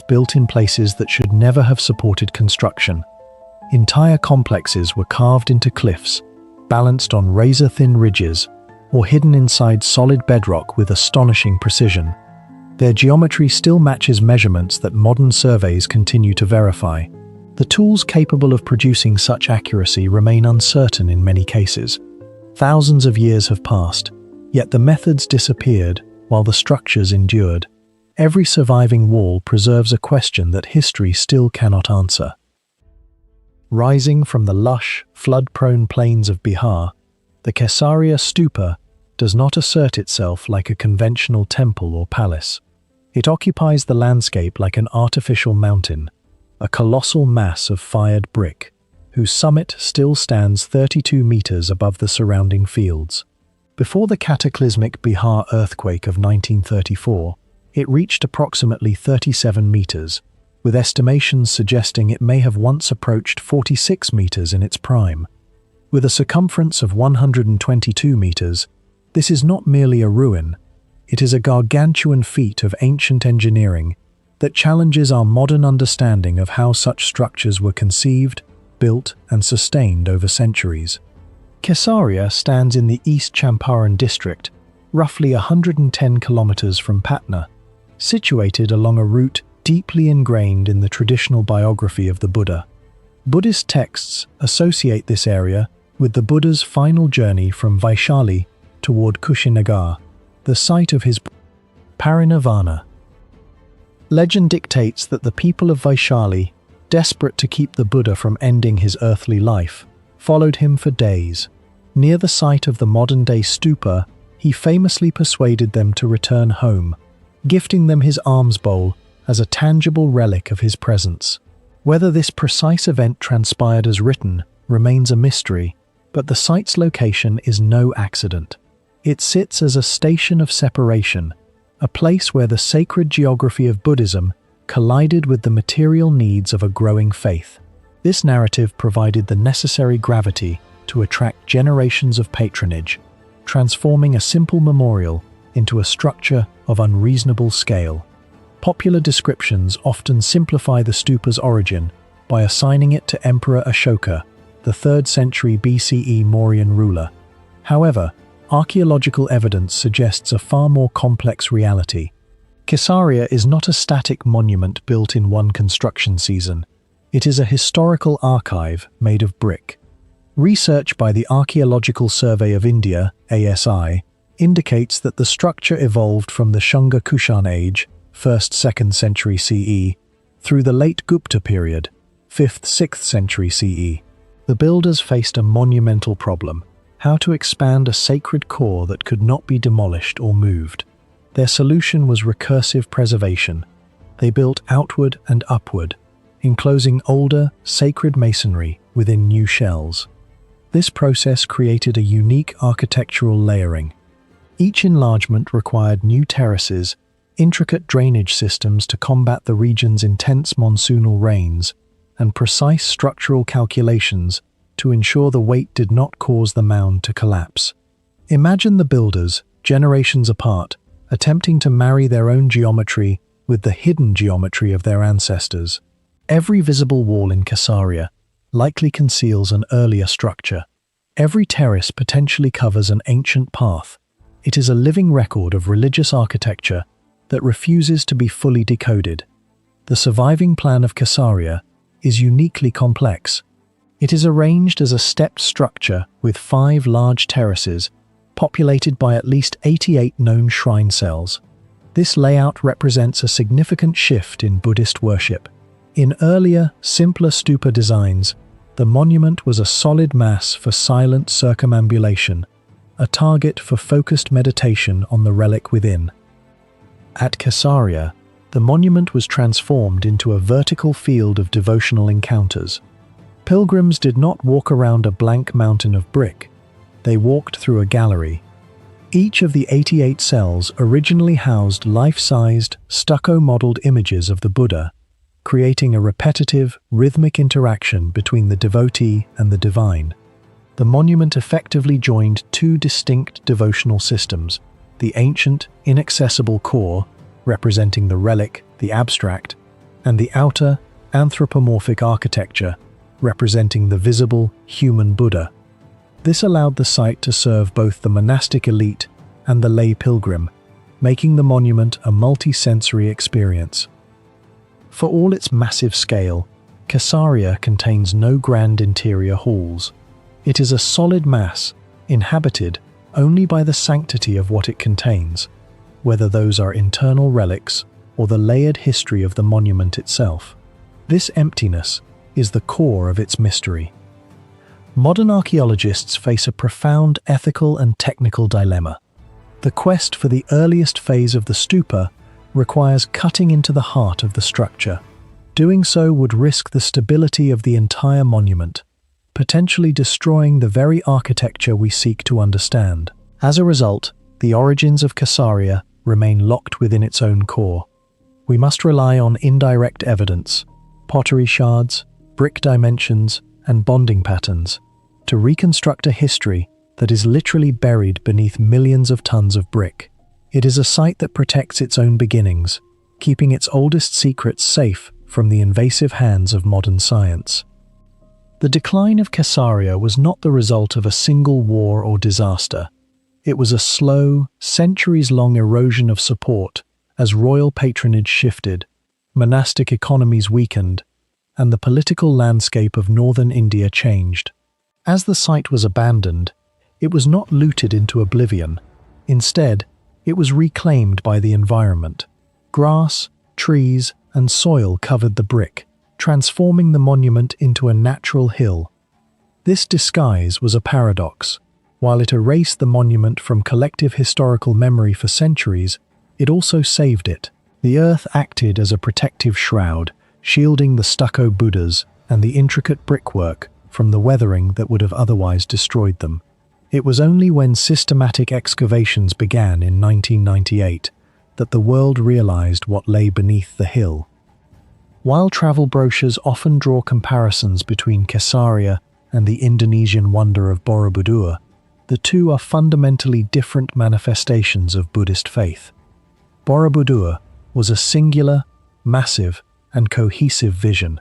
built in places that should never have supported construction. Entire complexes were carved into cliffs, balanced on razor-thin ridges, or hidden inside solid bedrock with astonishing precision. Their geometry still matches measurements that modern surveys continue to verify. The tools capable of producing such accuracy remain uncertain in many cases. Thousands of years have passed, yet the methods disappeared while the structures endured. Every surviving wall preserves a question that history still cannot answer. Rising from the lush, flood-prone plains of Bihar, the Kesaria stupa does not assert itself like a conventional temple or palace. It occupies the landscape like an artificial mountain, a colossal mass of fired brick, whose summit still stands 32 meters above the surrounding fields. Before the cataclysmic Bihar earthquake of 1934, it reached approximately 37 meters, with estimations suggesting it may have once approached 46 meters in its prime. With a circumference of 122 meters, this is not merely a ruin, it is a gargantuan feat of ancient engineering that challenges our modern understanding of how such structures were conceived, built, and sustained over centuries. Kesaria stands in the East Champaran district, roughly 110 kilometers from Patna, situated along a route deeply ingrained in the traditional biography of the Buddha. Buddhist texts associate this area with the Buddha's final journey from Vaishali toward Kushinagar, the site of his parinirvana. Legend dictates that the people of Vaishali, desperate to keep the Buddha from ending his earthly life, followed him for days. Near the site of the modern-day stupa, he famously persuaded them to return home, gifting them his alms bowl as a tangible relic of his presence. Whether this precise event transpired as written remains a mystery, but the site's location is no accident. It sits as a station of separation, a place where the sacred geography of Buddhism collided with the material needs of a growing faith. This narrative provided the necessary gravity to attract generations of patronage, transforming a simple memorial into a structure of unreasonable scale. Popular descriptions often simplify the stupa's origin by assigning it to Emperor Ashoka, the 3rd century BCE Mauryan ruler. However, archaeological evidence suggests a far more complex reality. Kesaria is not a static monument built in one construction season. It is a historical archive made of brick. Research by the Archaeological Survey of India, ASI, indicates that the structure evolved from the Shunga Kushan age, 1st–2nd century CE, through the late Gupta period, 5th–6th century CE. The builders faced a monumental problem: how to expand a sacred core that could not be demolished or moved. Their solution was recursive preservation. They built outward and upward, enclosing older, sacred masonry within new shells. This process created a unique architectural layering. Each enlargement required new terraces, intricate drainage systems to combat the region's intense monsoonal rains, and precise structural calculations to ensure the weight did not cause the mound to collapse. Imagine the builders, generations apart, attempting to marry their own geometry with the hidden geometry of their ancestors. Every visible wall in Kesaria likely conceals an earlier structure. Every terrace potentially covers an ancient path. It is a living record of religious architecture that refuses to be fully decoded. The surviving plan of Kesaria is uniquely complex. It is arranged as a stepped structure with 5 large terraces, populated by at least 88 known shrine cells. This layout represents a significant shift in Buddhist worship. In earlier, simpler stupa designs, the monument was a solid mass for silent circumambulation, a target for focused meditation on the relic within. At Kesaria, the monument was transformed into a vertical field of devotional encounters. Pilgrims did not walk around a blank mountain of brick. They walked through a gallery. Each of the 88 cells originally housed life-sized, stucco-modeled images of the Buddha, creating a repetitive, rhythmic interaction between the devotee and the divine. The monument effectively joined 2 distinct devotional systems: the ancient, inaccessible core, representing the relic, the abstract, and the outer, anthropomorphic architecture, representing the visible, human Buddha. This allowed the site to serve both the monastic elite and the lay pilgrim, making the monument a multi-sensory experience. For all its massive scale, Caesarea contains no grand interior halls. It is a solid mass, inhabited only by the sanctity of what it contains, whether those are internal relics or the layered history of the monument itself. This emptiness is the core of its mystery. Modern archaeologists face a profound ethical and technical dilemma. The quest for the earliest phase of the stupa requires cutting into the heart of the structure. Doing so would risk the stability of the entire monument, potentially destroying the very architecture we seek to understand. As a result, the origins of Caesarea remain locked within its own core. We must rely on indirect evidence, pottery shards, brick dimensions, and bonding patterns, to reconstruct a history that is literally buried beneath millions of tons of brick. It is a site that protects its own beginnings, keeping its oldest secrets safe from the invasive hands of modern science. The decline of Caesarea was not the result of a single war or disaster. It was a slow, centuries-long erosion of support as royal patronage shifted, monastic economies weakened, and the political landscape of northern India changed. As the site was abandoned, it was not looted into oblivion. Instead, it was reclaimed by the environment. Grass, trees, and soil covered the brick, transforming the monument into a natural hill. This disguise was a paradox. While it erased the monument from collective historical memory for centuries, it also saved it. The earth acted as a protective shroud, shielding the stucco Buddhas and the intricate brickwork from the weathering that would have otherwise destroyed them. It was only when systematic excavations began in 1998 that the world realized what lay beneath the hill. While travel brochures often draw comparisons between Caesarea and the Indonesian wonder of Borobudur, the two are fundamentally different manifestations of Buddhist faith. Borobudur was a singular, massive, and cohesive vision,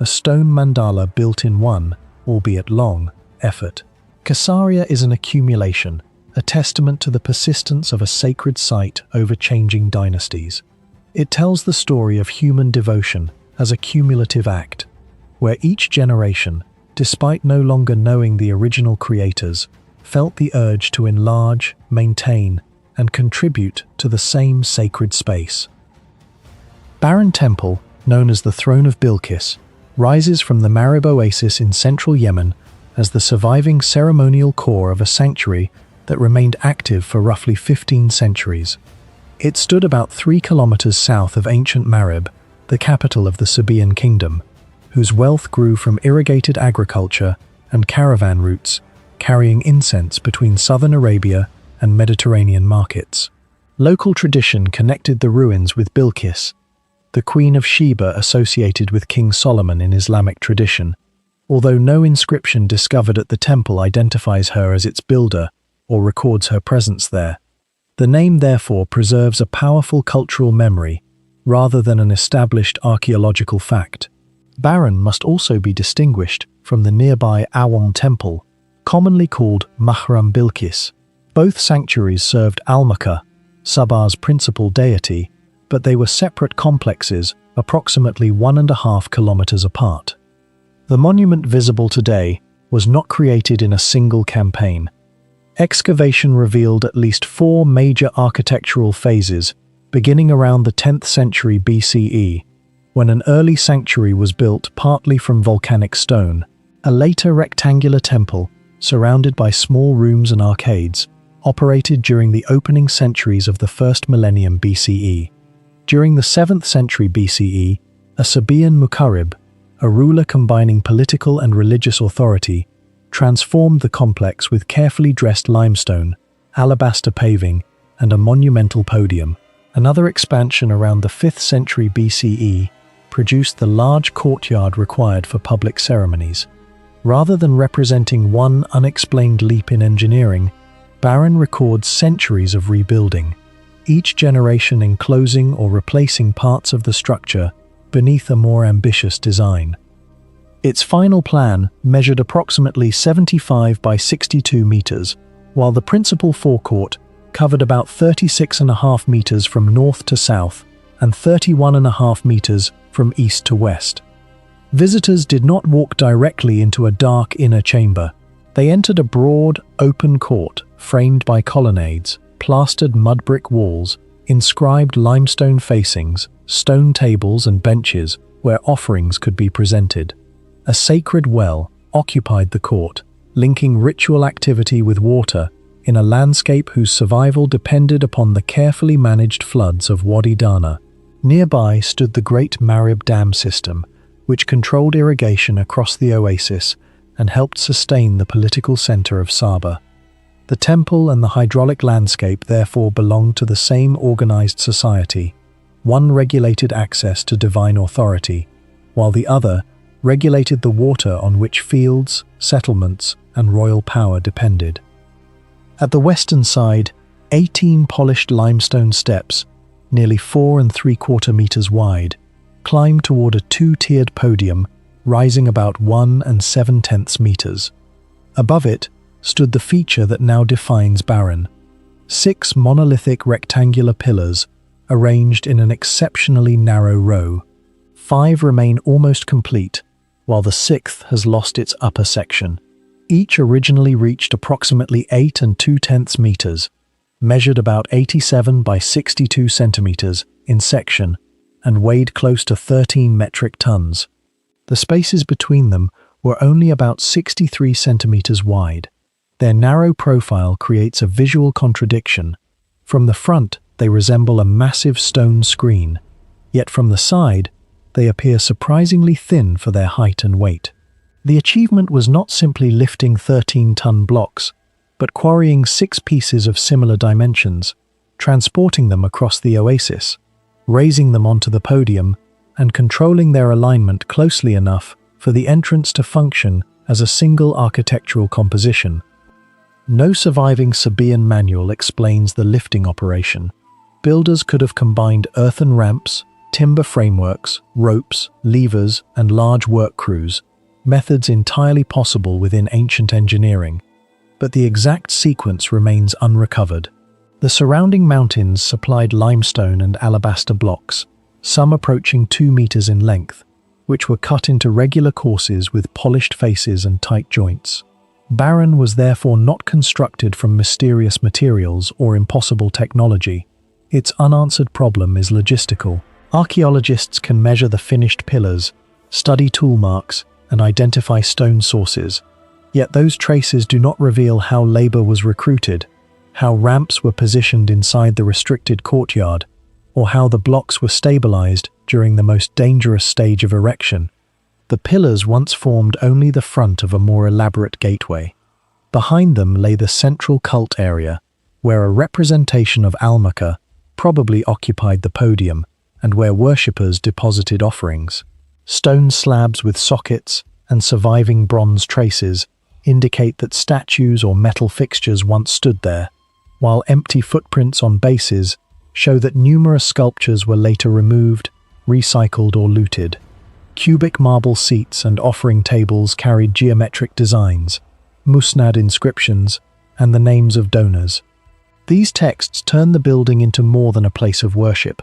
a stone mandala built in one, albeit long, effort. Caesarea is an accumulation, a testament to the persistence of a sacred site over changing dynasties. It tells the story of human devotion as a cumulative act, where each generation, despite no longer knowing the original creators, felt the urge to enlarge, maintain, and contribute to the same sacred space. Barren Temple, known as the Throne of Bilqis, rises from the Marib oasis in central Yemen as the surviving ceremonial core of a sanctuary that remained active for roughly 15 centuries. It stood about 3 kilometers south of ancient Marib, the capital of the Sabaean kingdom, whose wealth grew from irrigated agriculture and caravan routes, carrying incense between southern Arabia and Mediterranean markets. Local tradition connected the ruins with Bilqis, the Queen of Sheba associated with King Solomon in Islamic tradition, although no inscription discovered at the temple identifies her as its builder or records her presence there. The name therefore preserves a powerful cultural memory rather than an established archaeological fact. Barren must also be distinguished from the nearby Awan Temple, commonly called Mahram Bilqis. Both sanctuaries served Almaka, Sabah's principal deity, but they were separate complexes approximately 1.5 kilometers apart. The monument visible today was not created in a single campaign. Excavation revealed at least 4 major architectural phases, beginning around the 10th century BCE, when an early sanctuary was built partly from volcanic stone, a later rectangular temple, surrounded by small rooms and arcades, operated during the opening centuries of the first millennium BCE. During the 7th century BCE, a Sabaean Mukarrib, a ruler combining political and religious authority, transformed the complex with carefully dressed limestone, alabaster paving, and a monumental podium. Another expansion around the 5th century BCE produced the large courtyard required for public ceremonies. Rather than representing one unexplained leap in engineering, Barren records centuries of rebuilding, each generation enclosing or replacing parts of the structure beneath a more ambitious design. Its final plan measured approximately 75 by 62 meters, while the principal forecourt covered about 36.5 meters from north to south and 31.5 meters from east to west. Visitors did not walk directly into a dark inner chamber. They entered a broad, open court framed by colonnades, plastered mud brick walls, inscribed limestone facings, stone tables and benches where offerings could be presented. A sacred well occupied the court, linking ritual activity with water in a landscape whose survival depended upon the carefully managed floods of Wadi Dana. Nearby stood the Great Marib Dam system, which controlled irrigation across the oasis and helped sustain the political center of Saba. The temple and the hydraulic landscape therefore belonged to the same organized society. One regulated access to divine authority, while the other regulated the water on which fields, settlements, and royal power depended. At the western side, 18 polished limestone steps, nearly 4 3/4 meters wide, climbed toward a two-tiered podium rising about 1 7/10 meters. Above it stood the feature that now defines Barron. 6 monolithic rectangular pillars arranged in an exceptionally narrow row. 5 remain almost complete, while the 6th has lost its upper section. Each originally reached approximately 8 2/10 meters, measured about 87 by 62 centimeters in section, and weighed close to 13 metric tons. The spaces between them were only about 63 centimeters wide. Their narrow profile creates a visual contradiction. From the front, they resemble a massive stone screen, yet from the side, they appear surprisingly thin for their height and weight. The achievement was not simply lifting 13-ton blocks, but quarrying 6 pieces of similar dimensions, transporting them across the oasis, raising them onto the podium, and controlling their alignment closely enough for the entrance to function as a single architectural composition. No surviving Sabaean manual explains the lifting operation. Builders could have combined earthen ramps, timber frameworks, ropes, levers, and large work crews, methods entirely possible within ancient engineering. But the exact sequence remains unrecovered. The surrounding mountains supplied limestone and alabaster blocks, some approaching 2 meters in length, which were cut into regular courses with polished faces and tight joints. Barron was therefore not constructed from mysterious materials or impossible technology. Its unanswered problem is logistical. Archaeologists can measure the finished pillars, study tool marks, and identify stone sources. Yet those traces do not reveal how labor was recruited, how ramps were positioned inside the restricted courtyard, or how the blocks were stabilized during the most dangerous stage of erection. The pillars once formed only the front of a more elaborate gateway. Behind them lay the central cult area, where a representation of Almaca probably occupied the podium, and where worshippers deposited offerings. Stone slabs with sockets and surviving bronze traces indicate that statues or metal fixtures once stood there, while empty footprints on bases show that numerous sculptures were later removed, recycled, or looted. Cubic marble seats and offering tables carried geometric designs, musnad inscriptions, and the names of donors. These texts turn the building into more than a place of worship.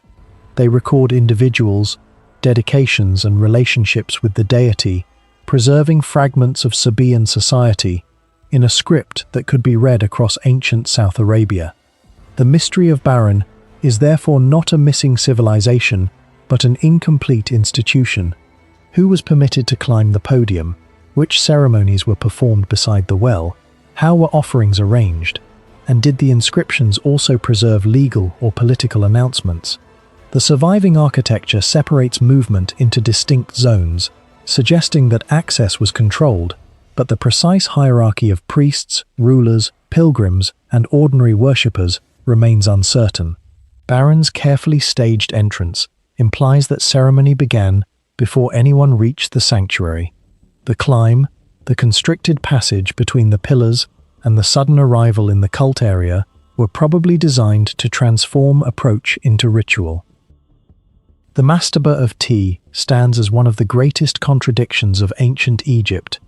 They record individuals, dedications, and relationships with the deity, preserving fragments of Sabaean society in a script that could be read across ancient South Arabia. The mystery of Barron is therefore not a missing civilization, but an incomplete institution. Who was permitted to climb the podium? Which ceremonies were performed beside the well? How were offerings arranged? And did the inscriptions also preserve legal or political announcements? The surviving architecture separates movement into distinct zones, suggesting that access was controlled, but the precise hierarchy of priests, rulers, pilgrims, and ordinary worshippers remains uncertain. Barron's carefully staged entrance implies that ceremony began before anyone reached the sanctuary. The climb, the constricted passage between the pillars, and the sudden arrival in the cult area were probably designed to transform approach into ritual. The mastaba of Ti stands as one of the greatest contradictions of ancient Egypt,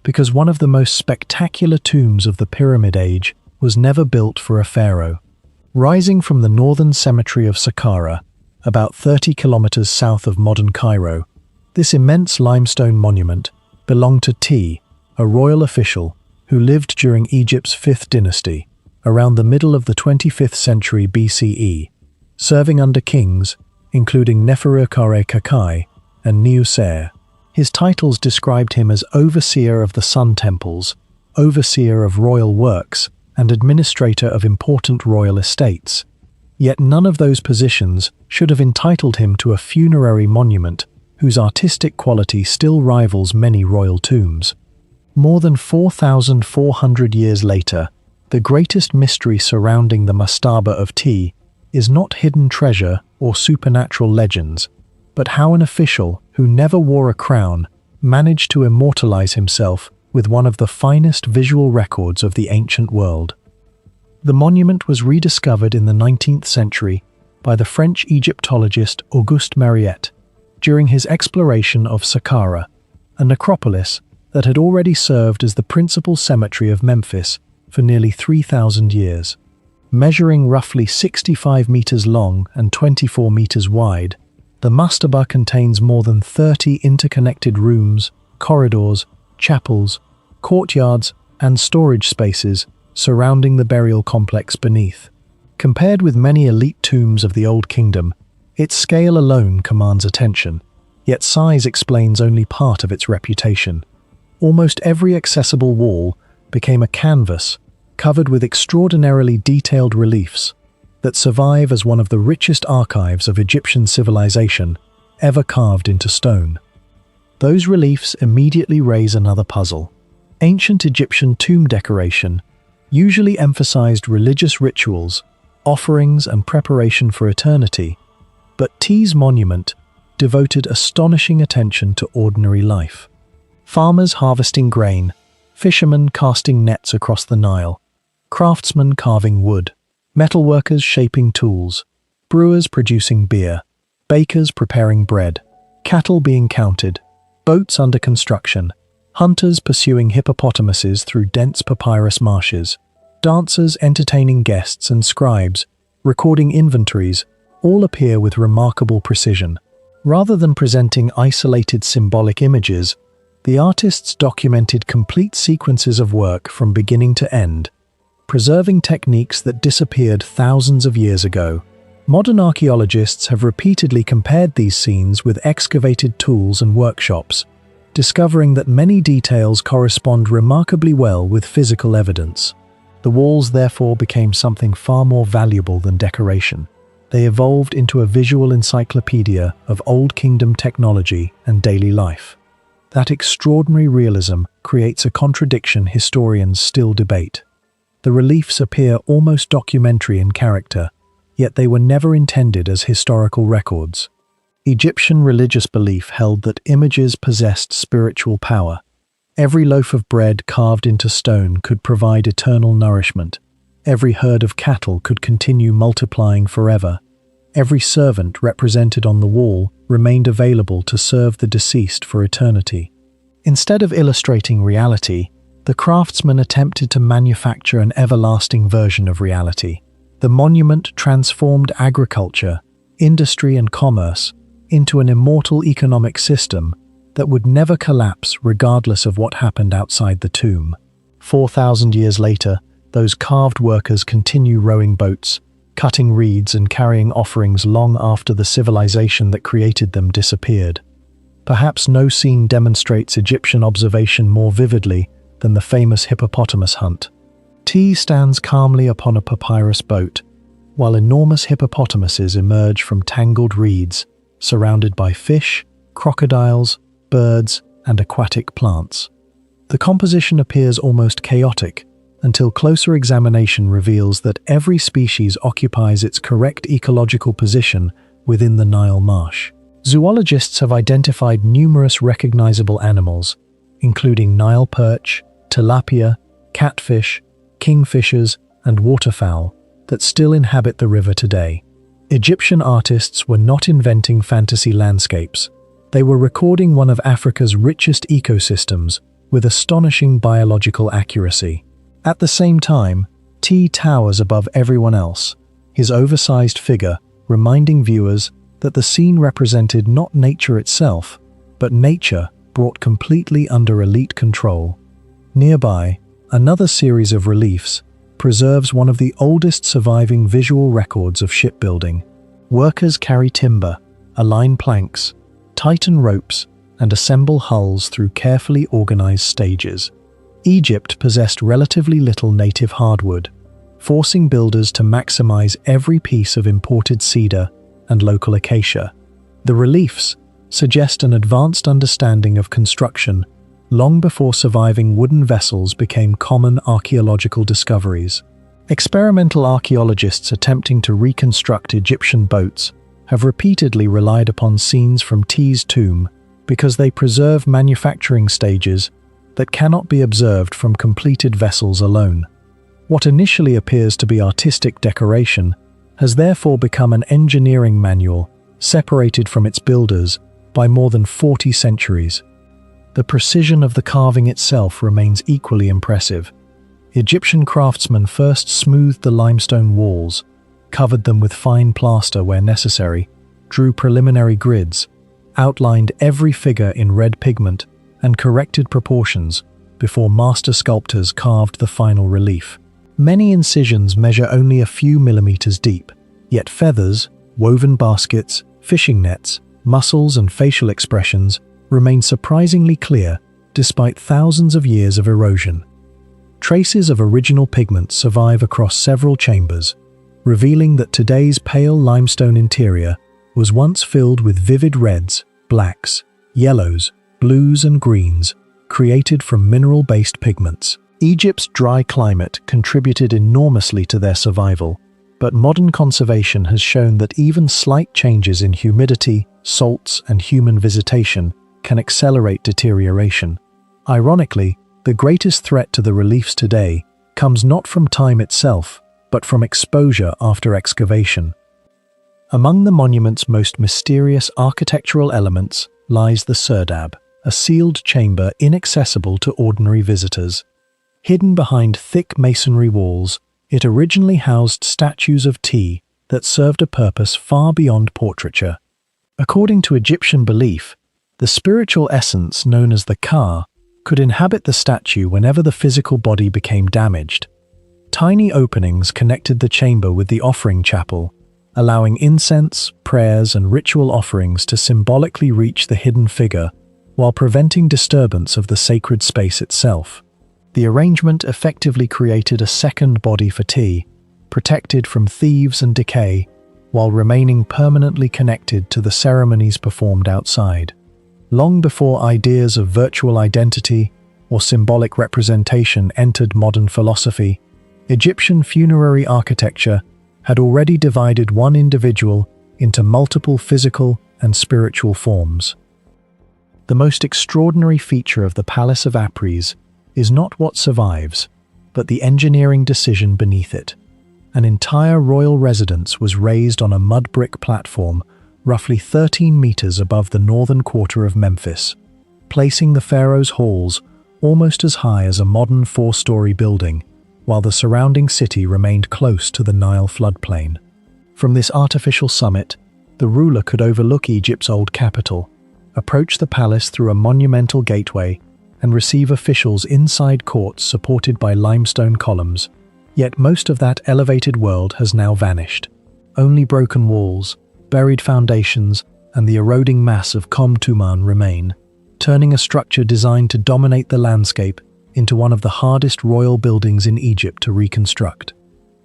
because one of the most spectacular tombs of the Pyramid Age was never built for a pharaoh. Rising from the northern cemetery of Saqqara, about 30 kilometers south of modern Cairo, this immense limestone monument belonged to Ti, a royal official who lived during Egypt's 5th dynasty, around the middle of the 25th century BCE, serving under kings including Neferukare Kakai and Niuser. His titles described him as overseer of the sun temples, overseer of royal works, and administrator of important royal estates. Yet none of those positions should have entitled him to a funerary monument whose artistic quality still rivals many royal tombs. More than 4,400 years later, the greatest mystery surrounding the mastaba of Ti is not hidden treasure or supernatural legends, but how an official who never wore a crown managed to immortalize himself with one of the finest visual records of the ancient world. The monument was rediscovered in the 19th century by the French Egyptologist Auguste Mariette during his exploration of Saqqara, a necropolis that had already served as the principal cemetery of Memphis for nearly 3,000 years. Measuring roughly 65 meters long and 24 meters wide, the mastaba contains more than 30 interconnected rooms, corridors, chapels, courtyards, and storage spaces surrounding the burial complex beneath. Compared with many elite tombs of the Old Kingdom, its scale alone commands attention, yet size explains only part of its reputation. Almost every accessible wall became a canvas covered with extraordinarily detailed reliefs that survive as one of the richest archives of Egyptian civilization ever carved into stone. Those reliefs immediately raise another puzzle. Ancient Egyptian tomb decoration usually emphasized religious rituals, offerings, and preparation for eternity, but Ti's monument devoted astonishing attention to ordinary life. Farmers harvesting grain, fishermen casting nets across the Nile, craftsmen carving wood, metalworkers shaping tools, brewers producing beer, bakers preparing bread, cattle being counted, boats under construction, hunters pursuing hippopotamuses through dense papyrus marshes, dancers entertaining guests, and scribes recording inventories all appear with remarkable precision. Rather than presenting isolated symbolic images, the artists documented complete sequences of work from beginning to end, preserving techniques that disappeared thousands of years ago. Modern archaeologists have repeatedly compared these scenes with excavated tools and workshops, discovering that many details correspond remarkably well with physical evidence. The walls therefore became something far more valuable than decoration. They evolved into a visual encyclopedia of Old Kingdom technology and daily life. That extraordinary realism creates a contradiction historians still debate. The reliefs appear almost documentary in character, yet they were never intended as historical records. Egyptian religious belief held that images possessed spiritual power. Every loaf of bread carved into stone could provide eternal nourishment. Every herd of cattle could continue multiplying forever. Every servant represented on the wall remained available to serve the deceased for eternity. Instead of illustrating reality, the craftsman attempted to manufacture an everlasting version of reality. The monument transformed agriculture, industry, and commerce into an immortal economic system that would never collapse regardless of what happened outside the tomb. 4,000 years later, those carved workers continue rowing boats, cutting reeds, and carrying offerings long after the civilization that created them disappeared. Perhaps no scene demonstrates Egyptian observation more vividly than the famous hippopotamus hunt. Ti stands calmly upon a papyrus boat, while enormous hippopotamuses emerge from tangled reeds, surrounded by fish, crocodiles, birds, and aquatic plants. The composition appears almost chaotic, until closer examination reveals that every species occupies its correct ecological position within the Nile marsh. Zoologists have identified numerous recognizable animals, including Nile perch, tilapia, catfish, kingfishers, and waterfowl that still inhabit the river today. Egyptian artists were not inventing fantasy landscapes. They were recording one of Africa's richest ecosystems with astonishing biological accuracy. At the same time, T towers above everyone else, his oversized figure reminding viewers that the scene represented not nature itself, but nature brought completely under elite control. Nearby, another series of reliefs preserves one of the oldest surviving visual records of shipbuilding. Workers carry timber, align planks, tighten ropes, and assemble hulls through carefully organized stages. Egypt possessed relatively little native hardwood, forcing builders to maximize every piece of imported cedar and local acacia. The reliefs suggest an advanced understanding of construction long before surviving wooden vessels became common archaeological discoveries. Experimental archaeologists attempting to reconstruct Egyptian boats have repeatedly relied upon scenes from T's tomb because they preserve manufacturing stages that cannot be observed from completed vessels alone. What initially appears to be artistic decoration has therefore become an engineering manual separated from its builders by more than 40 centuries. The precision of the carving itself remains equally impressive. Egyptian craftsmen first smoothed the limestone walls, covered them with fine plaster where necessary, drew preliminary grids, outlined every figure in red pigment, and corrected proportions before master sculptors carved the final relief. Many incisions measure only a few millimeters deep, yet feathers, woven baskets, fishing nets, muscles and facial expressions remain surprisingly clear despite thousands of years of erosion. Traces of original pigment survive across several chambers, revealing that today's pale limestone interior was once filled with vivid reds, blacks, yellows, blues and greens, created from mineral-based pigments. Egypt's dry climate contributed enormously to their survival, but modern conservation has shown that even slight changes in humidity, salts, and human visitation can accelerate deterioration. Ironically, the greatest threat to the reliefs today comes not from time itself, but from exposure after excavation. Among the monument's most mysterious architectural elements lies the serdab, a sealed chamber inaccessible to ordinary visitors. Hidden behind thick masonry walls, it originally housed statues of T that served a purpose far beyond portraiture. According to Egyptian belief, the spiritual essence known as the Ka could inhabit the statue whenever the physical body became damaged. Tiny openings connected the chamber with the offering chapel, allowing incense, prayers, and ritual offerings to symbolically reach the hidden figure while preventing disturbance of the sacred space itself. The arrangement effectively created a second body for T, protected from thieves and decay, while remaining permanently connected to the ceremonies performed outside. Long before ideas of virtual identity or symbolic representation entered modern philosophy, Egyptian funerary architecture had already divided one individual into multiple physical and spiritual forms. The most extraordinary feature of the Palace of Apries is not what survives, but the engineering decision beneath it. An entire royal residence was raised on a mud brick platform roughly 13 meters above the northern quarter of Memphis, placing the pharaoh's halls almost as high as a modern 4-story building, while the surrounding city remained close to the Nile floodplain. From this artificial summit, the ruler could overlook Egypt's old capital, approach the palace through a monumental gateway, and receive officials inside courts supported by limestone columns. Yet most of that elevated world has now vanished. Only broken walls, buried foundations, and the eroding mass of Tuman remain, turning a structure designed to dominate the landscape into one of the hardest royal buildings in Egypt to reconstruct.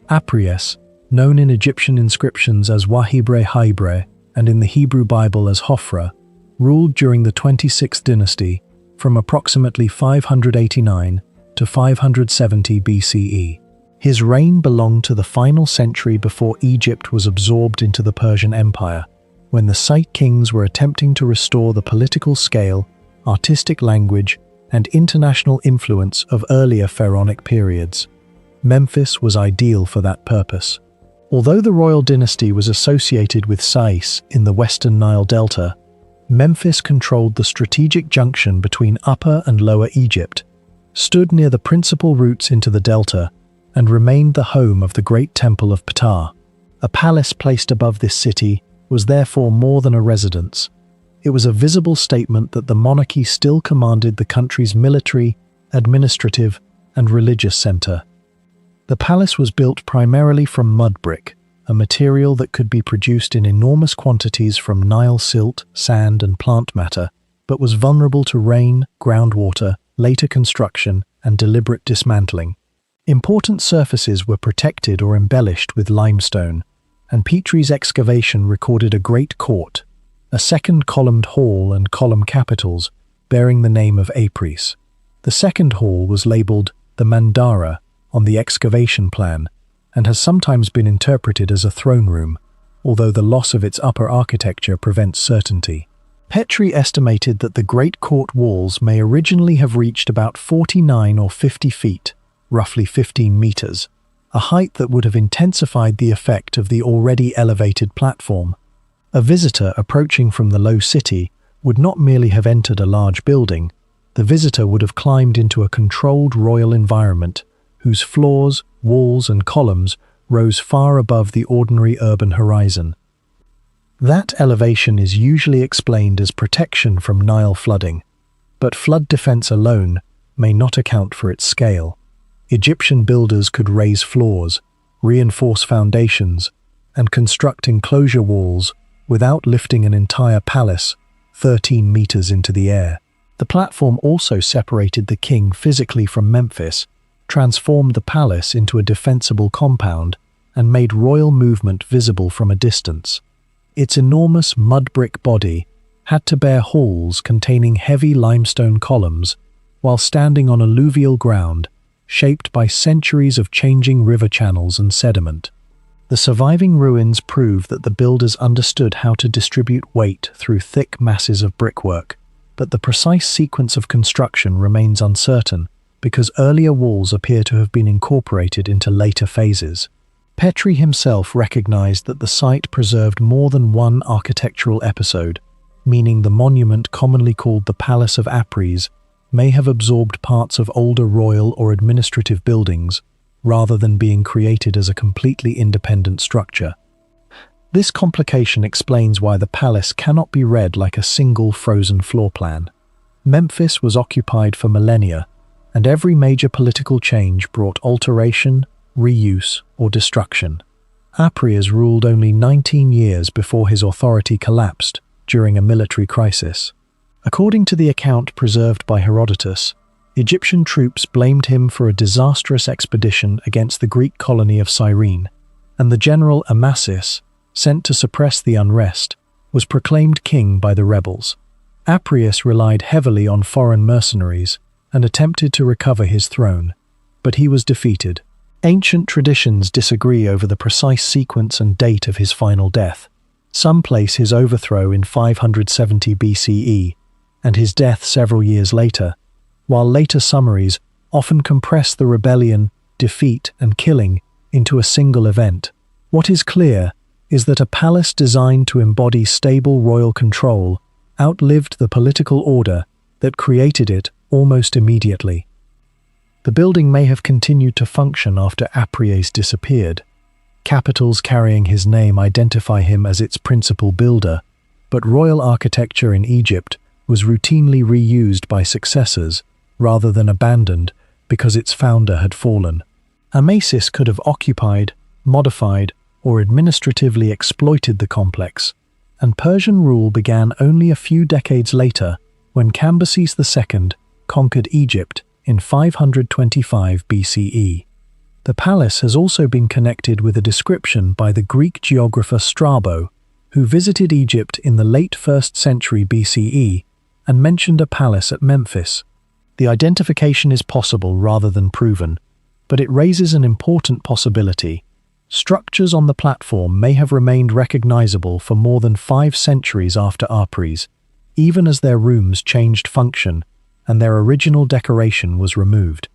Apries, known in Egyptian inscriptions as Wahibre Haibre and in the Hebrew Bible as Hofra, ruled during the 26th dynasty from approximately 589 to 570 BCE. His reign belonged to the final century before Egypt was absorbed into the Persian Empire, when the Scythe kings were attempting to restore the political scale, artistic language, and international influence of earlier pharaonic periods. Memphis was ideal for that purpose. Although the royal dynasty was associated with Sais in the western Nile Delta, Memphis controlled the strategic junction between Upper and Lower Egypt, stood near the principal routes into the delta, and remained the home of the great temple of Ptah. A palace placed above this city was therefore more than a residence. It was a visible statement that the monarchy still commanded the country's military, administrative, and religious center. The palace was built primarily from mud brick, a material that could be produced in enormous quantities from Nile silt, sand, and plant matter, but was vulnerable to rain, groundwater, later construction, and deliberate dismantling. Important surfaces were protected or embellished with limestone, and Petrie's excavation recorded a great court, a second columned hall and column capitals bearing the name of Apries. The second hall was labeled the Mandara on the excavation plan and has sometimes been interpreted as a throne room, although the loss of its upper architecture prevents certainty. Petrie estimated that the Great Court walls may originally have reached about 49 or 50 feet, roughly 15 meters, a height that would have intensified the effect of the already elevated platform. A visitor approaching from the low city would not merely have entered a large building, the visitor would have climbed into a controlled royal environment whose floors, walls, and columns rose far above the ordinary urban horizon. That elevation is usually explained as protection from Nile flooding, but flood defense alone may not account for its scale. Egyptian builders could raise floors, reinforce foundations, and construct enclosure walls without lifting an entire palace 13 meters into the air. The platform also separated the king physically from Memphis, transformed the palace into a defensible compound, and made royal movement visible from a distance. Its enormous mud brick body had to bear halls containing heavy limestone columns while standing on alluvial ground shaped by centuries of changing river channels and sediment. The surviving ruins prove that the builders understood how to distribute weight through thick masses of brickwork, but the precise sequence of construction remains uncertain because earlier walls appear to have been incorporated into later phases. Petrie himself recognized that the site preserved more than one architectural episode, meaning the monument commonly called the Palace of Apries may have absorbed parts of older royal or administrative buildings rather than being created as a completely independent structure. This complication explains why the palace cannot be read like a single frozen floor plan. Memphis was occupied for millennia, and every major political change brought alteration, reuse, or destruction. Apries ruled only 19 years before his authority collapsed during a military crisis. According to the account preserved by Herodotus, Egyptian troops blamed him for a disastrous expedition against the Greek colony of Cyrene, and the general Amasis, sent to suppress the unrest, was proclaimed king by the rebels. Apries relied heavily on foreign mercenaries and attempted to recover his throne, but he was defeated. Ancient traditions disagree over the precise sequence and date of his final death. Some place his overthrow in 570 BCE and his death several years later, while later summaries often compress the rebellion, defeat, and killing into a single event. What is clear is that a palace designed to embody stable royal control outlived the political order that created it almost immediately. The building may have continued to function after Apries disappeared. Capitals carrying his name identify him as its principal builder, but royal architecture in Egypt was routinely reused by successors rather than abandoned because its founder had fallen. Amasis could have occupied, modified, or administratively exploited the complex, and Persian rule began only a few decades later when Cambyses II conquered Egypt in 525 BCE. The palace has also been connected with a description by the Greek geographer Strabo, who visited Egypt in the late 1st century BCE and mentioned a palace at Memphis. The identification is possible rather than proven, but it raises an important possibility. Structures on the platform may have remained recognizable for more than 5 centuries after Apries, even as their rooms changed function and their original decoration was removed.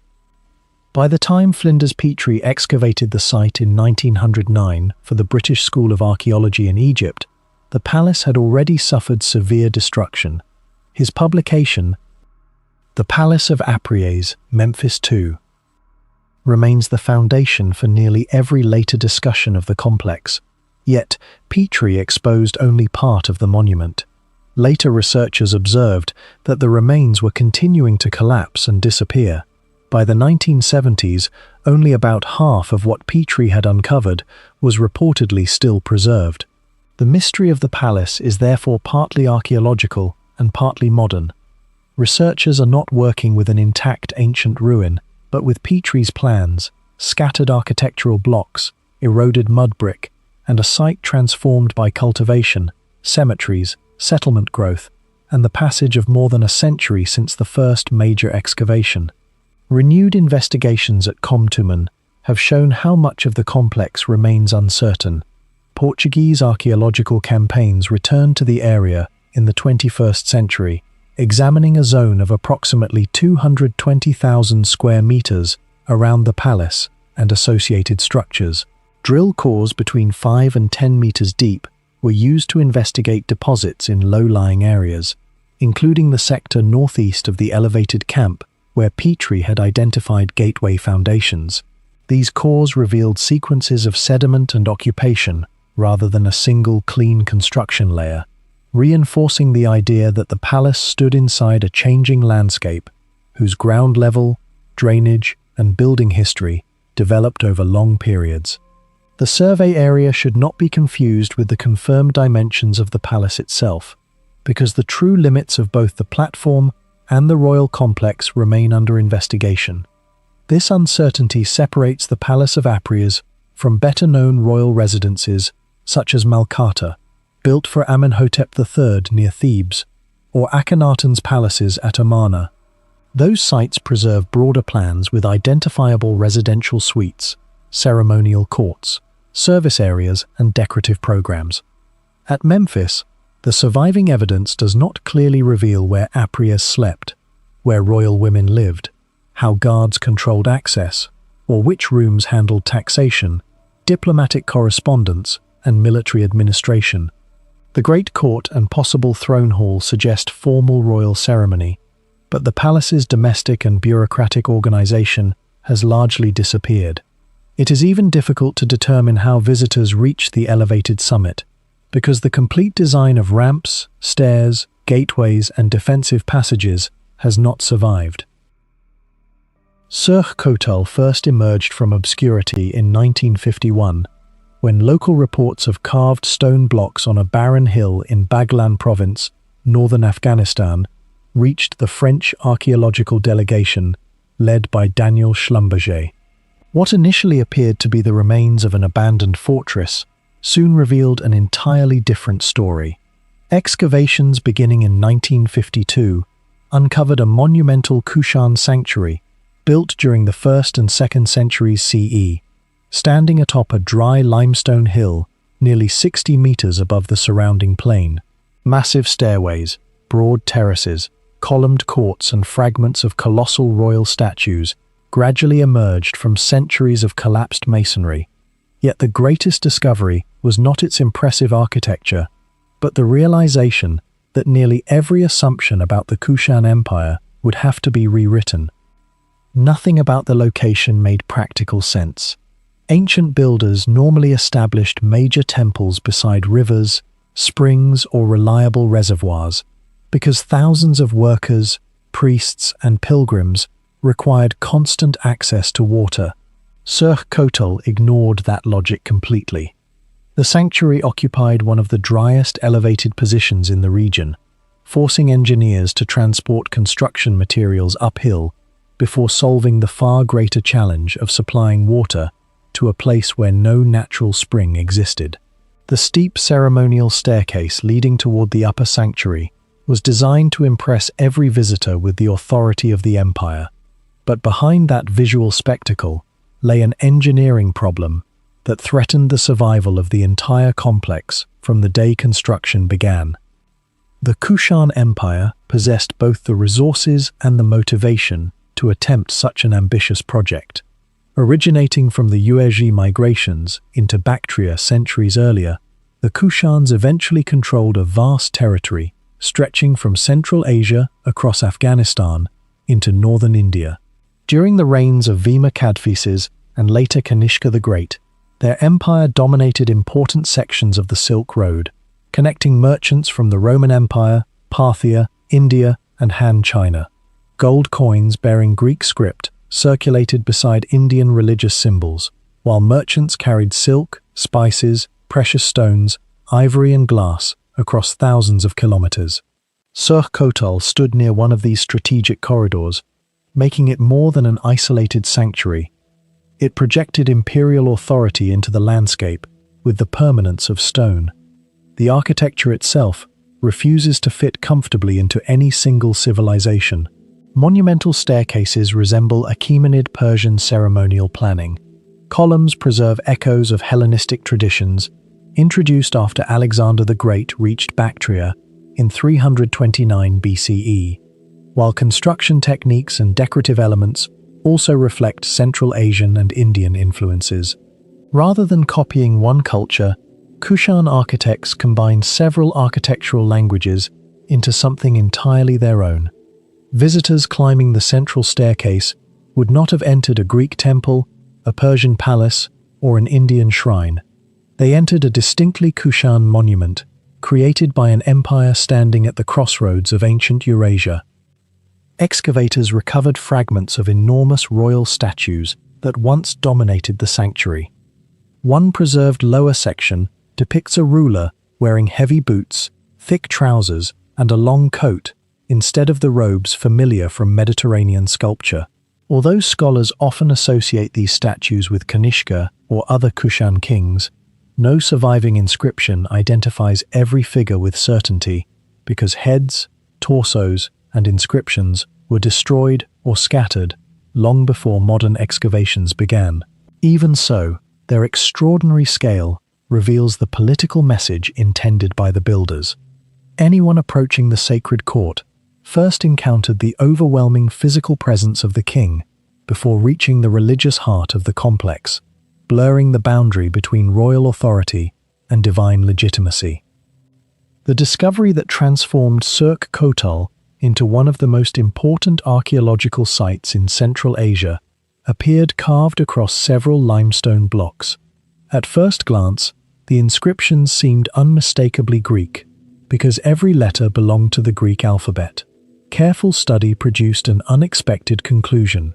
By the time Flinders Petrie excavated the site in 1909 for the British School of Archaeology in Egypt, the palace had already suffered severe destruction. His publication, The Palace of Apries, Memphis II, remains the foundation for nearly every later discussion of the complex. Yet, Petrie exposed only part of the monument. Later researchers observed that the remains were continuing to collapse and disappear. By the 1970s, only about half of what Petrie had uncovered was reportedly still preserved. The mystery of the palace is therefore partly archaeological and partly modern. Researchers are not working with an intact ancient ruin, but with Petrie's plans, scattered architectural blocks, eroded mud brick, and a site transformed by cultivation, cemeteries, settlement growth, and the passage of more than a century since the first major excavation. Renewed investigations at Komtumen have shown how much of the complex remains uncertain. Portuguese archaeological campaigns returned to the area in the 21st century, examining a zone of approximately 220,000 square meters around the palace and associated structures. Drill cores between 5 and 10 meters deep were used to investigate deposits in low-lying areas, including the sector northeast of the elevated camp where Petrie had identified gateway foundations. These cores revealed sequences of sediment and occupation rather than a single clean construction layer, reinforcing the idea that the palace stood inside a changing landscape whose ground level, drainage, and building history developed over long periods. The survey area should not be confused with the confirmed dimensions of the palace itself, because the true limits of both the platform and the royal complex remain under investigation. This uncertainty separates the Palace of Apries from better-known royal residences such as Malkata, built for Amenhotep III near Thebes, or Akhenaten's palaces at Amarna. Those sites preserve broader plans with identifiable residential suites, ceremonial courts, service areas, and decorative programs. At Memphis, the surviving evidence does not clearly reveal where Apries slept, where royal women lived, how guards controlled access, or which rooms handled taxation, diplomatic correspondence, and military administration. The Great Court and possible throne hall suggest formal royal ceremony, but the palace's domestic and bureaucratic organization has largely disappeared. It is even difficult to determine how visitors reach the elevated summit, because the complete design of ramps, stairs, gateways, and defensive passages has not survived. Surkh Kotal first emerged from obscurity in 1951, when local reports of carved stone blocks on a barren hill in Baghlan province, northern Afghanistan, reached the French archaeological delegation led by Daniel Schlumberger. What initially appeared to be the remains of an abandoned fortress soon revealed an entirely different story. Excavations beginning in 1952 uncovered a monumental Kushan sanctuary built during the 1st and 2nd centuries CE, standing atop a dry limestone hill nearly 60 meters above the surrounding plain. Massive stairways, broad terraces, columned courts, and fragments of colossal royal statues gradually emerged from centuries of collapsed masonry. Yet the greatest discovery was not its impressive architecture, but the realization that nearly every assumption about the Kushan Empire would have to be rewritten. Nothing about the location made practical sense. Ancient builders normally established major temples beside rivers, springs, or reliable reservoirs, because thousands of workers, priests, and pilgrims required constant access to water. Surkh Kotal ignored that logic completely. The sanctuary occupied one of the driest elevated positions in the region, forcing engineers to transport construction materials uphill before solving the far greater challenge of supplying water to a place where no natural spring existed. The steep ceremonial staircase leading toward the upper sanctuary was designed to impress every visitor with the authority of the empire. But behind that visual spectacle lay an engineering problem that threatened the survival of the entire complex from the day construction began. The Kushan Empire possessed both the resources and the motivation to attempt such an ambitious project. Originating from the Yuezhi migrations into Bactria centuries earlier, the Kushans eventually controlled a vast territory stretching from Central Asia across Afghanistan into northern India. During the reigns of Vima Kadphises and later Kanishka the Great, their empire dominated important sections of the Silk Road, connecting merchants from the Roman Empire, Parthia, India, and Han China. Gold coins bearing Greek script circulated beside Indian religious symbols, while merchants carried silk, spices, precious stones, ivory and glass across thousands of kilometers. Surkh Kotal stood near one of these strategic corridors, making it more than an isolated sanctuary. It projected imperial authority into the landscape with the permanence of stone. The architecture itself refuses to fit comfortably into any single civilization. Monumental staircases resemble Achaemenid Persian ceremonial planning. Columns preserve echoes of Hellenistic traditions, introduced after Alexander the Great reached Bactria in 329 BCE, while construction techniques and decorative elements also reflect Central Asian and Indian influences. Rather than copying one culture, Kushan architects combined several architectural languages into something entirely their own. Visitors climbing the central staircase would not have entered a Greek temple, a Persian palace, or an Indian shrine. They entered a distinctly Kushan monument, created by an empire standing at the crossroads of ancient Eurasia. Excavators recovered fragments of enormous royal statues that once dominated the sanctuary. One preserved lower section depicts a ruler wearing heavy boots, thick trousers, and a long coat, instead of the robes familiar from Mediterranean sculpture. Although scholars often associate these statues with Kanishka or other Kushan kings, no surviving inscription identifies every figure with certainty, because heads, torsos, and inscriptions were destroyed or scattered long before modern excavations began. Even so, their extraordinary scale reveals the political message intended by the builders. Anyone approaching the sacred court first encountered the overwhelming physical presence of the king before reaching the religious heart of the complex, blurring the boundary between royal authority and divine legitimacy. The discovery that transformed Surkh Kotal into one of the most important archaeological sites in Central Asia appeared carved across several limestone blocks. At first glance, the inscriptions seemed unmistakably Greek, because every letter belonged to the Greek alphabet. Careful study produced an unexpected conclusion.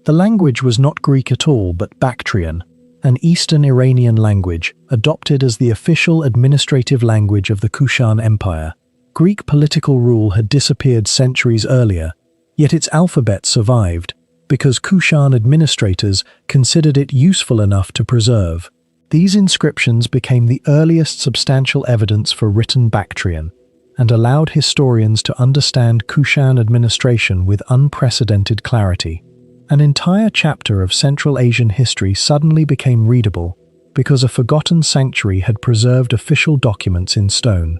The language was not Greek at all, but Bactrian, an Eastern Iranian language adopted as the official administrative language of the Kushan Empire. Greek political rule had disappeared centuries earlier, yet its alphabet survived because Kushan administrators considered it useful enough to preserve. These inscriptions became the earliest substantial evidence for written Bactrian and allowed historians to understand Kushan administration with unprecedented clarity. An entire chapter of Central Asian history suddenly became readable because a forgotten sanctuary had preserved official documents in stone.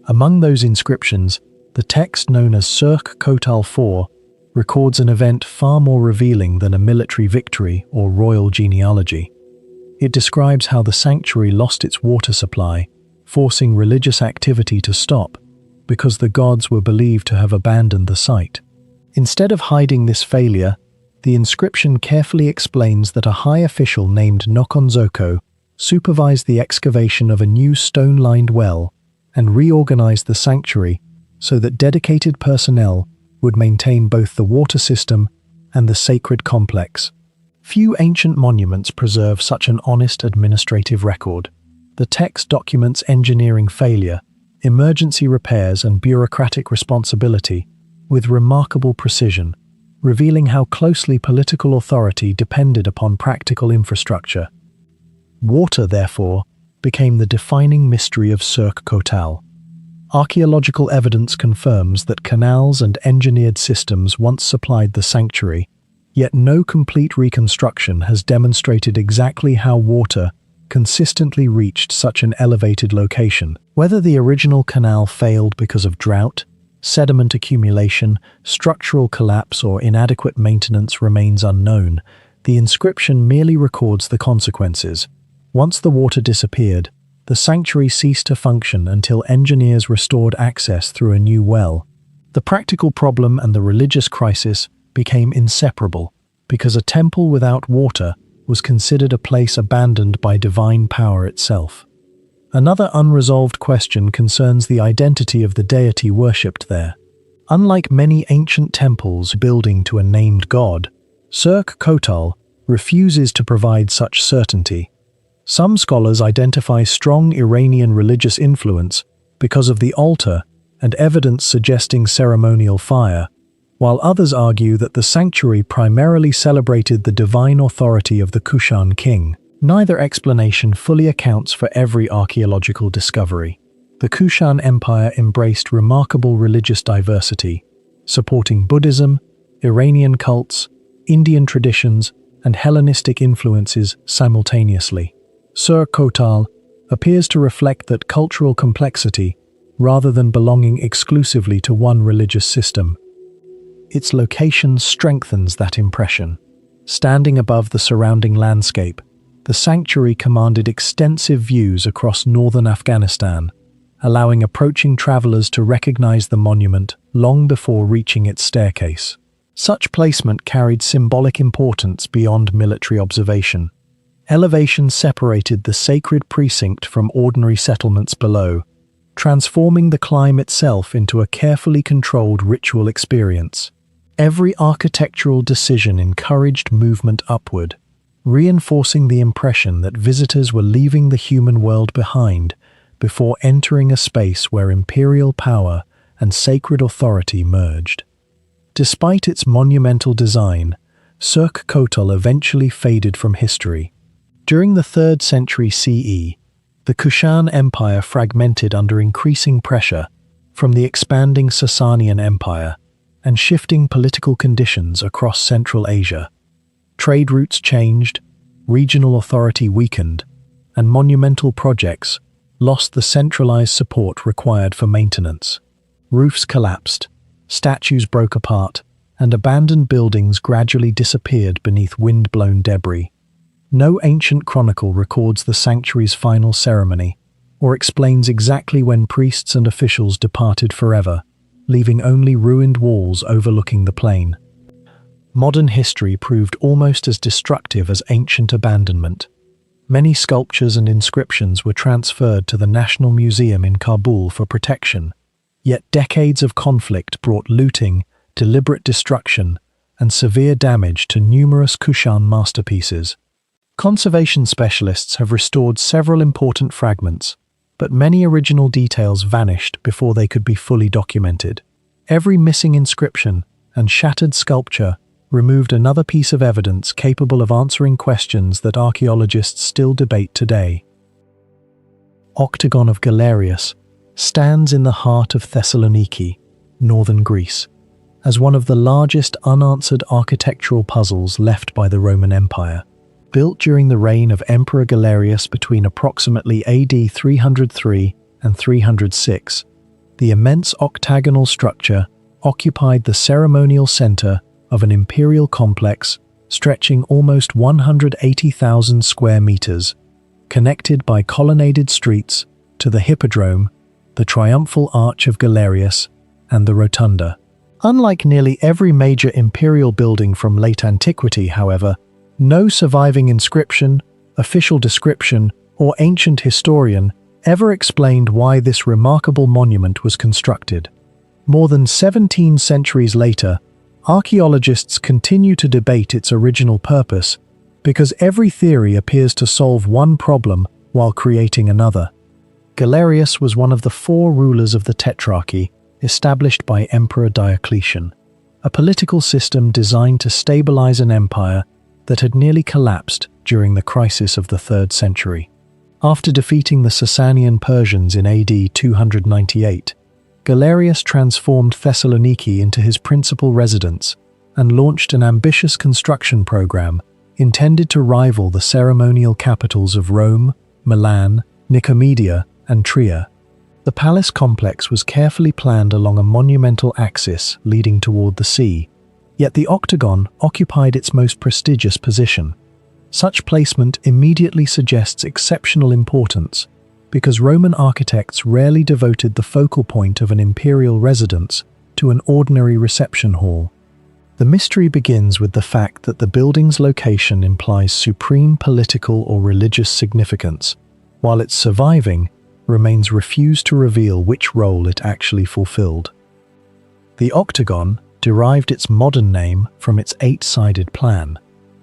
Among those inscriptions, the text known as Surkh Kotal IV records an event far more revealing than a military victory or royal genealogy. It describes how the sanctuary lost its water supply, forcing religious activity to stop because the gods were believed to have abandoned the site. Instead of hiding this failure, the inscription carefully explains that a high official named Nokonzoko supervised the excavation of a new stone-lined well and reorganized the sanctuary so that dedicated personnel would maintain both the water system and the sacred complex. Few ancient monuments preserve such an honest administrative record. The text documents engineering failure, emergency repairs, and bureaucratic responsibility with remarkable precision, revealing how closely political authority depended upon practical infrastructure. Water, therefore, became the defining mystery of Surkh Kotal. Archaeological evidence confirms that canals and engineered systems once supplied the sanctuary, yet no complete reconstruction has demonstrated exactly how water consistently reached such an elevated location. Whether the original canal failed because of drought, Sediment accumulation, structural collapse, or inadequate maintenance remains unknown. The inscription merely records the consequences. Once the water disappeared, the sanctuary ceased to function until engineers restored access through a new well. The practical problem and the religious crisis became inseparable, because a temple without water was considered a place abandoned by divine power itself. Another unresolved question concerns the identity of the deity worshipped there. Unlike many ancient temples building to a named god, Surk Kotal refuses to provide such certainty. Some scholars identify strong Iranian religious influence because of the altar and evidence suggesting ceremonial fire, while others argue that the sanctuary primarily celebrated the divine authority of the Kushan king. Neither explanation fully accounts for every archaeological discovery. The Kushan Empire embraced remarkable religious diversity, supporting Buddhism, Iranian cults, Indian traditions, and Hellenistic influences simultaneously. Surk Kotal appears to reflect that cultural complexity rather than belonging exclusively to one religious system. Its location strengthens that impression. Standing above the surrounding landscape, the sanctuary commanded extensive views across northern Afghanistan, allowing approaching travelers to recognize the monument long before reaching its staircase. Such placement carried symbolic importance beyond military observation. Elevation separated the sacred precinct from ordinary settlements below, transforming the climb itself into a carefully controlled ritual experience. Every architectural decision encouraged movement upward, reinforcing the impression that visitors were leaving the human world behind before entering a space where imperial power and sacred authority merged. Despite its monumental design, Surk Kotal eventually faded from history. During the 3rd century CE, the Kushan Empire fragmented under increasing pressure from the expanding Sasanian Empire and shifting political conditions across Central Asia. Trade routes changed, regional authority weakened, and monumental projects lost the centralized support required for maintenance. Roofs collapsed, statues broke apart, and abandoned buildings gradually disappeared beneath wind-blown debris. No ancient chronicle records the sanctuary's final ceremony or explains exactly when priests and officials departed forever, leaving only ruined walls overlooking the plain. Modern history proved almost as destructive as ancient abandonment. Many sculptures and inscriptions were transferred to the National Museum in Kabul for protection, yet decades of conflict brought looting, deliberate destruction, and severe damage to numerous Kushan masterpieces. Conservation specialists have restored several important fragments, but many original details vanished before they could be fully documented. Every missing inscription and shattered sculpture removed another piece of evidence capable of answering questions that archaeologists still debate today. Octagon of Galerius stands in the heart of Thessaloniki, northern Greece, as one of the largest unanswered architectural puzzles left by the Roman Empire. Built during the reign of Emperor Galerius between approximately AD 303 and 306, the immense octagonal structure occupied the ceremonial center of an imperial complex stretching almost 180,000 square meters, connected by colonnaded streets to the Hippodrome, the Triumphal Arch of Galerius, and the Rotunda. Unlike nearly every major imperial building from late antiquity, however, no surviving inscription, official description, or ancient historian ever explained why this remarkable monument was constructed. More than 17 centuries later, archaeologists continue to debate its original purpose because every theory appears to solve one problem while creating another. Galerius was one of the 4 rulers of the Tetrarchy established by Emperor Diocletian, a political system designed to stabilize an empire that had nearly collapsed during the crisis of the 3rd century. After defeating the Sasanian Persians in AD 298, Galerius transformed Thessaloniki into his principal residence and launched an ambitious construction program intended to rival the ceremonial capitals of Rome, Milan, Nicomedia, and Trier. The palace complex was carefully planned along a monumental axis leading toward the sea, yet the octagon occupied its most prestigious position. Such placement immediately suggests exceptional importance, because Roman architects rarely devoted the focal point of an imperial residence to an ordinary reception hall. The mystery begins with the fact that the building's location implies supreme political or religious significance, while its surviving remains refused to reveal which role it actually fulfilled. The octagon derived its modern name from its 8-sided plan,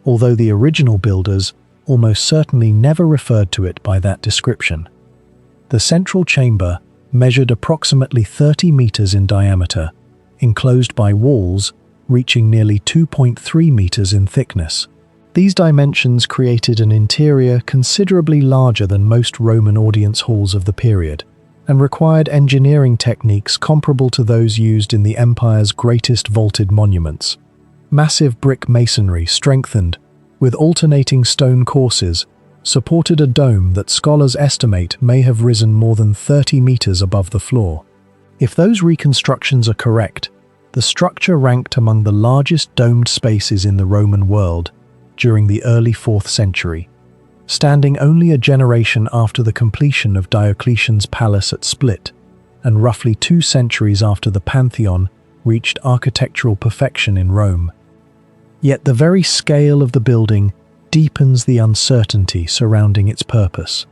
although the original builders almost certainly never referred to it by that description. The central chamber measured approximately 30 meters in diameter, enclosed by walls reaching nearly 2.3 meters in thickness. These dimensions created an interior considerably larger than most Roman audience halls of the period, and required engineering techniques comparable to those used in the empire's greatest vaulted monuments. Massive brick masonry, strengthened with alternating stone courses, supported a dome that scholars estimate may have risen more than 30 meters above the floor. If those reconstructions are correct, the structure ranked among the largest domed spaces in the Roman world during the early 4th century, standing only a generation after the completion of Diocletian's palace at Split, and roughly 2 centuries after the Pantheon reached architectural perfection in Rome. Yet the very scale of the building deepens the uncertainty surrounding its purpose.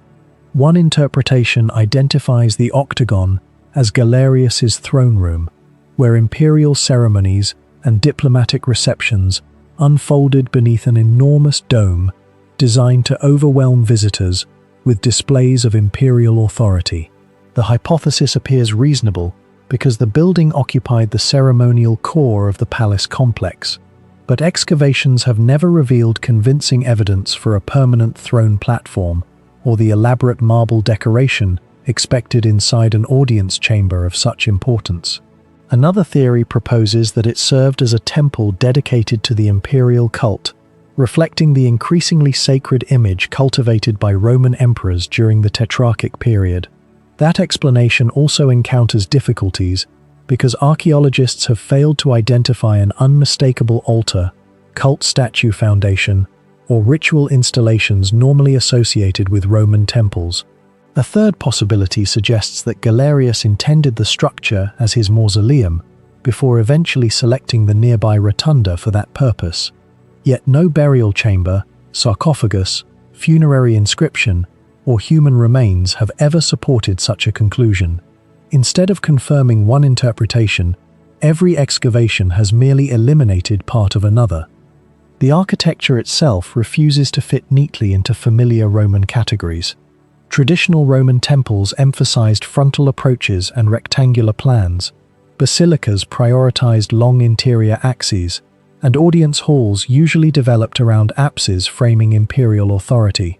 One interpretation identifies the octagon as Galerius's throne room, where imperial ceremonies and diplomatic receptions unfolded beneath an enormous dome designed to overwhelm visitors with displays of imperial authority. The hypothesis appears reasonable because the building occupied the ceremonial core of the palace complex, but excavations have never revealed convincing evidence for a permanent throne platform or the elaborate marble decoration expected inside an audience chamber of such importance. Another theory proposes that it served as a temple dedicated to the imperial cult, reflecting the increasingly sacred image cultivated by Roman emperors during the Tetrarchic period. That explanation also encounters difficulties because archaeologists have failed to identify an unmistakable altar, cult statue foundation, or ritual installations normally associated with Roman temples. A third possibility suggests that Galerius intended the structure as his mausoleum before eventually selecting the nearby rotunda for that purpose. Yet no burial chamber, sarcophagus, funerary inscription, or human remains have ever supported such a conclusion. Instead of confirming one interpretation, every excavation has merely eliminated part of another. The architecture itself refuses to fit neatly into familiar Roman categories. Traditional Roman temples emphasized frontal approaches and rectangular plans. Basilicas prioritized long interior axes, and audience halls usually developed around apses framing imperial authority.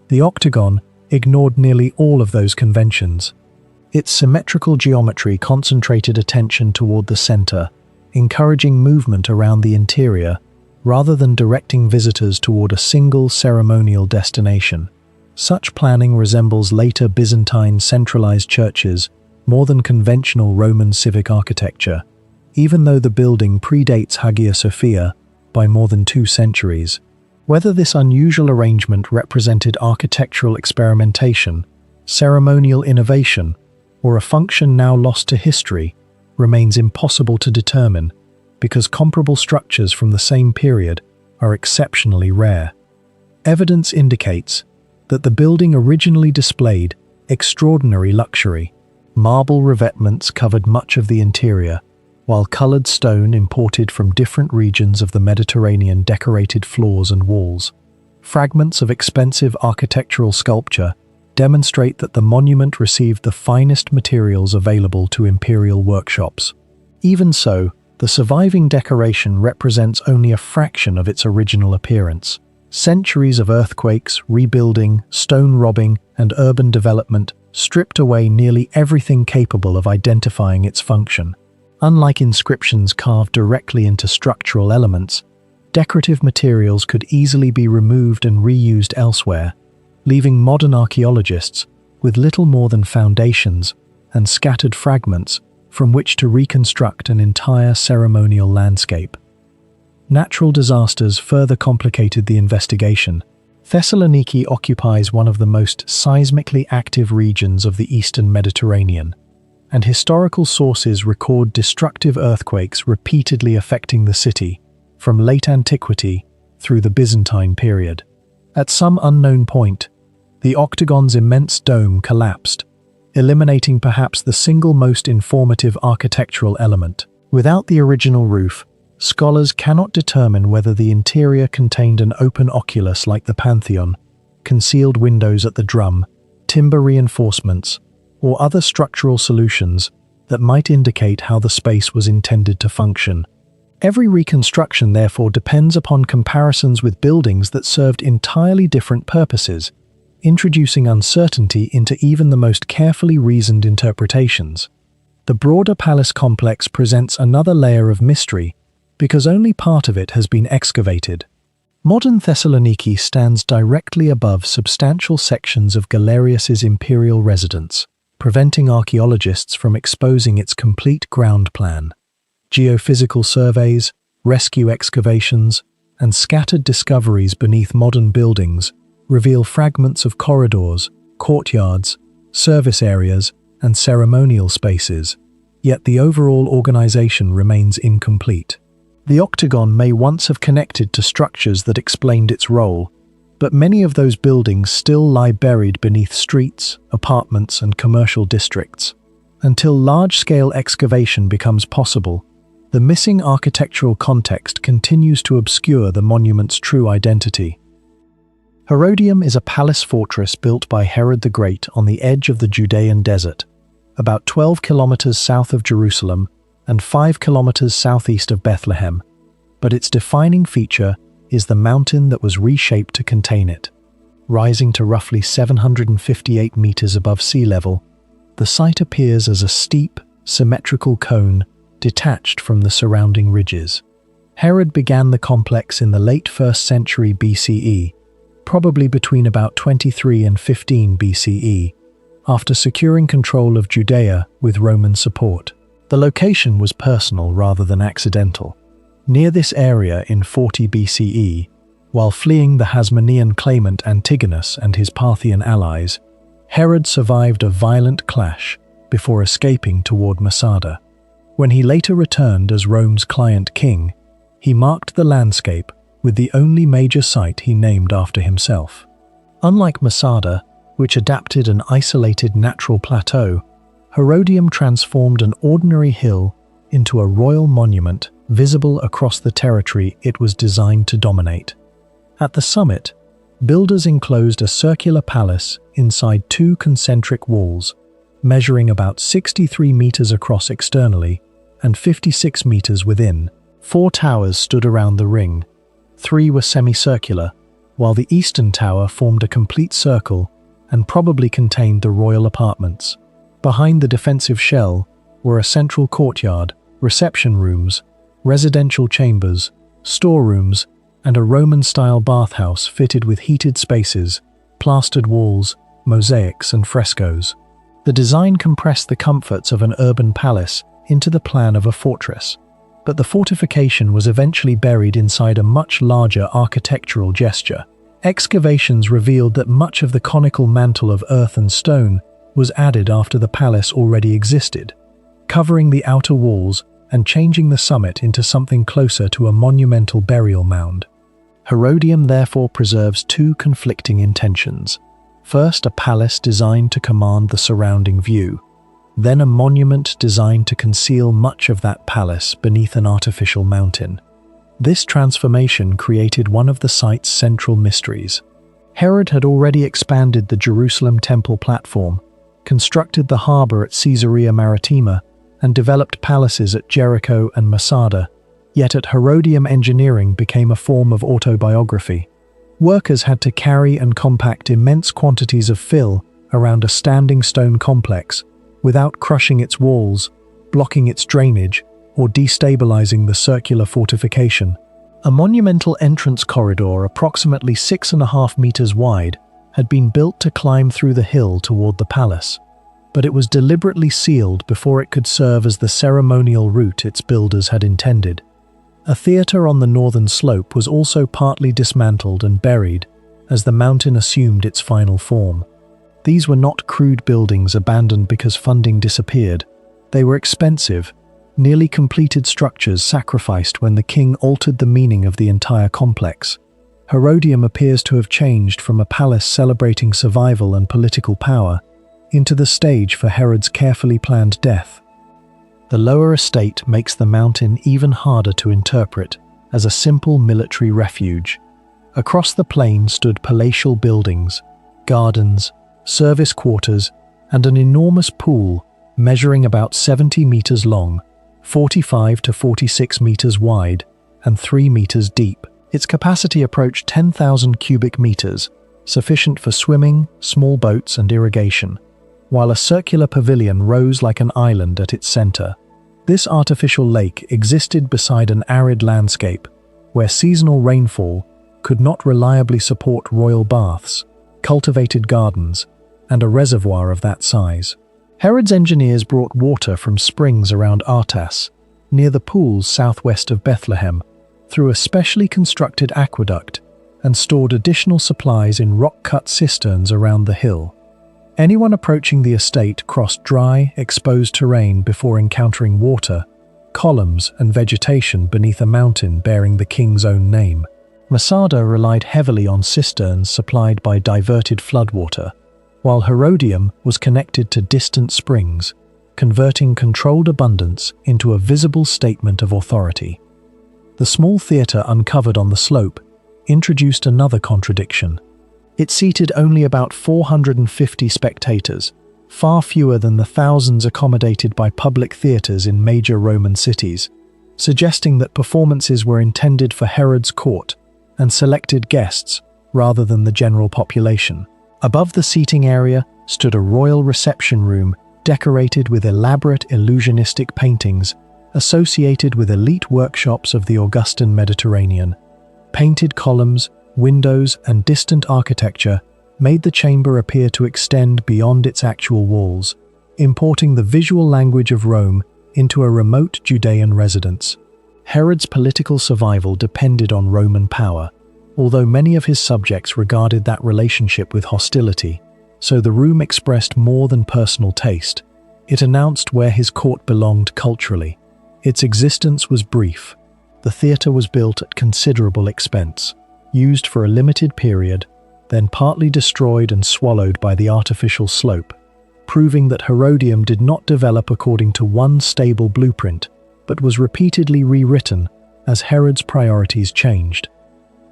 The octagon ignored nearly all of those conventions. Its symmetrical geometry concentrated attention toward the center, encouraging movement around the interior rather than directing visitors toward a single ceremonial destination. Such planning resembles later Byzantine centralized churches more than conventional Roman civic architecture, even though the building predates Hagia Sophia by more than 2 centuries. Whether this unusual arrangement represented architectural experimentation, ceremonial innovation, or a function now lost to history remains impossible to determine because comparable structures from the same period are exceptionally rare. Evidence indicates that the building originally displayed extraordinary luxury. Marble revetments covered much of the interior, while colored stone imported from different regions of the Mediterranean decorated floors and walls. Fragments of expensive architectural sculpture demonstrate that the monument received the finest materials available to imperial workshops. Even so, the surviving decoration represents only a fraction of its original appearance. Centuries of earthquakes, rebuilding, stone robbing, and urban development stripped away nearly everything capable of identifying its function. Unlike inscriptions carved directly into structural elements, decorative materials could easily be removed and reused elsewhere, leaving modern archaeologists with little more than foundations and scattered fragments from which to reconstruct an entire ceremonial landscape. Natural disasters further complicated the investigation. Thessaloniki occupies one of the most seismically active regions of the eastern Mediterranean, and historical sources record destructive earthquakes repeatedly affecting the city, from late antiquity through the Byzantine period. At some unknown point, the octagon's immense dome collapsed, eliminating perhaps the single most informative architectural element. Without the original roof, scholars cannot determine whether the interior contained an open oculus like the Pantheon, concealed windows at the drum, timber reinforcements, or other structural solutions that might indicate how the space was intended to function. Every reconstruction, therefore, depends upon comparisons with buildings that served entirely different purposes, introducing uncertainty into even the most carefully reasoned interpretations. The broader palace complex presents another layer of mystery, because only part of it has been excavated. Modern Thessaloniki stands directly above substantial sections of Galerius's imperial residence, preventing archaeologists from exposing its complete ground plan. Geophysical surveys, rescue excavations, and scattered discoveries beneath modern buildings reveal fragments of corridors, courtyards, service areas, and ceremonial spaces, yet the overall organization remains incomplete. The octagon may once have connected to structures that explained its role, but many of those buildings still lie buried beneath streets, apartments, and commercial districts. Until large-scale excavation becomes possible, the missing architectural context continues to obscure the monument's true identity. Herodium is a palace fortress built by Herod the Great on the edge of the Judean desert, about 12 kilometers south of Jerusalem and 5 kilometers southeast of Bethlehem, but its defining feature is the mountain that was reshaped to contain it. Rising to roughly 758 meters above sea level, the site appears as a steep, symmetrical cone detached from the surrounding ridges. Herod began the complex in the late 1st century BCE, probably between about 23 and 15 BCE, after securing control of Judea with Roman support. The location was personal rather than accidental. Near this area in 40 BCE, while fleeing the Hasmonean claimant Antigonus and his Parthian allies, Herod survived a violent clash before escaping toward Masada. When he later returned as Rome's client king, he marked the landscape with the only major site he named after himself. Unlike Masada, which adapted an isolated natural plateau, Herodium transformed an ordinary hill into a royal monument visible across the territory it was designed to dominate. At the summit, builders enclosed a circular palace inside 2 concentric walls, measuring about 63 meters across externally and 56 meters within. 4 towers stood around the ring. 3 were semicircular, while the eastern tower formed a complete circle and probably contained the royal apartments. Behind the defensive shell were a central courtyard, reception rooms, residential chambers, storerooms, and a Roman-style bathhouse fitted with heated spaces, plastered walls, mosaics, and frescoes. The design compressed the comforts of an urban palace into the plan of a fortress, but the fortification was eventually buried inside a much larger architectural gesture. Excavations revealed that much of the conical mantle of earth and stone was added after the palace already existed, covering the outer walls and changing the summit into something closer to a monumental burial mound. Herodium therefore preserves 2 conflicting intentions. First, a palace designed to command the surrounding view, then a monument designed to conceal much of that palace beneath an artificial mountain. This transformation created one of the site's central mysteries. Herod had already expanded the Jerusalem temple platform, constructed the harbor at Caesarea Maritima, and developed palaces at Jericho and Masada, yet at Herodium engineering became a form of autobiography. Workers had to carry and compact immense quantities of fill around a standing stone complex without crushing its walls, blocking its drainage, or destabilizing the circular fortification. A monumental entrance corridor approximately 6.5 meters wide had been built to climb through the hill toward the palace. but it was deliberately sealed before it could serve as the ceremonial route its builders had intended. A theatre on the northern slope was also partly dismantled and buried as the mountain assumed its final form. These were not crude buildings abandoned because funding disappeared. They were expensive, nearly completed structures sacrificed when the king altered the meaning of the entire complex. Herodium appears to have changed from a palace celebrating survival and political power into the stage for Herod's carefully planned death. The lower estate makes the mountain even harder to interpret as a simple military refuge. Across the plain stood palatial buildings, gardens, service quarters, and an enormous pool measuring about 70 meters long, 45 to 46 meters wide, and 3 meters deep. Its capacity approached 10,000 cubic meters, sufficient for swimming, small boats, and irrigation, while a circular pavilion rose like an island at its center. This artificial lake existed beside an arid landscape, where seasonal rainfall could not reliably support royal baths, cultivated gardens, and a reservoir of that size. Herod's engineers brought water from springs around Artas, near the pools southwest of Bethlehem, through a specially constructed aqueduct, and stored additional supplies in rock-cut cisterns around the hill. Anyone approaching the estate crossed dry, exposed terrain before encountering water, columns, and vegetation beneath a mountain bearing the king's own name. Masada relied heavily on cisterns supplied by diverted floodwater, while Herodium was connected to distant springs, converting controlled abundance into a visible statement of authority. The small theatre uncovered on the slope introduced another contradiction. It seated only about 450 spectators, far fewer than the thousands accommodated by public theatres in major Roman cities, suggesting that performances were intended for Herod's court and selected guests rather than the general population. Above the seating area stood a royal reception room decorated with elaborate illusionistic paintings associated with elite workshops of the Augustan Mediterranean. Painted columns, windows, and distant architecture made the chamber appear to extend beyond its actual walls, importing the visual language of Rome into a remote Judean residence. Herod's political survival depended on Roman power, although many of his subjects regarded that relationship with hostility, so the room expressed more than personal taste. It announced where his court belonged culturally. Its existence was brief. The theatre was built at considerable expense, used for a limited period, then partly destroyed and swallowed by the artificial slope, proving that Herodium did not develop according to one stable blueprint, but was repeatedly rewritten as Herod's priorities changed.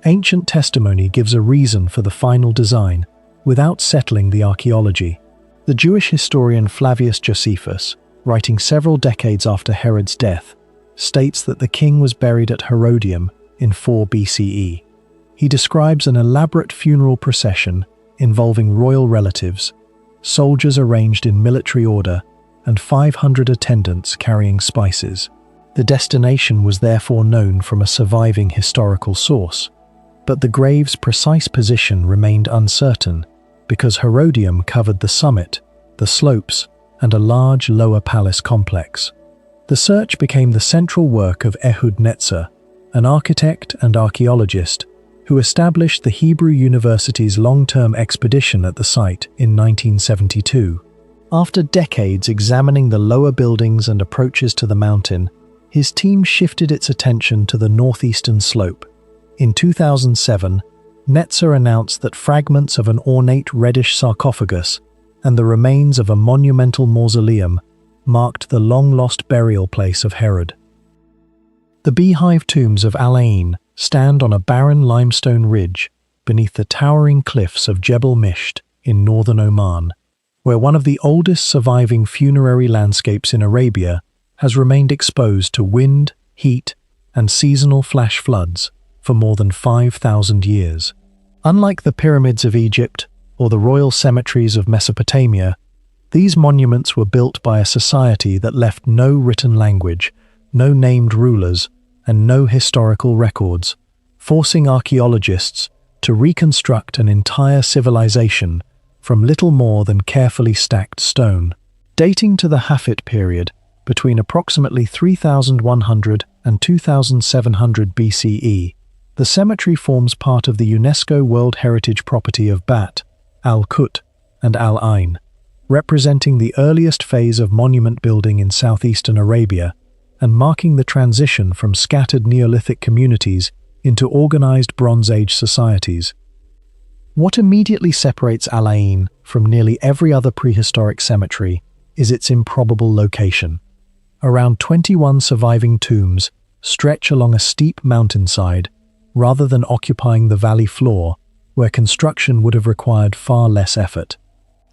Ancient testimony gives a reason for the final design, without settling the archaeology. The Jewish historian Flavius Josephus, writing several decades after Herod's death, states that the king was buried at Herodium in 4 BCE. He describes an elaborate funeral procession involving royal relatives, soldiers arranged in military order, and 500 attendants carrying spices. The destination was therefore known from a surviving historical source, but the grave's precise position remained uncertain because Herodium covered the summit, the slopes, and a large lower palace complex. The search became the central work of Ehud Netzer, an architect and archaeologist who established the Hebrew University's long-term expedition at the site in 1972. After decades examining the lower buildings and approaches to the mountain, his team shifted its attention to the northeastern slope. In 2007, Netzer announced that fragments of an ornate reddish sarcophagus and the remains of a monumental mausoleum marked the long-lost burial place of Herod. The beehive tombs of Al-Ain stand on a barren limestone ridge beneath the towering cliffs of Jebel Misht in northern Oman, where one of the oldest surviving funerary landscapes in Arabia has remained exposed to wind, heat, and seasonal flash floods for more than 5,000 years. Unlike the pyramids of Egypt or the royal cemeteries of Mesopotamia, these monuments were built by a society that left no written language, no named rulers, and no historical records, forcing archaeologists to reconstruct an entire civilization from little more than carefully stacked stone. Dating to the Hafit period, between approximately 3100 and 2700 BCE, the cemetery forms part of the UNESCO World Heritage Property of Bat, Al-Qut, and Al-Ain, representing the earliest phase of monument building in southeastern Arabia and marking the transition from scattered Neolithic communities into organized Bronze Age societies. What immediately separates Al-Ain from nearly every other prehistoric cemetery is its improbable location. Around 21 surviving tombs stretch along a steep mountainside rather than occupying the valley floor, where construction would have required far less effort.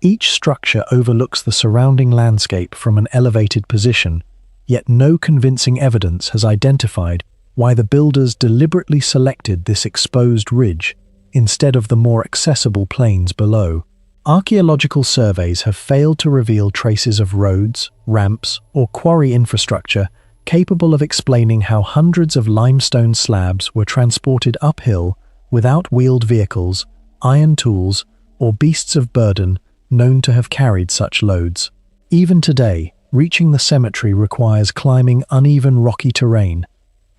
Each structure overlooks the surrounding landscape from an elevated position, yet no convincing evidence has identified why the builders deliberately selected this exposed ridge instead of the more accessible plains below. Archaeological surveys have failed to reveal traces of roads, ramps, or quarry infrastructure capable of explaining how hundreds of limestone slabs were transported uphill without wheeled vehicles, iron tools, or beasts of burden known to have carried such loads. Even today, reaching the cemetery requires climbing uneven rocky terrain,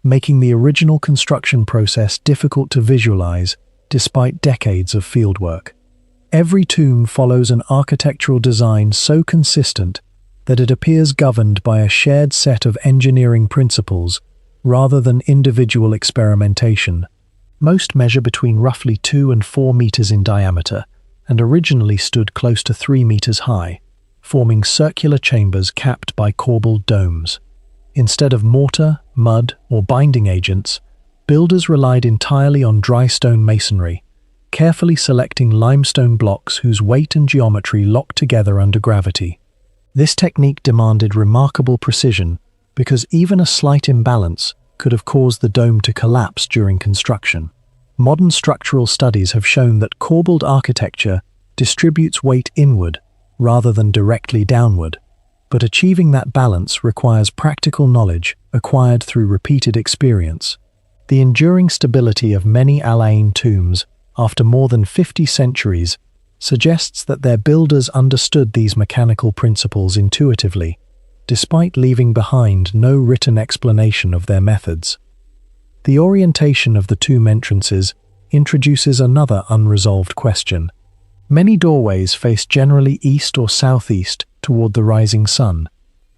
making the original construction process difficult to visualize despite decades of fieldwork. Every tomb follows an architectural design so consistent that it appears governed by a shared set of engineering principles rather than individual experimentation. Most measure between roughly 2 and 4 meters in diameter and originally stood close to 3 meters high, forming circular chambers capped by corbelled domes. Instead of mortar, mud, or binding agents, builders relied entirely on dry stone masonry, carefully selecting limestone blocks whose weight and geometry locked together under gravity. This technique demanded remarkable precision because even a slight imbalance could have caused the dome to collapse during construction. Modern structural studies have shown that corbelled architecture distributes weight inward rather than directly downward, but achieving that balance requires practical knowledge acquired through repeated experience. The enduring stability of many Al-Ain tombs after more than 50 centuries suggests that their builders understood these mechanical principles intuitively, despite leaving behind no written explanation of their methods. The orientation of the tomb entrances introduces another unresolved question. Many doorways face generally east or southeast toward the rising sun,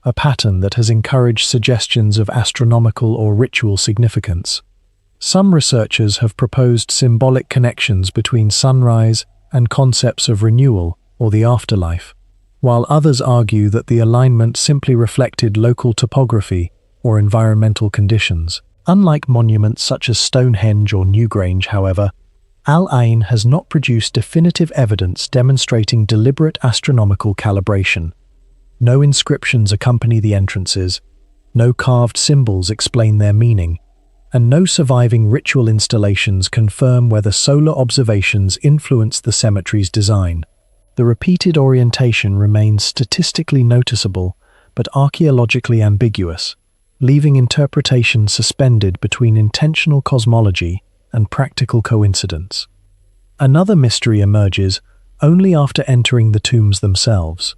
a pattern that has encouraged suggestions of astronomical or ritual significance. Some researchers have proposed symbolic connections between sunrise and concepts of renewal or the afterlife, while others argue that the alignment simply reflected local topography or environmental conditions. Unlike monuments such as Stonehenge or Newgrange, however, Al-Ain has not produced definitive evidence demonstrating deliberate astronomical calibration. No inscriptions accompany the entrances, no carved symbols explain their meaning, and no surviving ritual installations confirm whether solar observations influenced the cemetery's design. The repeated orientation remains statistically noticeable but archaeologically ambiguous, leaving interpretation suspended between intentional cosmology and practical coincidence. Another mystery emerges only after entering the tombs themselves.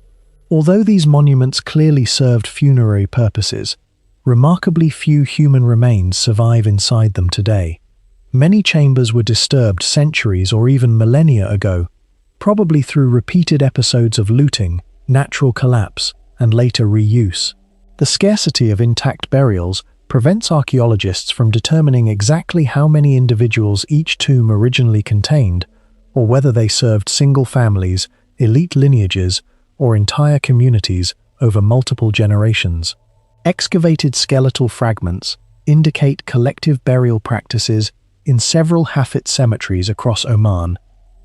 Although these monuments clearly served funerary purposes, remarkably few human remains survive inside them today. Many chambers were disturbed centuries or even millennia ago, probably through repeated episodes of looting, natural collapse, and later reuse. The scarcity of intact burials prevents archaeologists from determining exactly how many individuals each tomb originally contained, or whether they served single families, elite lineages, or entire communities over multiple generations. Excavated skeletal fragments indicate collective burial practices in several Hafit cemeteries across Oman,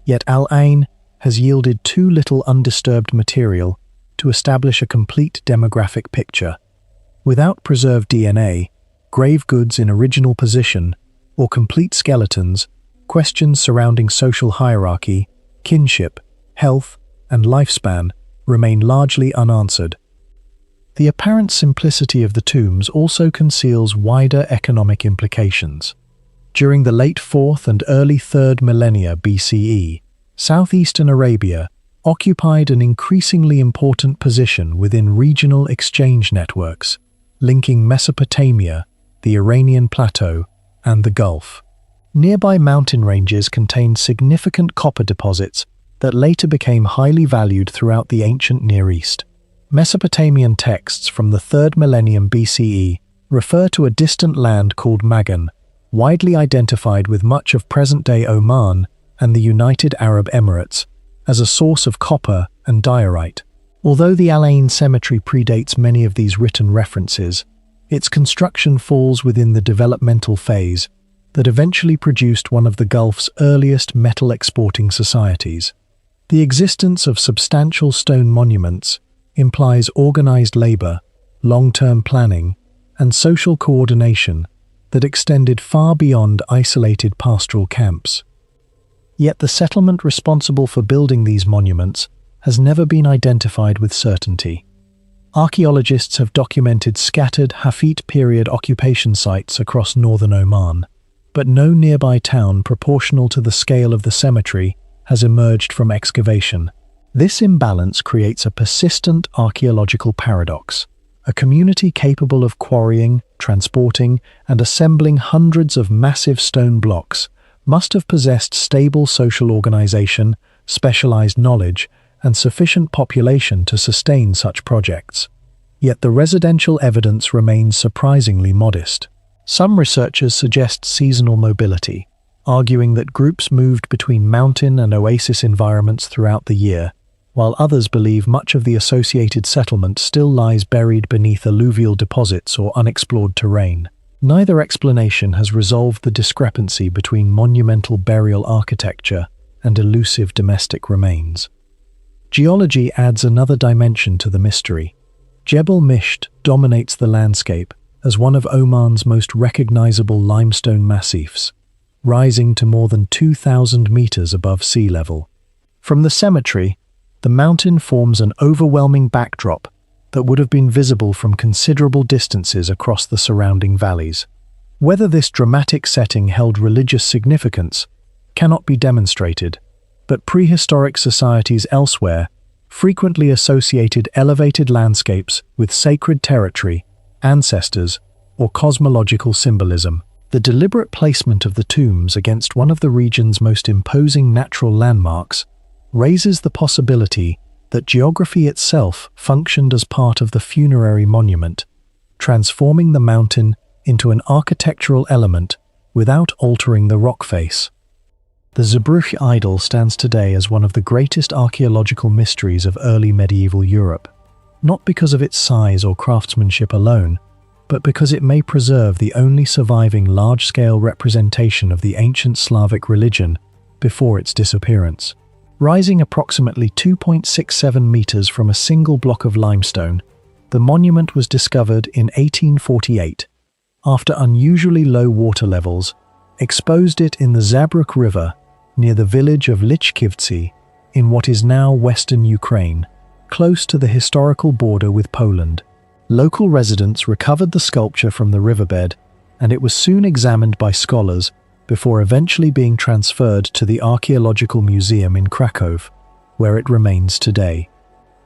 yet Al-Ain has yielded too little undisturbed material to establish a complete demographic picture. Without preserved DNA, grave goods in original position, or complete skeletons, questions surrounding social hierarchy, kinship, health, and lifespan remain largely unanswered. The apparent simplicity of the tombs also conceals wider economic implications. During the late 4th and early 3rd millennia BCE, southeastern Arabia occupied an increasingly important position within regional exchange networks, linking Mesopotamia, the Iranian Plateau, and the Gulf. Nearby mountain ranges contained significant copper deposits that later became highly valued throughout the ancient Near East. Mesopotamian texts from the 3rd millennium BCE refer to a distant land called Magan, widely identified with much of present-day Oman and the United Arab Emirates, as a source of copper and diorite. Although the Al Ain cemetery predates many of these written references, its construction falls within the developmental phase that eventually produced one of the Gulf's earliest metal-exporting societies. The existence of substantial stone monuments implies organized labor, long-term planning, and social coordination that extended far beyond isolated pastoral camps. Yet the settlement responsible for building these monuments has never been identified with certainty. Archaeologists have documented scattered Hafid period occupation sites across northern Oman, but no nearby town proportional to the scale of the cemetery has emerged from excavation. This imbalance creates a persistent archaeological paradox. A community capable of quarrying, transporting, and assembling hundreds of massive stone blocks must have possessed stable social organization, specialized knowledge, and sufficient population to sustain such projects. Yet the residential evidence remains surprisingly modest. Some researchers suggest seasonal mobility, arguing that groups moved between mountain and oasis environments throughout the year, while others believe much of the associated settlement still lies buried beneath alluvial deposits or unexplored terrain. Neither explanation has resolved the discrepancy between monumental burial architecture and elusive domestic remains. Geology adds another dimension to the mystery. Jebel Misht dominates the landscape as one of Oman's most recognizable limestone massifs, rising to more than 2,000 meters above sea level. From the cemetery, the mountain forms an overwhelming backdrop that would have been visible from considerable distances across the surrounding valleys. Whether this dramatic setting held religious significance cannot be demonstrated, but prehistoric societies elsewhere frequently associated elevated landscapes with sacred territory, ancestors, or cosmological symbolism. The deliberate placement of the tombs against one of the region's most imposing natural landmarks raises the possibility that geography itself functioned as part of the funerary monument, transforming the mountain into an architectural element without altering the rock face. The Zerbruch idol stands today as one of the greatest archaeological mysteries of early medieval Europe, not because of its size or craftsmanship alone, but because it may preserve the only surviving large-scale representation of the ancient Slavic religion before its disappearance. Rising approximately 2.67 meters from a single block of limestone, the monument was discovered in 1848, after unusually low water levels exposed it in the Zabruk River near the village of Lichkivtsi in what is now western Ukraine, close to the historical border with Poland. Local residents recovered the sculpture from the riverbed, and it was soon examined by scholars before eventually being transferred to the Archaeological Museum in Krakow, where it remains today.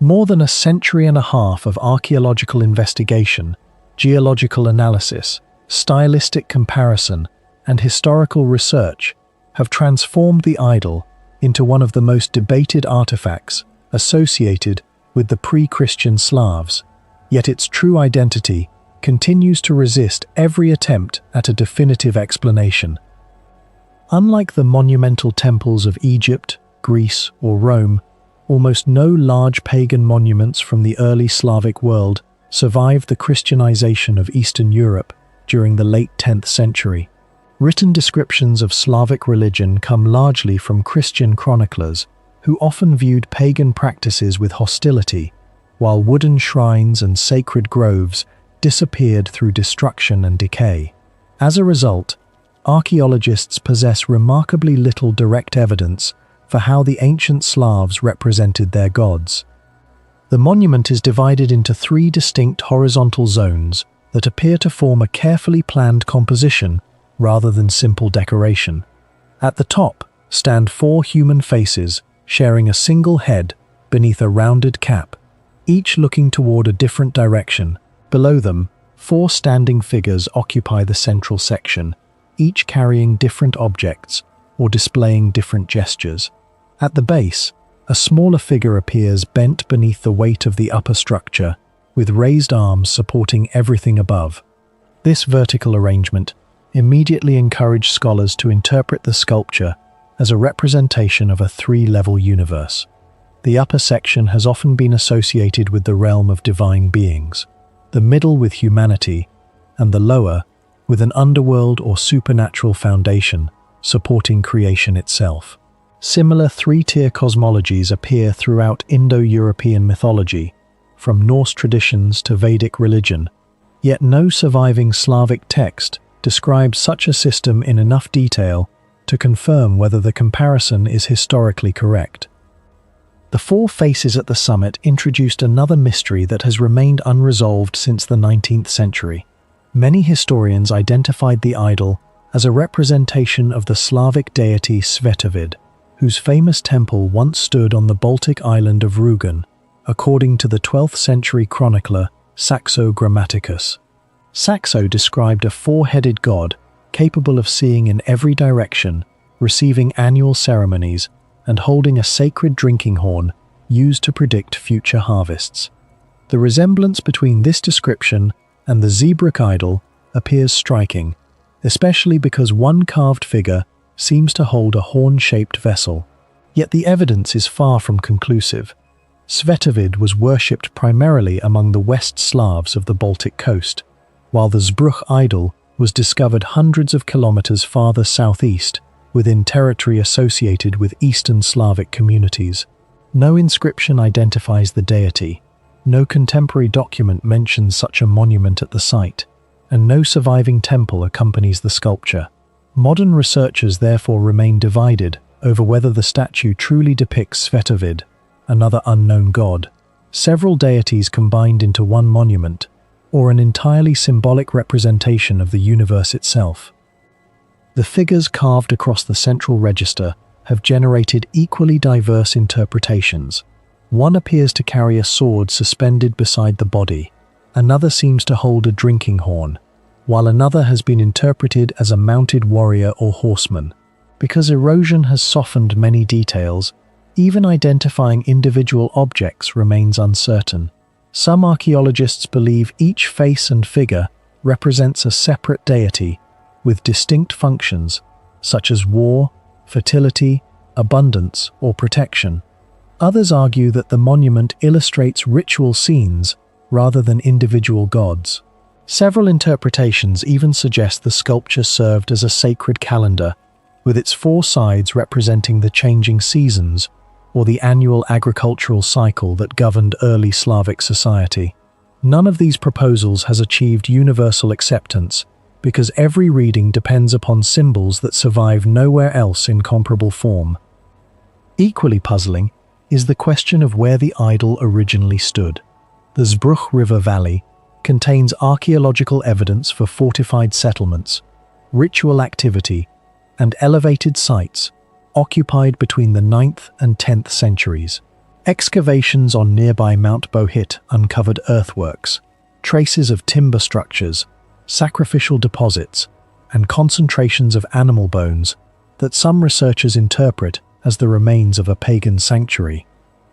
More than a century and a half of archaeological investigation, geological analysis, stylistic comparison, and historical research have transformed the idol into one of the most debated artifacts associated with the pre-Christian Slavs, yet its true identity continues to resist every attempt at a definitive explanation. Unlike the monumental temples of Egypt, Greece, or Rome, almost no large pagan monuments from the early Slavic world survived the Christianization of Eastern Europe during the late 10th century. Written descriptions of Slavic religion come largely from Christian chroniclers, who often viewed pagan practices with hostility, while wooden shrines and sacred groves disappeared through destruction and decay. As a result, archaeologists possess remarkably little direct evidence for how the ancient Slavs represented their gods. The monument is divided into 3 distinct horizontal zones that appear to form a carefully planned composition rather than simple decoration. At the top stand 4 human faces sharing a single head beneath a rounded cap, each looking toward a different direction. Below them, 4 standing figures occupy the central section, each carrying different objects or displaying different gestures. At the base, a smaller figure appears bent beneath the weight of the upper structure, with raised arms supporting everything above. This vertical arrangement immediately encouraged scholars to interpret the sculpture as a representation of a 3-level universe. The upper section has often been associated with the realm of divine beings, the middle with humanity, and the lower with an underworld or supernatural foundation supporting creation itself. Similar 3-tier cosmologies appear throughout Indo-European mythology, from Norse traditions to Vedic religion, yet no surviving Slavic text describes such a system in enough detail to confirm whether the comparison is historically correct. The 4 faces at the summit introduced another mystery that has remained unresolved since the 19th century. Many historians identified the idol as a representation of the Slavic deity Svetovid, whose famous temple once stood on the Baltic island of Rügen, according to the 12th century chronicler Saxo Grammaticus. Saxo described a 4-headed god capable of seeing in every direction, receiving annual ceremonies, and holding a sacred drinking horn used to predict future harvests. The resemblance between this description and the Zeebrugge idol appears striking, especially because one carved figure seems to hold a horn-shaped vessel. Yet the evidence is far from conclusive. Svetovid was worshipped primarily among the West Slavs of the Baltic coast, while the Zeebrugge idol was discovered hundreds of kilometers farther southeast, within territory associated with Eastern Slavic communities. No inscription identifies the deity, no contemporary document mentions such a monument at the site, and no surviving temple accompanies the sculpture. Modern researchers therefore remain divided over whether the statue truly depicts Svetovid, another unknown god, several deities combined into one monument, or an entirely symbolic representation of the universe itself. The figures carved across the central register have generated equally diverse interpretations. One appears to carry a sword suspended beside the body, another seems to hold a drinking horn, while another has been interpreted as a mounted warrior or horseman. Because erosion has softened many details, even identifying individual objects remains uncertain. Some archaeologists believe each face and figure represents a separate deity with distinct functions, such as war, fertility, abundance, or protection. Others argue that the monument illustrates ritual scenes rather than individual gods. Several interpretations even suggest the sculpture served as a sacred calendar, with its 4 sides representing the changing seasons or the annual agricultural cycle that governed early Slavic society. None of these proposals has achieved universal acceptance, because every reading depends upon symbols that survive nowhere else in comparable form. Equally puzzling is the question of where the idol originally stood. The Zeebrugge River Valley contains archaeological evidence for fortified settlements, ritual activity, and elevated sites occupied between the 9th and 10th centuries. Excavations on nearby Mount Bohit uncovered earthworks, traces of timber structures, sacrificial deposits, and concentrations of animal bones that some researchers interpret as the remains of a pagan sanctuary.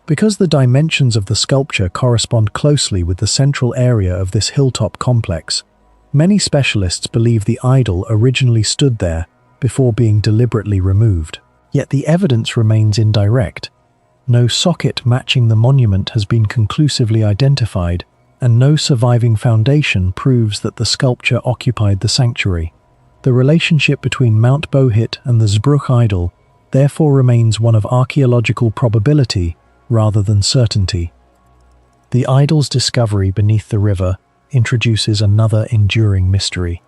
Because the dimensions of the sculpture correspond closely with the central area of this hilltop complex, many specialists believe the idol originally stood there before being deliberately removed. Yet the evidence remains indirect. No socket matching the monument has been conclusively identified, and no surviving foundation proves that the sculpture occupied the sanctuary. The relationship between Mount Bohit and the Zeebrugge idol therefore remains one of archaeological probability rather than certainty. The idol's discovery beneath the river introduces another enduring mystery.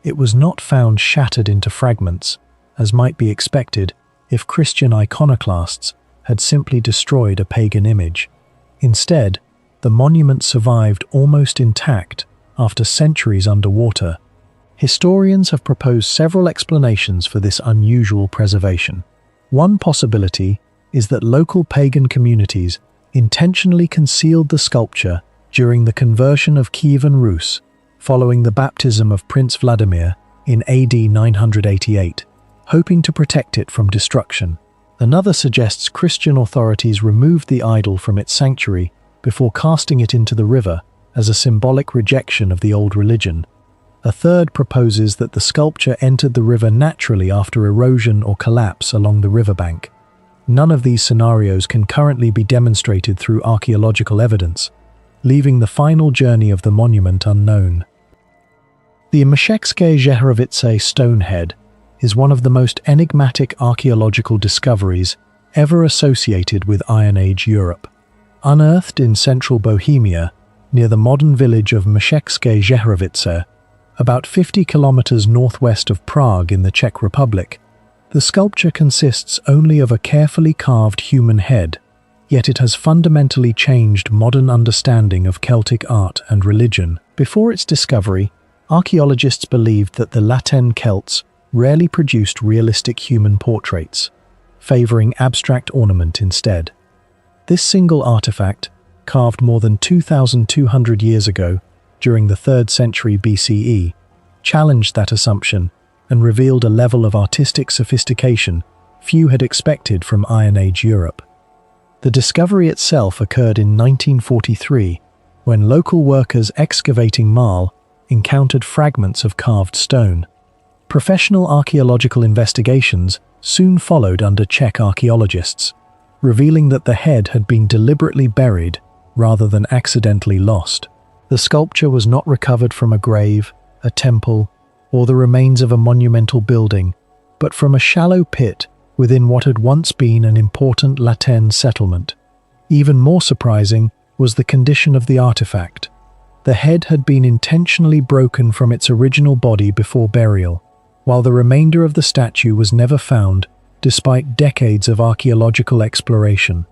It was not found shattered into fragments, as might be expected if Christian iconoclasts had simply destroyed a pagan image. Instead, the monument survived almost intact after centuries underwater. Historians have proposed several explanations for this unusual preservation. One possibility is that local pagan communities intentionally concealed the sculpture during the conversion of Kievan Rus, following the baptism of Prince Vladimir in AD 988, hoping to protect it from destruction. Another suggests Christian authorities removed the idol from its sanctuary before casting it into the river as a symbolic rejection of the old religion. A third proposes that the sculpture entered the river naturally after erosion or collapse along the riverbank. None of these scenarios can currently be demonstrated through archaeological evidence, leaving the final journey of the monument unknown. The Meshekske Jehorovitse stone head is one of the most enigmatic archaeological discoveries ever associated with Iron Age Europe. Unearthed in central Bohemia, near the modern village of Meshekske Jehorovitse, about 50 kilometers northwest of Prague in the Czech Republic, the sculpture consists only of a carefully carved human head, yet it has fundamentally changed modern understanding of Celtic art and religion. Before its discovery, archaeologists believed that the Latin Celts rarely produced realistic human portraits, favoring abstract ornament instead. This single artifact, carved more than 2,200 years ago, during the 3rd century BCE, challenged that assumption and revealed a level of artistic sophistication few had expected from Iron Age Europe. The discovery itself occurred in 1943, when local workers excavating Marl encountered fragments of carved stone. Professional archaeological investigations soon followed under Czech archaeologists, revealing that the head had been deliberately buried rather than accidentally lost. The sculpture was not recovered from a grave, a temple, or the remains of a monumental building, but from a shallow pit within what had once been an important Latin settlement. Even more surprising was the condition of the artifact. The head had been intentionally broken from its original body before burial, while the remainder of the statue was never found, despite decades of archaeological exploration.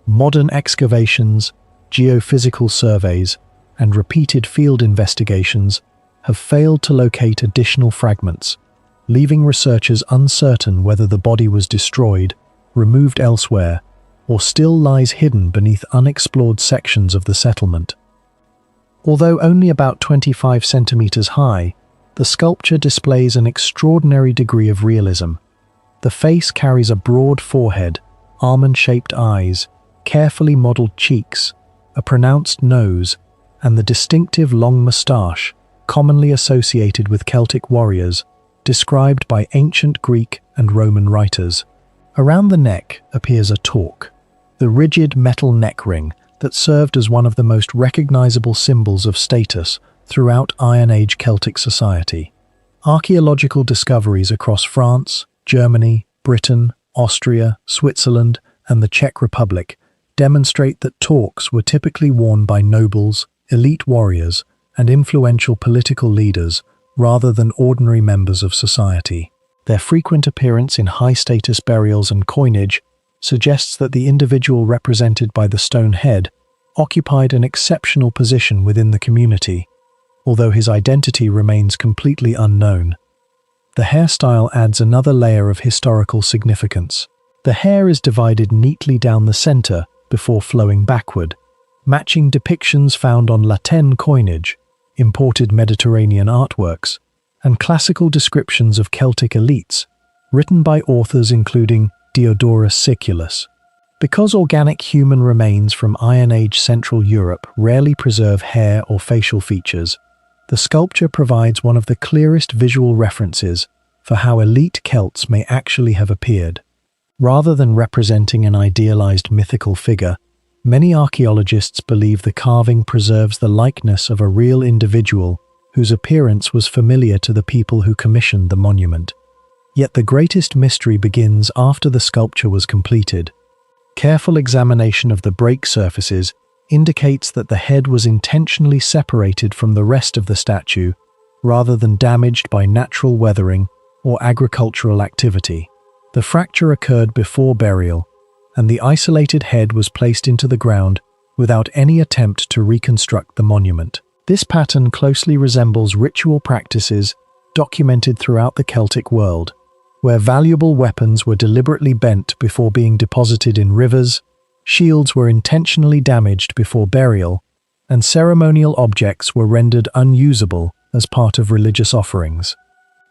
Modern excavations, geophysical surveys, and repeated field investigations have failed to locate additional fragments, leaving researchers uncertain whether the body was destroyed, removed elsewhere, or still lies hidden beneath unexplored sections of the settlement. Although only about 25 centimeters high, the sculpture displays an extraordinary degree of realism. The face carries a broad forehead, almond-shaped eyes, carefully modeled cheeks, a pronounced nose, and the distinctive long moustache, commonly associated with Celtic warriors, described by ancient Greek and Roman writers. Around the neck appears a torque, the rigid metal neck ring that served as one of the most recognizable symbols of status throughout Iron Age Celtic society. Archaeological discoveries across France, Germany, Britain, Austria, Switzerland, and the Czech Republic demonstrate that torques were typically worn by nobles, elite warriors, and influential political leaders rather than ordinary members of society. Their frequent appearance in high-status burials and coinage suggests that the individual represented by the stone head occupied an exceptional position within the community, although his identity remains completely unknown. The hairstyle adds another layer of historical significance. The hair is divided neatly down the center before flowing backward, matching depictions found on Latin coinage, imported Mediterranean artworks, and classical descriptions of Celtic elites, written by authors including Diodorus Siculus. Because organic human remains from Iron Age Central Europe rarely preserve hair or facial features, the sculpture provides one of the clearest visual references for how elite Celts may actually have appeared. Rather than representing an idealized mythical figure, many archaeologists believe the carving preserves the likeness of a real individual whose appearance was familiar to the people who commissioned the monument. Yet the greatest mystery begins after the sculpture was completed. Careful examination of the break surfaces indicates that the head was intentionally separated from the rest of the statue rather than damaged by natural weathering or agricultural activity. The fracture occurred before burial, and the isolated head was placed into the ground without any attempt to reconstruct the monument. This pattern closely resembles ritual practices documented throughout the Celtic world, where valuable weapons were deliberately bent before being deposited in rivers, Shields were intentionally damaged before burial, and ceremonial objects were rendered unusable as part of religious offerings.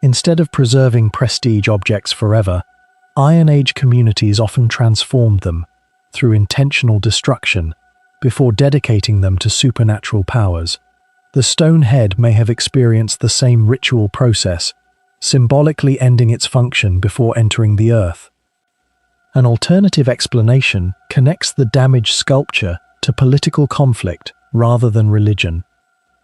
Instead of preserving prestige objects forever, Iron Age communities often transformed them through intentional destruction before dedicating them to supernatural powers. The stone head may have experienced the same ritual process, symbolically ending its function before entering the earth. An alternative explanation connects the damaged sculpture to political conflict rather than religion.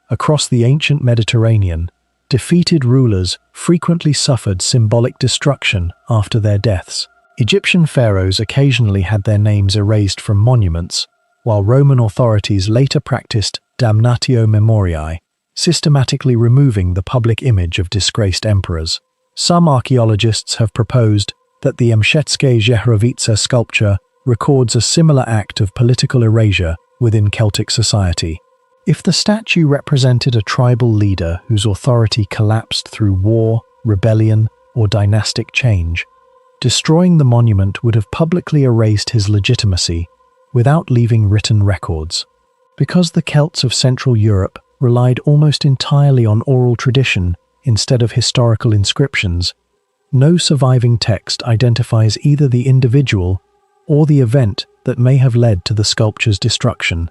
Across the ancient Mediterranean, defeated rulers frequently suffered symbolic destruction after their deaths. Egyptian pharaohs occasionally had their names erased from monuments, while Roman authorities later practiced damnatio memoriae, systematically removing the public image of disgraced emperors. Some archaeologists have proposed that the Mszeckie Jehorovitsa sculpture records a similar act of political erasure within Celtic society. If the statue represented a tribal leader whose authority collapsed through war, rebellion, or dynastic change, destroying the monument would have publicly erased his legitimacy without leaving written records. Because the Celts of Central Europe relied almost entirely on oral tradition instead of historical inscriptions, no surviving text identifies either the individual or the event that may have led to the sculpture's destruction.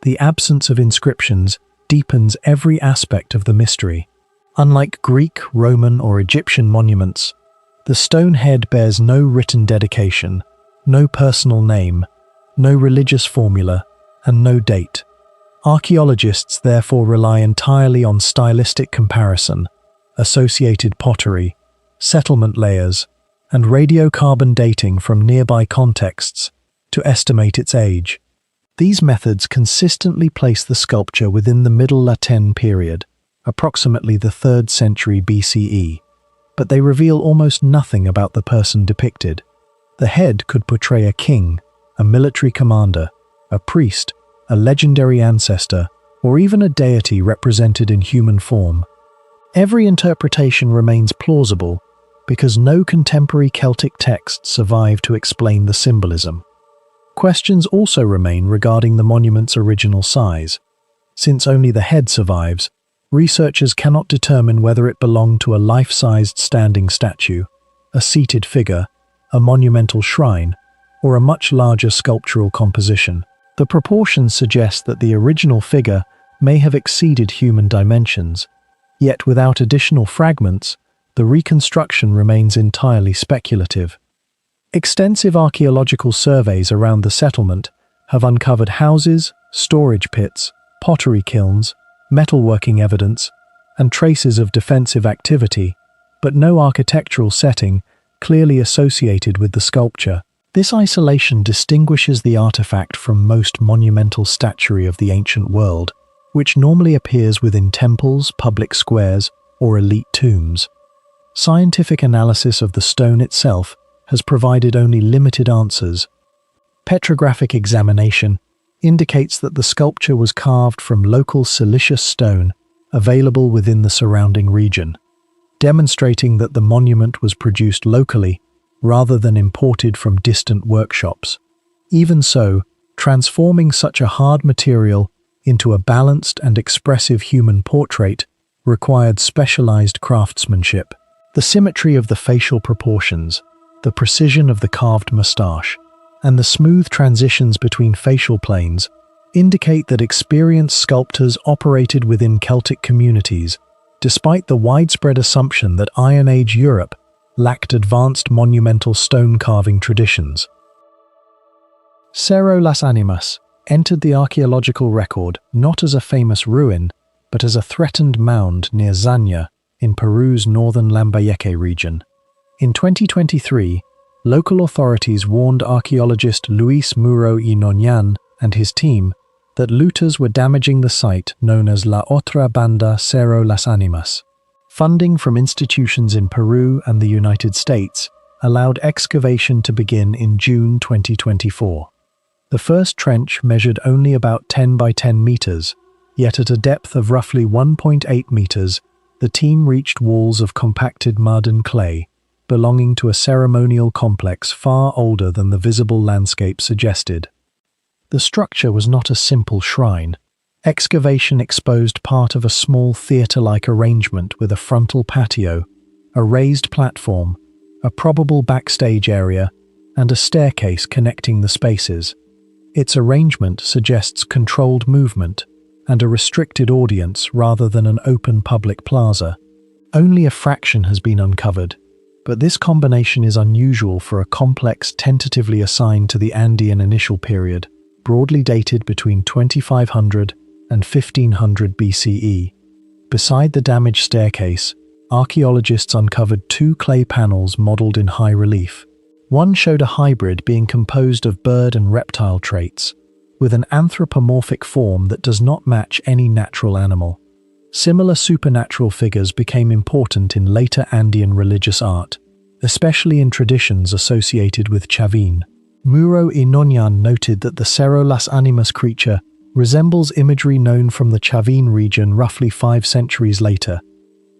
The absence of inscriptions deepens every aspect of the mystery. Unlike Greek, Roman, or Egyptian monuments, the stone head bears no written dedication, no personal name, no religious formula, and no date. Archaeologists therefore rely entirely on stylistic comparison, associated pottery, settlement layers, and radiocarbon dating from nearby contexts to estimate its age. These methods consistently place the sculpture within the Middle Latin period, approximately the 3rd century BCE, but they reveal almost nothing about the person depicted. The head could portray a king, a military commander, a priest, a legendary ancestor, or even a deity represented in human form. Every interpretation remains plausible because no contemporary Celtic text survived to explain the symbolism. Questions also remain regarding the monument's original size. Since only the head survives, researchers cannot determine whether it belonged to a life-sized standing statue, a seated figure, a monumental shrine, or a much larger sculptural composition. The proportions suggest that the original figure may have exceeded human dimensions, yet without additional fragments, the reconstruction remains entirely speculative. Extensive archaeological surveys around the settlement have uncovered houses, storage pits, pottery kilns, metalworking evidence, and traces of defensive activity, but no architectural setting clearly associated with the sculpture. This isolation distinguishes the artifact from most monumental statuary of the ancient world, which normally appears within temples, public squares, or elite tombs. Scientific analysis of the stone itself has provided only limited answers. Petrographic examination indicates that the sculpture was carved from local siliceous stone available within the surrounding region, demonstrating that the monument was produced locally rather than imported from distant workshops. Even so, transforming such a hard material into a balanced and expressive human portrait required specialized craftsmanship. The symmetry of the facial proportions, the precision of the carved moustache, and the smooth transitions between facial planes indicate that experienced sculptors operated within Celtic communities, despite the widespread assumption that Iron Age Europe lacked advanced monumental stone carving traditions. Cerro las Animas entered the archaeological record not as a famous ruin, but as a threatened mound near Zaña in Peru's northern Lambayeque region. In 2023, local authorities warned archaeologist Luis Muro y Noñan and his team that looters were damaging the site known as La Otra Banda Cerro las Animas. Funding from institutions in Peru and the United States allowed excavation to begin in June 2024. The first trench measured only about 10 by 10 meters, yet at a depth of roughly 1.8 meters, the team reached walls of compacted mud and clay, belonging to a ceremonial complex far older than the visible landscape suggested. The structure was not a simple shrine. Excavation exposed part of a small theatre-like arrangement with a frontal patio, a raised platform, a probable backstage area, and a staircase connecting the spaces. Its arrangement suggests controlled movement and a restricted audience rather than an open public plaza. Only a fraction has been uncovered, but this combination is unusual for a complex tentatively assigned to the Andean initial period, broadly dated between 2500 and 1500 BCE. Beside the damaged staircase, archaeologists uncovered two clay panels modeled in high relief. One showed a hybrid being composed of bird and reptile traits, with an anthropomorphic form that does not match any natural animal. Similar supernatural figures became important in later Andean religious art, especially in traditions associated with Chavin. Muro y Noñan noted that the Cerro Las Animas creature resembles imagery known from the Chavin region roughly 5 centuries later.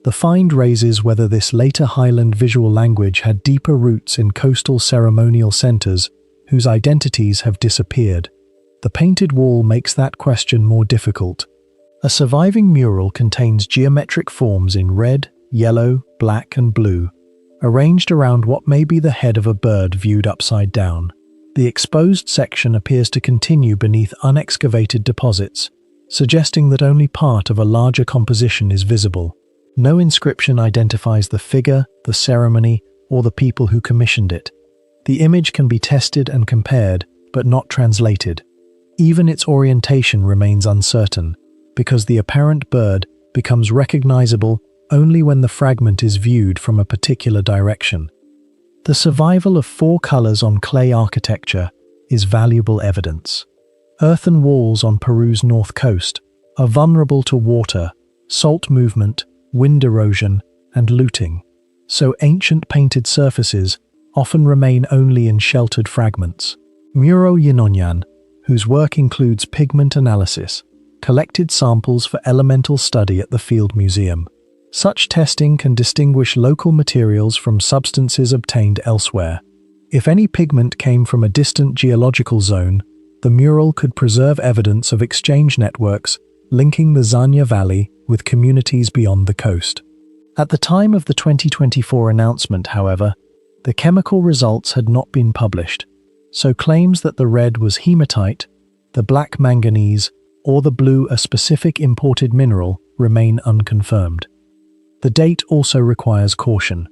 The find raises whether this later highland visual language had deeper roots in coastal ceremonial centers whose identities have disappeared. The painted wall makes that question more difficult. A surviving mural contains geometric forms in red, yellow, black, and blue, arranged around what may be the head of a bird viewed upside down. The exposed section appears to continue beneath unexcavated deposits, suggesting that only part of a larger composition is visible. No inscription identifies the figure, the ceremony, or the people who commissioned it. The image can be tested and compared, but not translated. Even its orientation remains uncertain, because the apparent bird becomes recognizable only when the fragment is viewed from a particular direction. The survival of 4 colors on clay architecture is valuable evidence. Earthen walls on Peru's north coast are vulnerable to water, salt movement, wind erosion, and looting, so ancient painted surfaces often remain only in sheltered fragments. Muro y Noñan, whose work includes pigment analysis, collected samples for elemental study at the Field Museum. Such testing can distinguish local materials from substances obtained elsewhere. If any pigment came from a distant geological zone, the mural could preserve evidence of exchange networks linking the Zanya Valley with communities beyond the coast. At the time of the 2024 announcement, however, the chemical results had not been published, so claims that the red was hematite, the black manganese, or the blue a specific imported mineral remain unconfirmed. The date also requires caution.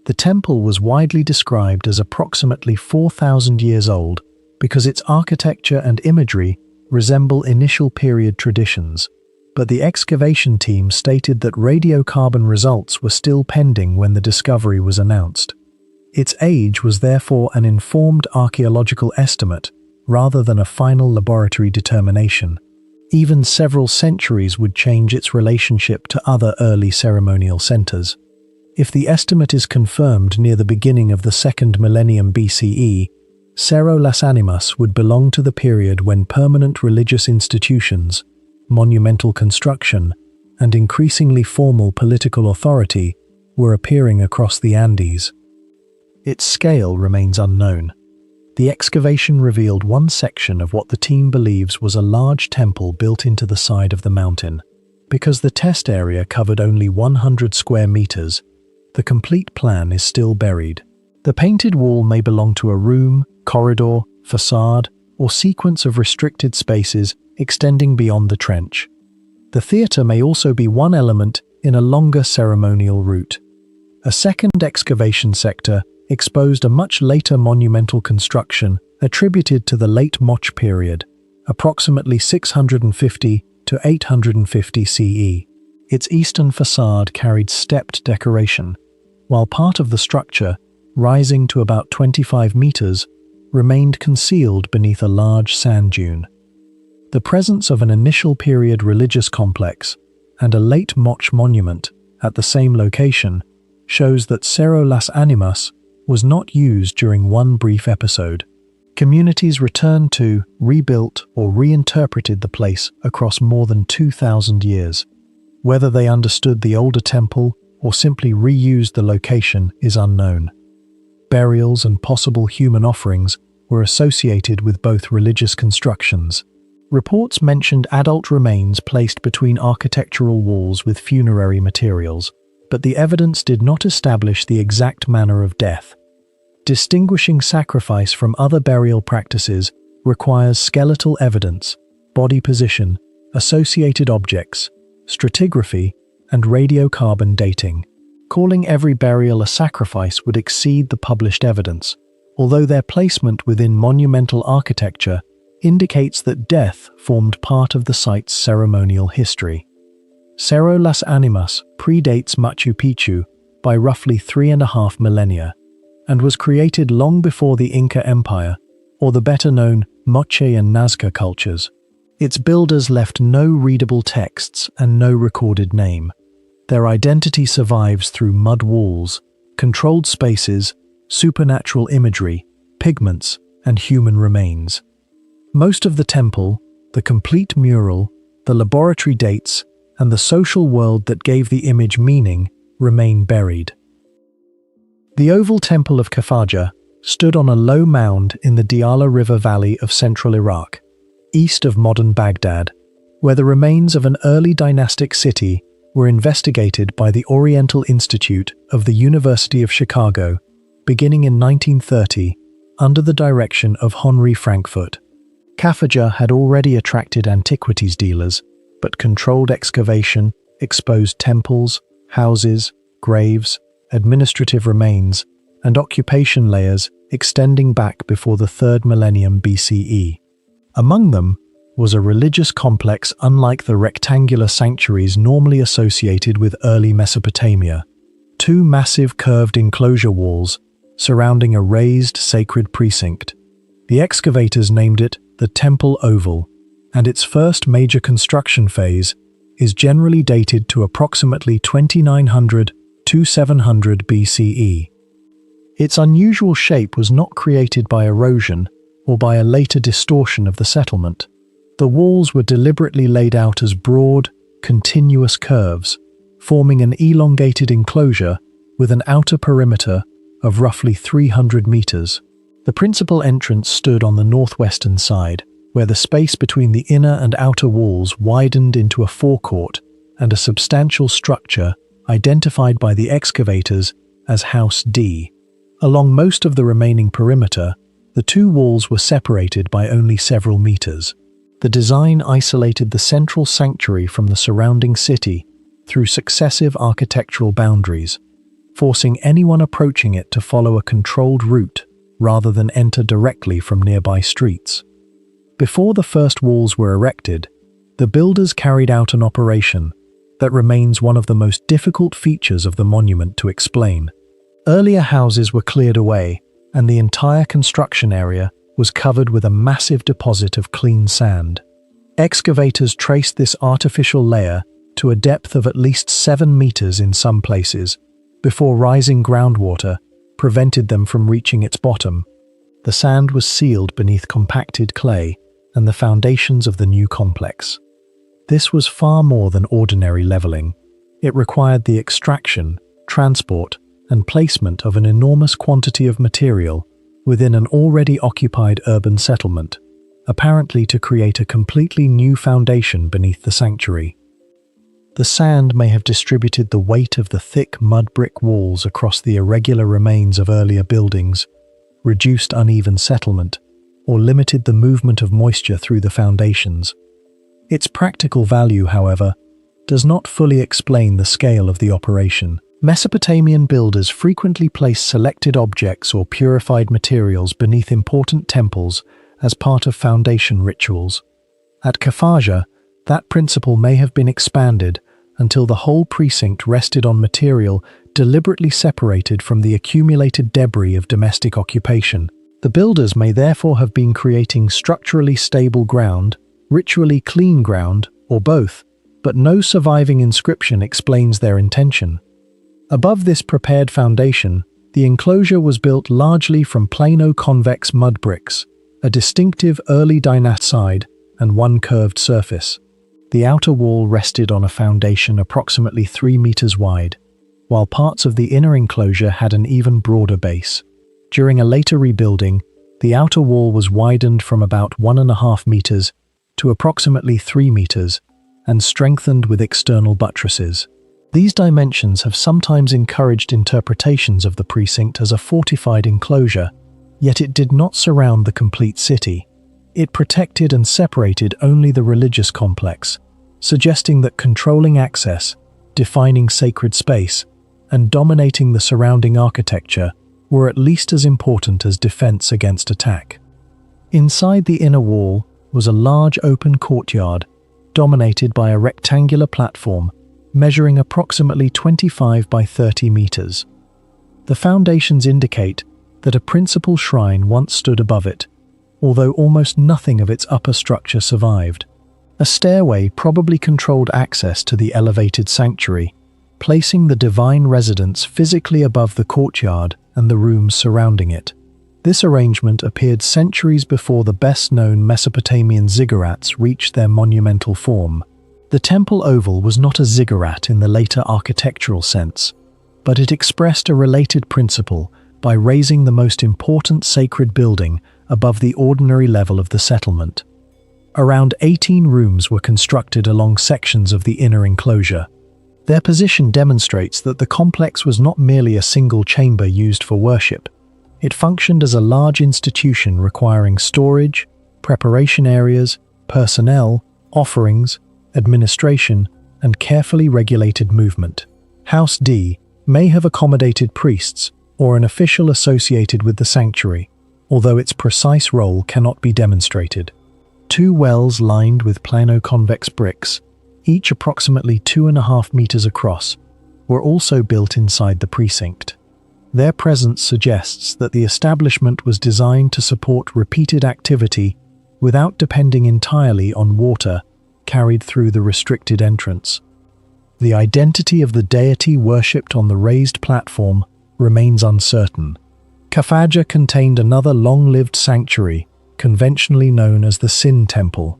The temple was widely described as approximately 4,000 years old because its architecture and imagery resemble initial period traditions, but the excavation team stated that radiocarbon results were still pending when the discovery was announced. Its age was therefore an informed archaeological estimate rather than a final laboratory determination. Even several centuries would change its relationship to other early ceremonial centers. If the estimate is confirmed near the beginning of the 2nd millennium BCE, Cerro Las Animas would belong to the period when permanent religious institutions, monumental construction, and increasingly formal political authority were appearing across the Andes. Its scale remains unknown. The excavation revealed one section of what the team believes was a large temple built into the side of the mountain. Because the test area covered only 100 square meters, the complete plan is still buried. The painted wall may belong to a room, corridor, facade, or sequence of restricted spaces extending beyond the trench. The theatre may also be one element in a longer ceremonial route. A second excavation sector exposed a much later monumental construction attributed to the late Moche period, approximately 650 to 850 CE. Its eastern facade carried stepped decoration, while part of the structure, rising to about 25 meters, remained concealed beneath a large sand dune. The presence of an initial period religious complex and a late Moche monument at the same location shows that Cerro Las Animas was not used during one brief episode. Communities returned to, rebuilt, or reinterpreted the place across more than 2,000 years. Whether they understood the older temple or simply reused the location is unknown. Burials and possible human offerings were associated with both religious constructions. Reports mentioned adult remains placed between architectural walls with funerary materials, but the evidence did not establish the exact manner of death. Distinguishing sacrifice from other burial practices requires skeletal evidence, body position, associated objects, stratigraphy, and radiocarbon dating. Calling every burial a sacrifice would exceed the published evidence, although their placement within monumental architecture indicates that death formed part of the site's ceremonial history. Cerro Las Animas predates Machu Picchu by roughly 3.5 millennia and was created long before the Inca Empire or the better-known Moche and Nazca cultures. Its builders left no readable texts and no recorded name. Their identity survives through mud walls, controlled spaces, supernatural imagery, pigments, and human remains. Most of the temple, the complete mural, the laboratory dates, and the social world that gave the image meaning remain buried. The oval temple of Khafaja stood on a low mound in the Diyala River Valley of central Iraq, east of modern Baghdad, where the remains of an early dynastic city were investigated by the Oriental Institute of the University of Chicago, beginning in 1930, under the direction of Henri Frankfurt. Khafaja had already attracted antiquities dealers, but controlled excavation exposed temples, houses, graves, administrative remains, and occupation layers extending back before the 3rd millennium BCE. Among them was a religious complex unlike the rectangular sanctuaries normally associated with early Mesopotamia. 2 massive curved enclosure walls surrounding a raised sacred precinct. The excavators named it the Temple Oval, and its first major construction phase is generally dated to approximately 2900 to 700 BCE. Its unusual shape was not created by erosion or by a later distortion of the settlement. The walls were deliberately laid out as broad, continuous curves, forming an elongated enclosure with an outer perimeter of roughly 300 meters. The principal entrance stood on the northwestern side, where the space between the inner and outer walls widened into a forecourt and a substantial structure identified by the excavators as House D. Along most of the remaining perimeter, the 2 walls were separated by only several meters. The design isolated the central sanctuary from the surrounding city through successive architectural boundaries, forcing anyone approaching it to follow a controlled route rather than enter directly from nearby streets. Before the first walls were erected, the builders carried out an operation that remains one of the most difficult features of the monument to explain. Earlier houses were cleared away, and the entire construction area was covered with a massive deposit of clean sand. Excavators traced this artificial layer to a depth of at least 7 meters in some places, before rising groundwater prevented them from reaching its bottom. The sand was sealed beneath compacted clay and the foundations of the new complex. This was far more than ordinary leveling. It required the extraction, transport, and placement of an enormous quantity of material within an already occupied urban settlement, apparently to create a completely new foundation beneath the sanctuary. The sand may have distributed the weight of the thick mud brick walls across the irregular remains of earlier buildings, reduced uneven settlement, or limited the movement of moisture through the foundations. Its practical value, however, does not fully explain the scale of the operation. Mesopotamian builders frequently placed selected objects or purified materials beneath important temples as part of foundation rituals. At Khafaja, that principle may have been expanded until the whole precinct rested on material deliberately separated from the accumulated debris of domestic occupation. The builders may therefore have been creating structurally stable ground, ritually clean ground, or both, but no surviving inscription explains their intention. Above this prepared foundation, the enclosure was built largely from plano-convex mud bricks, a distinctive early dynasty and one curved surface. The outer wall rested on a foundation approximately 3 meters wide, while parts of the inner enclosure had an even broader base. During a later rebuilding, The outer wall was widened from about 1.5 meters to approximately 3 meters and strengthened with external buttresses. These dimensions have sometimes encouraged interpretations of the precinct as a fortified enclosure, yet it did not surround the complete city. It protected and separated only the religious complex, suggesting that controlling access, defining sacred space, and dominating the surrounding architecture were at least as important as defense against attack. Inside the inner wall was a large open courtyard dominated by a rectangular platform measuring approximately 25 by 30 meters. The foundations indicate that a principal shrine once stood above it, although almost nothing of its upper structure survived. A stairway probably controlled access to the elevated sanctuary, placing the divine residence physically above the courtyard and the rooms surrounding it. This arrangement appeared centuries before the best-known Mesopotamian ziggurats reached their monumental form. The temple oval was not a ziggurat in the later architectural sense, but it expressed a related principle by raising the most important sacred building above the ordinary level of the settlement. Around 18 rooms were constructed along sections of the inner enclosure. Their position demonstrates that the complex was not merely a single chamber used for worship. It functioned as a large institution requiring storage, preparation areas, personnel, offerings, administration, and carefully regulated movement. House D may have accommodated priests or an official associated with the sanctuary, although its precise role cannot be demonstrated. 2 wells lined with plano-convex bricks, each approximately 2.5 meters across, were also built inside the precinct. Their presence suggests that the establishment was designed to support repeated activity without depending entirely on water carried through the restricted entrance. The identity of the deity worshipped on the raised platform remains uncertain. Khafaja contained another long-lived sanctuary, conventionally known as the Sin Temple,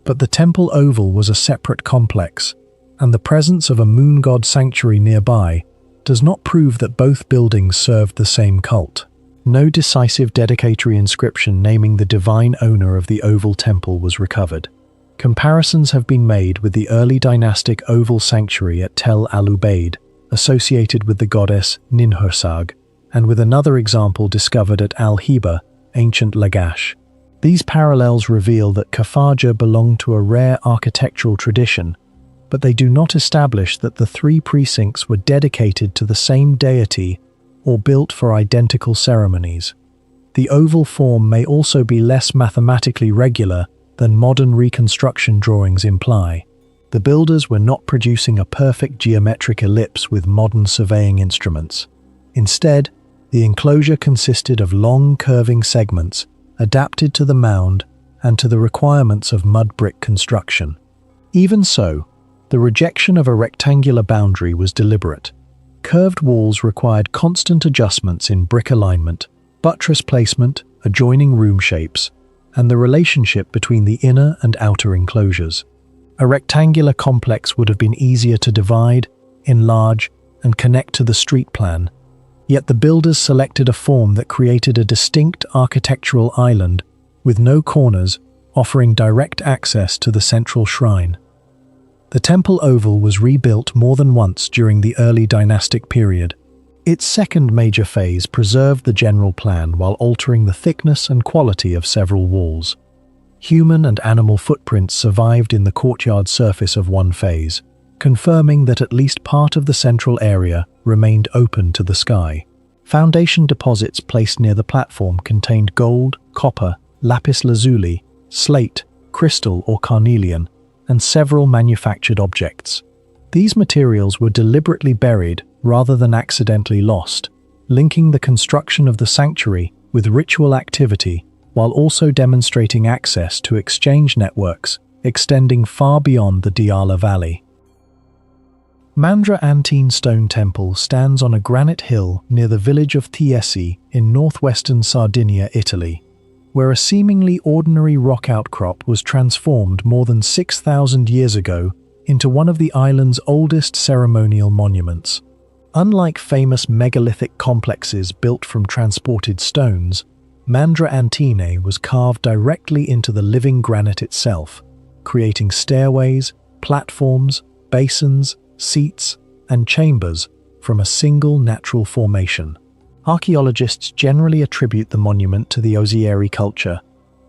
but the temple oval was a separate complex, and the presence of a moon god sanctuary nearby does not prove that both buildings served the same cult. No decisive dedicatory inscription naming the divine owner of the oval temple was recovered. Comparisons have been made with the early dynastic oval sanctuary at Tel al-Ubaid, associated with the goddess Ninhursag, and with another example discovered at Al-Hiba, ancient Lagash. These parallels reveal that Khafaja belonged to a rare architectural tradition, but they do not establish that the 3 precincts were dedicated to the same deity or built for identical ceremonies. The oval form may also be less mathematically regular than modern reconstruction drawings imply. The builders were not producing a perfect geometric ellipse with modern surveying instruments. Instead, the enclosure consisted of long curving segments adapted to the mound and to the requirements of mud brick construction. Even so, the rejection of a rectangular boundary was deliberate. Curved walls required constant adjustments in brick alignment, buttress placement, adjoining room shapes, and the relationship between the inner and outer enclosures. A rectangular complex would have been easier to divide, enlarge, and connect to the street plan, yet the builders selected a form that created a distinct architectural island with no corners, offering direct access to the central shrine. The temple oval was rebuilt more than once during the early dynastic period. Its second major phase preserved the general plan while altering the thickness and quality of several walls. Human and animal footprints survived in the courtyard surface of one phase, confirming that at least part of the central area remained open to the sky. Foundation deposits placed near the platform contained gold, copper, lapis lazuli, slate, crystal or carnelian, and several manufactured objects. These materials were deliberately buried rather than accidentally lost, linking the construction of the sanctuary with ritual activity while also demonstrating access to exchange networks extending far beyond the Diyala Valley. Mandra Antine Stone Temple stands on a granite hill near the village of Thiesi in northwestern Sardinia, Italy, where a seemingly ordinary rock outcrop was transformed more than 6,000 years ago into one of the island's oldest ceremonial monuments. Unlike famous megalithic complexes built from transported stones, Mandra Antinae was carved directly into the living granite itself, creating stairways, platforms, basins, seats, and chambers from a single natural formation. Archaeologists generally attribute the monument to the Ozieri culture,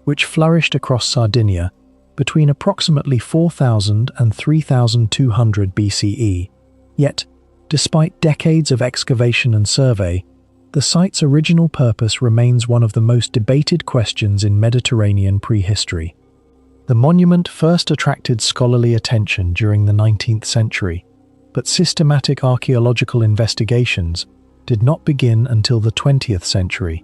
which flourished across Sardinia between approximately 4000 and 3200 BCE. Yet, despite decades of excavation and survey, the site's original purpose remains one of the most debated questions in Mediterranean prehistory. The monument first attracted scholarly attention during the 19th century, but systematic archaeological investigations did not begin until the 20th century,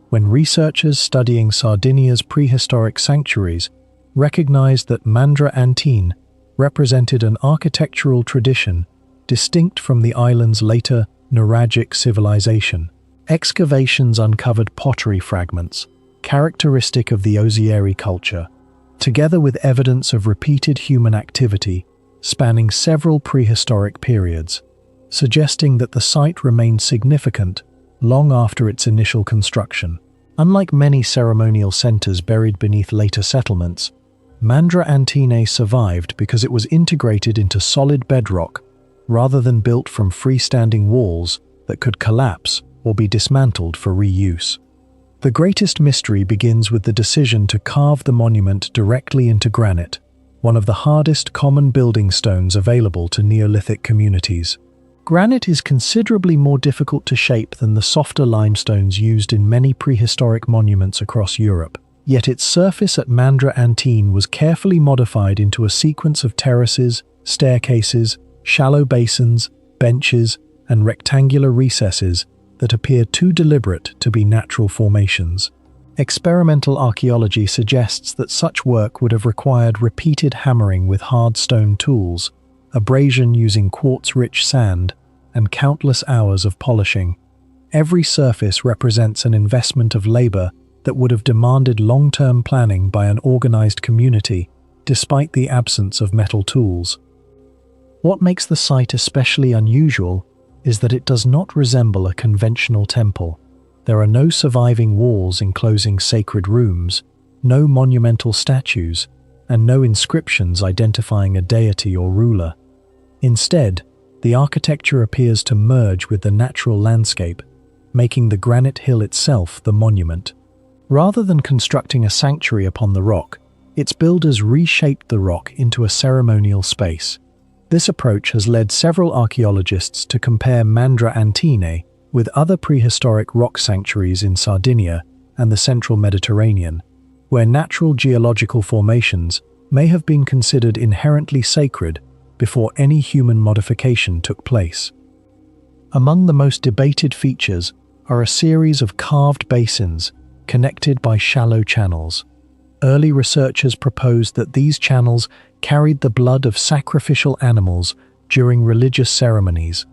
when researchers studying Sardinia's prehistoric sanctuaries recognized that Mandra Antine represented an architectural tradition distinct from the island's later Nuragic civilization. Excavations uncovered pottery fragments, characteristic of the Ozieri culture, together with evidence of repeated human activity spanning several prehistoric periods, suggesting that the site remained significant long after its initial construction. Unlike many ceremonial centers buried beneath later settlements, Mandra Antinae survived because it was integrated into solid bedrock rather than built from freestanding walls that could collapse or be dismantled for reuse. The greatest mystery begins with the decision to carve the monument directly into granite, one of the hardest common building stones available to Neolithic communities. Granite is considerably more difficult to shape than the softer limestones used in many prehistoric monuments across Europe. Yet its surface at Mandra Antine was carefully modified into a sequence of terraces, staircases, shallow basins, benches, and rectangular recesses that appear too deliberate to be natural formations. Experimental archaeology suggests that such work would have required repeated hammering with hard stone tools, abrasion using quartz-rich sand, and countless hours of polishing. Every surface represents an investment of labor that would have demanded long-term planning by an organized community, despite the absence of metal tools. What makes the site especially unusual is that it does not resemble a conventional temple. There are no surviving walls enclosing sacred rooms, no monumental statues, and no inscriptions identifying a deity or ruler. Instead, the architecture appears to merge with the natural landscape, making the granite hill itself the monument. Rather than constructing a sanctuary upon the rock, its builders reshaped the rock into a ceremonial space. This approach has led several archaeologists to compare Mandra Antinae with other prehistoric rock sanctuaries in Sardinia and the central Mediterranean, where natural geological formations may have been considered inherently sacred before any human modification took place. Among the most debated features are a series of carved basins connected by shallow channels. Early researchers proposed that these channels carried the blood of sacrificial animals during religious ceremonies,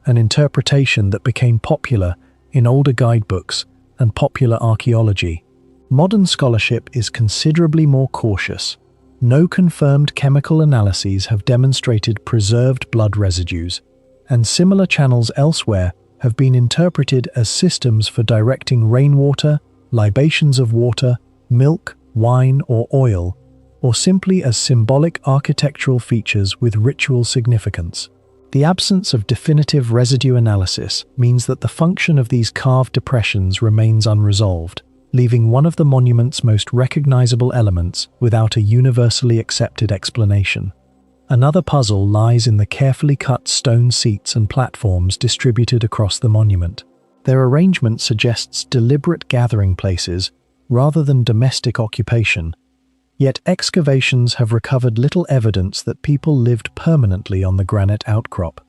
an interpretation that became popular in older guidebooks and popular archaeology. Modern scholarship is considerably more cautious. No confirmed chemical analyses have demonstrated preserved blood residues, and similar channels elsewhere have been interpreted as systems for directing rainwater, libations of water, milk, wine, or oil, or simply as symbolic architectural features with ritual significance. The absence of definitive residue analysis means that the function of these carved depressions remains unresolved, leaving one of the monument's most recognizable elements without a universally accepted explanation. Another puzzle lies in the carefully cut stone seats and platforms distributed across the monument. Their arrangement suggests deliberate gathering places rather than domestic occupation, yet excavations have recovered little evidence that people lived permanently on the granite outcrop.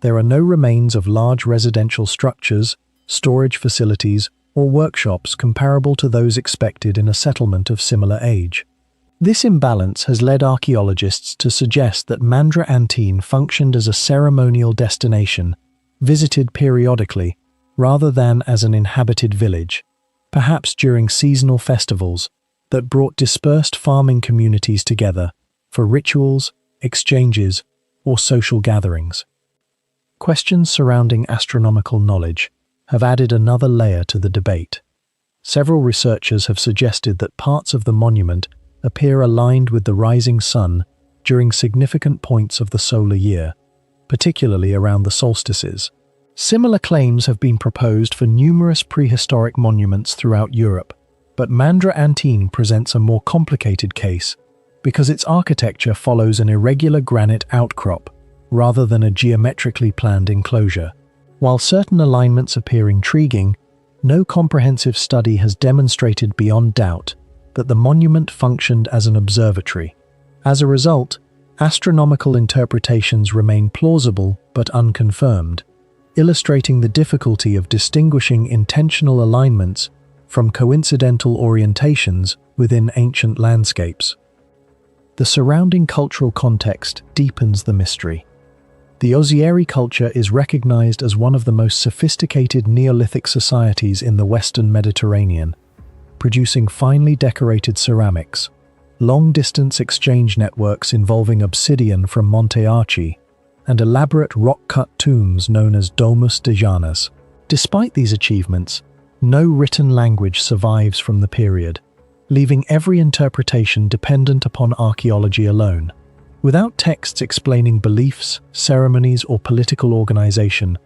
There are no remains of large residential structures, storage facilities, or workshops comparable to those expected in a settlement of similar age. This imbalance has led archaeologists to suggest that Mandra Antine functioned as a ceremonial destination, visited periodically, rather than as an inhabited village, perhaps during seasonal festivals that brought dispersed farming communities together for rituals, exchanges, or social gatherings. Questions surrounding astronomical knowledge have added another layer to the debate. Several researchers have suggested that parts of the monument appear aligned with the rising sun during significant points of the solar year, particularly around the solstices. Similar claims have been proposed for numerous prehistoric monuments throughout Europe, but Mandra Antene presents a more complicated case because its architecture follows an irregular granite outcrop rather than a geometrically planned enclosure. While certain alignments appear intriguing, no comprehensive study has demonstrated beyond doubt that the monument functioned as an observatory. As a result, astronomical interpretations remain plausible but unconfirmed, illustrating the difficulty of distinguishing intentional alignments from coincidental orientations within ancient landscapes. The surrounding cultural context deepens the mystery. The Ozieri culture is recognized as one of the most sophisticated Neolithic societies in the Western Mediterranean, producing finely decorated ceramics, long-distance exchange networks involving obsidian from Monte Arci, and elaborate rock-cut tombs known as Domus de Janas. Despite these achievements, no written language survives from the period, leaving every interpretation dependent upon archaeology alone. Without texts explaining beliefs, ceremonies, or political organization,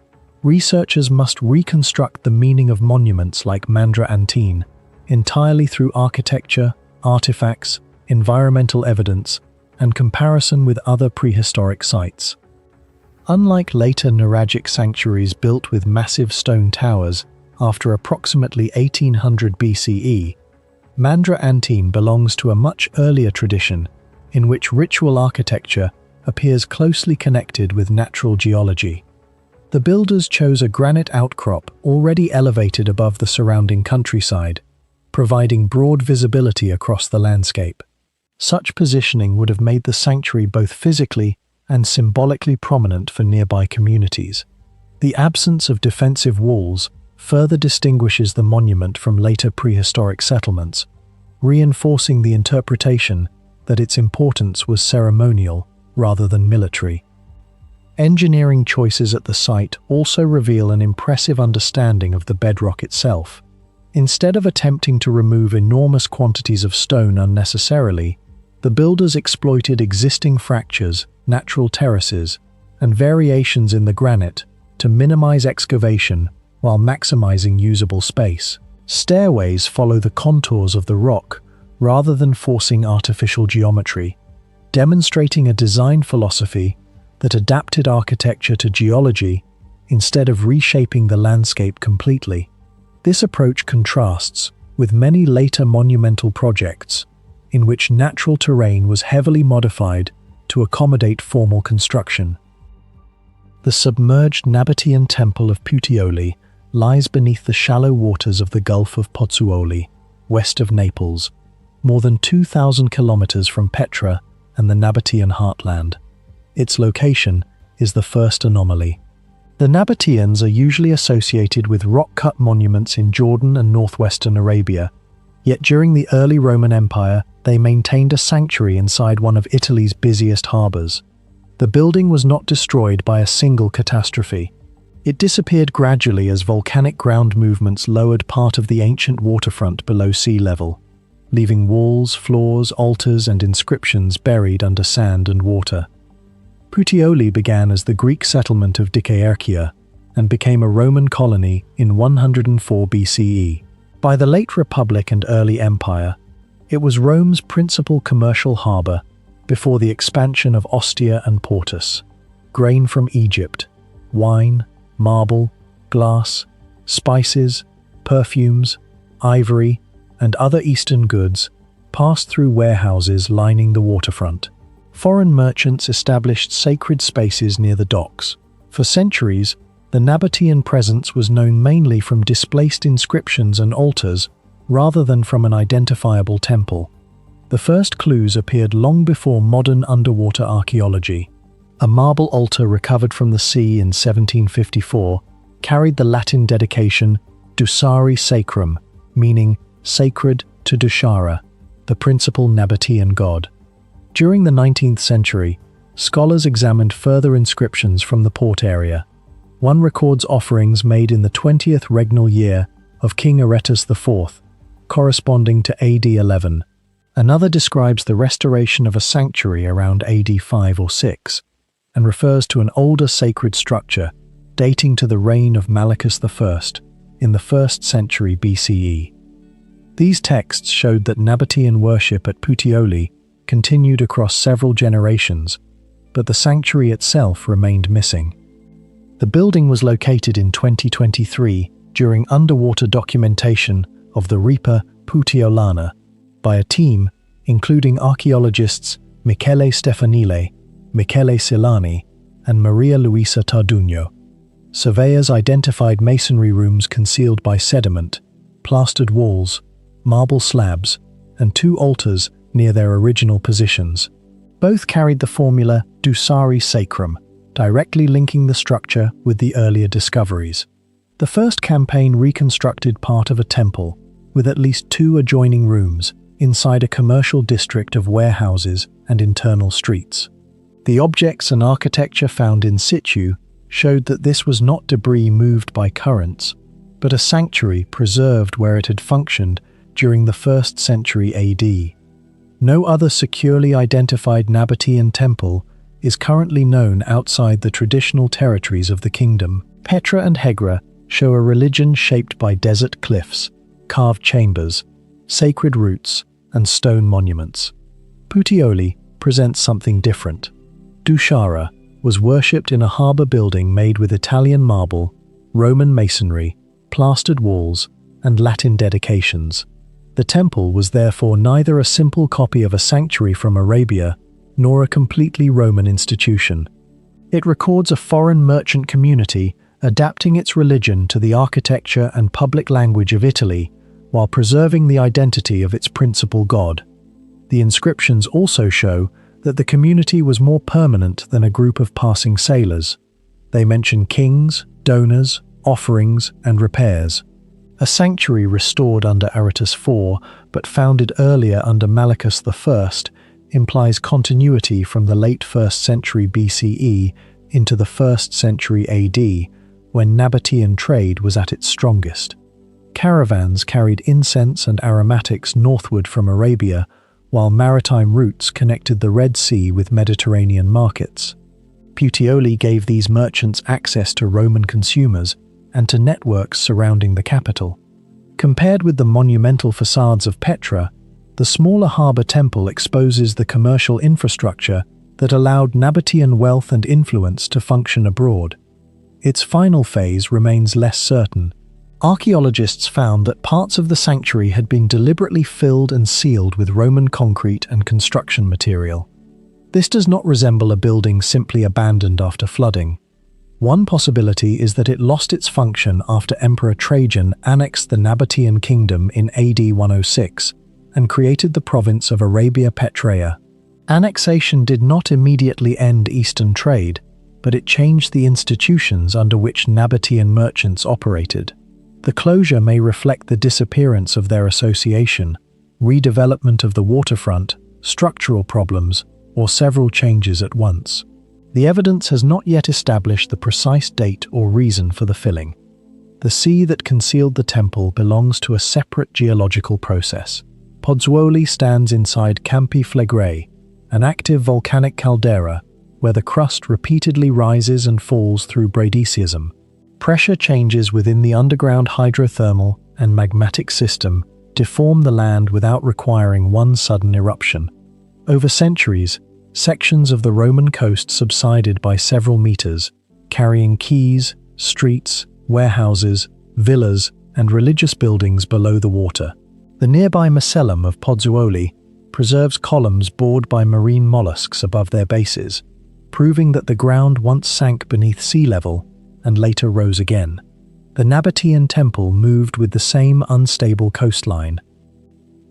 researchers must reconstruct the meaning of monuments like Mandra Antene entirely through architecture, artifacts, environmental evidence, and comparison with other prehistoric sites. Unlike later Nuragic sanctuaries built with massive stone towers after approximately 1800 BCE, Mandra Antene belongs to a much earlier tradition in which ritual architecture appears closely connected with natural geology. The builders chose a granite outcrop already elevated above the surrounding countryside, providing broad visibility across the landscape. Such positioning would have made the sanctuary both physically and symbolically prominent for nearby communities. The absence of defensive walls further distinguishes the monument from later prehistoric settlements, reinforcing the interpretation that its importance was ceremonial rather than military. Engineering choices at the site also reveal an impressive understanding of the bedrock itself. Instead of attempting to remove enormous quantities of stone unnecessarily, the builders exploited existing fractures, natural terraces, and variations in the granite to minimize excavation while maximizing usable space. Stairways follow the contours of the rock rather than forcing artificial geometry, demonstrating a design philosophy that adapted architecture to geology instead of reshaping the landscape completely. This approach contrasts with many later monumental projects in which natural terrain was heavily modified to accommodate formal construction. The submerged Nabatean temple of Puteoli lies beneath the shallow waters of the Gulf of Pozzuoli, west of Naples, more than 2,000 kilometers from Petra and the Nabatean heartland. Its location is the first anomaly. The Nabateans are usually associated with rock-cut monuments in Jordan and northwestern Arabia, yet during the early Roman Empire, they maintained a sanctuary inside one of Italy's busiest harbors. The building was not destroyed by a single catastrophe. It disappeared gradually as volcanic ground movements lowered part of the ancient waterfront below sea level, leaving walls, floors, altars, and inscriptions buried under sand and water. Puteoli began as the Greek settlement of Dicaercia and became a Roman colony in 104 BCE. By the late Republic and early Empire, it was Rome's principal commercial harbor before the expansion of Ostia and Portus. Grain from Egypt, wine, marble, glass, spices, perfumes, ivory, and other Eastern goods passed through warehouses lining the waterfront. Foreign merchants established sacred spaces near the docks. For centuries, the Nabatean presence was known mainly from displaced inscriptions and altars rather than from an identifiable temple. The first clues appeared long before modern underwater archaeology. A marble altar recovered from the sea in 1754 carried the Latin dedication Ducari Sacrum, meaning sacred to Dushara, the principal Nabatean god. During the 19th century, scholars examined further inscriptions from the port area. One records offerings made in the 20th regnal year of King Aretas IV corresponding to AD 11. Another describes the restoration of a sanctuary around AD 5 or 6, and refers to an older sacred structure dating to the reign of Malichus I in the 1st century BCE. These texts showed that Nabatean worship at Puteoli continued across several generations, but the sanctuary itself remained missing. The building was located in 2023 during underwater documentation of the Ripa Puteolana by a team including archaeologists Michele Stefanile, Michele Silani, and Maria Luisa Tarduno. Surveyors identified masonry rooms concealed by sediment, plastered walls, marble slabs, and 2 altars near their original positions. Both carried the formula Dusari Sacrum, directly linking the structure with the earlier discoveries. The first campaign reconstructed part of a temple, with at least 2 adjoining rooms, inside a commercial district of warehouses and internal streets. The objects and architecture found in situ showed that this was not debris moved by currents, but a sanctuary preserved where it had functioned during the 1st century AD. No other securely identified Nabatean temple is currently known outside the traditional territories of the kingdom. Petra and Hegra show a religion shaped by desert cliffs, carved chambers, sacred roots, and stone monuments. Puteoli presents something different. Dushara was worshipped in a harbour building made with Italian marble, Roman masonry, plastered walls, and Latin dedications. The temple was therefore neither a simple copy of a sanctuary from Arabia, nor a completely Roman institution. It records a foreign merchant community adapting its religion to the architecture and public language of Italy, while preserving the identity of its principal god. The inscriptions also show that the community was more permanent than a group of passing sailors. They mention kings, donors, offerings, and repairs. A sanctuary restored under Aratus IV, but founded earlier under Malichus I, implies continuity from the late 1st century BCE into the 1st century AD, when Nabatean trade was at its strongest. Caravans carried incense and aromatics northward from Arabia, while maritime routes connected the Red Sea with Mediterranean markets. Puteoli gave these merchants access to Roman consumers and to networks surrounding the capital. Compared with the monumental facades of Petra, the smaller harbour temple exposes the commercial infrastructure that allowed Nabatean wealth and influence to function abroad. Its final phase remains less certain. Archaeologists found that parts of the sanctuary had been deliberately filled and sealed with Roman concrete and construction material. This does not resemble a building simply abandoned after flooding. One possibility is that it lost its function after Emperor Trajan annexed the Nabatean kingdom in AD 106 and created the province of Arabia Petraea. Annexation did not immediately end Eastern trade, but it changed the institutions under which Nabatean merchants operated. The closure may reflect the disappearance of their association, redevelopment of the waterfront, structural problems, or several changes at once. The evidence has not yet established the precise date or reason for the filling. The sea that concealed the temple belongs to a separate geological process. Pozzuoli stands inside Campi Flegrei, an active volcanic caldera where the crust repeatedly rises and falls through bradesiasm. Pressure changes within the underground hydrothermal and magmatic system deform the land without requiring one sudden eruption. Over centuries, sections of the Roman coast subsided by several meters, carrying quays, streets, warehouses, villas, and religious buildings below the water. The nearby Macellum of Pozzuoli preserves columns bored by marine mollusks above their bases, proving that the ground once sank beneath sea level and later rose again. The Nabatean temple moved with the same unstable coastline.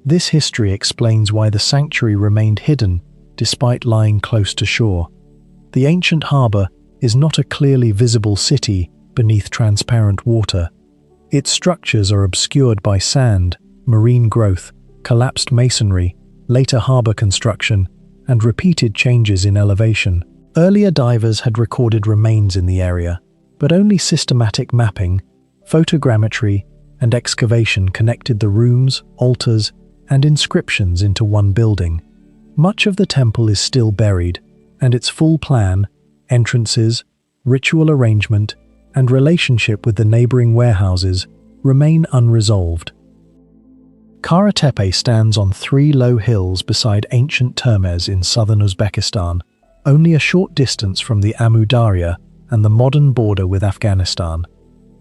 This history explains why the sanctuary remained hidden despite lying close to shore. The ancient harbour is not a clearly visible city beneath transparent water. Its structures are obscured by sand, marine growth, collapsed masonry, later harbour construction, and repeated changes in elevation. Earlier divers had recorded remains in the area, but only systematic mapping, photogrammetry, and excavation connected the rooms, altars, and inscriptions into one building. Much of the temple is still buried, and its full plan, entrances, ritual arrangement, and relationship with the neighboring warehouses remain unresolved. Kara Tepe stands on 3 low hills beside ancient Termez in southern Uzbekistan, only a short distance from the Amu Darya and the modern border with Afghanistan.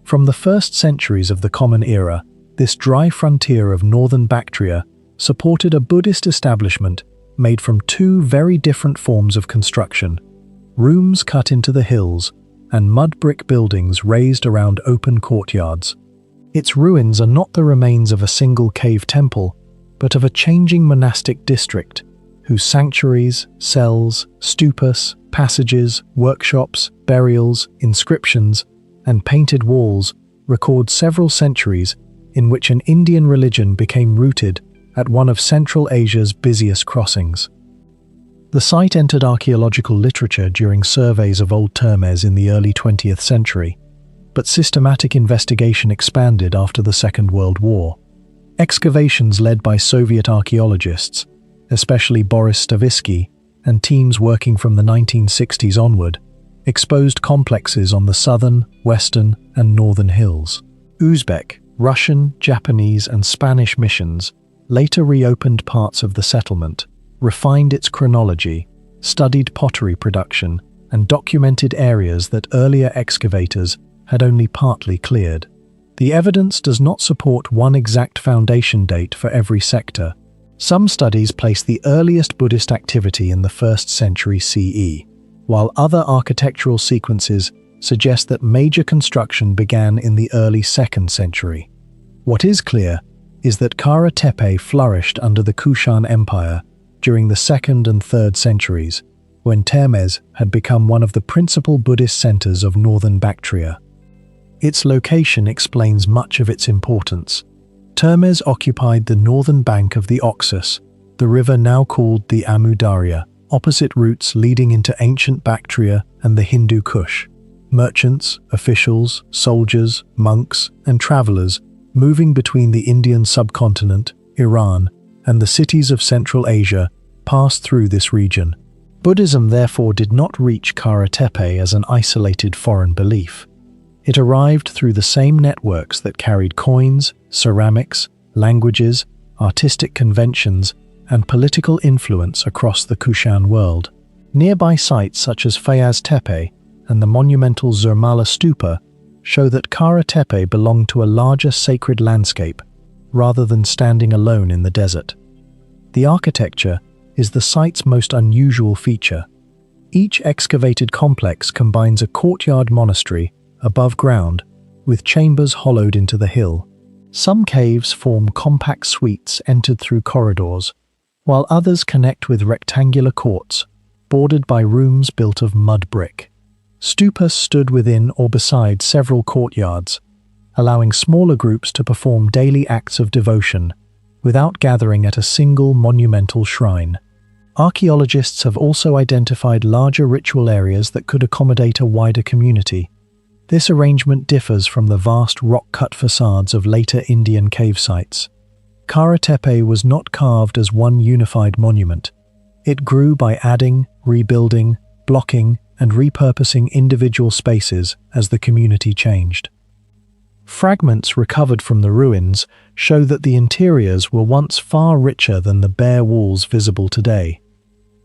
From the first centuries of the Common Era, this dry frontier of northern Bactria supported a Buddhist establishment made from 2 very different forms of construction: rooms cut into the hills and mud brick buildings raised around open courtyards. Its ruins are not the remains of a single cave temple, but of a changing monastic district, whose sanctuaries, cells, stupas, passages, workshops, burials, inscriptions, and painted walls record several centuries in which an Indian religion became rooted at one of Central Asia's busiest crossings. The site entered archaeological literature during surveys of Old Termez in the early 20th century, but systematic investigation expanded after the Second World War. Excavations led by Soviet archaeologists, especially Boris Stavitsky, and teams working from the 1960s onward, exposed complexes on the southern, western, and northern hills. Uzbek, Russian, Japanese, and Spanish missions later reopened parts of the settlement, refined its chronology, studied pottery production, and documented areas that earlier excavators had only partly cleared. The evidence does not support one exact foundation date for every sector. Some studies place the earliest Buddhist activity in the 1st century CE, while other architectural sequences suggest that major construction began in the early 2nd century. What is clear is that Kara Tepe flourished under the Kushan Empire during the 2nd and 3rd centuries, when Termez had become one of the principal Buddhist centers of northern Bactria. Its location explains much of its importance. Termez occupied the northern bank of the Oxus, the river now called the Amu Darya, opposite routes leading into ancient Bactria and the Hindu Kush. Merchants, officials, soldiers, monks, and travelers moving between the Indian subcontinent, Iran, and the cities of Central Asia passed through this region. Buddhism therefore did not reach Kara Tepe as an isolated foreign belief. It arrived through the same networks that carried coins, ceramics, languages, artistic conventions, and political influence across the Kushan world. Nearby sites such as Fayaz Tepe and the monumental Zurmala Stupa show that Kara Tepe belonged to a larger sacred landscape rather than standing alone in the desert. The architecture is the site's most unusual feature. Each excavated complex combines a courtyard monastery above ground with chambers hollowed into the hill. Some caves form compact suites entered through corridors, while others connect with rectangular courts bordered by rooms built of mud brick. Stupas stood within or beside several courtyards, allowing smaller groups to perform daily acts of devotion without gathering at a single monumental shrine. Archaeologists have also identified larger ritual areas that could accommodate a wider community. This arrangement differs from the vast rock-cut facades of later Indian cave sites. Kara Tepe was not carved as one unified monument. It grew by adding, rebuilding, blocking, and repurposing individual spaces as the community changed. Fragments recovered from the ruins show that the interiors were once far richer than the bare walls visible today.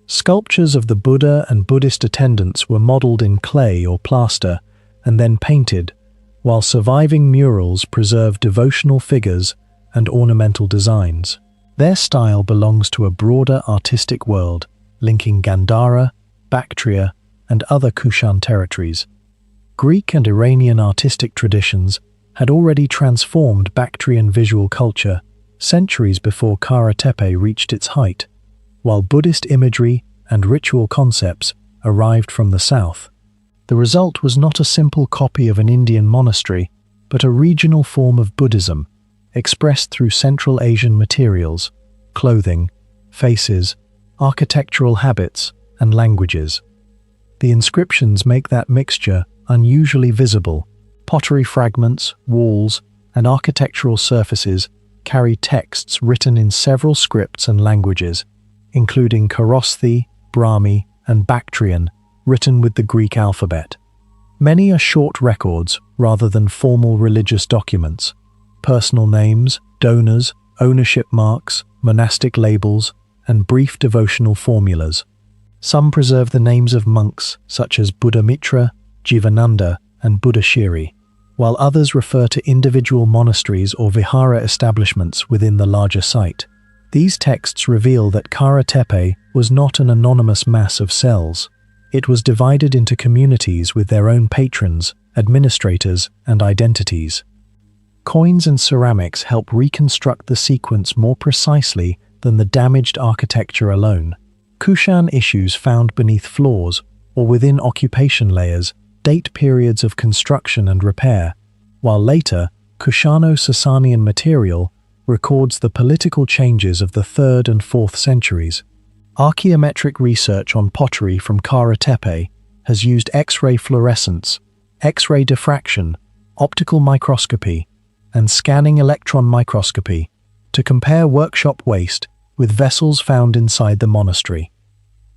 Sculptures of the Buddha and Buddhist attendants were modeled in clay or plaster and then painted, while surviving murals preserve devotional figures and ornamental designs. Their style belongs to a broader artistic world, linking Gandhara, Bactria, and other Kushan territories. Greek and Iranian artistic traditions had already transformed Bactrian visual culture centuries before Kara Tepe reached its height, while Buddhist imagery and ritual concepts arrived from the south. The result was not a simple copy of an Indian monastery, but a regional form of Buddhism, expressed through Central Asian materials, clothing, faces, architectural habits, and languages. The inscriptions make that mixture unusually visible. Pottery fragments, walls, and architectural surfaces carry texts written in several scripts and languages, including Kharosthi, Brahmi, and Bactrian, written with the Greek alphabet. Many are short records rather than formal religious documents. Personal names, donors, ownership marks, monastic labels, and brief devotional formulas. Some preserve the names of monks such as Buddhamitra, Jivananda, and Buddhashiri, while others refer to individual monasteries or vihara establishments within the larger site. These texts reveal that Kara Tepe was not an anonymous mass of cells. It was divided into communities with their own patrons, administrators, and identities. Coins and ceramics help reconstruct the sequence more precisely than the damaged architecture alone. Kushan issues found beneath floors or within occupation layers date periods of construction and repair, while later, Kushano-Sasanian material records the political changes of the 3rd and 4th centuries. Archaeometric research on pottery from Kara Tepe has used X-ray fluorescence, X-ray diffraction, optical microscopy, and scanning electron microscopy to compare workshop waste with vessels found inside the monastery.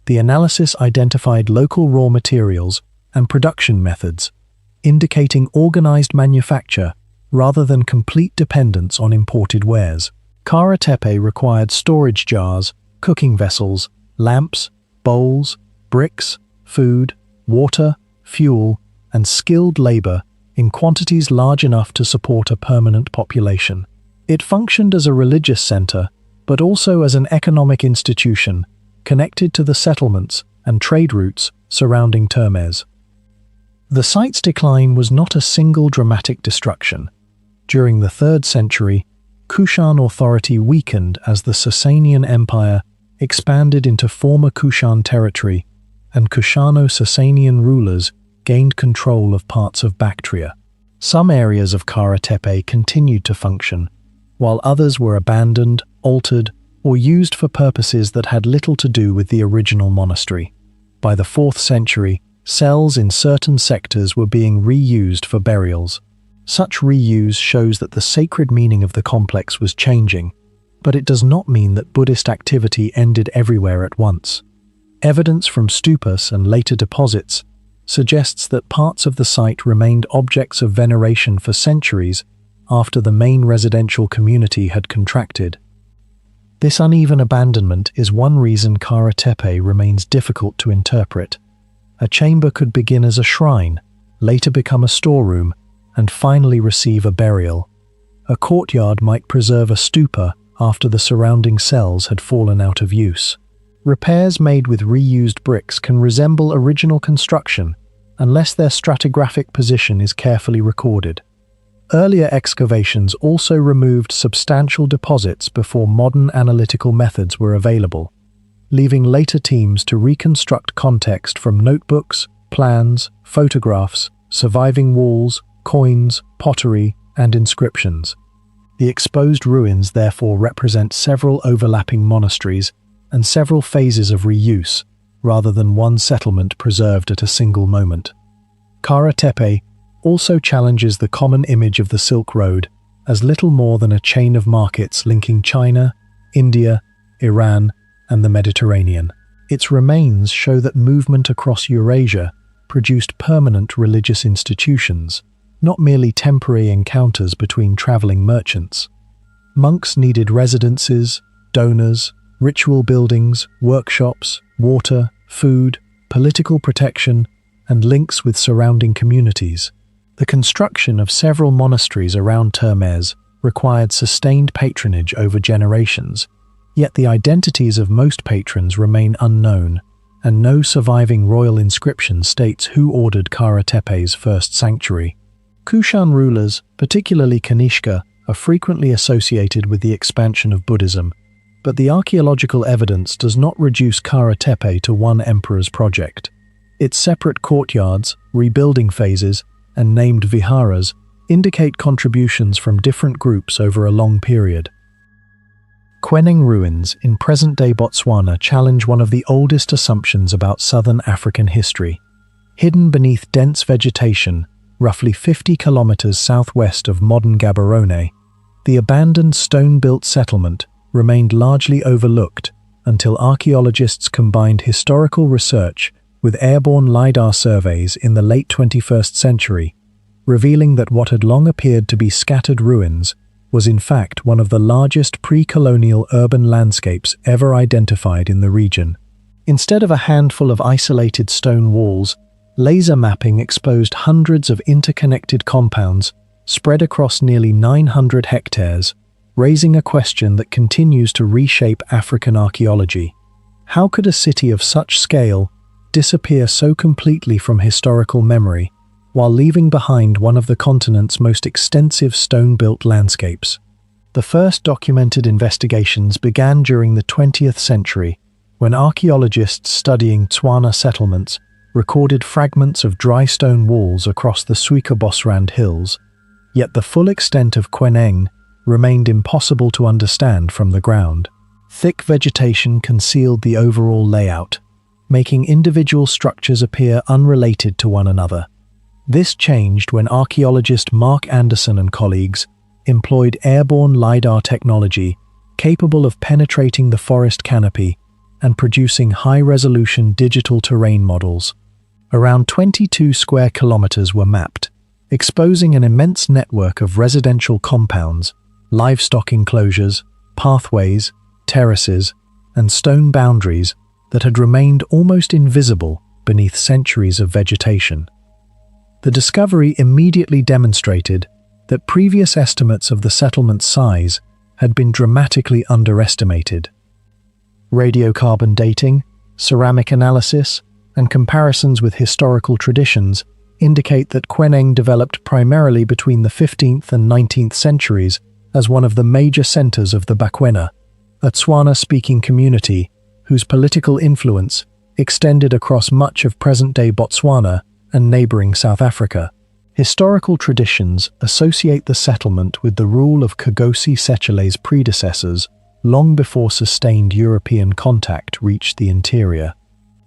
The analysis identified local raw materials and production methods, indicating organized manufacture rather than complete dependence on imported wares. Kara Tepe required storage jars, cooking vessels, lamps, bowls, bricks, food, water, fuel, and skilled labor in quantities large enough to support a permanent population. It functioned as a religious center, but also as an economic institution connected to the settlements and trade routes surrounding Termez. The site's decline was not a single dramatic destruction. During the 3rd century, Kushan authority weakened as the Sasanian Empire expanded into former Kushan territory, and Kushano-Sasanian rulers gained control of parts of Bactria. Some areas of Kara Tepe continued to function, while others were abandoned, altered, or used for purposes that had little to do with the original monastery. By the 4th century, cells in certain sectors were being reused for burials. Such reuse shows that the sacred meaning of the complex was changing, but it does not mean that Buddhist activity ended everywhere at once. Evidence from stupas and later deposits suggests that parts of the site remained objects of veneration for centuries after the main residential community had contracted. This uneven abandonment is one reason Kara Tepe remains difficult to interpret. A chamber could begin as a shrine, later become a storeroom, and finally receive a burial. A courtyard might preserve a stupa after the surrounding cells had fallen out of use. Repairs made with reused bricks can resemble original construction unless their stratigraphic position is carefully recorded. Earlier excavations also removed substantial deposits before modern analytical methods were available, leaving later teams to reconstruct context from notebooks, plans, photographs, surviving walls, coins, pottery, and inscriptions. The exposed ruins therefore represent several overlapping monasteries and several phases of reuse, rather than one settlement preserved at a single moment. Kara Tepe also challenges the common image of the Silk Road as little more than a chain of markets linking China, India, Iran, and the Mediterranean. Its remains show that movement across Eurasia produced permanent religious institutions, not merely temporary encounters between traveling merchants. Monks needed residences, donors, ritual buildings, workshops, water, food, political protection, and links with surrounding communities. The construction of several monasteries around Termez required sustained patronage over generations, yet the identities of most patrons remain unknown, and no surviving royal inscription states who ordered Kara Tepe's first sanctuary. Kushan rulers, particularly Kanishka, are frequently associated with the expansion of Buddhism, but the archaeological evidence does not reduce Kara Tepe to one emperor's project. Its separate courtyards, rebuilding phases, and named viharas indicate contributions from different groups over a long period. Kweneng ruins in present-day Botswana challenge one of the oldest assumptions about southern African history. Hidden beneath dense vegetation, roughly 50 kilometers southwest of modern Gaborone, the abandoned stone-built settlement remained largely overlooked until archaeologists combined historical research with airborne LiDAR surveys in the late 21st century, revealing that what had long appeared to be scattered ruins was in fact one of the largest pre-colonial urban landscapes ever identified in the region. Instead of a handful of isolated stone walls, laser mapping exposed hundreds of interconnected compounds spread across nearly 900 hectares, raising a question that continues to reshape African archaeology. How could a city of such scale disappear so completely from historical memory, while leaving behind one of the continent's most extensive stone-built landscapes? The first documented investigations began during the 20th century, when archaeologists studying Tswana settlements recorded fragments of dry stone walls across the Suikabosrand hills. Yet the full extent of quarrying remained impossible to understand from the ground. Thick vegetation concealed the overall layout, making individual structures appear unrelated to one another. This changed when archaeologist Mark Anderson and colleagues employed airborne LiDAR technology capable of penetrating the forest canopy and producing high-resolution digital terrain models. Around 22 square kilometers were mapped, exposing an immense network of residential compounds, livestock enclosures, pathways, terraces, and stone boundaries that had remained almost invisible beneath centuries of vegetation. The discovery immediately demonstrated that previous estimates of the settlement's size had been dramatically underestimated. Radiocarbon dating, ceramic analysis, and comparisons with historical traditions indicate that quarrying developed primarily between the 15th and 19th centuries as one of the major centers of the Bakwena, a Tswana-speaking community whose political influence extended across much of present-day Botswana and neighboring South Africa. Historical traditions associate the settlement with the rule of Kagosi Sechele's predecessors long before sustained European contact reached the interior.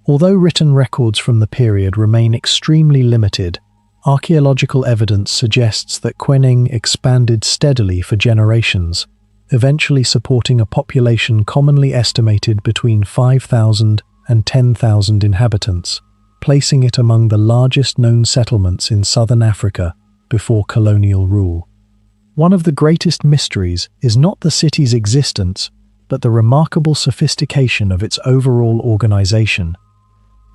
Although written records from the period remain extremely limited, archaeological evidence suggests that quarrying expanded steadily for generations, eventually supporting a population commonly estimated between 5,000 and 10,000 inhabitants, placing it among the largest known settlements in southern Africa before colonial rule. One of the greatest mysteries is not the city's existence, but the remarkable sophistication of its overall organization.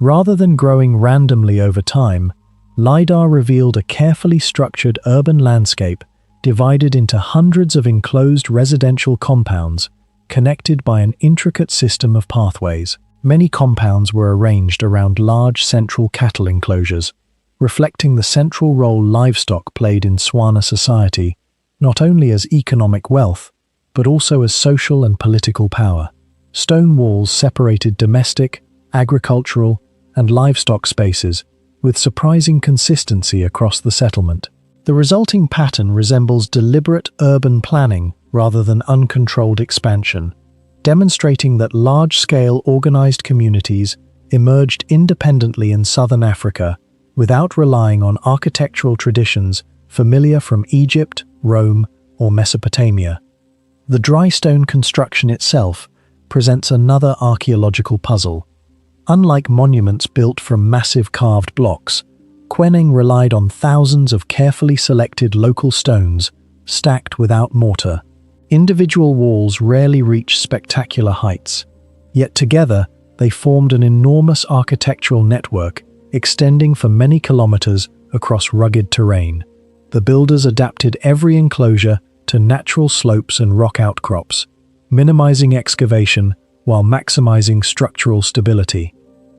Rather than growing randomly over time, LiDAR revealed a carefully structured urban landscape divided into hundreds of enclosed residential compounds, connected by an intricate system of pathways. Many compounds were arranged around large central cattle enclosures, reflecting the central role livestock played in Tswana society, not only as economic wealth, but also as social and political power. Stone walls separated domestic, agricultural, and livestock spaces with surprising consistency across the settlement. The resulting pattern resembles deliberate urban planning rather than uncontrolled expansion, demonstrating that large-scale organized communities emerged independently in southern Africa without relying on architectural traditions familiar from Egypt, Rome, or Mesopotamia. The dry stone construction itself presents another archaeological puzzle. Unlike monuments built from massive carved blocks, quarrying relied on thousands of carefully selected local stones stacked without mortar. Individual walls rarely reach spectacular heights, yet together they formed an enormous architectural network extending for many kilometers across rugged terrain. The builders adapted every enclosure to natural slopes and rock outcrops, minimizing excavation while maximizing structural stability.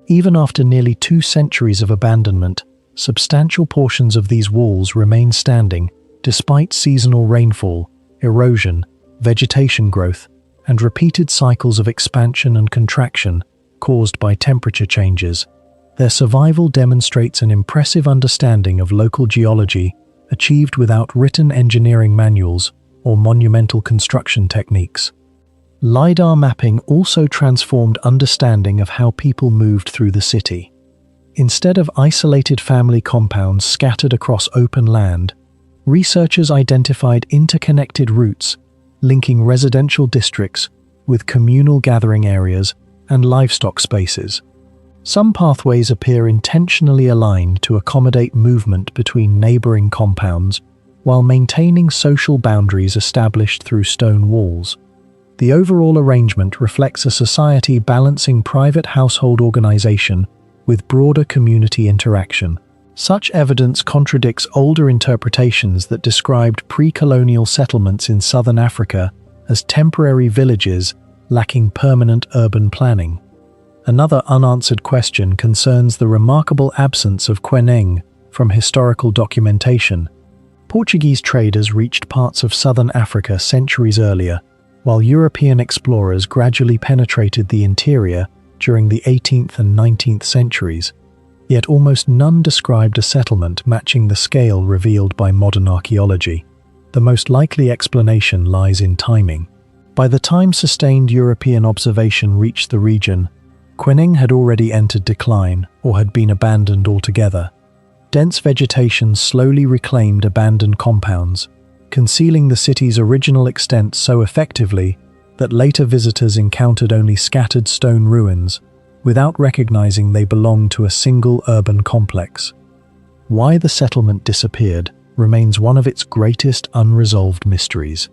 Even after nearly 2 centuries of abandonment, substantial portions of these walls remain standing despite seasonal rainfall, erosion, vegetation growth, and repeated cycles of expansion and contraction caused by temperature changes. Their survival demonstrates an impressive understanding of local geology achieved without written engineering manuals or monumental construction techniques. LiDAR mapping also transformed understanding of how people moved through the city. Instead of isolated family compounds scattered across open land, researchers identified interconnected routes linking residential districts with communal gathering areas and livestock spaces. Some pathways appear intentionally aligned to accommodate movement between neighboring compounds while maintaining social boundaries established through stone walls. The overall arrangement reflects a society balancing private household organization with broader community interaction. Such evidence contradicts older interpretations that described pre-colonial settlements in southern Africa as temporary villages lacking permanent urban planning. Another unanswered question concerns the remarkable absence of quarrying from historical documentation. Portuguese traders reached parts of southern Africa centuries earlier, while European explorers gradually penetrated the interior during the 18th and 19th centuries. Yet almost none described a settlement matching the scale revealed by modern archaeology. The most likely explanation lies in timing. By the time sustained European observation reached the region, quarrying had already entered decline or had been abandoned altogether. Dense vegetation slowly reclaimed abandoned compounds, concealing the city's original extent so effectively that later visitors encountered only scattered stone ruins, without recognizing they belonged to a single urban complex. Why the settlement disappeared remains one of its greatest unresolved mysteries.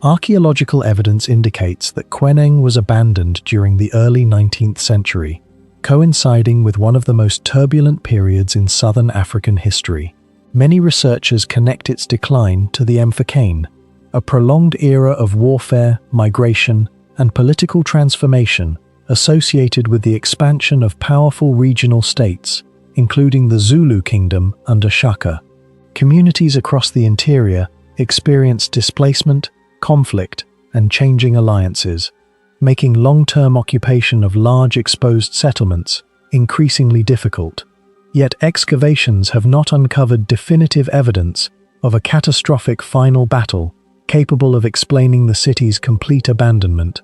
Archaeological evidence indicates that quarrying was abandoned during the early 19th century, coinciding with one of the most turbulent periods in southern African history. Many researchers connect its decline to the Mfecane, a prolonged era of warfare, migration, and political transformation associated with the expansion of powerful regional states, including the Zulu kingdom under Shaka. Communities across the interior experienced displacement, conflict, and changing alliances, making long-term occupation of large exposed settlements increasingly difficult. Yet excavations have not uncovered definitive evidence of a catastrophic final battle capable of explaining the city's complete abandonment.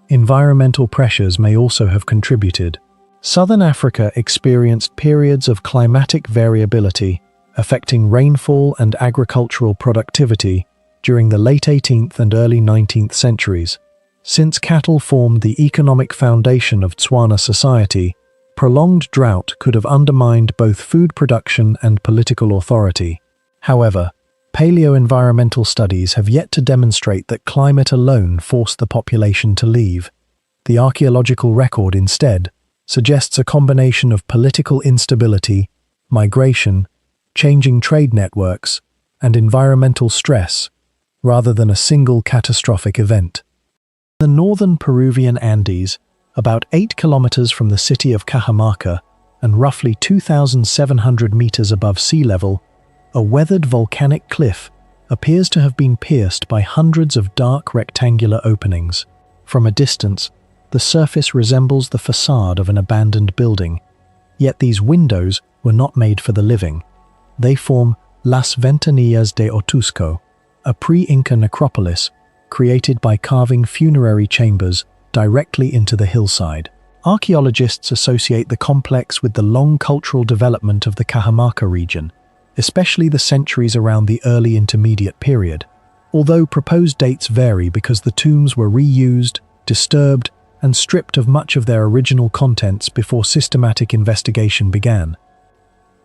Environmental pressures may also have contributed. Southern Africa experienced periods of climatic variability, affecting rainfall and agricultural productivity during the late 18th and early 19th centuries. Since cattle formed the economic foundation of Tswana society, prolonged drought could have undermined both food production and political authority. However, paleo-environmental studies have yet to demonstrate that climate alone forced the population to leave. The archaeological record instead suggests a combination of political instability, migration, changing trade networks, and environmental stress, rather than a single catastrophic event. In the northern Peruvian Andes, about 8 kilometers from the city of Cajamarca and roughly 2,700 meters above sea level, a weathered volcanic cliff appears to have been pierced by hundreds of dark rectangular openings. From a distance, the surface resembles the facade of an abandoned building, yet these windows were not made for the living. They form Las Ventanillas de Otusco, a pre-Inca necropolis created by carving funerary chambers directly into the hillside. Archaeologists associate the complex with the long cultural development of the Cajamarca region, especially the centuries around the early intermediate period, although proposed dates vary because the tombs were reused, disturbed, and stripped of much of their original contents before systematic investigation began.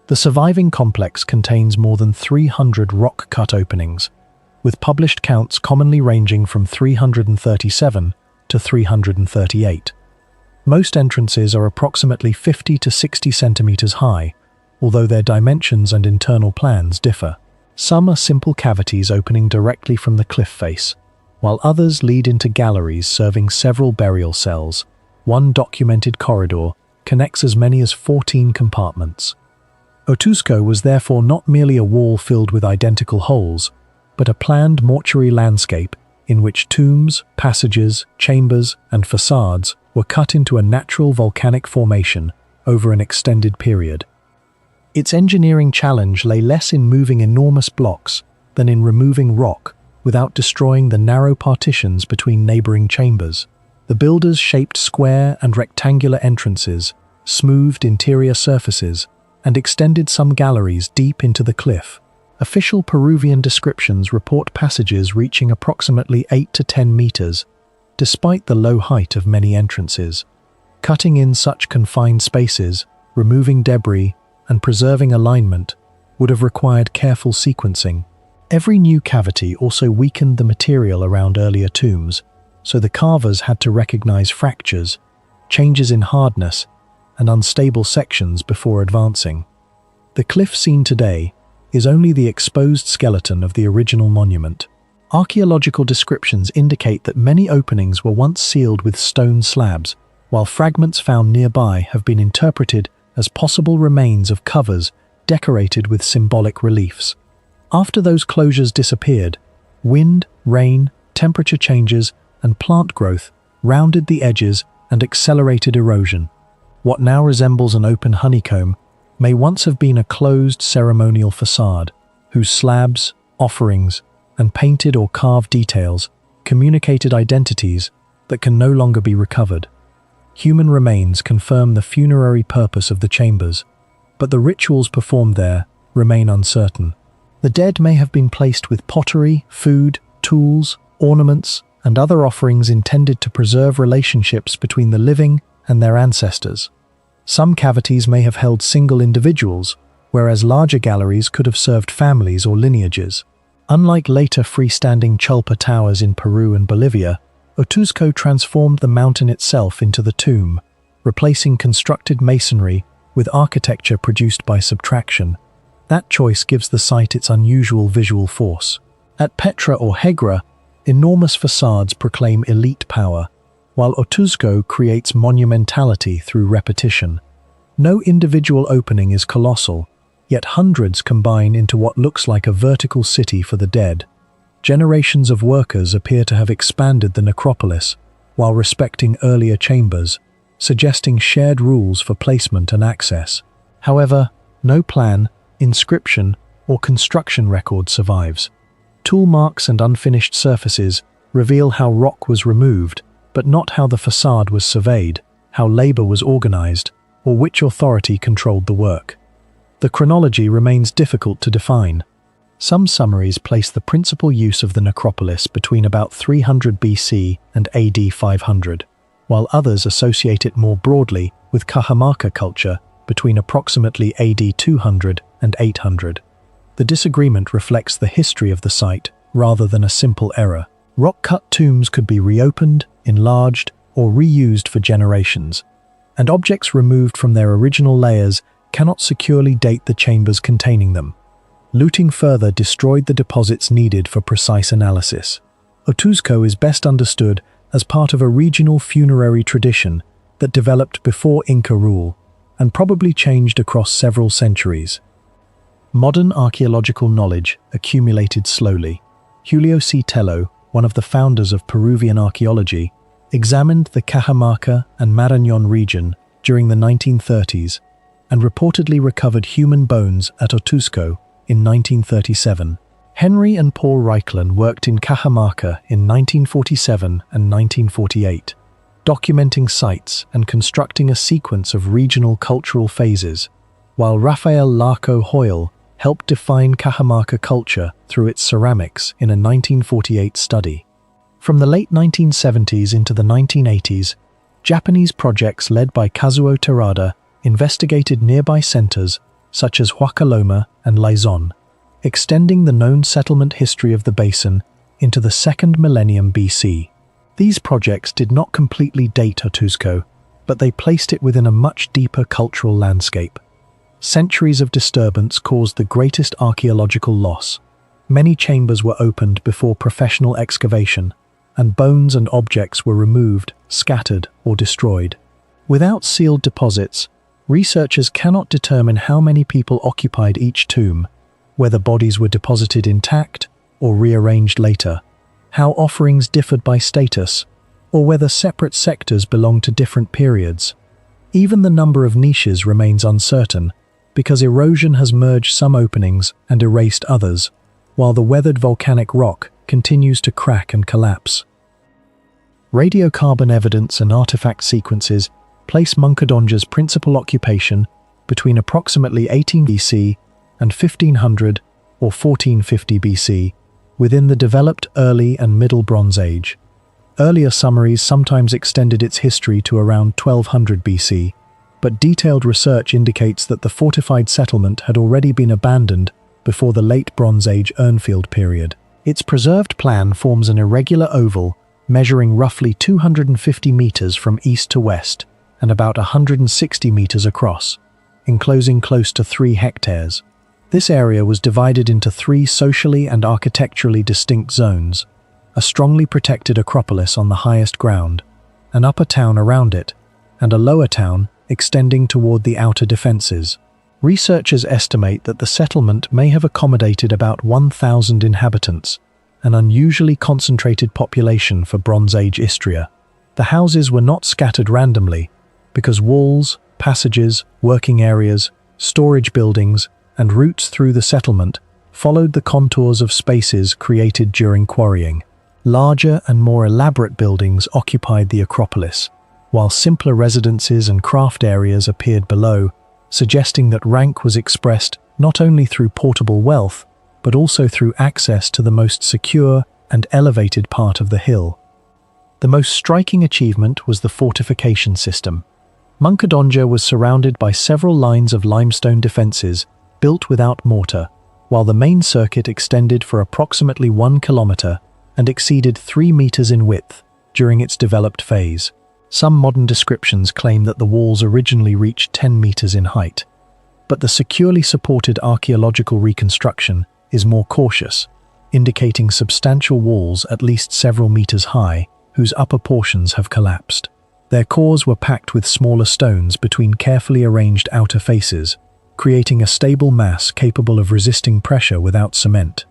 The surviving complex contains more than 300 rock-cut openings, with published counts commonly ranging from 337 to 338. Most entrances are approximately 50 to 60 centimeters high, although their dimensions and internal plans differ. Some are simple cavities opening directly from the cliff face, while others lead into galleries serving several burial cells. One documented corridor connects as many as 14 compartments. Otusco was therefore not merely a wall filled with identical holes, but a planned mortuary landscape in which tombs, passages, chambers, and facades were cut into a natural volcanic formation over an extended period. Its engineering challenge lay less in moving enormous blocks than in removing rock without destroying the narrow partitions between neighboring chambers. The builders shaped square and rectangular entrances smoothed interior surfaces, and extended some galleries deep into the cliff. Official Peruvian descriptions report passages reaching approximately 8 to 10 meters, despite the low height of many entrances. Cutting in such confined spaces, removing debris, and preserving alignment would have required careful sequencing. Every new cavity also weakened the material around earlier tombs, so the carvers had to recognize fractures, changes in hardness, and unstable sections before advancing. The cliff seen today is only the exposed skeleton of the original monument. Archaeological descriptions indicate that many openings were once sealed with stone slabs, while fragments found nearby have been interpreted as possible remains of covers decorated with symbolic reliefs. After those closures disappeared, wind, rain, temperature changes, and plant growth rounded the edges and accelerated erosion. What now resembles an open honeycomb may once have been a closed ceremonial facade, whose slabs, offerings, and painted or carved details communicated identities that can no longer be recovered. Human remains confirm the funerary purpose of the chambers, but the rituals performed there remain uncertain. The dead may have been placed with pottery, food, tools, ornaments, and other offerings intended to preserve relationships between the living and their ancestors. Some cavities may have held single individuals, whereas larger galleries could have served families or lineages. Unlike later freestanding chulpa towers in Peru and Bolivia, Otuzco transformed the mountain itself into the tomb, replacing constructed masonry with architecture produced by subtraction. That choice gives the site its unusual visual force. At Petra or Hegra, enormous facades proclaim elite power, while Otuzco creates monumentality through repetition. No individual opening is colossal, yet hundreds combine into what looks like a vertical city for the dead. Generations of workers appear to have expanded the necropolis while respecting earlier chambers, suggesting shared rules for placement and access. However, no plan, inscription, or construction record survives. Tool marks and unfinished surfaces reveal how rock was removed, but not how the facade was surveyed, how labor was organized, or which authority controlled the work. The chronology remains difficult to define. Some summaries place the principal use of the necropolis between about 300 BC and AD 500, while others associate it more broadly with Cajamarca culture between approximately AD 200 and 800. The disagreement reflects the history of the site rather than a simple error. Rock-cut tombs could be reopened, enlarged, or reused for generations, and objects removed from their original layers cannot securely date the chambers containing them. Looting further destroyed the deposits needed for precise analysis. Otuzco is best understood as part of a regional funerary tradition that developed before Inca rule and probably changed across several centuries. Modern archaeological knowledge accumulated slowly. Julio C. Tello, one of the founders of Peruvian archaeology, examined the Cajamarca and Marañón region during the 1930s and reportedly recovered human bones at Otuzco in 1937. Henry and Paul Reichlen worked in Cajamarca in 1947 and 1948, documenting sites and constructing a sequence of regional cultural phases, while Rafael Larco Hoyle helped define Cajamarca culture through its ceramics in a 1948 study. From the late 1970s into the 1980s, Japanese projects led by Kazuo Terada investigated nearby centers such as Huacaloma and Lizon, extending the known settlement history of the basin into the 2nd millennium BC. These projects did not completely date Otuzco, but they placed it within a much deeper cultural landscape. Centuries of disturbance caused the greatest archaeological loss. Many chambers were opened before professional excavation, and bones and objects were removed, scattered, or destroyed. Without sealed deposits, researchers cannot determine how many people occupied each tomb, whether bodies were deposited intact or rearranged later, how offerings differed by status, or whether separate sectors belonged to different periods. Even the number of niches remains uncertain, because erosion has merged some openings and erased others, while the weathered volcanic rock continues to crack and collapse. Radiocarbon evidence and artifact sequences place Munkadonja's principal occupation between approximately 18 BC and 1500 or 1450 BC, within the developed early and middle Bronze Age. Earlier summaries sometimes extended its history to around 1200 BC, but detailed research indicates that the fortified settlement had already been abandoned before the late Bronze Age Urnfield period. Its preserved plan forms an irregular oval measuring roughly 250 meters from east to west and about 160 meters across, enclosing close to 3 hectares. This area was divided into 3 socially and architecturally distinct zones: a strongly protected acropolis on the highest ground, an upper town around it, and a lower town extending toward the outer defenses. Researchers estimate that the settlement may have accommodated about 1,000 inhabitants, an unusually concentrated population for Bronze Age Istria. The houses were not scattered randomly, because walls, passages, working areas, storage buildings, and routes through the settlement followed the contours of spaces created during quarrying. Larger and more elaborate buildings occupied the acropolis, while simpler residences and craft areas appeared below, suggesting that rank was expressed not only through portable wealth, but also through access to the most secure and elevated part of the hill. The most striking achievement was the fortification system. Munkadonja was surrounded by several lines of limestone defenses built without mortar, while the main circuit extended for approximately 1 kilometer and exceeded 3 meters in width during its developed phase. Some modern descriptions claim that the walls originally reached 10 meters in height, but the securely supported archaeological reconstruction is more cautious, indicating substantial walls at least several meters high, whose upper portions have collapsed. Their cores were packed with smaller stones between carefully arranged outer faces, creating a stable mass capable of resisting pressure without cement.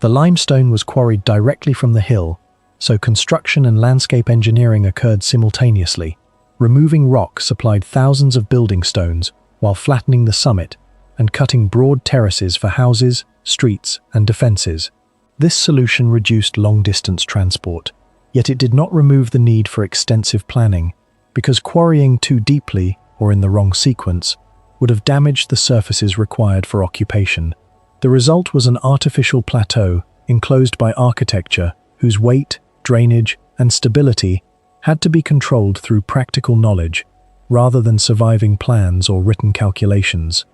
The limestone was quarried directly from the hill, so construction and landscape engineering occurred simultaneously. Removing rock supplied thousands of building stones while flattening the summit and cutting broad terraces for houses, streets, and defenses. This solution reduced long-distance transport, yet it did not remove the need for extensive planning, because quarrying too deeply, or in the wrong sequence, would have damaged the surfaces required for occupation. The result was an artificial plateau enclosed by architecture whose weight, drainage, and stability had to be controlled through practical knowledge, rather than surviving plans or written calculations.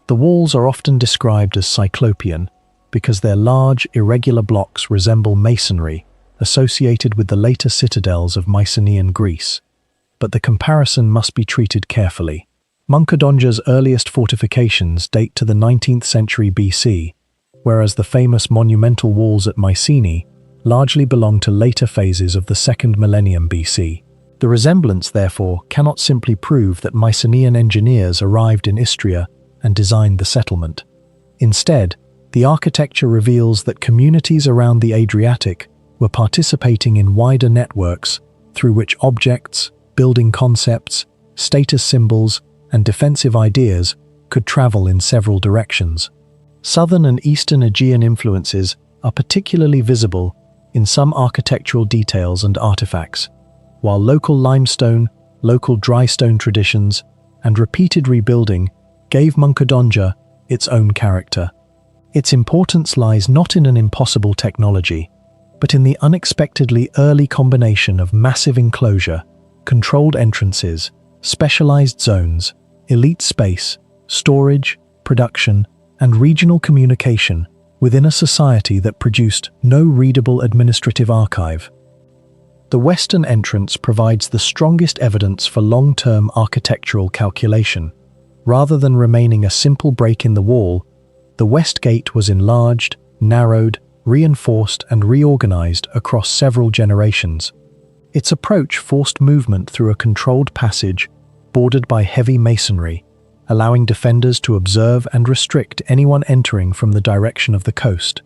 The walls are often described as cyclopean because their large, irregular blocks resemble masonry associated with the later citadels of Mycenaean Greece. But the comparison must be treated carefully. Munkadonja's earliest fortifications date to the 19th century BC, whereas the famous monumental walls at Mycenae largely belong to later phases of the 2nd millennium BC. The resemblance, therefore, cannot simply prove that Mycenaean engineers arrived in Istria and designed the settlement. Instead, the architecture reveals that communities around the Adriatic were participating in wider networks through which objects, building concepts, status symbols, and defensive ideas could travel in several directions. Southern and Eastern Aegean influences are particularly visible in some architectural details and artifacts, while local limestone, local dry stone traditions, and repeated rebuilding gave Munkadonja its own character. Its importance lies not in an impossible technology, but in the unexpectedly early combination of massive enclosure, controlled entrances, specialized zones, elite space, storage, production, and regional communication within a society that produced no readable administrative archive. The western entrance provides the strongest evidence for long-term architectural calculation. Rather than remaining a simple break in the wall, the west gate was enlarged, narrowed, reinforced, and reorganized across several generations. Its approach forced movement through a controlled passage bordered by heavy masonry, allowing defenders to observe and restrict anyone entering from the direction of the coast.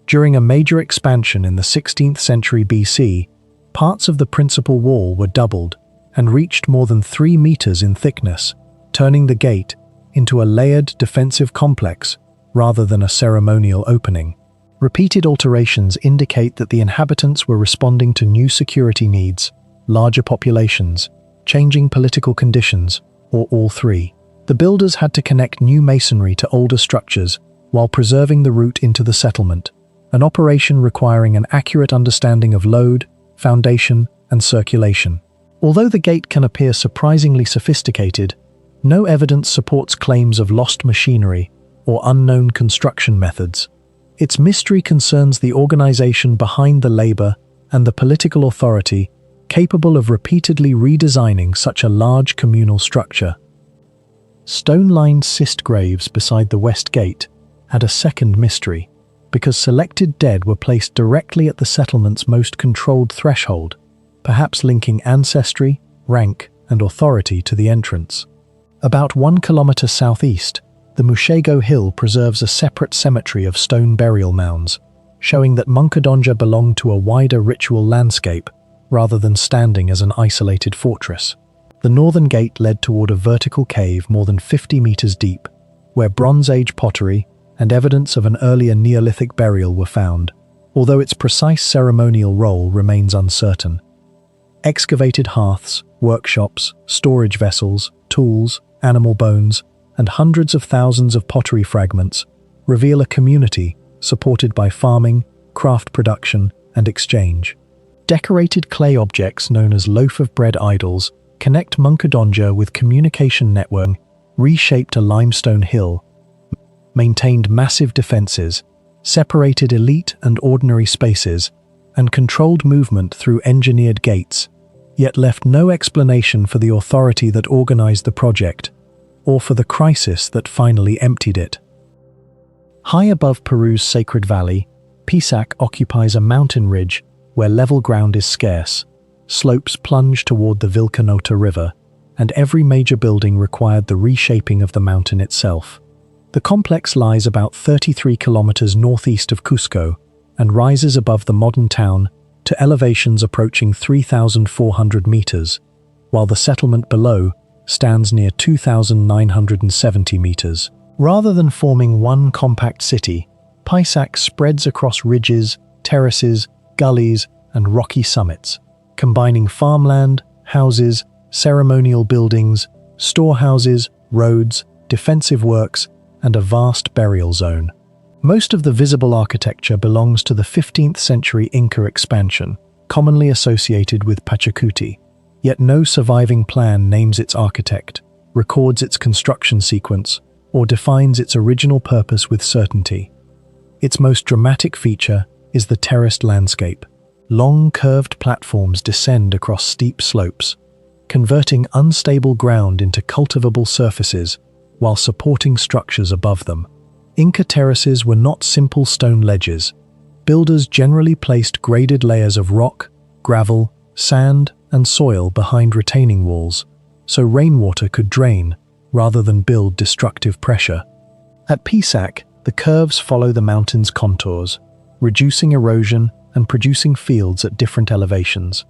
During a major expansion in the 16th century BC, parts of the principal wall were doubled and reached more than 3 meters in thickness, turning the gate into a layered defensive complex rather than a ceremonial opening. Repeated alterations indicate that the inhabitants were responding to new security needs, larger populations, changing political conditions, or all three. The builders had to connect new masonry to older structures while preserving the route into the settlement, an operation requiring an accurate understanding of load, foundation, and circulation. Although the gate can appear surprisingly sophisticated, no evidence supports claims of lost machinery or unknown construction methods. Its mystery concerns the organization behind the labor and the political authority capable of repeatedly redesigning such a large communal structure. Stone-lined cist graves beside the west gate had a second mystery, because selected dead were placed directly at the settlement's most controlled threshold, perhaps linking ancestry, rank, and authority to the entrance. About 1 kilometer southeast, the Mushego Hill preserves a separate cemetery of stone burial mounds, showing that Munkadonja belonged to a wider ritual landscape rather than standing as an isolated fortress. The northern gate led toward a vertical cave more than 50 meters deep, where Bronze Age pottery and evidence of an earlier Neolithic burial were found, although its precise ceremonial role remains uncertain. Excavated hearths, workshops, storage vessels, tools, animal bones, and hundreds of thousands of pottery fragments reveal a community supported by farming, craft production, and exchange. Decorated clay objects known as loaf of bread idols connect Munkadonja with communication network, reshaped a limestone hill, maintained massive defenses, separated elite and ordinary spaces, and controlled movement through engineered gates, yet left no explanation for the authority that organized the project, or for the crisis that finally emptied it. High above Peru's Sacred Valley, Pisac occupies a mountain ridge where level ground is scarce. Slopes plunge toward the Vilcanota River, and every major building required the reshaping of the mountain itself. The complex lies about 33 kilometers northeast of Cusco and rises above the modern town to elevations approaching 3,400 meters, while the settlement below stands near 2,970 meters. Rather than forming one compact city, Pisac spreads across ridges, terraces, gullies, and rocky summits, combining farmland, houses, ceremonial buildings, storehouses, roads, defensive works, and a vast burial zone. Most of the visible architecture belongs to the 15th century Inca expansion, commonly associated with Pachacuti, yet no surviving plan names its architect, records its construction sequence, or defines its original purpose with certainty. Its most dramatic feature is the terraced landscape. Long curved platforms descend across steep slopes, converting unstable ground into cultivable surfaces while supporting structures above them. Inca terraces were not simple stone ledges. Builders generally placed graded layers of rock, gravel, sand, and soil behind retaining walls, so rainwater could drain rather than build destructive pressure. At Pisac, the curves follow the mountain's contours, reducing erosion and producing fields at different elevations.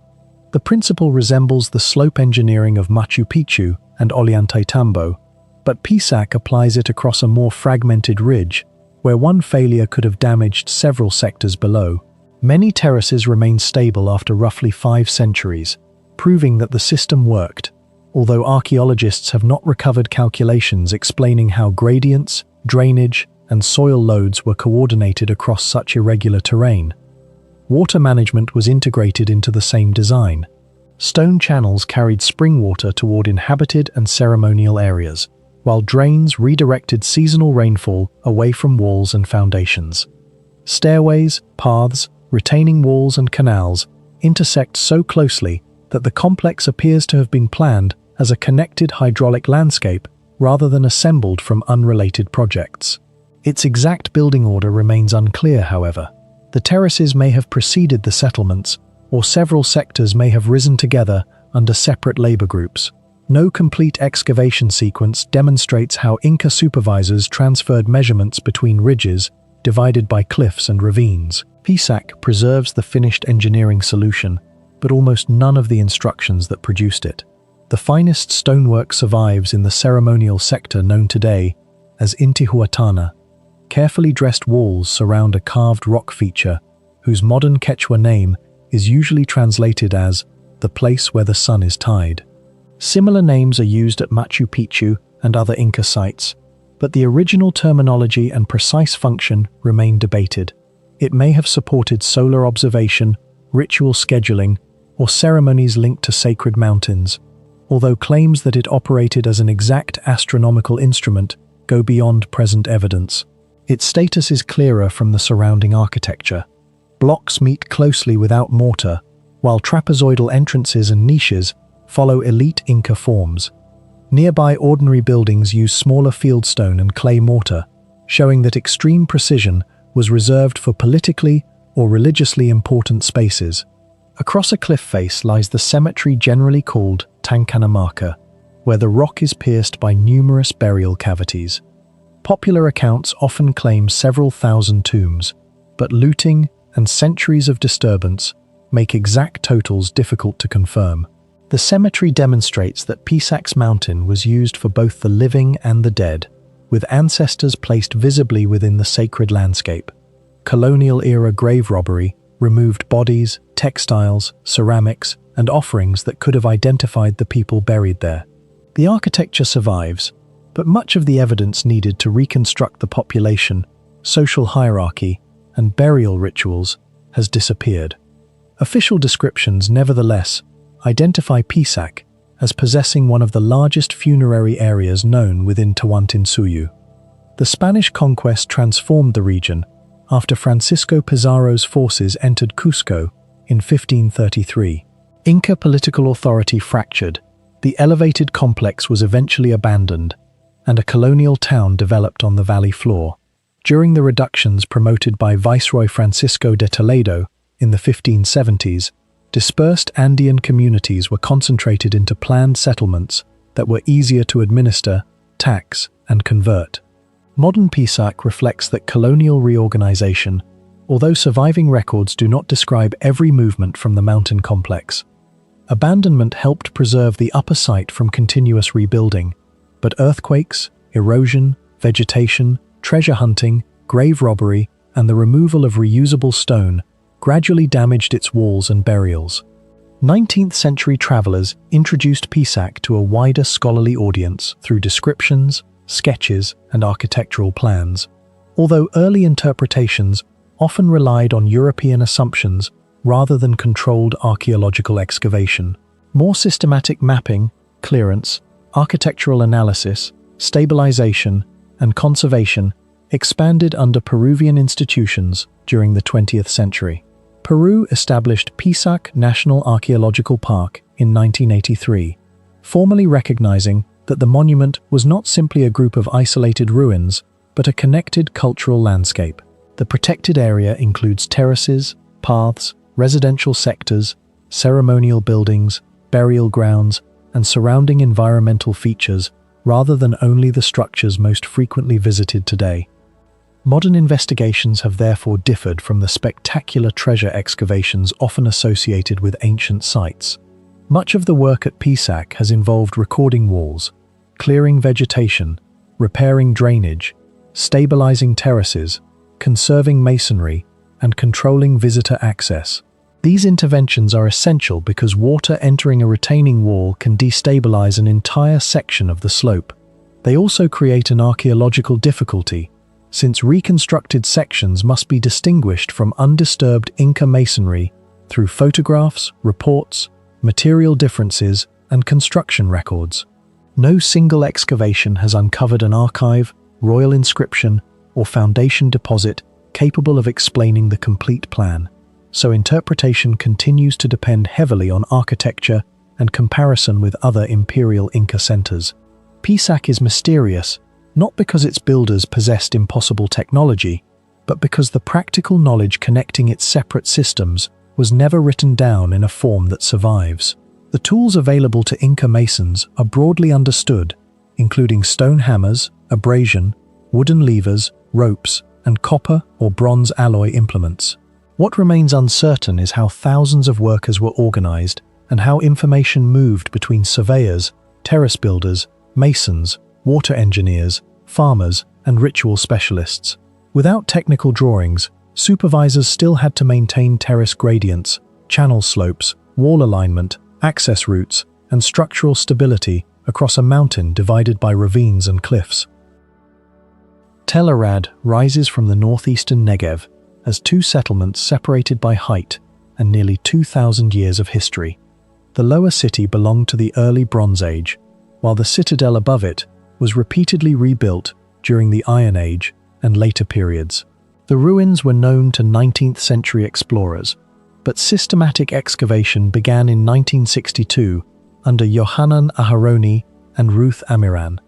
The principle resembles the slope engineering of Machu Picchu and Ollantaytambo, but Pisac applies it across a more fragmented ridge, where one failure could have damaged several sectors below. Many terraces remain stable after roughly 5 centuries, proving that the system worked, although archaeologists have not recovered calculations explaining how gradients, drainage, and soil loads were coordinated across such irregular terrain. Water management was integrated into the same design. Stone channels carried spring water toward inhabited and ceremonial areas, while drains redirected seasonal rainfall away from walls and foundations. Stairways, paths, retaining walls, and canals intersect so closely that the complex appears to have been planned as a connected hydraulic landscape rather than assembled from unrelated projects. Its exact building order remains unclear, however. The terraces may have preceded the settlements, or several sectors may have risen together under separate labor groups. No complete excavation sequence demonstrates how Inca supervisors transferred measurements between ridges divided by cliffs and ravines. Pisac preserves the finished engineering solution, but almost none of the instructions that produced it. The finest stonework survives in the ceremonial sector known today as Intihuatana. Carefully dressed walls surround a carved rock feature, whose modern Quechua name is usually translated as the place where the sun is tied. Similar names are used at Machu Picchu and other Inca sites, but the original terminology and precise function remain debated. It may have supported solar observation, ritual scheduling, or ceremonies linked to sacred mountains, although claims that it operated as an exact astronomical instrument go beyond present evidence. Its status is clearer from the surrounding architecture. Blocks meet closely without mortar, while trapezoidal entrances and niches follow elite Inca forms. Nearby ordinary buildings use smaller fieldstone and clay mortar, showing that extreme precision was reserved for politically or religiously important spaces. Across a cliff face lies the cemetery generally called Tancanamaka, where the rock is pierced by numerous burial cavities. Popular accounts often claim several thousand tombs, but looting and centuries of disturbance make exact totals difficult to confirm. The cemetery demonstrates that Pisac's mountain was used for both the living and the dead, with ancestors placed visibly within the sacred landscape. Colonial-era grave robbery removed bodies, textiles, ceramics, and offerings that could have identified the people buried there. The architecture survives, but much of the evidence needed to reconstruct the population, social hierarchy, and burial rituals has disappeared. Official descriptions, nevertheless, identify Pisac as possessing one of the largest funerary areas known within Tawantinsuyu. The Spanish conquest transformed the region after Francisco Pizarro's forces entered Cusco in 1533. Inca political authority fractured, the elevated complex was eventually abandoned, and a colonial town developed on the valley floor. During the reductions promoted by Viceroy Francisco de Toledo in the 1570s, dispersed Andean communities were concentrated into planned settlements that were easier to administer, tax, and convert. Modern Pisac reflects that colonial reorganization, although surviving records do not describe every movement from the mountain complex. Abandonment helped preserve the upper site from continuous rebuilding, but earthquakes, erosion, vegetation, treasure hunting, grave robbery, and the removal of reusable stone gradually damaged its walls and burials. 19th century travelers introduced Pisac to a wider scholarly audience through descriptions, sketches, and architectural plans, although early interpretations often relied on European assumptions rather than controlled archaeological excavation. More systematic mapping, clearance, architectural analysis, stabilization, and conservation expanded under Peruvian institutions during the 20th century. Peru established Pisac National Archaeological Park in 1983, formally recognizing that the monument was not simply a group of isolated ruins, but a connected cultural landscape. The protected area includes terraces, paths, residential sectors, ceremonial buildings, burial grounds, and surrounding environmental features, rather than only the structures most frequently visited today. Modern investigations have therefore differed from the spectacular treasure excavations often associated with ancient sites. Much of the work at Pisac has involved recording walls, clearing vegetation, repairing drainage, stabilizing terraces, conserving masonry, and controlling visitor access. These interventions are essential because water entering a retaining wall can destabilize an entire section of the slope. They also create an archaeological difficulty, since reconstructed sections must be distinguished from undisturbed Inca masonry through photographs, reports, material differences, and construction records. No single excavation has uncovered an archive, royal inscription, or foundation deposit capable of explaining the complete plan, so interpretation continues to depend heavily on architecture and comparison with other imperial Inca centers. Pisac is mysterious, not because its builders possessed impossible technology, but because the practical knowledge connecting its separate systems was never written down in a form that survives. The tools available to Inca masons are broadly understood, including stone hammers, abrasion, wooden levers, ropes, and copper or bronze alloy implements. What remains uncertain is how thousands of workers were organized and how information moved between surveyors, terrace builders, masons, water engineers, farmers, and ritual specialists. Without technical drawings, supervisors still had to maintain terrace gradients, channel slopes, wall alignment, access routes, and structural stability across a mountain divided by ravines and cliffs. Tel Arad rises from the northeastern Negev as two settlements separated by height and nearly 2,000 years of history. The lower city belonged to the early Bronze Age, while the citadel above it was repeatedly rebuilt during the Iron Age and later periods. The ruins were known to 19th century explorers, but systematic excavation began in 1962 under Yohanan Aharoni and Ruth Amiran.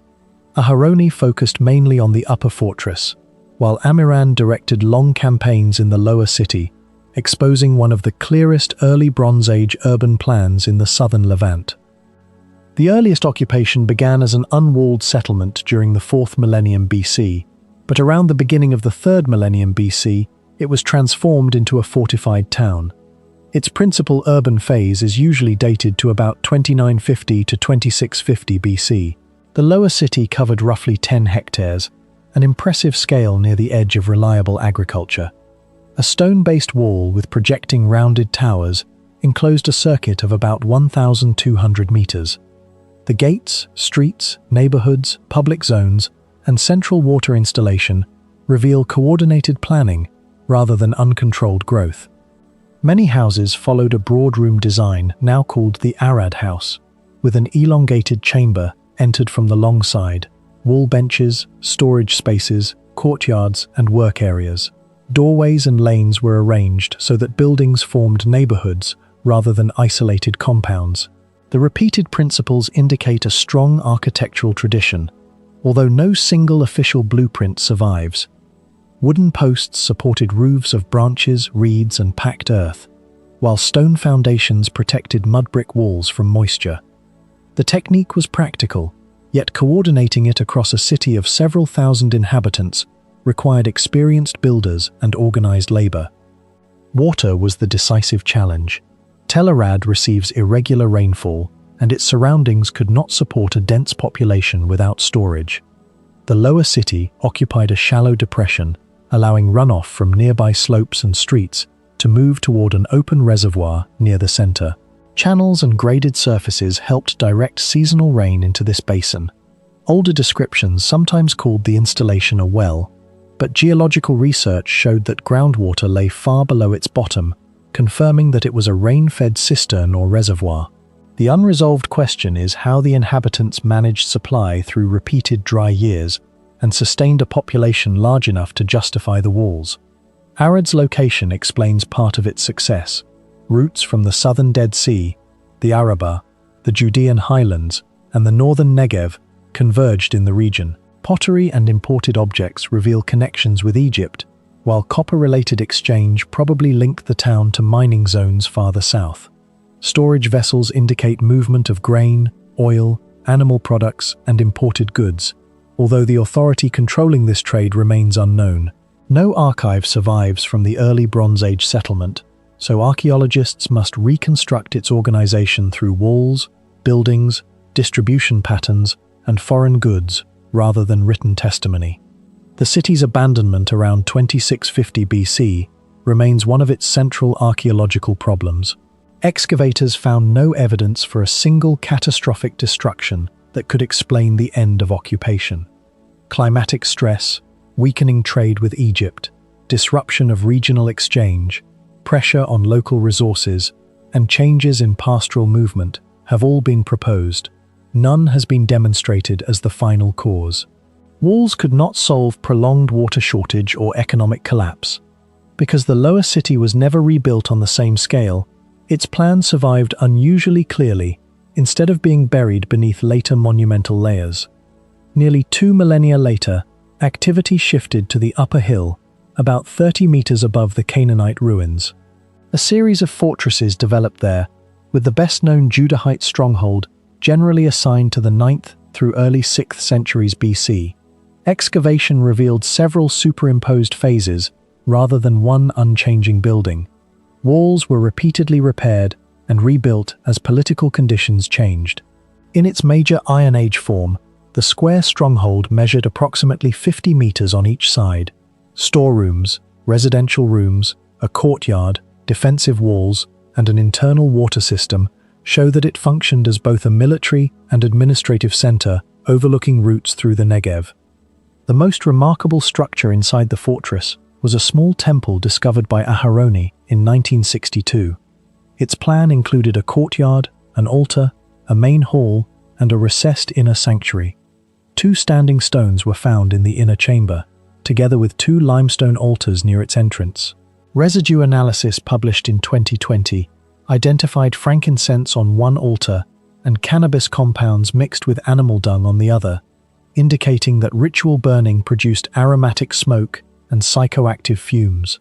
Aharoni focused mainly on the upper fortress, while Amiran directed long campaigns in the lower city, exposing one of the clearest early Bronze Age urban plans in the southern Levant. The earliest occupation began as an unwalled settlement during the 4th millennium BC, but around the beginning of the 3rd millennium BC, it was transformed into a fortified town. Its principal urban phase is usually dated to about 2950 to 2650 BC. The lower city covered roughly 10 hectares, an impressive scale near the edge of reliable agriculture. A stone-based wall with projecting rounded towers enclosed a circuit of about 1,200 meters. The gates, streets, neighborhoods, public zones, and central water installation reveal coordinated planning rather than uncontrolled growth. Many houses followed a broad room design now called the Arad house, with an elongated chamber entered from the long side, wall benches, storage spaces, courtyards, and work areas. Doorways and lanes were arranged so that buildings formed neighborhoods rather than isolated compounds. The repeated principles indicate a strong architectural tradition, although no single official blueprint survives. Wooden posts supported roofs of branches, reeds, and packed earth, while stone foundations protected mud brick walls from moisture. The technique was practical, yet coordinating it across a city of several thousand inhabitants required experienced builders and organized labor. Water was the decisive challenge. Tel Arad receives irregular rainfall, and its surroundings could not support a dense population without storage. The lower city occupied a shallow depression, allowing runoff from nearby slopes and streets to move toward an open reservoir near the center. Channels and graded surfaces helped direct seasonal rain into this basin. Older descriptions sometimes called the installation a well, but geological research showed that groundwater lay far below its bottom, confirming that it was a rain-fed cistern or reservoir. The unresolved question is how the inhabitants managed supply through repeated dry years and sustained a population large enough to justify the walls. Arad's location explains part of its success. Routes from the southern Dead Sea, the Arabah, the Judean highlands, and the northern Negev converged in the region. Pottery and imported objects reveal connections with Egypt, while copper-related exchange probably linked the town to mining zones farther south. Storage vessels indicate movement of grain, oil, animal products, and imported goods, although the authority controlling this trade remains unknown. No archive survives from the early Bronze Age settlement, so archaeologists must reconstruct its organization through walls, buildings, distribution patterns, and foreign goods, rather than written testimony. The city's abandonment around 2650 BC remains one of its central archaeological problems. Excavators found no evidence for a single catastrophic destruction that could explain the end of occupation. Climatic stress, weakening trade with Egypt, disruption of regional exchange, pressure on local resources, and changes in pastoral movement have all been proposed. None has been demonstrated as the final cause. Walls could not solve prolonged water shortage or economic collapse. Because the lower city was never rebuilt on the same scale, its plan survived unusually clearly, instead of being buried beneath later monumental layers. Nearly 2 millennia later, activity shifted to the upper hill, about 30 meters above the Canaanite ruins. A series of fortresses developed there, with the best-known Judahite stronghold generally assigned to the 9th through early 6th centuries BC. Excavation revealed several superimposed phases rather than one unchanging building. Walls were repeatedly repaired and rebuilt as political conditions changed. In its major Iron Age form, the square stronghold measured approximately 50 meters on each side. Storerooms, residential rooms, a courtyard, defensive walls, and an internal water system show that it functioned as both a military and administrative center overlooking routes through the Negev. The most remarkable structure inside the fortress was a small temple discovered by Aharoni in 1962. Its plan included a courtyard, an altar, a main hall, and a recessed inner sanctuary. 2 standing stones were found in the inner chamber, together with 2 limestone altars near its entrance. Residue analysis published in 2020 identified frankincense on one altar and cannabis compounds mixed with animal dung on the other, indicating that ritual burning produced aromatic smoke and psychoactive fumes.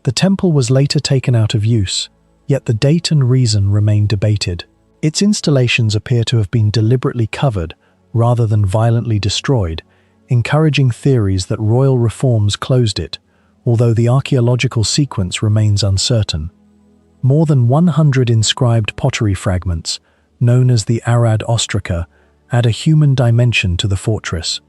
The temple was later taken out of use, yet the date and reason remain debated. Its installations appear to have been deliberately covered rather than violently destroyed, encouraging theories that royal reforms closed it, although the archaeological sequence remains uncertain. More than 100 inscribed pottery fragments, known as the Arad Ostraca, add a human dimension to the fortress.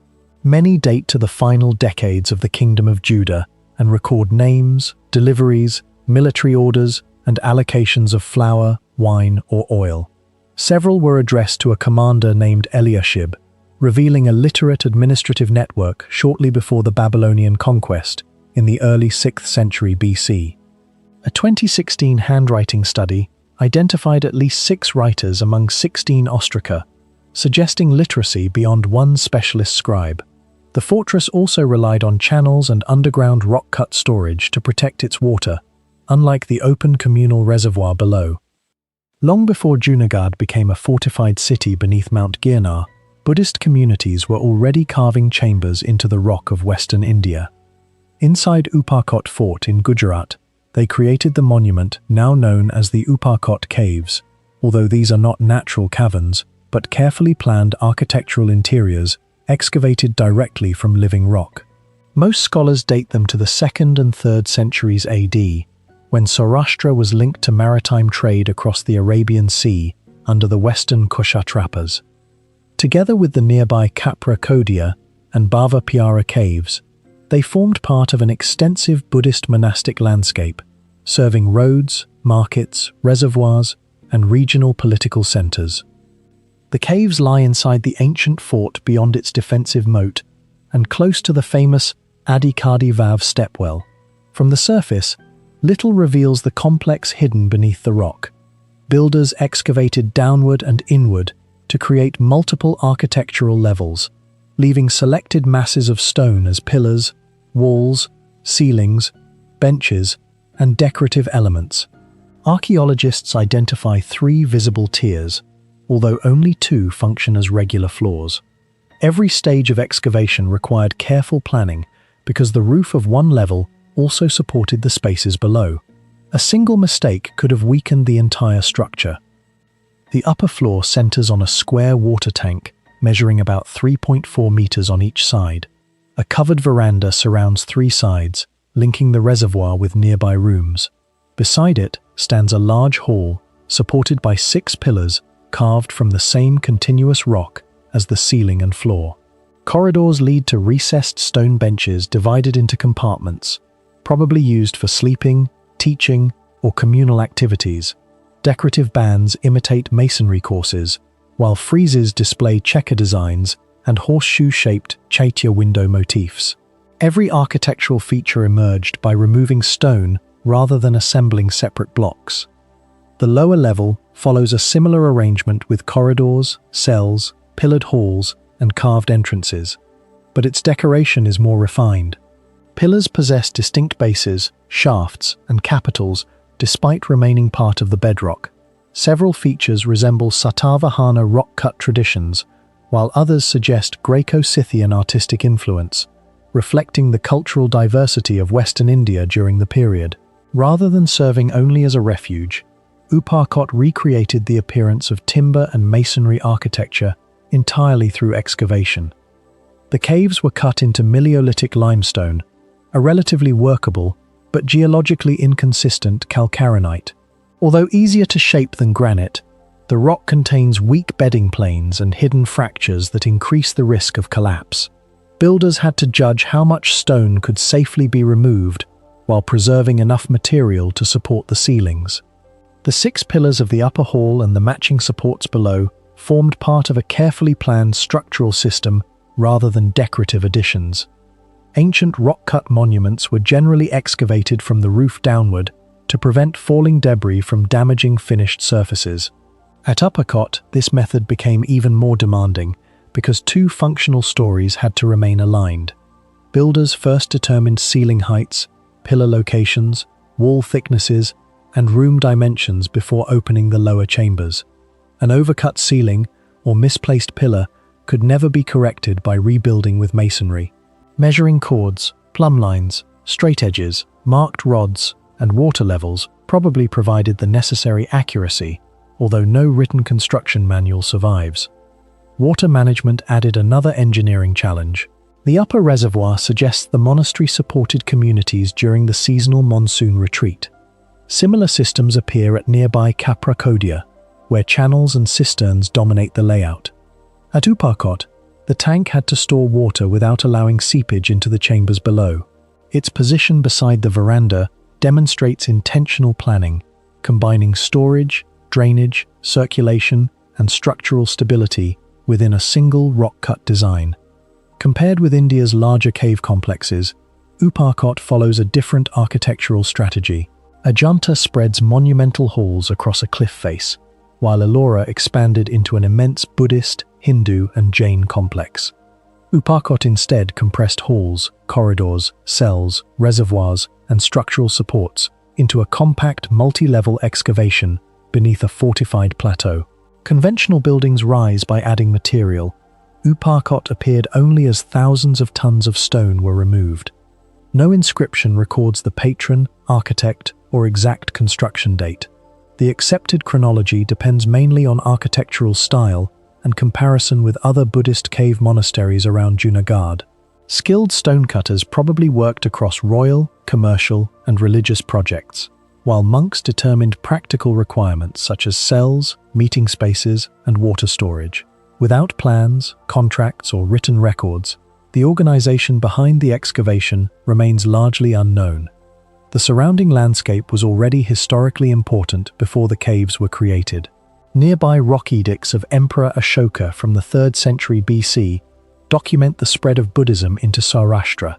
Many date to the final decades of the Kingdom of Judah and record names, deliveries, military orders, and allocations of flour, wine, or oil. Several were addressed to a commander named Eliashib, revealing a literate administrative network shortly before the Babylonian conquest in the early 6th century BC. A 2016 handwriting study identified at least 6 writers among 16 ostraca, suggesting literacy beyond one specialist scribe. The fortress also relied on channels and underground rock-cut storage to protect its water, unlike the open communal reservoir below. Long before Junagadh became a fortified city beneath Mount Girnar, Buddhist communities were already carving chambers into the rock of western India. Inside Upperkot Fort in Gujarat, they created the monument now known as the Upperkot Caves, although these are not natural caverns, but carefully planned architectural interiors excavated directly from living rock. Most scholars date them to the 2nd and 3rd centuries AD, when Saurashtra was linked to maritime trade across the Arabian Sea under the western Kshatrapas. Together with the nearby Kapra Kodia and Bava Piara caves, they formed part of an extensive Buddhist monastic landscape, serving roads, markets, reservoirs, and regional political centers. The caves lie inside the ancient fort beyond its defensive moat and close to the famous Adi Kadi Vav stepwell. From the surface, little reveals the complex hidden beneath the rock. Builders excavated downward and inward to create multiple architectural levels, leaving selected masses of stone as pillars, walls, ceilings, benches, and decorative elements. Archaeologists identify 3 visible tiers, although only 2 function as regular floors. Every stage of excavation required careful planning because the roof of one level also supported the spaces below. A single mistake could have weakened the entire structure. The upper floor centers on a square water tank measuring about 3.4 meters on each side. A covered veranda surrounds 3 sides, linking the reservoir with nearby rooms. Beside it stands a large hall supported by 6 pillars carved from the same continuous rock as the ceiling and floor. Corridors lead to recessed stone benches divided into compartments, probably used for sleeping, teaching, or communal activities. Decorative bands imitate masonry courses, while friezes display checker designs and horseshoe-shaped chaitya window motifs. Every architectural feature emerged by removing stone rather than assembling separate blocks. The lower level follows a similar arrangement with corridors, cells, pillared halls, and carved entrances, but its decoration is more refined. Pillars possess distinct bases, shafts, and capitals despite remaining part of the bedrock. Several features resemble Satavahana rock-cut traditions, while others suggest Greco-Scythian artistic influence, reflecting the cultural diversity of Western India during the period. Rather than serving only as a refuge, Upperkot recreated the appearance of timber and masonry architecture entirely through excavation. The caves were cut into Meliolithic limestone, a relatively workable but geologically inconsistent calcarenite. Although easier to shape than granite, the rock contains weak bedding planes and hidden fractures that increase the risk of collapse. Builders had to judge how much stone could safely be removed while preserving enough material to support the ceilings. The 6 pillars of the upper hall and the matching supports below formed part of a carefully planned structural system rather than decorative additions. Ancient rock-cut monuments were generally excavated from the roof downward to prevent falling debris from damaging finished surfaces. At Uppercott, this method became even more demanding because 2 functional stories had to remain aligned. Builders first determined ceiling heights, pillar locations, wall thicknesses, and room dimensions before opening the lower chambers. An overcut ceiling or misplaced pillar could never be corrected by rebuilding with masonry. Measuring cords, plumb lines, straight edges, marked rods, and water levels probably provided the necessary accuracy, although no written construction manual survives. Water management added another engineering challenge. The upper reservoir suggests the monastery supported communities during the seasonal monsoon retreat. Similar systems appear at nearby Capracodia, where channels and cisterns dominate the layout. At Uparcot, the tank had to store water without allowing seepage into the chambers below. Its position beside the veranda demonstrates intentional planning, combining storage, drainage, circulation, and structural stability within a single rock-cut design. Compared with India's larger cave complexes, Uparcot follows a different architectural strategy. Ajanta spreads monumental halls across a cliff face, while Ellora expanded into an immense Buddhist, Hindu, and Jain complex. Uparcot instead compressed halls, corridors, cells, reservoirs, and structural supports into a compact multi-level excavation beneath a fortified plateau. Conventional buildings rise by adding material. Uparcot appeared only as thousands of tons of stone were removed. No inscription records the patron, architect, or exact construction date. The accepted chronology depends mainly on architectural style and comparison with other Buddhist cave monasteries around Junagadh. Skilled stonecutters probably worked across royal, commercial, and religious projects, while monks determined practical requirements such as cells, meeting spaces, and water storage. Without plans, contracts, or written records, the organization behind the excavation remains largely unknown. The surrounding landscape was already historically important before the caves were created. Nearby rock edicts of Emperor Ashoka from the 3rd century BC document the spread of Buddhism into Saurashtra.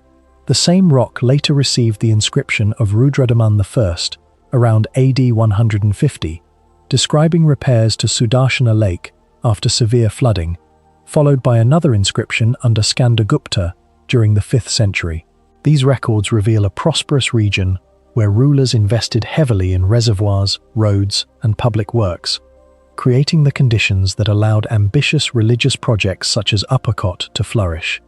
The same rock later received the inscription of Rudradaman I around AD 150, describing repairs to Sudarshana Lake after severe flooding, followed by another inscription under Skandagupta during the 5th century. These records reveal a prosperous region where rulers invested heavily in reservoirs, roads, and public works, creating the conditions that allowed ambitious religious projects such as Uppercot to flourish.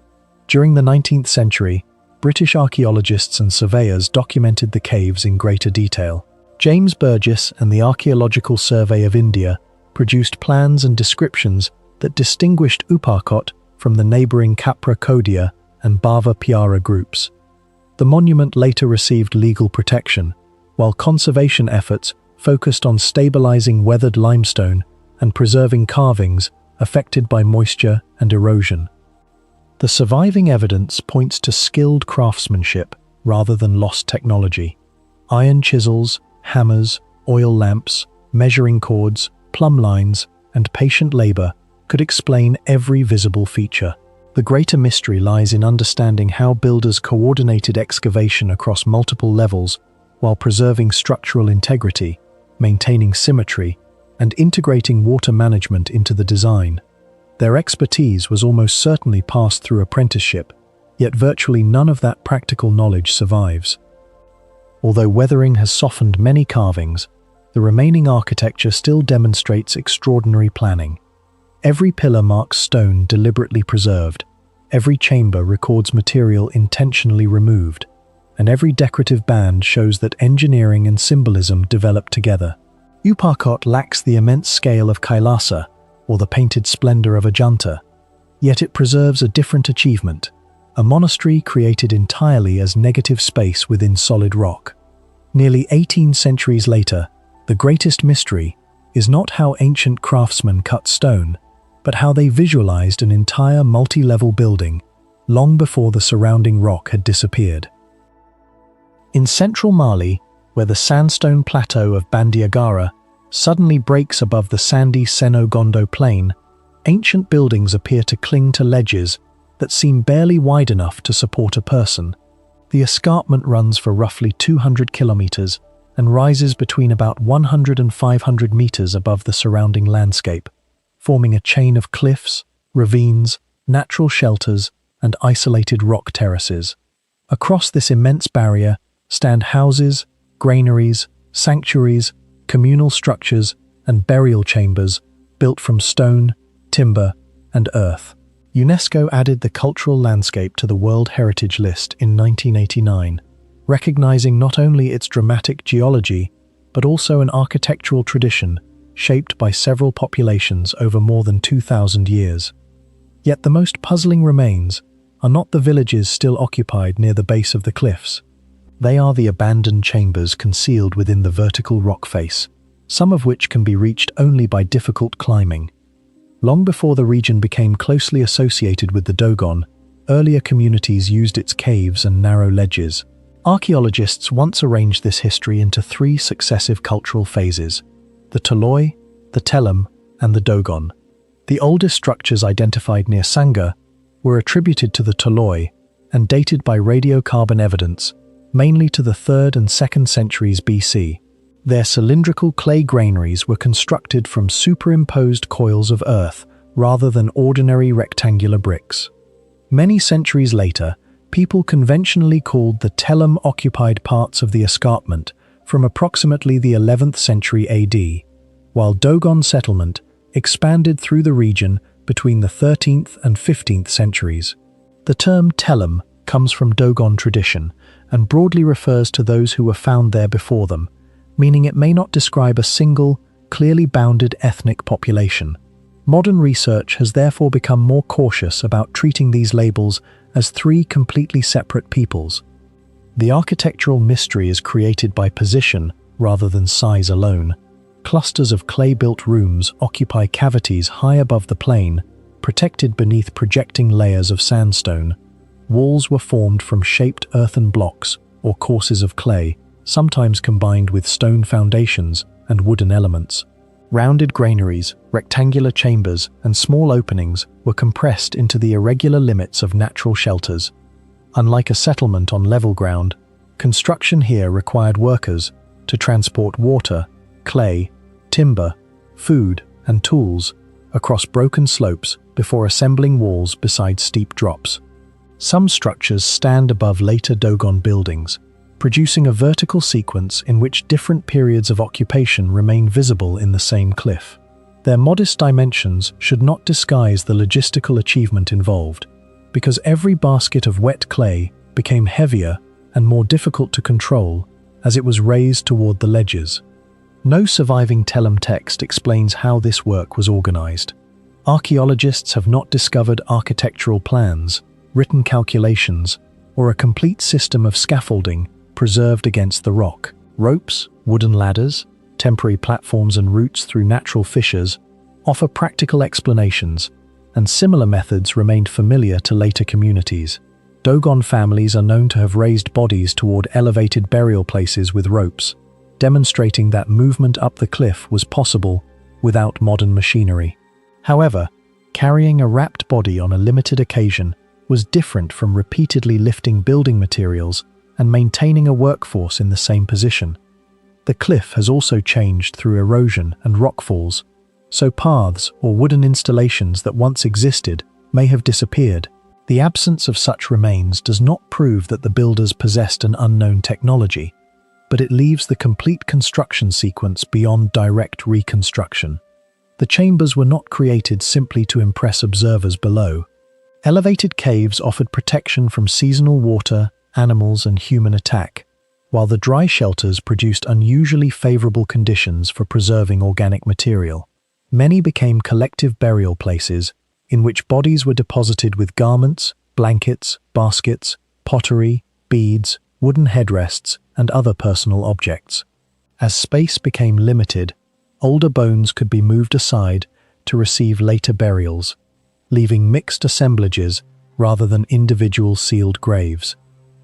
During the 19th century, British archaeologists and surveyors documented the caves in greater detail. James Burgess and the Archaeological Survey of India produced plans and descriptions that distinguished Uparcot from the neighbouring Capracodia and Bava Piara groups. The monument later received legal protection, while conservation efforts focused on stabilizing weathered limestone and preserving carvings affected by moisture and erosion. The surviving evidence points to skilled craftsmanship rather than lost technology. Iron chisels, hammers, oil lamps, measuring cords, plumb lines, and patient labor could explain every visible feature. The greater mystery lies in understanding how builders coordinated excavation across multiple levels while preserving structural integrity, maintaining symmetry, and integrating water management into the design. Their expertise was almost certainly passed through apprenticeship, yet virtually none of that practical knowledge survives. Although weathering has softened many carvings, the remaining architecture still demonstrates extraordinary planning. Every pillar marks stone deliberately preserved, every chamber records material intentionally removed, and every decorative band shows that engineering and symbolism developed together. Uparcot lacks the immense scale of Kailasa, or the painted splendor of Ajanta, yet it preserves a different achievement, a monastery created entirely as negative space within solid rock. Nearly 18 centuries later, the greatest mystery is not how ancient craftsmen cut stone, but how they visualized an entire multi-level building long before the surrounding rock had disappeared. In central Mali, where the sandstone plateau of Bandiagara suddenly breaks above the sandy Seno-Gondo plain, ancient buildings appear to cling to ledges that seem barely wide enough to support a person. The escarpment runs for roughly 200 kilometers and rises between about 100 and 500 meters above the surrounding landscape, forming a chain of cliffs, ravines, natural shelters, and isolated rock terraces. Across this immense barrier stand houses, granaries, sanctuaries, communal structures, and burial chambers built from stone, timber, and earth. UNESCO added the cultural landscape to the World Heritage List in 1989, recognizing not only its dramatic geology, but also an architectural tradition shaped by several populations over more than 2,000 years. Yet the most puzzling remains are not the villages still occupied near the base of the cliffs. They are the abandoned chambers concealed within the vertical rock face, some of which can be reached only by difficult climbing. Long before the region became closely associated with the Dogon, earlier communities used its caves and narrow ledges. Archaeologists once arranged this history into three successive cultural phases: the Toloi, the Telem, and the Dogon. The oldest structures identified near Sangha were attributed to the Toloi and dated by radiocarbon evidence, mainly to the 3rd and 2nd centuries BC. Their cylindrical clay granaries were constructed from superimposed coils of earth rather than ordinary rectangular bricks. Many centuries later, people conventionally called the Telem occupied parts of the escarpment from approximately the 11th century AD, while Dogon settlement expanded through the region between the 13th and 15th centuries. The term Telem comes from Dogon tradition and broadly refers to those who were found there before them, meaning it may not describe a single, clearly bounded ethnic population. Modern research has therefore become more cautious about treating these labels as three completely separate peoples. The architectural mystery is created by position rather than size alone. Clusters of clay-built rooms occupy cavities high above the plain, protected beneath projecting layers of sandstone. Walls were formed from shaped earthen blocks or courses of clay, sometimes combined with stone foundations and wooden elements. Rounded granaries, rectangular chambers, and small openings were compressed into the irregular limits of natural shelters. Unlike a settlement on level ground, construction here required workers to transport water, clay, timber, food, and tools across broken slopes before assembling walls beside steep drops. Some structures stand above later Dogon buildings, producing a vertical sequence in which different periods of occupation remain visible in the same cliff. Their modest dimensions should not disguise the logistical achievement involved, because every basket of wet clay became heavier and more difficult to control as it was raised toward the ledges. No surviving Telem text explains how this work was organized. Archaeologists have not discovered architectural plans, written calculations, or a complete system of scaffolding preserved against the rock. Ropes, wooden ladders, temporary platforms, and routes through natural fissures offer practical explanations, and similar methods remained familiar to later communities. Dogon families are known to have raised bodies toward elevated burial places with ropes, demonstrating that movement up the cliff was possible without modern machinery. However, carrying a wrapped body on a limited occasion was different from repeatedly lifting building materials and maintaining a workforce in the same position. The cliff has also changed through erosion and rockfalls, so paths or wooden installations that once existed may have disappeared. The absence of such remains does not prove that the builders possessed an unknown technology, but it leaves the complete construction sequence beyond direct reconstruction. The chambers were not created simply to impress observers below. Elevated caves offered protection from seasonal water, animals, and human attack, while the dry shelters produced unusually favorable conditions for preserving organic material. Many became collective burial places in which bodies were deposited with garments, blankets, baskets, pottery, beads, wooden headrests, and other personal objects. As space became limited, older bones could be moved aside to receive later burials, leaving mixed assemblages rather than individual sealed graves.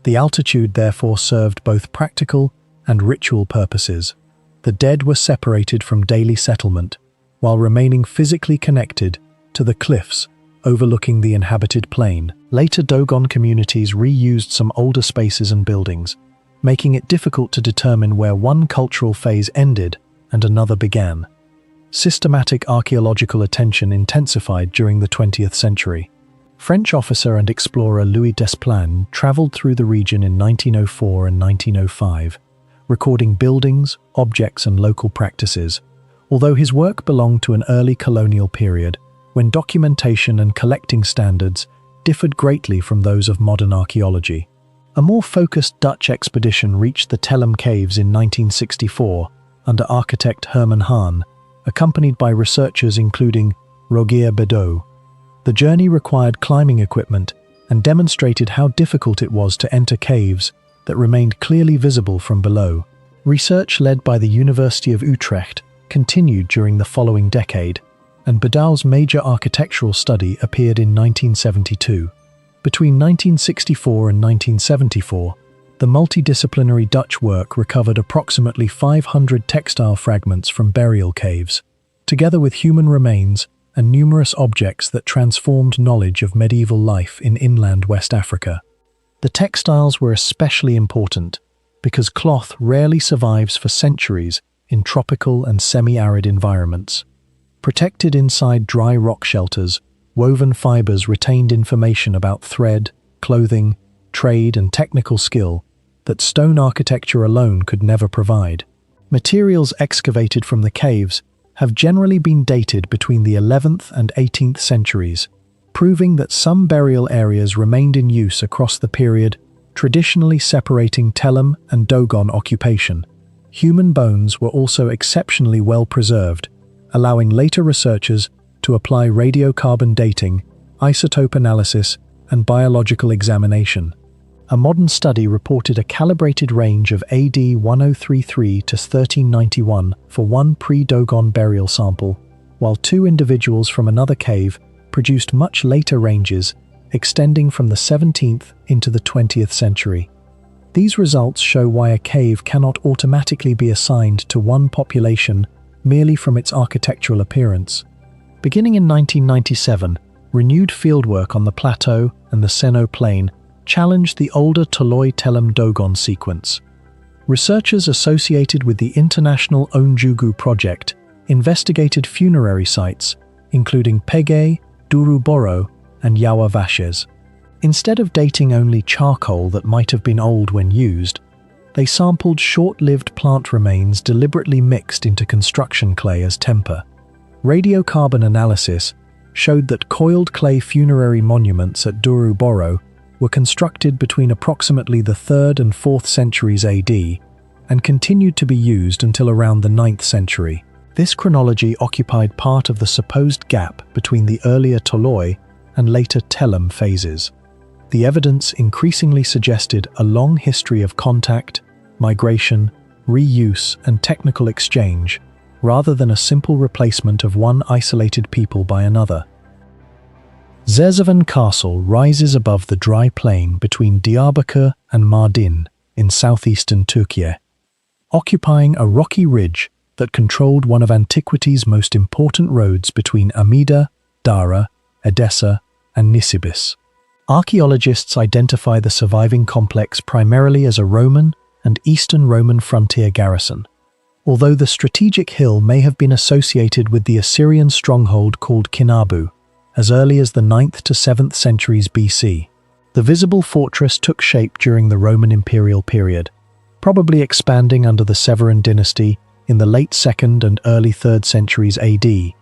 The altitude therefore served both practical and ritual purposes. the dead were separated from daily settlement, while remaining physically connected to the cliffs overlooking the inhabited plain. Later Dogon communities reused some older spaces and buildings, making it difficult to determine where one cultural phase ended and another began. Systematic archaeological attention intensified during the 20th century. French officer and explorer Louis Desplaines traveled through the region in 1904 and 1905, recording buildings, objects, and local practices, although his work belonged to an early colonial period when documentation and collecting standards differed greatly from those of modern archaeology. A more focused Dutch expedition reached the Tellum Caves in 1964 under architect Herman Hahn, accompanied by researchers including Rogier Bedeau. The journey required climbing equipment and demonstrated how difficult it was to enter caves that remained clearly visible from below. Research led by the University of Utrecht continued during the following decade, and Bedeau's major architectural study appeared in 1972. Between 1964 and 1974, the multidisciplinary Dutch work recovered approximately 500 textile fragments from burial caves, together with human remains and numerous objects that transformed knowledge of medieval life in inland West Africa. The textiles were especially important because cloth rarely survives for centuries in tropical and semi-arid environments. Protected inside dry rock shelters, woven fibers retained information about thread, clothing, trade, and technical skill that stone architecture alone could never provide. Materials excavated from the caves have generally been dated between the 11th and 18th centuries, proving that some burial areas remained in use across the period, traditionally separating Tellum and Dogon occupation. Human bones were also exceptionally well preserved, allowing later researchers to apply radiocarbon dating, isotope analysis, and biological examination. A modern study reported a calibrated range of AD 1033 to 1391 for one pre-Dogon burial sample, while two individuals from another cave produced much later ranges, extending from the 17th into the 20th century. These results show why a cave cannot automatically be assigned to one population merely from its architectural appearance. Beginning in 1997, renewed fieldwork on the plateau and the Seno Plain challenged the older Toloi-Tellum-Dogon sequence. Researchers associated with the International Onjugu project investigated funerary sites, including Pege, Duruboro, and Yawa Vashes. Instead of dating only charcoal that might have been old when used, they sampled short-lived plant remains deliberately mixed into construction clay as temper. Radiocarbon analysis showed that coiled clay funerary monuments at Duruboro were constructed between approximately the 3rd and 4th centuries AD and continued to be used until around the 9th century. This chronology occupied part of the supposed gap between the earlier Toloi and later Tellum phases. The evidence increasingly suggested a long history of contact, migration, reuse, and technical exchange, rather than a simple replacement of one isolated people by another. Zerzvan Castle rises above the dry plain between Diyarbakir and Mardin in southeastern Turkey, occupying a rocky ridge that controlled one of antiquity's most important roads between Amida, Dara, Edessa, and Nisibis. Archaeologists identify the surviving complex primarily as a Roman and Eastern Roman frontier garrison, although the strategic hill may have been associated with the Assyrian stronghold called Kinabu, as early as the 9th to 7th centuries BC. The visible fortress took shape during the Roman imperial period, probably expanding under the Severan dynasty in the late 2nd and early 3rd centuries AD,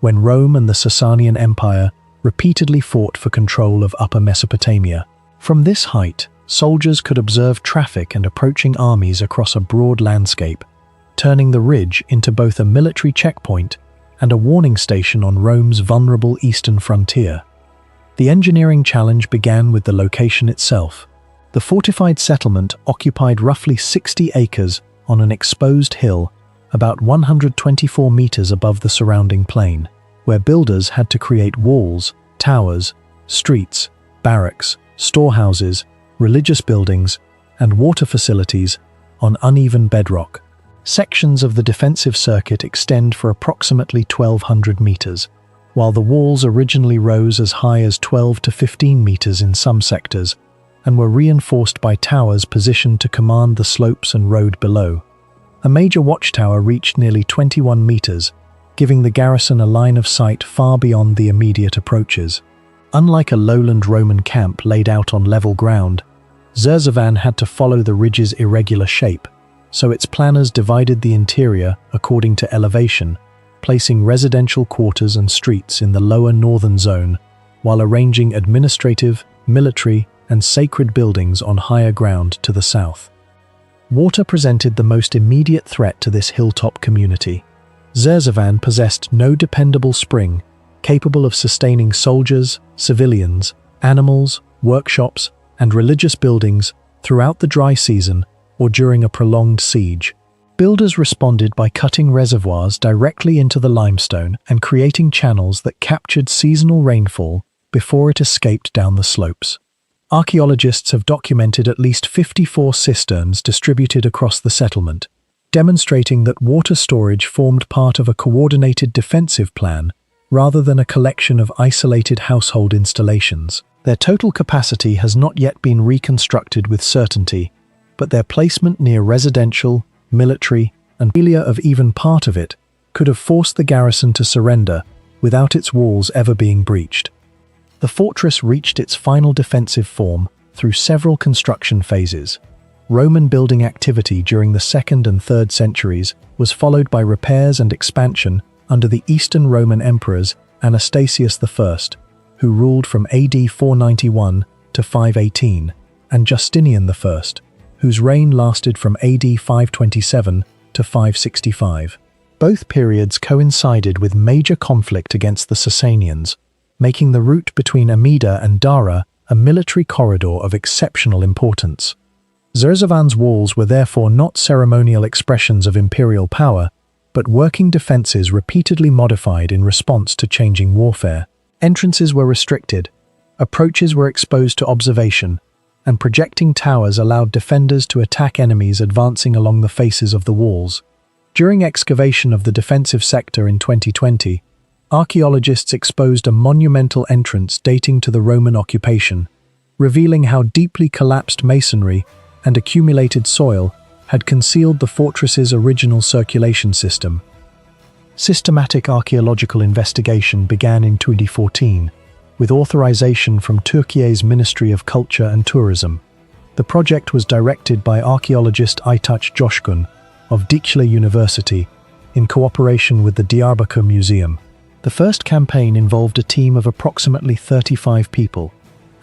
when Rome and the Sasanian Empire repeatedly fought for control of Upper Mesopotamia. From this height, soldiers could observe traffic and approaching armies across a broad landscape, turning the ridge into both a military checkpoint and a warning station on Rome's vulnerable eastern frontier. The engineering challenge began with the location itself. The fortified settlement occupied roughly 60 acres on an exposed hill about 124 meters above the surrounding plain, where builders had to create walls, towers, streets, barracks, storehouses, religious buildings, and water facilities on uneven bedrock. Sections of the defensive circuit extend for approximately 1,200 meters, while the walls originally rose as high as 12 to 15 meters in some sectors and were reinforced by towers positioned to command the slopes and road below. A major watchtower reached nearly 21 meters, giving the garrison a line of sight far beyond the immediate approaches. Unlike a lowland Roman camp laid out on level ground, Zerzvan had to follow the ridge's irregular shape, so its planners divided the interior according to elevation, placing residential quarters and streets in the lower northern zone, while arranging administrative, military, and sacred buildings on higher ground to the south. Water presented the most immediate threat to this hilltop community. Zerzvan possessed no dependable spring, capable of sustaining soldiers, civilians, animals, workshops, and religious buildings throughout the dry season or during a prolonged siege. Builders responded by cutting reservoirs directly into the limestone and creating channels that captured seasonal rainfall before it escaped down the slopes. Archaeologists have documented at least 54 cisterns distributed across the settlement, demonstrating that water storage formed part of a coordinated defensive plan rather than a collection of isolated household installations. Their total capacity has not yet been reconstructed with certainty, but their placement near residential, military, and failure of even part of it could have forced the garrison to surrender without its walls ever being breached. The fortress reached its final defensive form through several construction phases. Roman building activity during the 2nd and 3rd centuries was followed by repairs and expansion under the Eastern Roman emperors Anastasius I, who ruled from AD 491 to 518, and Justinian I, whose reign lasted from AD 527 to 565. Both periods coincided with major conflict against the Sasanians, making the route between Amida and Dara a military corridor of exceptional importance. Zerzvan's walls were therefore not ceremonial expressions of imperial power, but working defenses repeatedly modified in response to changing warfare. Entrances were restricted, approaches were exposed to observation, and projecting towers allowed defenders to attack enemies advancing along the faces of the walls. During excavation of the defensive sector in 2020, archaeologists exposed a monumental entrance dating to the Roman occupation, revealing how deeply collapsed masonry and accumulated soil had concealed the fortress's original circulation system. Systematic archaeological investigation began in 2014, with authorization from Turkey's Ministry of Culture and Tourism. The project was directed by archaeologist Aytaç Coşkun of Dicle University in cooperation with the Diyarbakır Museum. The first campaign involved a team of approximately 35 people,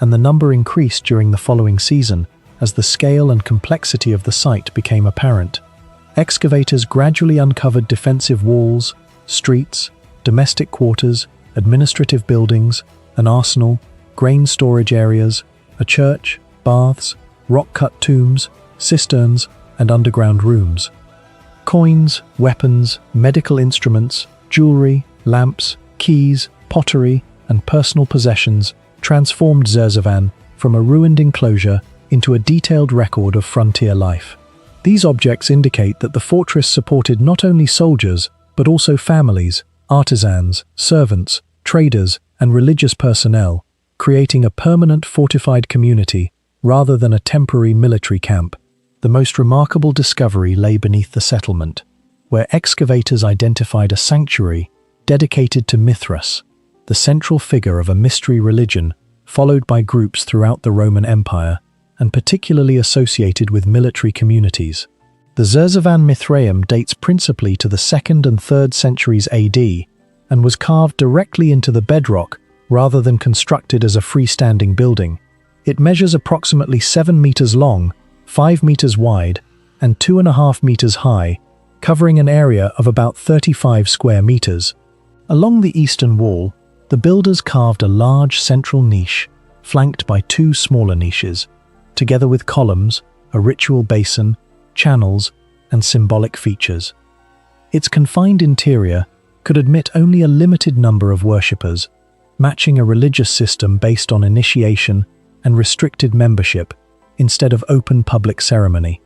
and the number increased during the following season as the scale and complexity of the site became apparent. Excavators gradually uncovered defensive walls, streets, domestic quarters, administrative buildings, an arsenal, grain storage areas, a church, baths, rock-cut tombs, cisterns, and underground rooms. Coins, weapons, medical instruments, jewelry, lamps, keys, pottery, and personal possessions transformed Zerzvan from a ruined enclosure into a detailed record of frontier life. These objects indicate that the fortress supported not only soldiers, but also families, artisans, servants, traders, and religious personnel, creating a permanent fortified community rather than a temporary military camp. The most remarkable discovery lay beneath the settlement, where excavators identified a sanctuary dedicated to Mithras, the central figure of a mystery religion followed by groups throughout the Roman Empire and particularly associated with military communities. The Zerzvan Mithraeum dates principally to the 2nd and 3rd centuries AD and was carved directly into the bedrock rather than constructed as a freestanding building. It measures approximately 7 meters long, 5 meters wide, and 2.5 meters high, covering an area of about 35 square meters. Along the eastern wall, the builders carved a large central niche, flanked by 2 smaller niches, together with columns, a ritual basin, channels, and symbolic features. Its confined interior could admit only a limited number of worshippers, matching a religious system based on initiation and restricted membership instead of open public ceremony.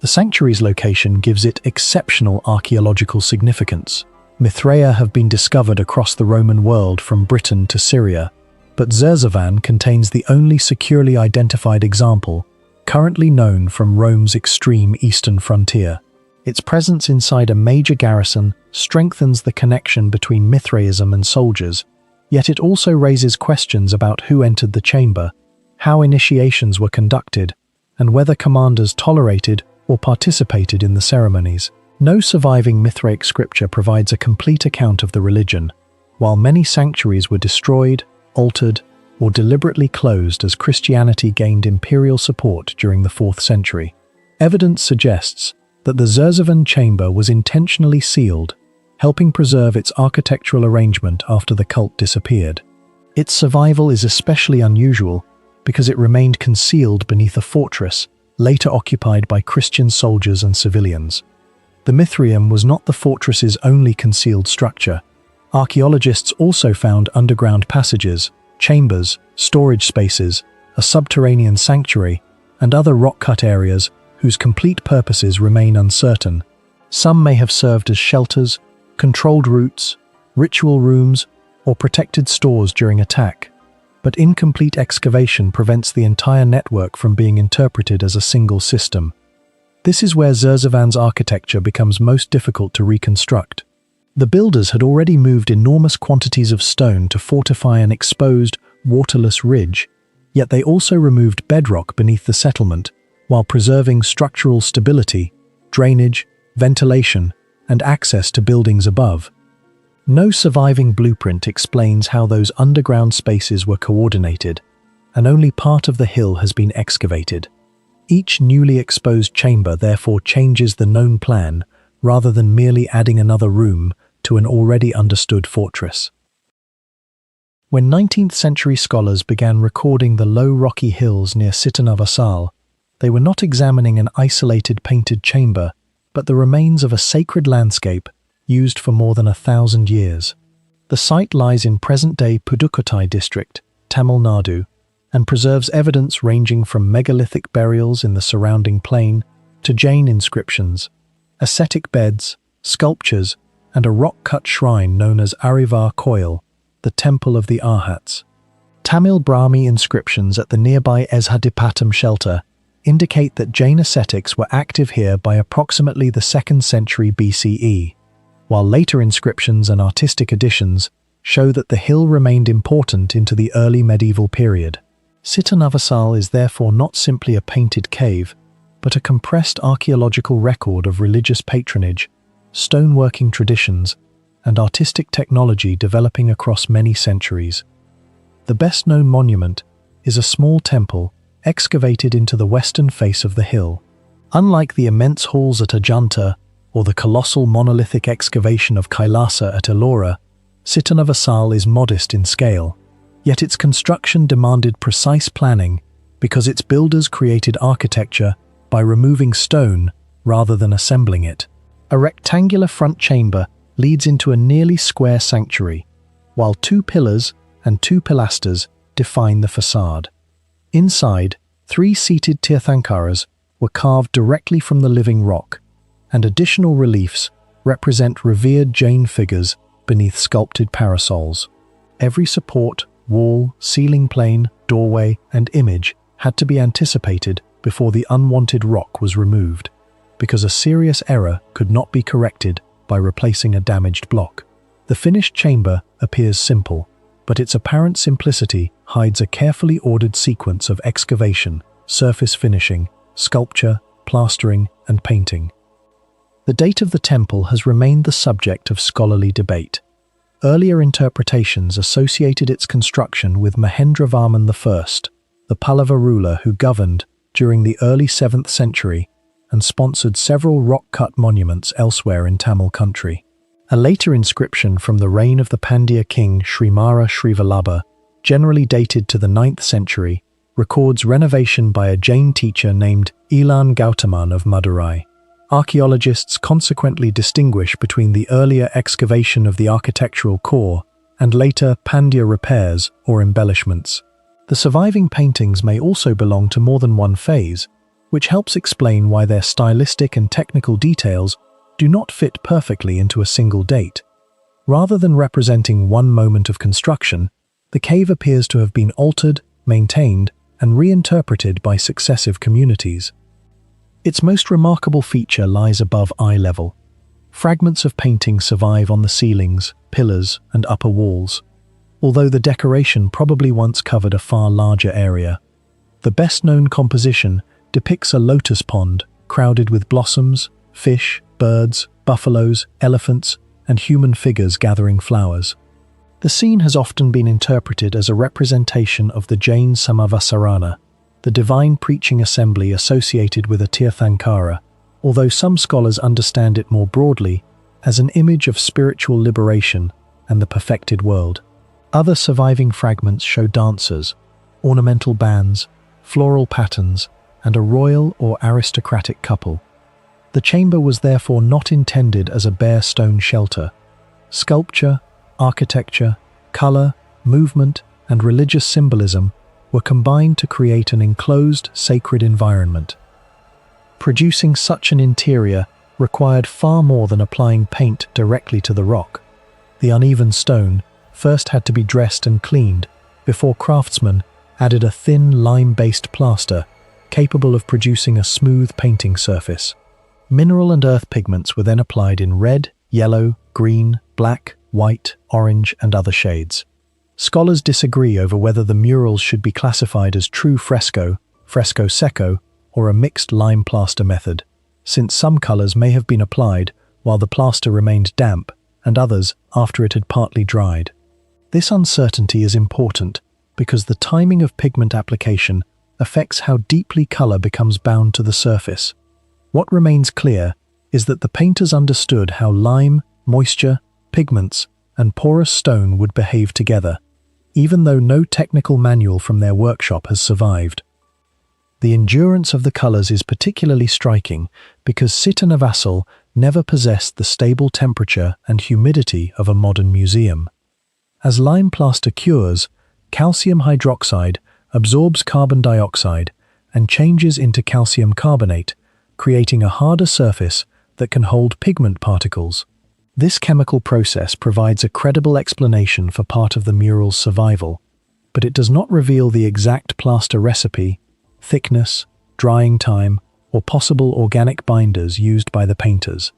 The sanctuary's location gives it exceptional archaeological significance. Mithraea have been discovered across the Roman world from Britain to Syria, but Zerzevan contains the only securely identified example currently known from Rome's extreme eastern frontier. Its presence inside a major garrison strengthens the connection between Mithraism and soldiers, yet it also raises questions about who entered the chamber, how initiations were conducted, and whether commanders tolerated or participated in the ceremonies. No surviving Mithraic scripture provides a complete account of the religion, while many sanctuaries were destroyed, altered, or deliberately closed as Christianity gained imperial support during the 4th century. Evidence suggests that the Zerzevan chamber was intentionally sealed, helping preserve its architectural arrangement after the cult disappeared. Its survival is especially unusual because it remained concealed beneath a fortress later occupied by Christian soldiers and civilians. The Mithraeum was not the fortress's only concealed structure. Archaeologists also found underground passages, chambers, storage spaces, a subterranean sanctuary, and other rock-cut areas whose complete purposes remain uncertain. Some may have served as shelters, controlled routes, ritual rooms, or protected stores during attack. But incomplete excavation prevents the entire network from being interpreted as a single system. This is where Zerzevan's architecture becomes most difficult to reconstruct. The builders had already moved enormous quantities of stone to fortify an exposed, waterless ridge, yet they also removed bedrock beneath the settlement while preserving structural stability, drainage, ventilation, and access to buildings above. No surviving blueprint explains how those underground spaces were coordinated, and only part of the hill has been excavated. Each newly exposed chamber therefore changes the known plan rather than merely adding another room to an already understood fortress. When 19th century scholars began recording the low rocky hills near Sitanavassal, they were not examining an isolated painted chamber, but the remains of a sacred landscape used for more than 1,000 years. The site lies in present-day Pudukkottai district, Tamil Nadu, and preserves evidence ranging from megalithic burials in the surrounding plain to Jain inscriptions, ascetic beds, sculptures, and a rock-cut shrine known as Arivar Koil, the Temple of the Arhats. Tamil Brahmi inscriptions at the nearby Ezhadipatam shelter indicate that Jain ascetics were active here by approximately the 2nd century BCE, while later inscriptions and artistic additions show that the hill remained important into the early medieval period. Sitanavassal is therefore not simply a painted cave, but a compressed archaeological record of religious patronage, stoneworking traditions, and artistic technology developing across many centuries. The best-known monument is a small temple excavated into the western face of the hill. Unlike the immense halls at Ajanta or the colossal monolithic excavation of Kailasa at Ellora, Sitanavassal is modest in scale, yet its construction demanded precise planning because its builders created architecture by removing stone rather than assembling it. A rectangular front chamber leads into a nearly square sanctuary, while 2 pillars and 2 pilasters define the facade. Inside, 3 seated Tirthankaras were carved directly from the living rock, and additional reliefs represent revered Jain figures beneath sculpted parasols. Every support, wall, ceiling plane, doorway, and image had to be anticipated before the unwanted rock was removed, because a serious error could not be corrected by replacing a damaged block. The finished chamber appears simple, but its apparent simplicity hides a carefully ordered sequence of excavation, surface finishing, sculpture, plastering, and painting. The date of the temple has remained the subject of scholarly debate. Earlier interpretations associated its construction with Mahendravarman I, the Pallava ruler who governed during the early 7th century and sponsored several rock-cut monuments elsewhere in Tamil country. A later inscription from the reign of the Pandya king Srimara Srivallabha, generally dated to the 9th century, records renovation by a Jain teacher named Ilan Gautaman of Madurai. Archaeologists consequently distinguish between the earlier excavation of the architectural core and later Pandya repairs or embellishments. The surviving paintings may also belong to more than one phase, which helps explain why their stylistic and technical details do not fit perfectly into a single date. Rather than representing one moment of construction, the cave appears to have been altered, maintained, and reinterpreted by successive communities. Its most remarkable feature lies above eye level. Fragments of painting survive on the ceilings, pillars, and upper walls, although the decoration probably once covered a far larger area. The best-known composition depicts a lotus pond crowded with blossoms, fish, birds, buffaloes, elephants, and human figures gathering flowers. The scene has often been interpreted as a representation of the Jain Samavasarana, the divine preaching assembly associated with a Tirthankara, although some scholars understand it more broadly as an image of spiritual liberation and the perfected world. Other surviving fragments show dancers, ornamental bands, floral patterns, and a royal or aristocratic couple. The chamber was therefore not intended as a bare stone shelter. Sculpture, architecture, color, movement, and religious symbolism were combined to create an enclosed, sacred environment. Producing such an interior required far more than applying paint directly to the rock. The uneven stone first had to be dressed and cleaned before craftsmen added a thin lime-based plaster capable of producing a smooth painting surface. Mineral and earth pigments were then applied in red, yellow, green, black, white, orange, and other shades. Scholars disagree over whether the murals should be classified as true fresco, fresco secco, or a mixed lime plaster method, since some colors may have been applied while the plaster remained damp and others after it had partly dried. This uncertainty is important because the timing of pigment application affects how deeply color becomes bound to the surface. What remains clear is that the painters understood how lime, moisture, pigments, and porous stone would behave together, even though no technical manual from their workshop has survived. The endurance of the colors is particularly striking because Sittanavasal never possessed the stable temperature and humidity of a modern museum. As lime plaster cures, calcium hydroxide absorbs carbon dioxide and changes into calcium carbonate, creating a harder surface that can hold pigment particles. This chemical process provides a credible explanation for part of the mural's survival, but it does not reveal the exact plaster recipe, thickness, drying time, or possible organic binders used by the painters.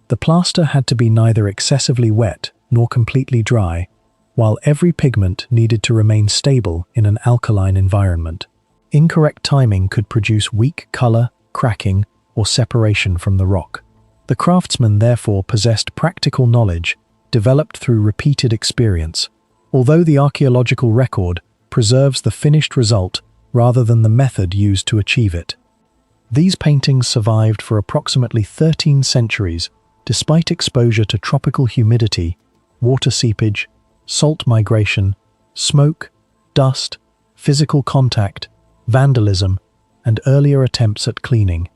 The plaster had to be neither excessively wet nor completely dry, while every pigment needed to remain stable in an alkaline environment. Incorrect timing could produce weak color, cracking, or separation from the rock. The craftsmen therefore possessed practical knowledge developed through repeated experience, although the archaeological record preserves the finished result rather than the method used to achieve it. These paintings survived for approximately 13 centuries, despite exposure to tropical humidity, water seepage, salt migration, smoke, dust, physical contact, vandalism, and earlier attempts at cleaning.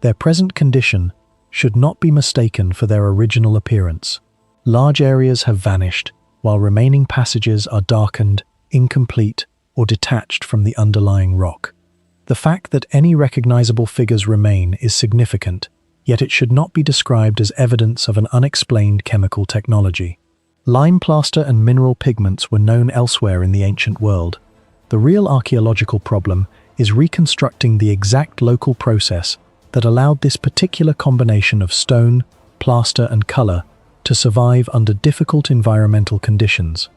Their present condition should not be mistaken for their original appearance. Large areas have vanished, while remaining passages are darkened, incomplete, or detached from the underlying rock. The fact that any recognizable figures remain is significant, yet it should not be described as evidence of an unexplained chemical technology. Lime plaster and mineral pigments were known elsewhere in the ancient world. The real archaeological problem is reconstructing the exact local process that allowed this particular combination of stone, plaster, and color to survive under difficult environmental conditions.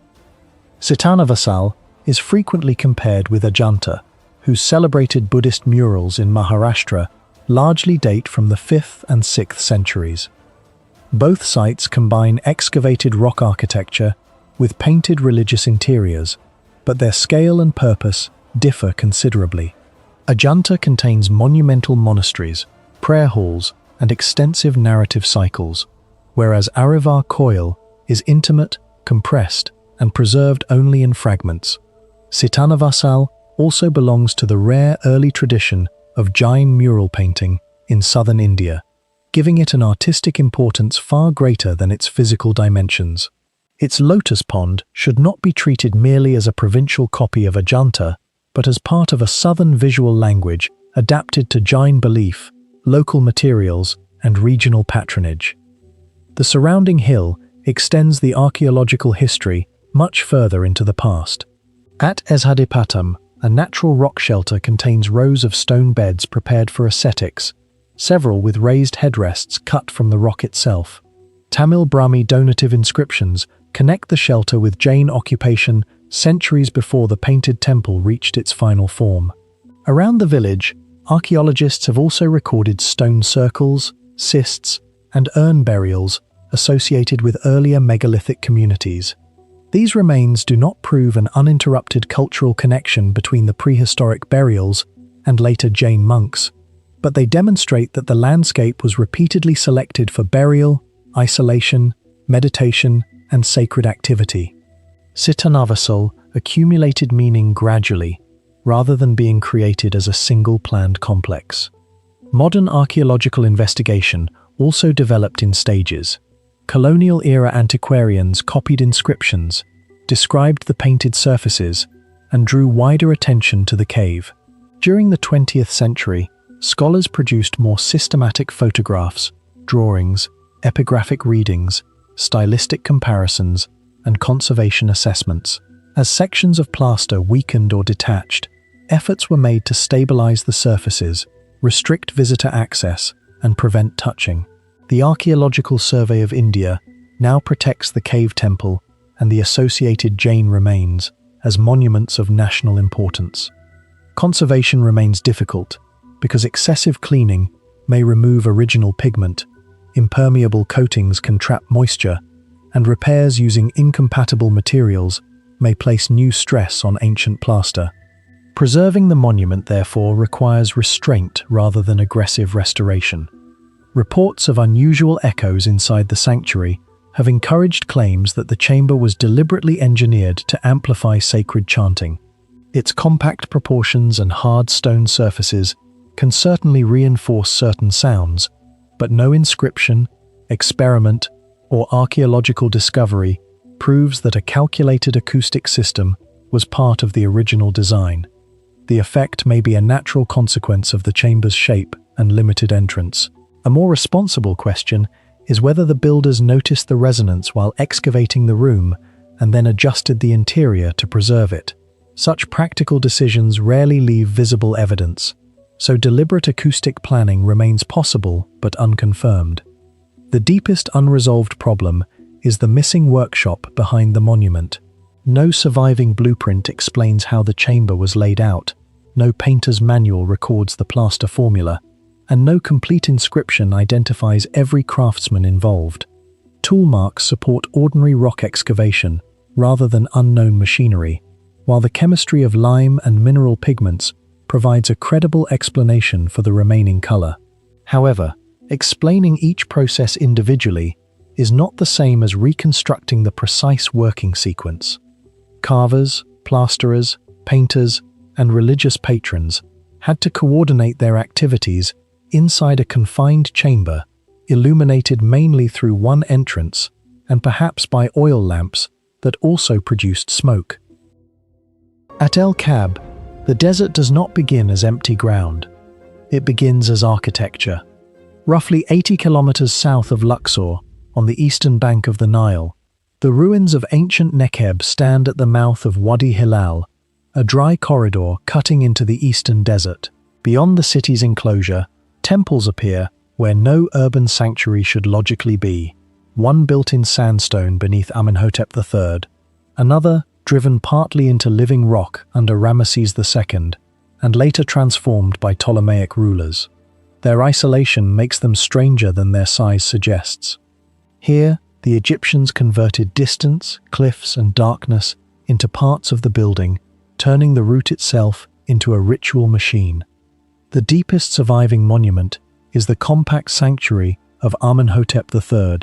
Sittanavasal is frequently compared with Ajanta, whose celebrated Buddhist murals in Maharashtra largely date from the 5th and 6th centuries. Both sites combine excavated rock architecture with painted religious interiors, but their scale and purpose differ considerably. Ajanta contains monumental monasteries, prayer halls, and extensive narrative cycles, whereas Arivar Koil is intimate, compressed, and preserved only in fragments. Sittanavasal also belongs to the rare early tradition of Jain mural painting in southern India, giving it an artistic importance far greater than its physical dimensions. Its lotus pond should not be treated merely as a provincial copy of Ajanta, but as part of a southern visual language adapted to Jain belief, local materials, and regional patronage. The surrounding hill extends the archaeological history much further into the past. At Eshadipatam, a natural rock shelter contains rows of stone beds prepared for ascetics, several with raised headrests cut from the rock itself. Tamil Brahmi donative inscriptions connect the shelter with Jain occupation centuries before the painted temple reached its final form. Around the village, archaeologists have also recorded stone circles, cists, and urn burials associated with earlier megalithic communities. These remains do not prove an uninterrupted cultural connection between the prehistoric burials and later Jain monks, but they demonstrate that the landscape was repeatedly selected for burial, isolation, meditation, and sacred activity. Sitanavasal accumulated meaning gradually, rather than being created as a single planned complex. Modern archaeological investigation also developed in stages. Colonial-era antiquarians copied inscriptions, described the painted surfaces, and drew wider attention to the cave. During the 20th century, scholars produced more systematic photographs, drawings, epigraphic readings, stylistic comparisons, and conservation assessments. As sections of plaster weakened or detached, efforts were made to stabilize the surfaces, restrict visitor access, and prevent touching. The Archaeological Survey of India now protects the cave temple and the associated Jain remains as monuments of national importance. Conservation remains difficult because excessive cleaning may remove original pigment, impermeable coatings can trap moisture, and repairs using incompatible materials may place new stress on ancient plaster. Preserving the monument, therefore, requires restraint rather than aggressive restoration. Reports of unusual echoes inside the sanctuary have encouraged claims that the chamber was deliberately engineered to amplify sacred chanting. Its compact proportions and hard stone surfaces can certainly reinforce certain sounds, but no inscription, experiment, or archaeological discovery proves that a calculated acoustic system was part of the original design. The effect may be a natural consequence of the chamber's shape and limited entrance. A more responsible question is whether the builders noticed the resonance while excavating the room and then adjusted the interior to preserve it. Such practical decisions rarely leave visible evidence, so deliberate acoustic planning remains possible but unconfirmed. The deepest unresolved problem is the missing workshop behind the monument. No surviving blueprint explains how the chamber was laid out, no painter's manual records the plaster formula, and no complete inscription identifies every craftsman involved. Tool marks support ordinary rock excavation rather than unknown machinery, while the chemistry of lime and mineral pigments provides a credible explanation for the remaining color. However, explaining each process individually is not the same as reconstructing the precise working sequence. Carvers, plasterers, painters, and religious patrons had to coordinate their activities inside a confined chamber, illuminated mainly through one entrance and perhaps by oil lamps that also produced smoke. At El Kab, the desert does not begin as empty ground. It begins as architecture. Roughly 80 kilometers south of Luxor, on the eastern bank of the Nile, the ruins of ancient Nekheb stand at the mouth of Wadi Hilal, a dry corridor cutting into the eastern desert. Beyond the city's enclosure, temples appear where no urban sanctuary should logically be, one built in sandstone beneath Amenhotep III, another driven partly into living rock under Ramesses II, and later transformed by Ptolemaic rulers. Their isolation makes them stranger than their size suggests. Here, the Egyptians converted distance, cliffs, and darkness into parts of the building, turning the route itself into a ritual machine. The deepest surviving monument is the compact sanctuary of Amenhotep III,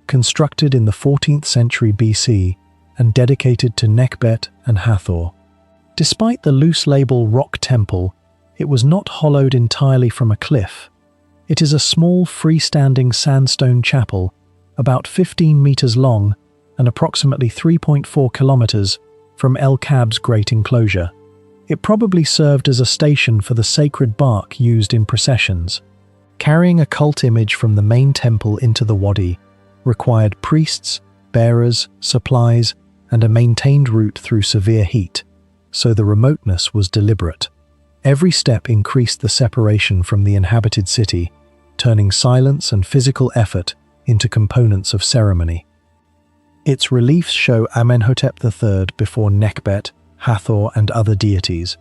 constructed in the 14th century BC and dedicated to Nekhbet and Hathor. Despite the loose label Rock Temple, it was not hollowed entirely from a cliff. It is a small freestanding sandstone chapel, about 15 meters long and approximately 3.4 kilometers from El Kab's great enclosure. It probably served as a station for the sacred bark used in processions. Carrying a cult image from the main temple into the wadi required priests, bearers, supplies, and a maintained route through severe heat, so the remoteness was deliberate. Every step increased the separation from the inhabited city, turning silence and physical effort into components of ceremony. Its reliefs show Amenhotep III before Nekhbet, Hathor, and other deities,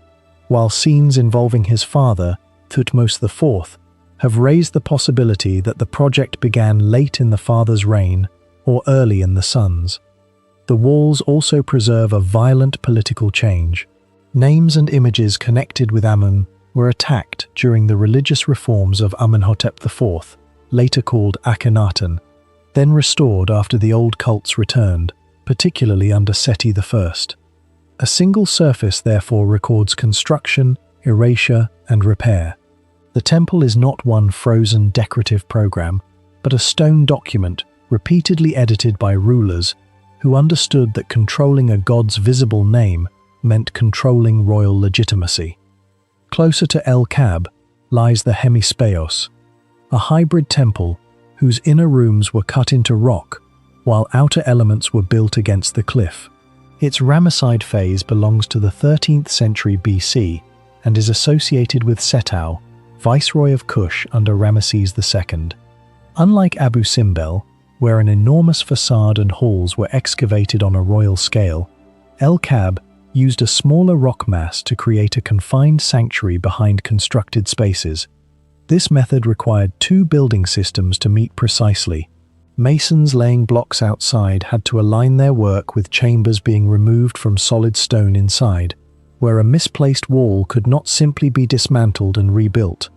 while scenes involving his father, Thutmose IV, have raised the possibility that the project began late in the father's reign or early in the son's. The walls also preserve a violent political change. Names and images connected with Amun were attacked during the religious reforms of Amenhotep IV, later called Akhenaten, then restored after the old cults returned, particularly under Seti I. A single surface therefore records construction, erasure, and repair. The temple is not one frozen decorative program, but a stone document repeatedly edited by rulers who understood that controlling a god's visible name meant controlling royal legitimacy. Closer to El Kab lies the Hemispeos, a hybrid temple whose inner rooms were cut into rock, while outer elements were built against the cliff. Its Ramesside phase belongs to the 13th century BC and is associated with Setau, viceroy of Kush under Ramesses II. Unlike Abu Simbel, where an enormous facade and halls were excavated on a royal scale, El Kab used a smaller rock mass to create a confined sanctuary behind constructed spaces. This method required two building systems to meet precisely. Masons laying blocks outside had to align their work with chambers being removed from solid stone inside, where a misplaced wall could not simply be dismantled and rebuilt.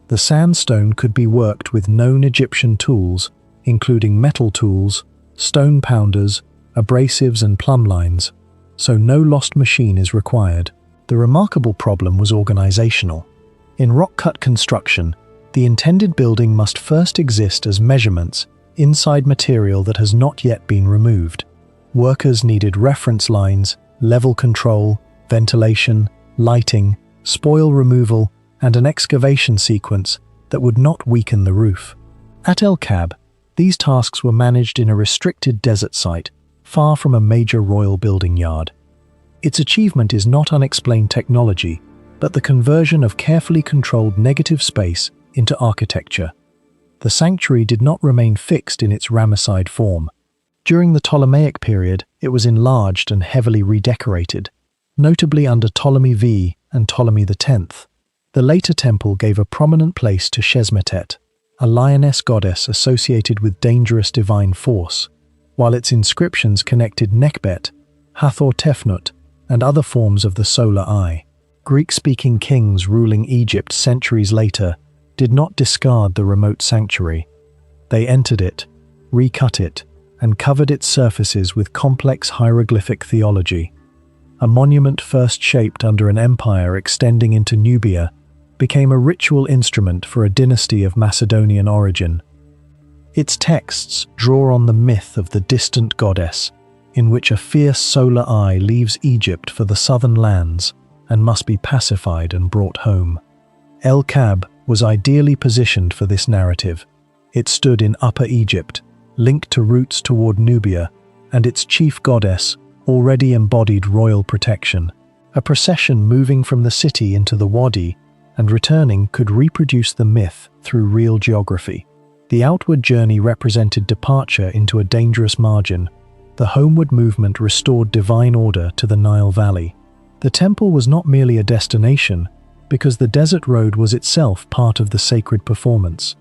The sandstone could be worked with known Egyptian tools, including metal tools, stone pounders, abrasives and plumb lines, so no lost machine is required. The remarkable problem was organizational. In rock-cut construction, the intended building must first exist as measurements inside material that has not yet been removed. Workers needed reference lines, level control, ventilation, lighting, spoil removal, and an excavation sequence that would not weaken the roof. At El Kab, these tasks were managed in a restricted desert site, far from a major royal building yard. Its achievement is not unexplained technology, but the conversion of carefully controlled negative space into architecture. The sanctuary did not remain fixed in its Ramesside form. During the Ptolemaic period, it was enlarged and heavily redecorated, notably under Ptolemy V and Ptolemy X. The later temple gave a prominent place to Shesmetet, a lioness goddess associated with dangerous divine force, while its inscriptions connected Nekhbet, Hathor Tefnut, and other forms of the solar eye. Greek-speaking kings ruling Egypt centuries later did not discard the remote sanctuary. They entered it, recut it, and covered its surfaces with complex hieroglyphic theology. A monument first shaped under an empire extending into Nubia became a ritual instrument for a dynasty of Macedonian origin. Its texts draw on the myth of the distant goddess, in which a fierce solar eye leaves Egypt for the southern lands and must be pacified and brought home. El Kab was ideally positioned for this narrative. It stood in Upper Egypt, linked to routes toward Nubia, and its chief goddess already embodied royal protection. A procession moving from the city into the wadi and returning could reproduce the myth through real geography. The outward journey represented departure into a dangerous margin. The homeward movement restored divine order to the Nile Valley. The temple was not merely a destination, because the desert road was itself part of the sacred performance.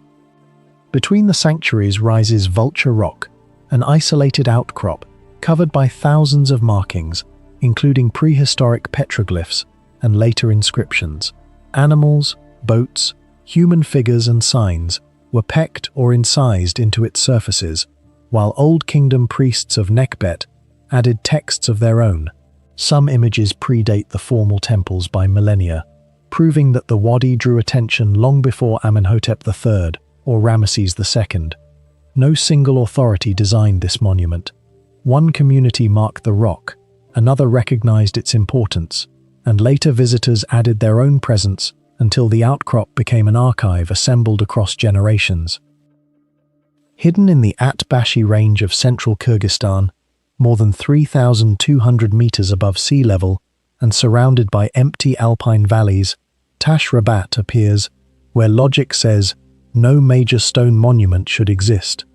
Between the sanctuaries rises Vulture Rock, an isolated outcrop covered by thousands of markings, including prehistoric petroglyphs and later inscriptions. Animals, boats, human figures and signs were pecked or incised into its surfaces, while Old Kingdom priests of Nekhbet added texts of their own. Some images predate the formal temples by millennia, proving that the wadi drew attention long before Amenhotep III or Ramesses II. No single authority designed this monument. One community marked the rock, another recognized its importance, and later visitors added their own presence until the outcrop became an archive assembled across generations. Hidden in the Atbashi range of central Kyrgyzstan, more than 3,200 meters above sea level and surrounded by empty alpine valleys, Tash Rabat appears where logic says no major stone monument should exist.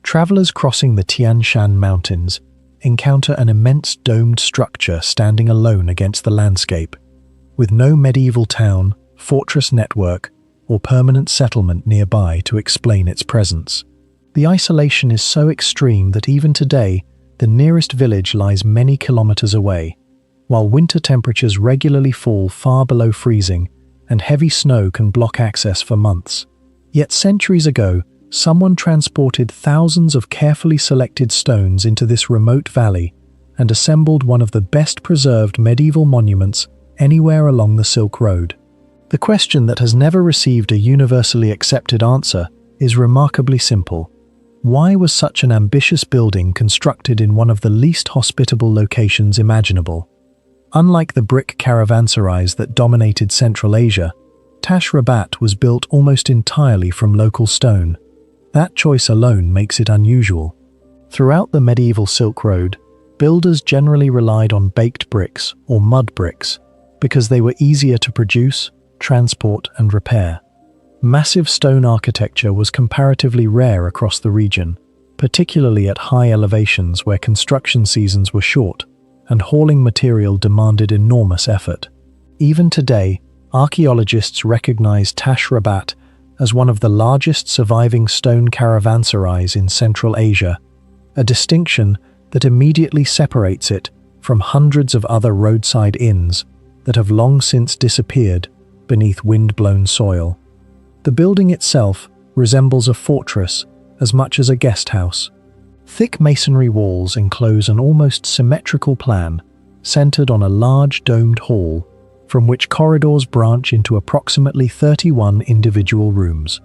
Travelers crossing the Tian Shan Mountains encounter an immense domed structure standing alone against the landscape, with no medieval town, fortress network, or permanent settlement nearby to explain its presence. The isolation is so extreme that even today, the nearest village lies many kilometers away, while winter temperatures regularly fall far below freezing and heavy snow can block access for months. Yet centuries ago, someone transported thousands of carefully selected stones into this remote valley and assembled one of the best preserved medieval monuments anywhere along the Silk Road. The question that has never received a universally accepted answer is remarkably simple. Why was such an ambitious building constructed in one of the least hospitable locations imaginable? Unlike the brick caravanserais that dominated Central Asia, Tash Rabat was built almost entirely from local stone. That choice alone makes it unusual. Throughout the medieval Silk Road, builders generally relied on baked bricks or mud bricks because they were easier to produce, transport, and repair. Massive stone architecture was comparatively rare across the region, particularly at high elevations where construction seasons were short and hauling material demanded enormous effort. Even today, archaeologists recognize Tash Rabat as one of the largest surviving stone caravanserais in Central Asia, a distinction that immediately separates it from hundreds of other roadside inns that have long since disappeared beneath wind-blown soil. The building itself resembles a fortress as much as a guest house. Thick masonry walls enclose an almost symmetrical plan centered on a large domed hall from which corridors branch into approximately 31 individual rooms.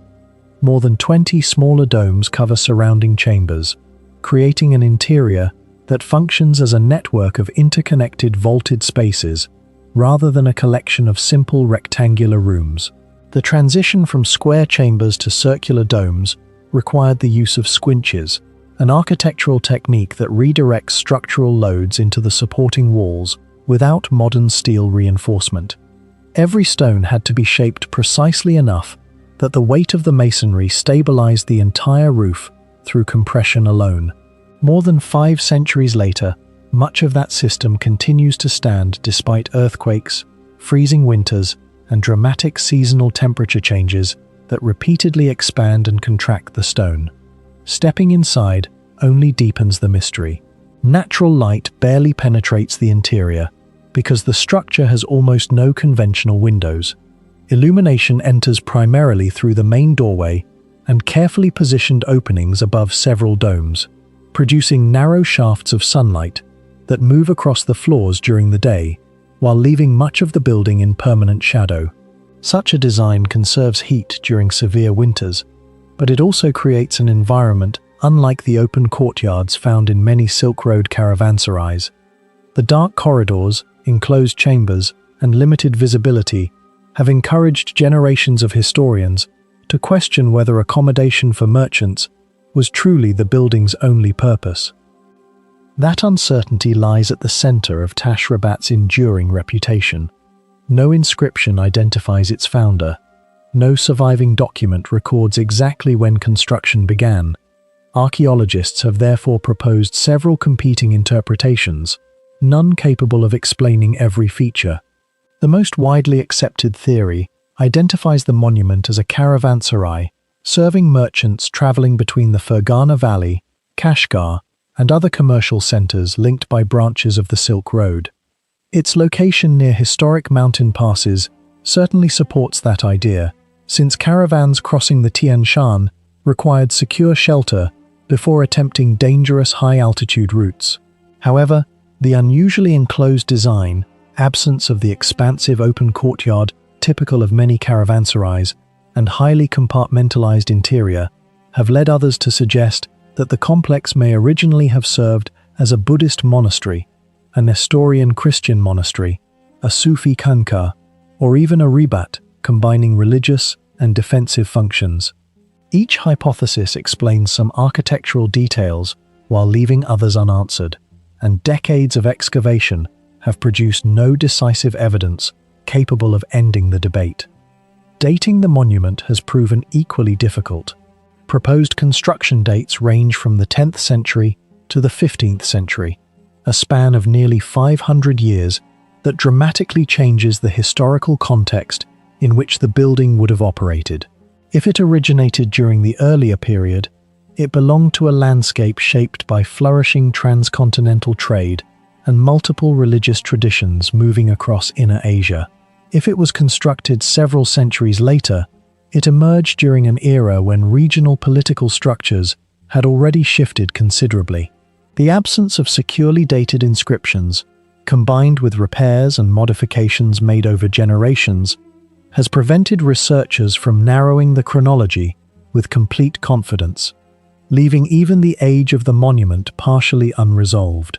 More than 20 smaller domes cover surrounding chambers, creating an interior that functions as a network of interconnected vaulted spaces rather than a collection of simple rectangular rooms. The transition from square chambers to circular domes required the use of squinches, an architectural technique that redirects structural loads into the supporting walls without modern steel reinforcement. Every stone had to be shaped precisely enough that the weight of the masonry stabilized the entire roof through compression alone. More than 5 centuries later, much of that system continues to stand despite earthquakes, freezing winters, and dramatic seasonal temperature changes that repeatedly expand and contract the stone. Stepping inside only deepens the mystery. Natural light barely penetrates the interior because the structure has almost no conventional windows. Illumination enters primarily through the main doorway and carefully positioned openings above several domes, producing narrow shafts of sunlight that move across the floors during the day, while leaving much of the building in permanent shadow. Such a design conserves heat during severe winters, but it also creates an environment unlike the open courtyards found in many Silk Road caravanserais. The dark corridors, enclosed chambers, and limited visibility have encouraged generations of historians to question whether accommodation for merchants was truly the building's only purpose. That uncertainty lies at the center of Tash Rabat's enduring reputation. No inscription identifies its founder. No surviving document records exactly when construction began. Archaeologists have therefore proposed several competing interpretations, none capable of explaining every feature. The most widely accepted theory identifies the monument as a caravanserai, serving merchants traveling between the Fergana Valley, Kashgar, and other commercial centers linked by branches of the Silk Road. Its location near historic mountain passes certainly supports that idea, since caravans crossing the Tian Shan required secure shelter before attempting dangerous high-altitude routes. However, the unusually enclosed design, absence of the expansive open courtyard typical of many caravanserais, and highly compartmentalized interior have led others to suggest that the complex may originally have served as a Buddhist monastery, a Nestorian Christian monastery, a Sufi khanqa, or even a ribat, combining religious and defensive functions. Each hypothesis explains some architectural details while leaving others unanswered, and decades of excavation have produced no decisive evidence capable of ending the debate. Dating the monument has proven equally difficult. Proposed construction dates range from the 10th century to the 15th century, a span of nearly 500 years that dramatically changes the historical context in which the building would have operated. If it originated during the earlier period, it belonged to a landscape shaped by flourishing transcontinental trade and multiple religious traditions moving across Inner Asia. If it was constructed several centuries later, it emerged during an era when regional political structures had already shifted considerably. The absence of securely dated inscriptions, combined with repairs and modifications made over generations, has prevented researchers from narrowing the chronology with complete confidence, leaving even the age of the monument partially unresolved.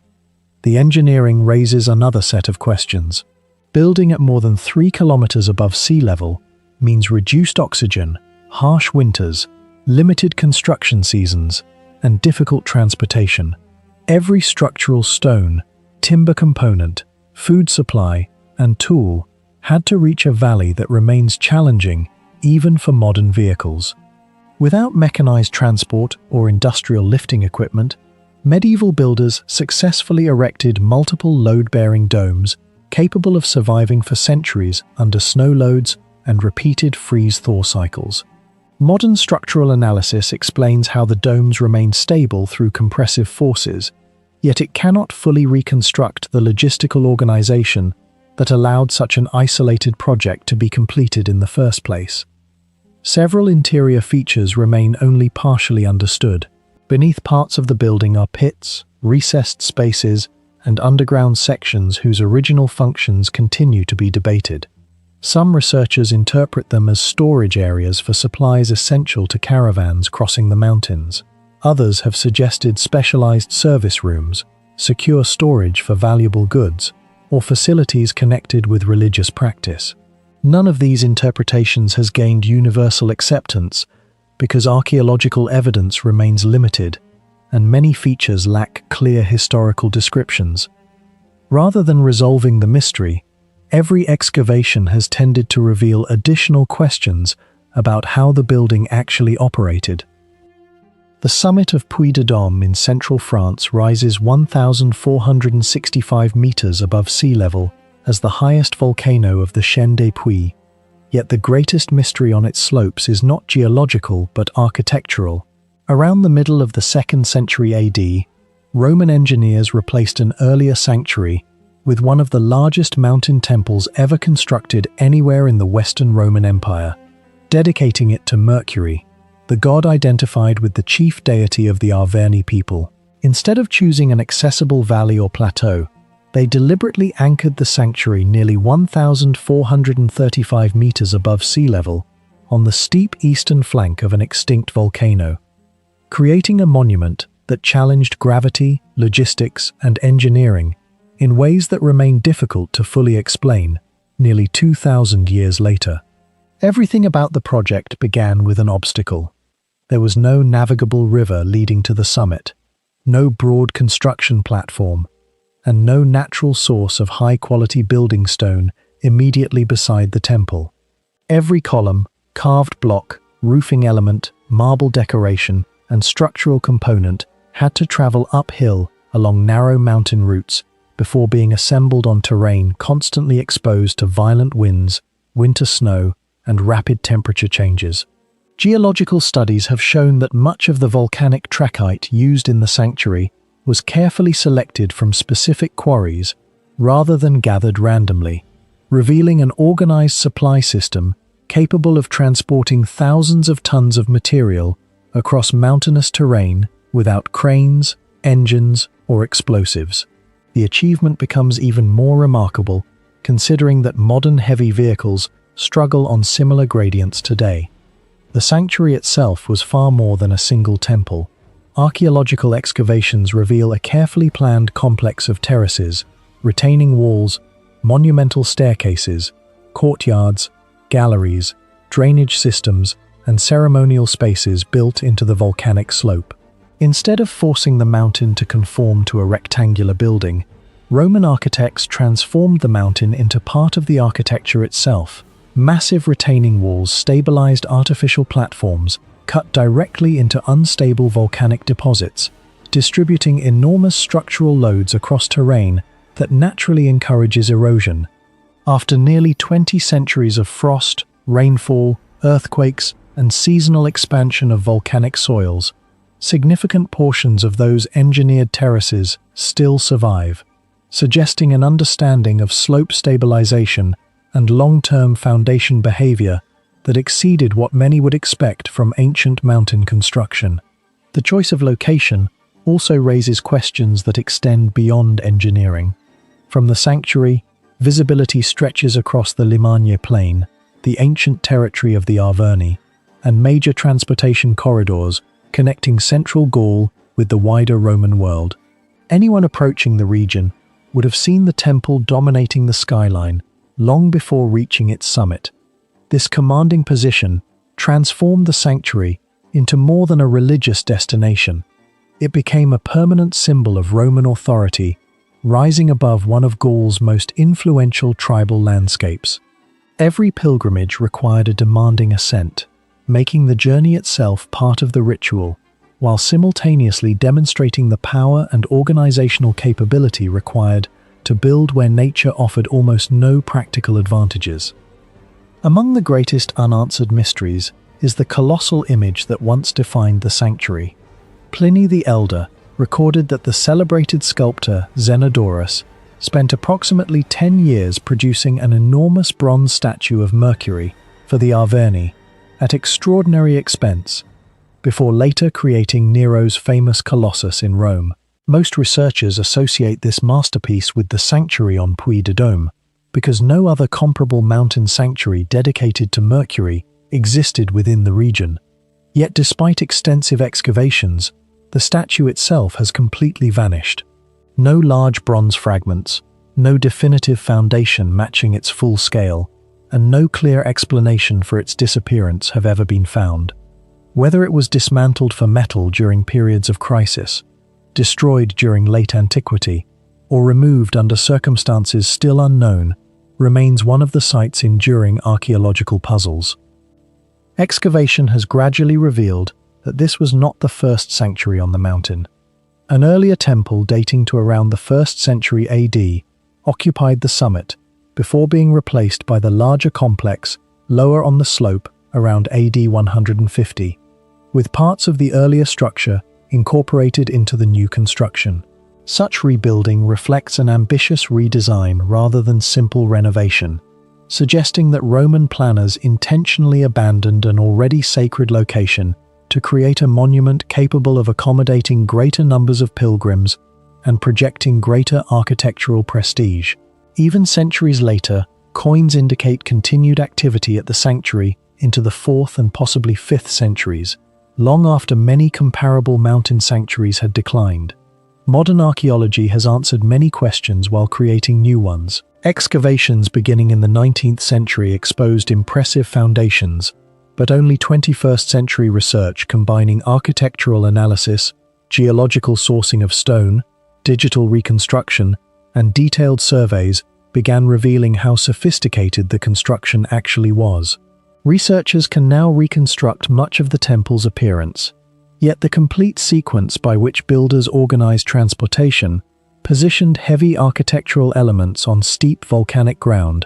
The engineering raises another set of questions. Building at more than 3 kilometers above sea level means reduced oxygen, harsh winters, limited construction seasons, and difficult transportation. Every structural stone, timber component, food supply, and tool had to reach a valley that remains challenging even for modern vehicles. Without mechanized transport or industrial lifting equipment, medieval builders successfully erected multiple load-bearing domes capable of surviving for centuries under snow loads and repeated freeze-thaw cycles. Modern structural analysis explains how the domes remain stable through compressive forces, yet it cannot fully reconstruct the logistical organization that allowed such an isolated project to be completed in the first place. Several interior features remain only partially understood. Beneath parts of the building are pits, recessed spaces, and underground sections whose original functions continue to be debated. Some researchers interpret them as storage areas for supplies essential to caravans crossing the mountains. Others have suggested specialized service rooms, secure storage for valuable goods, or facilities connected with religious practice. None of these interpretations has gained universal acceptance because archaeological evidence remains limited and many features lack clear historical descriptions. Rather than resolving the mystery, every excavation has tended to reveal additional questions about how the building actually operated. The summit of Puy de Dôme in central France rises 1,465 meters above sea level as the highest volcano of the Chaîne des Puys. Yet the greatest mystery on its slopes is not geological but architectural. Around the middle of the 2nd century AD, Roman engineers replaced an earlier sanctuary with one of the largest mountain temples ever constructed anywhere in the Western Roman Empire, dedicating it to Mercury, the god identified with the chief deity of the Arverni people. Instead of choosing an accessible valley or plateau, they deliberately anchored the sanctuary nearly 1,435 meters above sea level on the steep eastern flank of an extinct volcano, creating a monument that challenged gravity, logistics, and engineering in ways that remain difficult to fully explain nearly 2,000 years later. Everything about the project began with an obstacle. There was no navigable river leading to the summit, no broad construction platform, and no natural source of high-quality building stone immediately beside the temple. Every column, carved block, roofing element, marble decoration, and structural component had to travel uphill along narrow mountain routes before being assembled on terrain constantly exposed to violent winds, winter snow, and rapid temperature changes. Geological studies have shown that much of the volcanic trachyte used in the sanctuary was carefully selected from specific quarries rather than gathered randomly, revealing an organized supply system capable of transporting thousands of tons of material across mountainous terrain without cranes, engines, or explosives. The achievement becomes even more remarkable considering that modern heavy vehicles struggle on similar gradients today. The sanctuary itself was far more than a single temple. Archaeological excavations reveal a carefully planned complex of terraces, retaining walls, monumental staircases, courtyards, galleries, drainage systems, and ceremonial spaces built into the volcanic slope. Instead of forcing the mountain to conform to a rectangular building, Roman architects transformed the mountain into part of the architecture itself. Massive retaining walls stabilized artificial platforms cut directly into unstable volcanic deposits, distributing enormous structural loads across terrain that naturally encourages erosion. After nearly 20 centuries of frost, rainfall, earthquakes, and seasonal expansion of volcanic soils, significant portions of those engineered terraces still survive, suggesting an understanding of slope stabilization and long-term foundation behavior that exceeded what many would expect from ancient mountain construction. The choice of location also raises questions that extend beyond engineering. From the sanctuary, visibility stretches across the Limagne Plain, the ancient territory of the Arverni, and major transportation corridors connecting central Gaul with the wider Roman world. Anyone approaching the region would have seen the temple dominating the skyline long before reaching its summit. This commanding position transformed the sanctuary into more than a religious destination. It became a permanent symbol of Roman authority, rising above one of Gaul's most influential tribal landscapes. Every pilgrimage required a demanding ascent, making the journey itself part of the ritual, while simultaneously demonstrating the power and organizational capability required to build where nature offered almost no practical advantages. Among the greatest unanswered mysteries is the colossal image that once defined the sanctuary. Pliny the Elder recorded that the celebrated sculptor Zenodorus spent approximately 10 years producing an enormous bronze statue of Mercury for the Arverni at extraordinary expense, before later creating Nero's famous Colossus in Rome. Most researchers associate this masterpiece with the sanctuary on Puy de Dôme, because no other comparable mountain sanctuary dedicated to Mercury existed within the region. Yet despite extensive excavations, the statue itself has completely vanished. No large bronze fragments, no definitive foundation matching its full scale, and no clear explanation for its disappearance have ever been found. Whether it was dismantled for metal during periods of crisis, destroyed during late antiquity, or removed under circumstances still unknown, remains one of the site's enduring archaeological puzzles. Excavation has gradually revealed that this was not the first sanctuary on the mountain. An earlier temple dating to around the 1st century AD occupied the summit, before being replaced by the larger complex lower on the slope around AD 150, with parts of the earlier structure incorporated into the new construction. Such rebuilding reflects an ambitious redesign rather than simple renovation, suggesting that Roman planners intentionally abandoned an already sacred location to create a monument capable of accommodating greater numbers of pilgrims and projecting greater architectural prestige. Even centuries later, coins indicate continued activity at the sanctuary into the 4th and possibly 5th centuries, long after many comparable mountain sanctuaries had declined. Modern archaeology has answered many questions while creating new ones. Excavations beginning in the 19th century exposed impressive foundations, but only 21st century research combining architectural analysis, geological sourcing of stone, digital reconstruction, and detailed surveys began revealing how sophisticated the construction actually was. Researchers can now reconstruct much of the temple's appearance, yet the complete sequence by which builders organized transportation positioned heavy architectural elements on steep volcanic ground,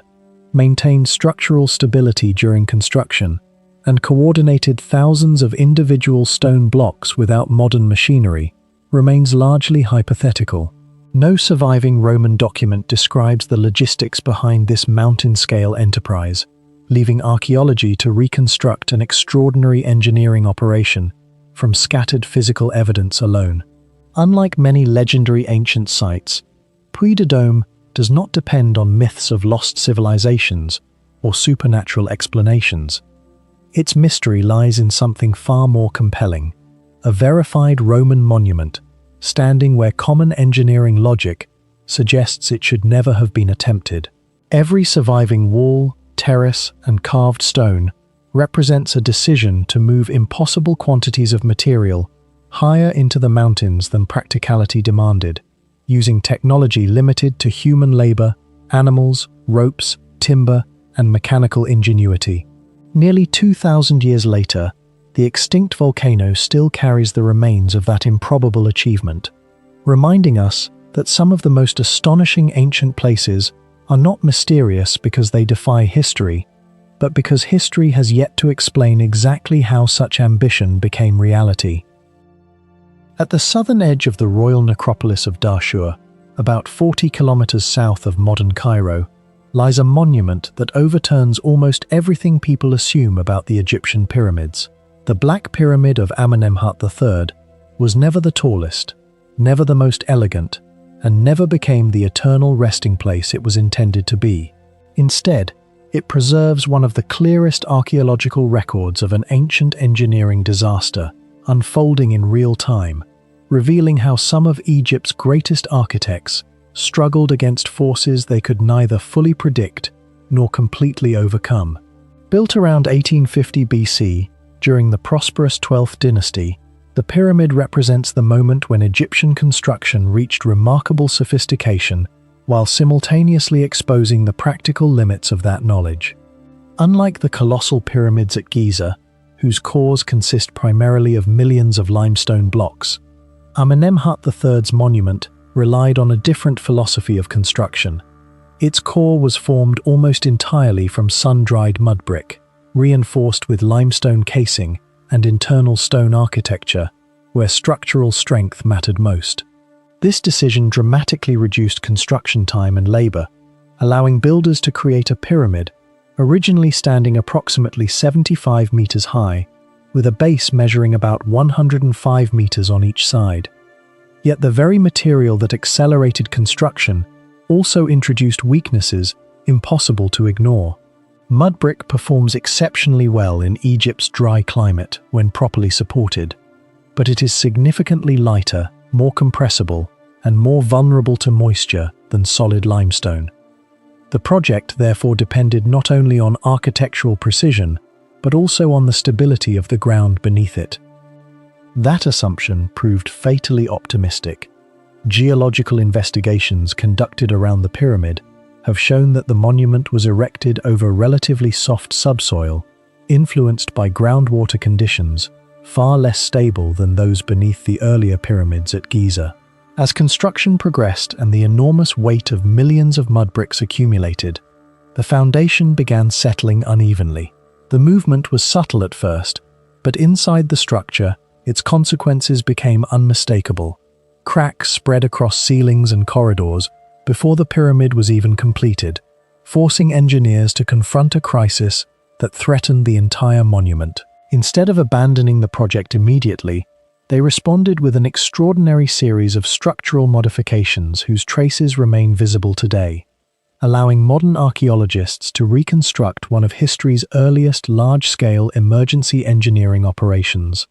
maintained structural stability during construction, and coordinated thousands of individual stone blocks without modern machinery, remains largely hypothetical. No surviving Roman document describes the logistics behind this mountain-scale enterprise, leaving archaeology to reconstruct an extraordinary engineering operation from scattered physical evidence alone. Unlike many legendary ancient sites, Puy de Dôme does not depend on myths of lost civilizations or supernatural explanations. Its mystery lies in something far more compelling: a verified Roman monument, standing where common engineering logic suggests it should never have been attempted. Every surviving wall, terrace, and carved stone represents a decision to move impossible quantities of material higher into the mountains than practicality demanded, using technology limited to human labor, animals, ropes, timber, and mechanical ingenuity. Nearly 2,000 years later, the extinct volcano still carries the remains of that improbable achievement, reminding us that some of the most astonishing ancient places are not mysterious because they defy history, but because history has yet to explain exactly how such ambition became reality. At the southern edge of the royal necropolis of Dahshur, about 40 kilometers south of modern Cairo, lies a monument that overturns almost everything people assume about the Egyptian pyramids. The Black Pyramid of Amenemhat III was never the tallest, never the most elegant, and never became the eternal resting place it was intended to be. Instead, it preserves one of the clearest archaeological records of an ancient engineering disaster unfolding in real time, revealing how some of Egypt's greatest architects struggled against forces they could neither fully predict nor completely overcome. Built around 1850 BC, during the prosperous 12th dynasty, the pyramid represents the moment when Egyptian construction reached remarkable sophistication while simultaneously exposing the practical limits of that knowledge. Unlike the colossal pyramids at Giza, whose cores consist primarily of millions of limestone blocks, Amenemhat III's monument relied on a different philosophy of construction. Its core was formed almost entirely from sun-dried mud brick, reinforced with limestone casing and internal stone architecture, where structural strength mattered most. This decision dramatically reduced construction time and labor, allowing builders to create a pyramid, originally standing approximately 75 meters high, with a base measuring about 105 meters on each side. Yet the very material that accelerated construction also introduced weaknesses impossible to ignore. Mud brick performs exceptionally well in Egypt's dry climate when properly supported, but it is significantly lighter, more compressible, and more vulnerable to moisture than solid limestone. The project therefore depended not only on architectural precision, but also on the stability of the ground beneath it. That assumption proved fatally optimistic. Geological investigations conducted around the pyramid have shown that the monument was erected over relatively soft subsoil, influenced by groundwater conditions far less stable than those beneath the earlier pyramids at Giza. As construction progressed and the enormous weight of millions of mud bricks accumulated, the foundation began settling unevenly. The movement was subtle at first, but inside the structure, its consequences became unmistakable. Cracks spread across ceilings and corridors before the pyramid was even completed, forcing engineers to confront a crisis that threatened the entire monument. Instead of abandoning the project immediately, they responded with an extraordinary series of structural modifications whose traces remain visible today, allowing modern archaeologists to reconstruct one of history's earliest large-scale emergency engineering operations.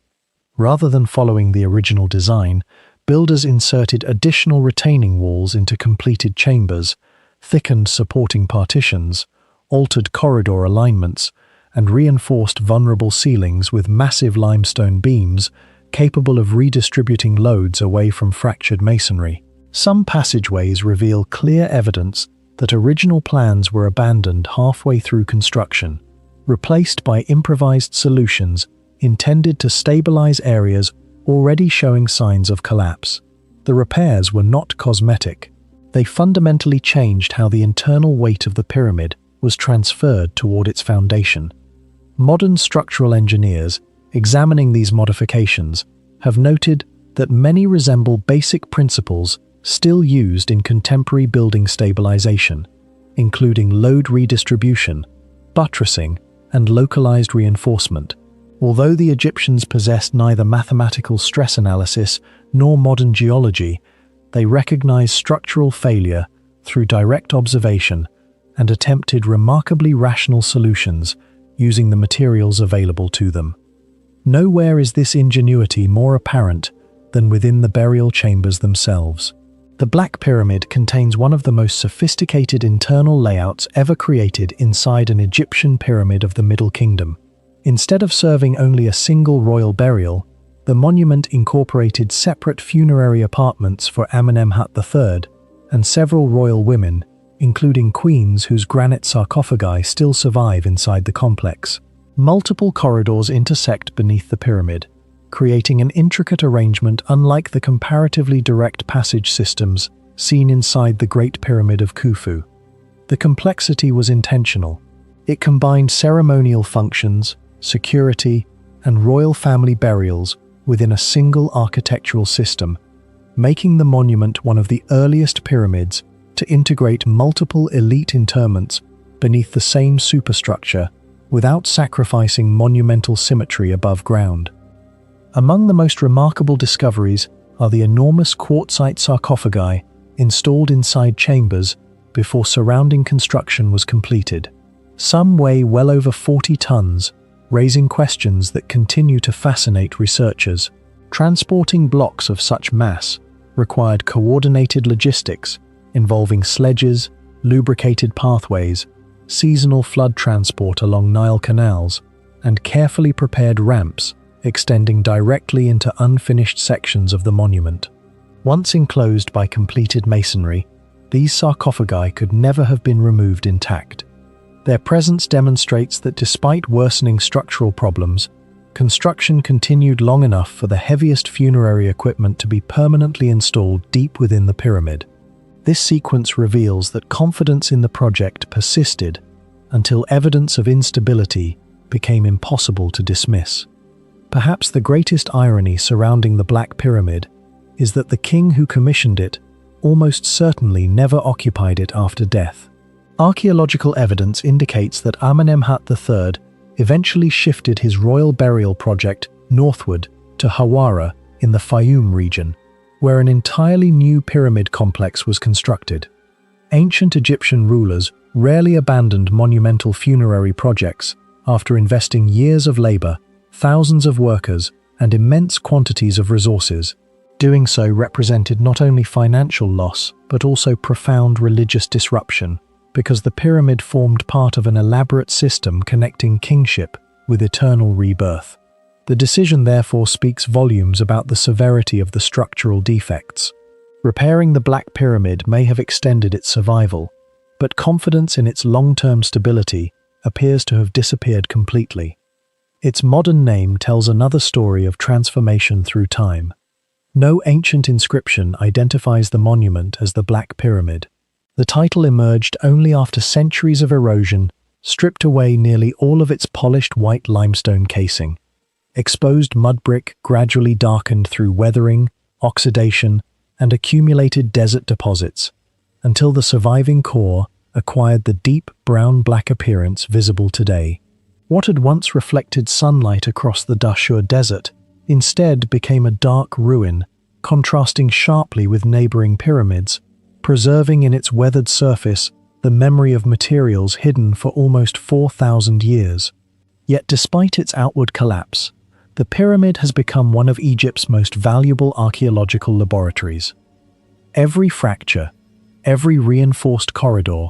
Rather than following the original design, builders inserted additional retaining walls into completed chambers, thickened supporting partitions, altered corridor alignments, and reinforced vulnerable ceilings with massive limestone beams capable of redistributing loads away from fractured masonry. Some passageways reveal clear evidence that original plans were abandoned halfway through construction, replaced by improvised solutions intended to stabilize areas already showing signs of collapse. The repairs were not cosmetic. They fundamentally changed how the internal weight of the pyramid was transferred toward its foundation. Modern structural engineers, examining these modifications, have noted that many resemble basic principles still used in contemporary building stabilization, including load redistribution, buttressing, and localized reinforcement. Although the Egyptians possessed neither mathematical stress analysis nor modern geology, they recognized structural failure through direct observation and attempted remarkably rational solutions using the materials available to them. Nowhere is this ingenuity more apparent than within the burial chambers themselves. The Black Pyramid contains one of the most sophisticated internal layouts ever created inside an Egyptian pyramid of the Middle Kingdom. Instead of serving only a single royal burial, the monument incorporated separate funerary apartments for Amenemhat III and several royal women, including queens whose granite sarcophagi still survive inside the complex. Multiple corridors intersect beneath the pyramid, creating an intricate arrangement unlike the comparatively direct passage systems seen inside the Great Pyramid of Khufu. The complexity was intentional. It combined ceremonial functions, security, and royal family burials within a single architectural system, making the monument one of the earliest pyramids to integrate multiple elite interments beneath the same superstructure without sacrificing monumental symmetry above ground. Among the most remarkable discoveries are the enormous quartzite sarcophagi installed inside chambers before surrounding construction was completed. Some weigh well over 40 tons, raising questions that continue to fascinate researchers. Transporting blocks of such mass required coordinated logistics involving sledges, lubricated pathways, seasonal flood transport along Nile canals, and carefully prepared ramps extending directly into unfinished sections of the monument. Once enclosed by completed masonry, these sarcophagi could never have been removed intact. Their presence demonstrates that despite worsening structural problems, construction continued long enough for the heaviest funerary equipment to be permanently installed deep within the pyramid. This sequence reveals that confidence in the project persisted until evidence of instability became impossible to dismiss. Perhaps the greatest irony surrounding the Black Pyramid is that the king who commissioned it almost certainly never occupied it after death. Archaeological evidence indicates that Amenemhat III eventually shifted his royal burial project northward to Hawara in the Fayum region, where an entirely new pyramid complex was constructed. Ancient Egyptian rulers rarely abandoned monumental funerary projects after investing years of labor, thousands of workers, and immense quantities of resources. Doing so represented not only financial loss, but also profound religious disruption, because the pyramid formed part of an elaborate system connecting kingship with eternal rebirth. The decision therefore speaks volumes about the severity of the structural defects. Repairing the Black Pyramid may have extended its survival, but confidence in its long-term stability appears to have disappeared completely. Its modern name tells another story of transformation through time. No ancient inscription identifies the monument as the Black Pyramid. The title emerged only after centuries of erosion stripped away nearly all of its polished white limestone casing. Exposed mud brick gradually darkened through weathering, oxidation, and accumulated desert deposits, until the surviving core acquired the deep brown-black appearance visible today. What had once reflected sunlight across the Dashur desert instead became a dark ruin, contrasting sharply with neighboring pyramids, preserving in its weathered surface the memory of materials hidden for almost 4,000 years. Yet despite its outward collapse, the pyramid has become one of Egypt's most valuable archaeological laboratories. Every fracture, every reinforced corridor,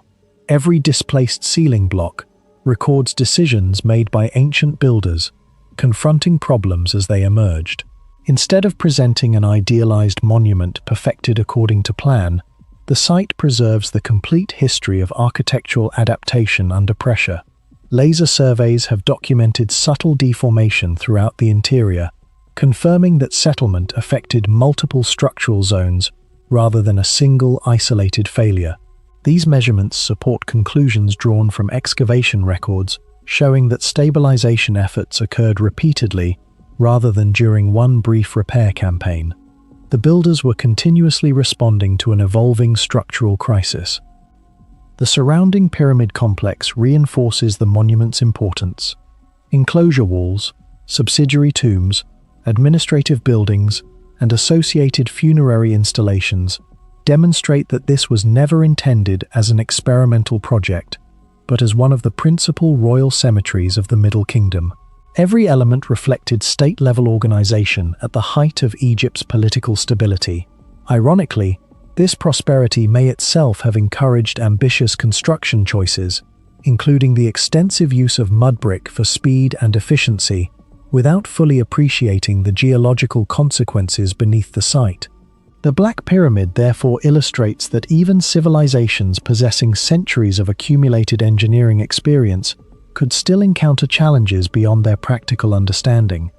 every displaced ceiling block records decisions made by ancient builders, confronting problems as they emerged. Instead of presenting an idealized monument perfected according to plan, the site preserves the complete history of architectural adaptation under pressure. Laser surveys have documented subtle deformation throughout the interior, confirming that settlement affected multiple structural zones rather than a single isolated failure. These measurements support conclusions drawn from excavation records, showing that stabilization efforts occurred repeatedly rather than during one brief repair campaign. The builders were continuously responding to an evolving structural crisis. The surrounding pyramid complex reinforces the monument's importance. Enclosure walls, subsidiary tombs, administrative buildings, and associated funerary installations demonstrate that this was never intended as an experimental project, but as one of the principal royal cemeteries of the Middle Kingdom. Every element reflected state-level organization at the height of Egypt's political stability. Ironically, This prosperity may itself have encouraged ambitious construction choices, including the extensive use of mud brick for speed and efficiency, without fully appreciating the geological consequences beneath the site. The Black Pyramid therefore illustrates that even civilizations possessing centuries of accumulated engineering experience could still encounter challenges beyond their practical understanding.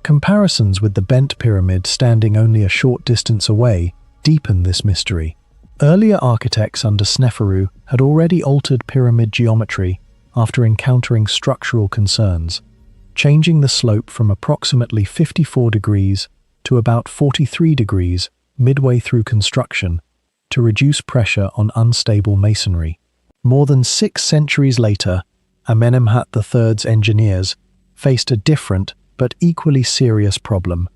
Comparisons with the Bent Pyramid standing only a short distance away deepen this mystery. Earlier architects under Sneferu had already altered pyramid geometry after encountering structural concerns, changing the slope from approximately 54 degrees to about 43 degrees midway through construction to reduce pressure on unstable masonry. More than 6 centuries later, Amenemhat III's engineers faced a different but equally serious problem.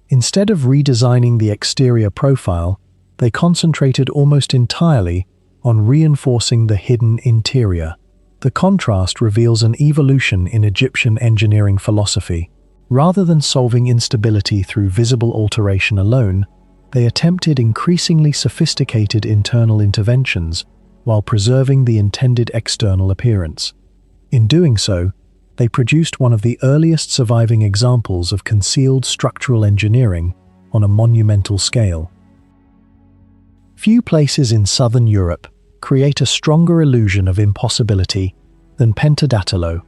Instead of redesigning the exterior profile, they concentrated almost entirely on reinforcing the hidden interior. The contrast reveals an evolution in Egyptian engineering philosophy. Rather than solving instability through visible alteration alone, they attempted increasingly sophisticated internal interventions while preserving the intended external appearance. In doing so, they produced one of the earliest surviving examples of concealed structural engineering on a monumental scale. Few places in southern Europe create a stronger illusion of impossibility than Pentodatilo,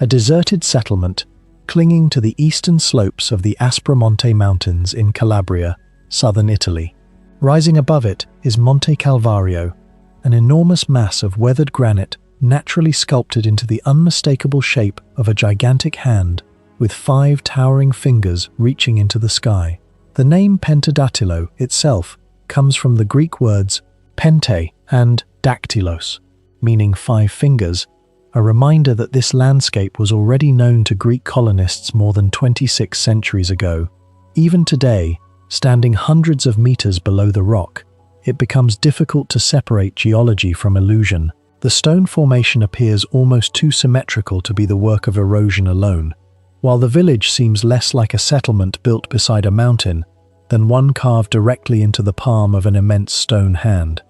a deserted settlement clinging to the eastern slopes of the Aspromonte Mountains in Calabria, southern Italy. Rising above it is Monte Calvario, an enormous mass of weathered granite naturally sculpted into the unmistakable shape of a gigantic hand with 5 towering fingers reaching into the sky. The name Pentodatilo itself comes from the Greek words pente and daktylos, meaning 5 fingers, a reminder that this landscape was already known to Greek colonists more than 26 centuries ago. Even today, standing hundreds of meters below the rock, it becomes difficult to separate geology from illusion. The stone formation appears almost too symmetrical to be the work of erosion alone, while the village seems less like a settlement built beside a mountain than one carved directly into the palm of an immense stone hand.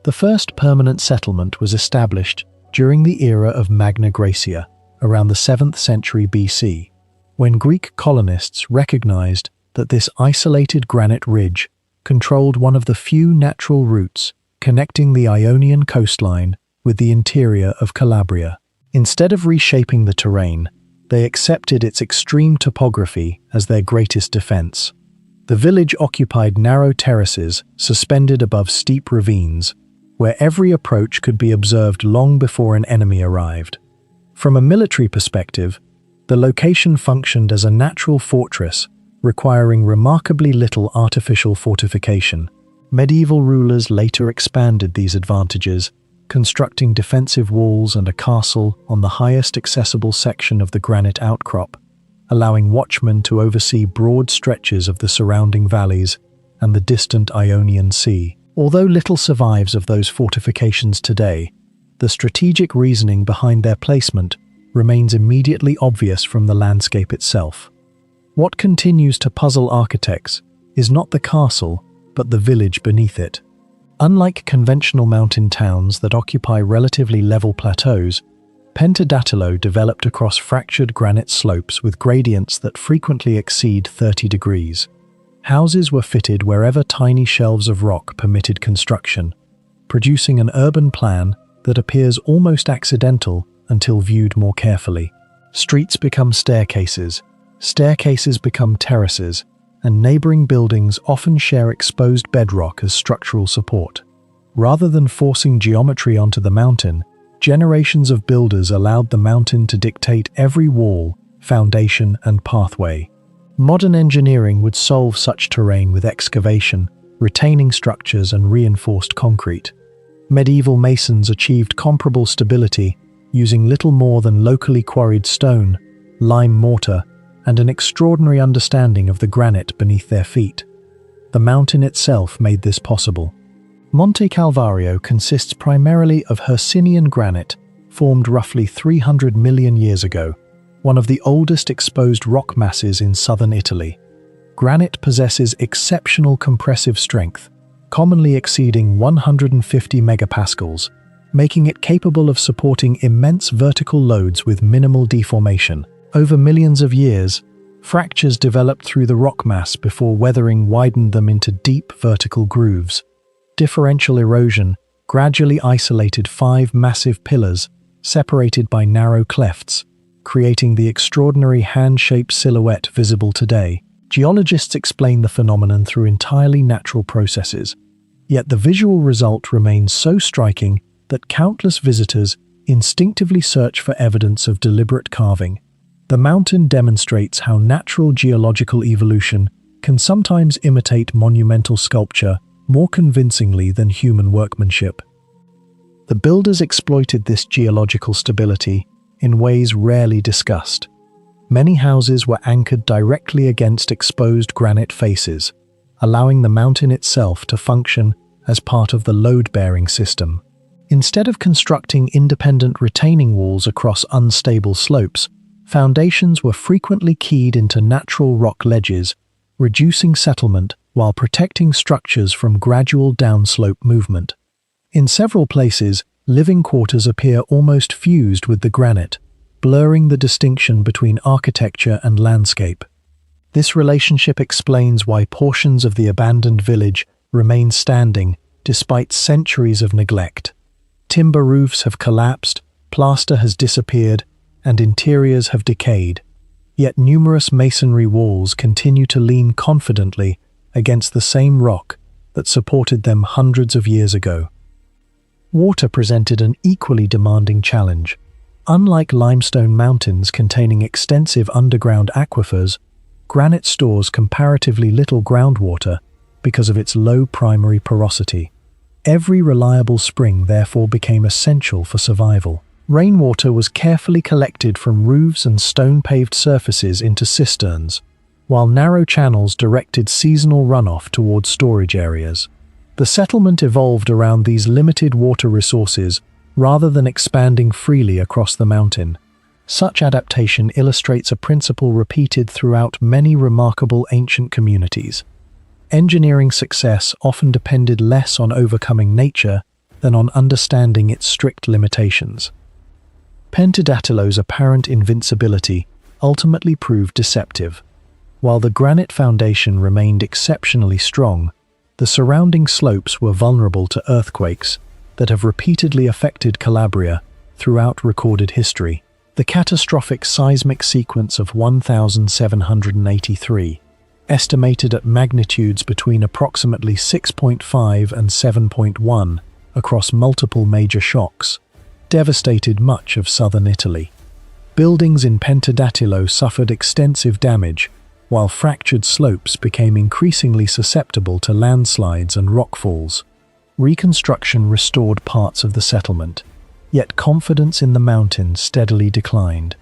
The first permanent settlement was established during the era of Magna Graecia, around the 7th century BC, when Greek colonists recognized that this isolated granite ridge controlled one of the few natural routes connecting the Ionian coastline with the interior of Calabria. Instead of reshaping the terrain, they accepted its extreme topography as their greatest defense. The village occupied narrow terraces suspended above steep ravines, where every approach could be observed long before an enemy arrived. From a military perspective, the location functioned as a natural fortress, requiring remarkably little artificial fortification. Medieval rulers later expanded these advantages, constructing defensive walls and a castle on the highest accessible section of the granite outcrop, allowing watchmen to oversee broad stretches of the surrounding valleys and the distant Ionian Sea. Although little survives of those fortifications today, the strategic reasoning behind their placement remains immediately obvious from the landscape itself. What continues to puzzle architects is not the castle, but the village beneath it. Unlike conventional mountain towns that occupy relatively level plateaus, Pentodatilo developed across fractured granite slopes with gradients that frequently exceed 30 degrees. Houses were fitted wherever tiny shelves of rock permitted construction, producing an urban plan that appears almost accidental until viewed more carefully. Streets become staircases, staircases become terraces, and neighboring buildings often share exposed bedrock as structural support. Rather than forcing geometry onto the mountain, generations of builders allowed the mountain to dictate every wall, foundation, and pathway. Modern engineering would solve such terrain with excavation, retaining structures, and reinforced concrete. Medieval masons achieved comparable stability using little more than locally quarried stone, lime mortar, and an extraordinary understanding of the granite beneath their feet. The mountain itself made this possible. Monte Calvario consists primarily of Hercynian granite, formed roughly 300 million years ago, one of the oldest exposed rock masses in southern Italy. Granite possesses exceptional compressive strength, commonly exceeding 150 megapascals, making it capable of supporting immense vertical loads with minimal deformation. Over millions of years, fractures developed through the rock mass before weathering widened them into deep vertical grooves. Differential erosion gradually isolated 5 massive pillars separated by narrow clefts, creating the extraordinary hand-shaped silhouette visible today. Geologists explain the phenomenon through entirely natural processes, yet the visual result remains so striking that countless visitors instinctively search for evidence of deliberate carving. The mountain demonstrates how natural geological evolution can sometimes imitate monumental sculpture more convincingly than human workmanship. The builders exploited this geological stability in ways rarely discussed. Many houses were anchored directly against exposed granite faces, allowing the mountain itself to function as part of the load-bearing system. Instead of constructing independent retaining walls across unstable slopes, foundations were frequently keyed into natural rock ledges, reducing settlement while protecting structures from gradual downslope movement. In several places, living quarters appear almost fused with the granite, blurring the distinction between architecture and landscape. This relationship explains why portions of the abandoned village remain standing despite centuries of neglect. Timber roofs have collapsed, plaster has disappeared, and interiors have decayed. Yet numerous masonry walls continue to lean confidently against the same rock that supported them hundreds of years ago. Water presented an equally demanding challenge. Unlike limestone mountains containing extensive underground aquifers, granite stores comparatively little groundwater because of its low primary porosity. Every reliable spring therefore became essential for survival. Rainwater was carefully collected from roofs and stone-paved surfaces into cisterns, while narrow channels directed seasonal runoff towards storage areas. The settlement evolved around these limited water resources rather than expanding freely across the mountain. Such adaptation illustrates a principle repeated throughout many remarkable ancient communities. Engineering success often depended less on overcoming nature than on understanding its strict limitations. Pentadatilo's apparent invincibility ultimately proved deceptive. While the granite foundation remained exceptionally strong, the surrounding slopes were vulnerable to earthquakes that have repeatedly affected Calabria throughout recorded history. The catastrophic seismic sequence of 1783, estimated at magnitudes between approximately 6.5 and 7.1 across multiple major shocks, devastated much of southern Italy. Buildings in Pentadatilo suffered extensive damage, while fractured slopes became increasingly susceptible to landslides and rockfalls. Reconstruction restored parts of the settlement, yet confidence in the mountain steadily declined.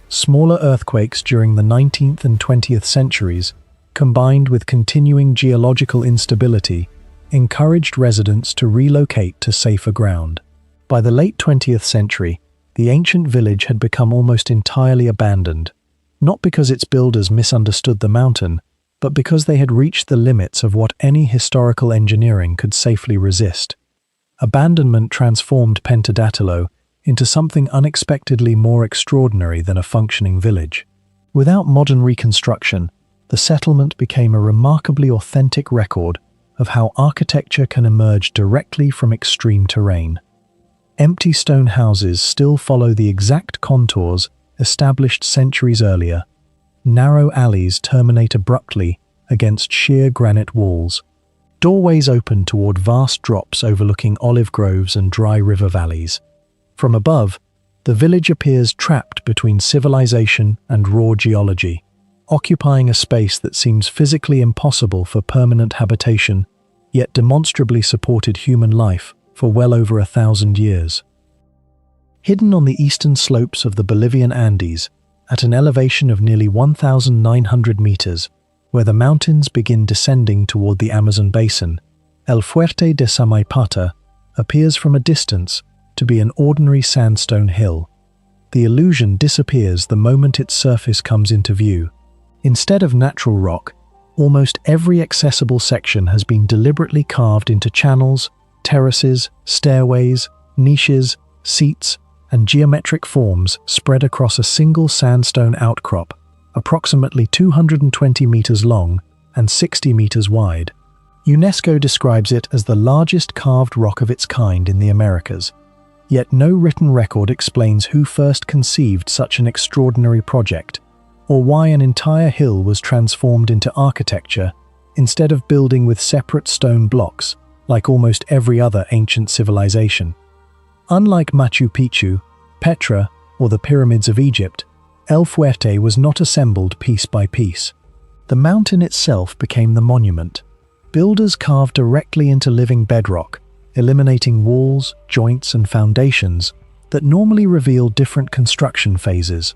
Smaller earthquakes during the 19th and 20th centuries, combined with continuing geological instability, encouraged residents to relocate to safer ground. By the late 20th century, the ancient village had become almost entirely abandoned, not because its builders misunderstood the mountain, but because they had reached the limits of what any historical engineering could safely resist. Abandonment transformed Pentadatilo into something unexpectedly more extraordinary than a functioning village. Without modern reconstruction, the settlement became a remarkably authentic record of how architecture can emerge directly from extreme terrain. Empty stone houses still follow the exact contours established centuries earlier. Narrow alleys terminate abruptly against sheer granite walls. Doorways open toward vast drops overlooking olive groves and dry river valleys. From above, the village appears trapped between civilization and raw geology, occupying a space that seems physically impossible for permanent habitation, yet demonstrably supported human life for well over 1,000 years. Hidden on the eastern slopes of the Bolivian Andes, at an elevation of nearly 1,900 meters, where the mountains begin descending toward the Amazon basin, El Fuerte de Samaipata appears from a distance to be an ordinary sandstone hill. The illusion disappears the moment its surface comes into view. Instead of natural rock, Almost every accessible section has been deliberately carved into channels, terraces, stairways, niches, seats, and geometric forms spread across a single sandstone outcrop, approximately 220 meters long and 60 meters wide. UNESCO describes it as the largest carved rock of its kind in the Americas. Yet no written record explains who first conceived such an extraordinary project, or why an entire hill was transformed into architecture instead of building with separate stone blocks, like almost every other ancient civilization. Unlike Machu Picchu, Petra, or the pyramids of Egypt, El Fuerte was not assembled piece by piece. The mountain itself became the monument. Builders carved directly into living bedrock, eliminating walls, joints, and foundations that normally reveal different construction phases.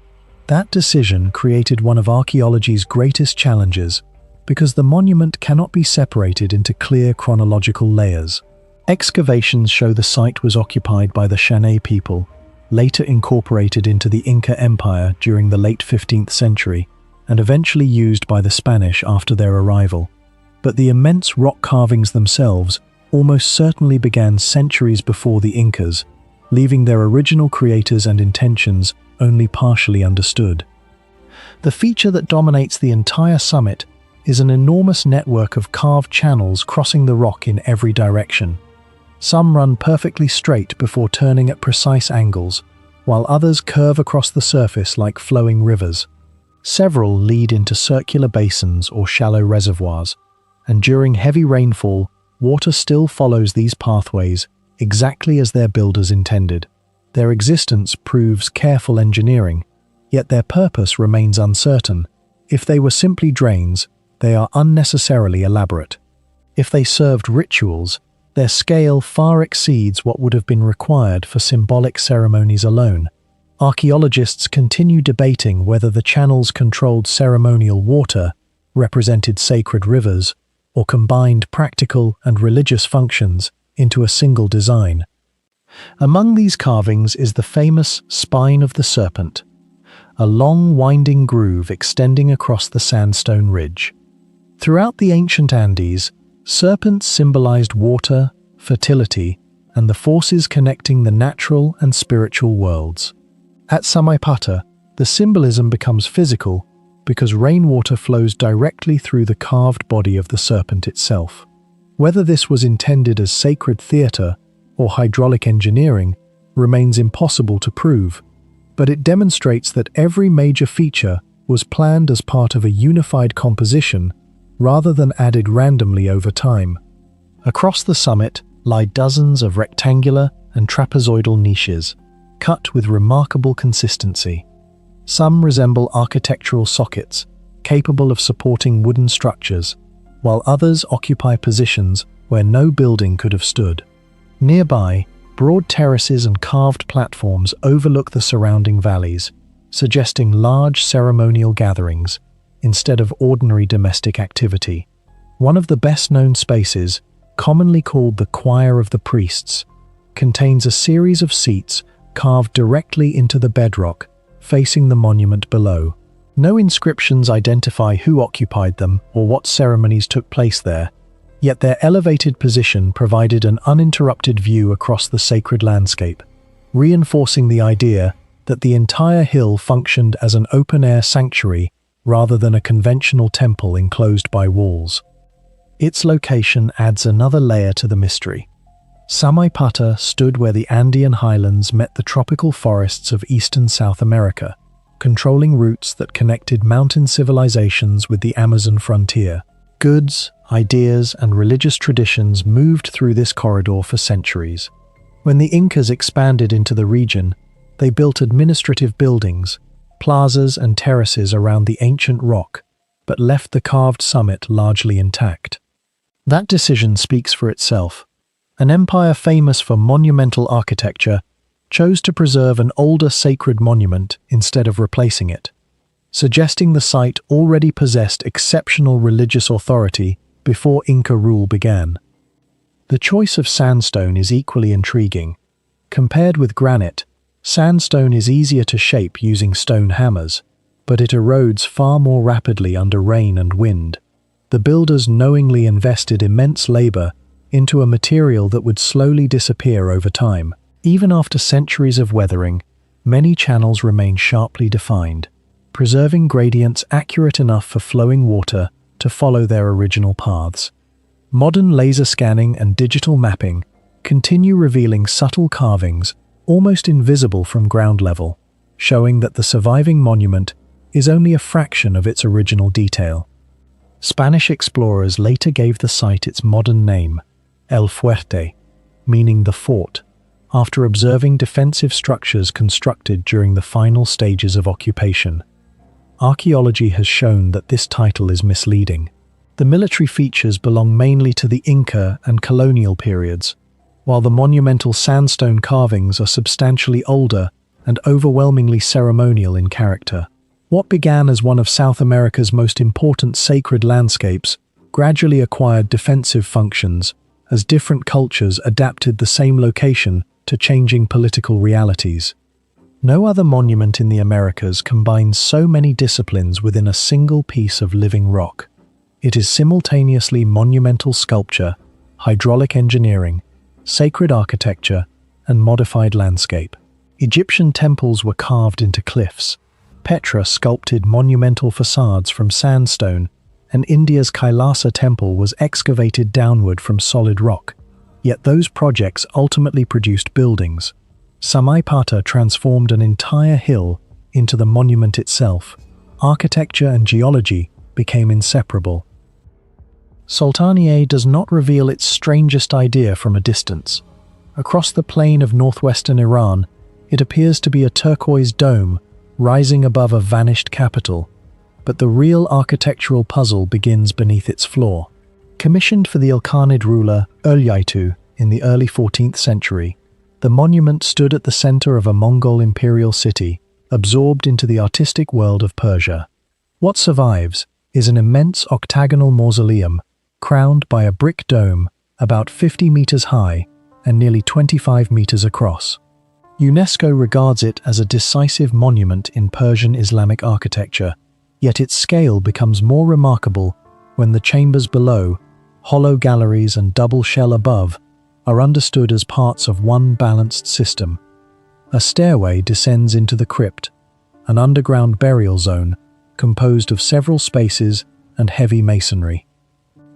That decision created one of archaeology's greatest challenges, because the monument cannot be separated into clear chronological layers. Excavations show the site was occupied by the Shanay people, later incorporated into the Inca Empire during the late 15th century, and eventually used by the Spanish after their arrival. But the immense rock carvings themselves almost certainly began centuries before the Incas, leaving their original creators and intentions only partially understood. The feature that dominates the entire summit is an enormous network of carved channels crossing the rock in every direction. Some run perfectly straight before turning at precise angles, while others curve across the surface like flowing rivers. Several lead into circular basins or shallow reservoirs, and during heavy rainfall, water still follows these pathways exactly as their builders intended. Their existence proves careful engineering, yet their purpose remains uncertain. If they were simply drains, they are unnecessarily elaborate. If they served rituals, their scale far exceeds what would have been required for symbolic ceremonies alone. Archaeologists continue debating whether the channels controlled ceremonial water, represented sacred rivers, or combined practical and religious functions into a single design. Among these carvings is the famous Spine of the Serpent, a long winding groove extending across the sandstone ridge. Throughout the ancient Andes, serpents symbolized water, fertility, and the forces connecting the natural and spiritual worlds. At Samaipata, the symbolism becomes physical because rainwater flows directly through the carved body of the serpent itself. Whether this was intended as sacred theater or hydraulic engineering remains impossible to prove, but it demonstrates that every major feature was planned as part of a unified composition rather than added randomly over time. Across the summit lie dozens of rectangular and trapezoidal niches, cut with remarkable consistency. Some resemble architectural sockets, capable of supporting wooden structures, while others occupy positions where no building could have stood. Nearby, broad terraces and carved platforms overlook the surrounding valleys, suggesting large ceremonial gatherings instead of ordinary domestic activity. One of the best-known spaces, commonly called the Choir of the Priests, contains a series of seats carved directly into the bedrock, facing the monument below. No inscriptions identify who occupied them or what ceremonies took place there, yet their elevated position provided an uninterrupted view across the sacred landscape, reinforcing the idea that the entire hill functioned as an open-air sanctuary rather than a conventional temple enclosed by walls. Its location adds another layer to the mystery. Samaipata stood where the Andean highlands met the tropical forests of eastern South America, controlling routes that connected mountain civilizations with the Amazon frontier. Goods, ideas, and religious traditions moved through this corridor for centuries. When the Incas expanded into the region, they built administrative buildings, plazas and terraces around the ancient rock, but left the carved summit largely intact. That decision speaks for itself. An empire famous for monumental architecture chose to preserve an older sacred monument instead of replacing it, suggesting the site already possessed exceptional religious authority before Inca rule began. The choice of sandstone is equally intriguing. Compared with granite, sandstone is easier to shape using stone hammers, but it erodes far more rapidly under rain and wind. The builders knowingly invested immense labor into a material that would slowly disappear over time. Even after centuries of weathering, many channels remain sharply defined, preserving gradients accurate enough for flowing water to follow their original paths. Modern laser scanning and digital mapping continue revealing subtle carvings almost invisible from ground level, showing that the surviving monument is only a fraction of its original detail. Spanish explorers later gave the site its modern name, El Fuerte, meaning the fort, after observing defensive structures constructed during the final stages of occupation. Archaeology has shown that this title is misleading. The military features belong mainly to the Inca and colonial periods, while the monumental sandstone carvings are substantially older and overwhelmingly ceremonial in character. What began as one of South America's most important sacred landscapes gradually acquired defensive functions as different cultures adapted the same location to changing political realities. No other monument in the Americas combines so many disciplines within a single piece of living rock. It is simultaneously monumental sculpture, hydraulic engineering, sacred architecture, and modified landscape. Egyptian temples were carved into cliffs. Petra sculpted monumental facades from sandstone, and India's Kailasa temple was excavated downward from solid rock. Yet those projects ultimately produced buildings. Samaipata transformed an entire hill into the monument itself. Architecture and geology became inseparable. Sultaniye does not reveal its strangest idea from a distance. Across the plain of northwestern Iran, it appears to be a turquoise dome rising above a vanished capital, but the real architectural puzzle begins beneath its floor. Commissioned for the Ilkhanid ruler Ölyaytu in the early 14th century, the monument stood at the center of a Mongol imperial city, absorbed into the artistic world of Persia. What survives is an immense octagonal mausoleum crowned by a brick dome about 50 meters high and nearly 25 meters across. UNESCO regards it as a decisive monument in Persian Islamic architecture, yet its scale becomes more remarkable when the chambers below, hollow galleries and double shell above, are understood as parts of one balanced system. A stairway descends into the crypt, an underground burial zone composed of several spaces and heavy masonry.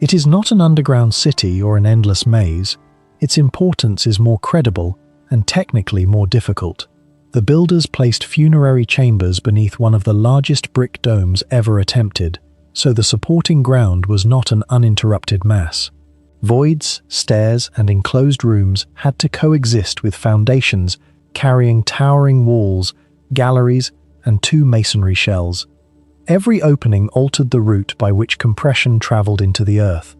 It is not an underground city or an endless maze. Its importance is more credible and technically more difficult. The builders placed funerary chambers beneath one of the largest brick domes ever attempted, so the supporting ground was not an uninterrupted mass. Voids, stairs, and enclosed rooms had to coexist with foundations carrying towering walls, galleries, and two masonry shells. Every opening altered the route by which compression traveled into the earth.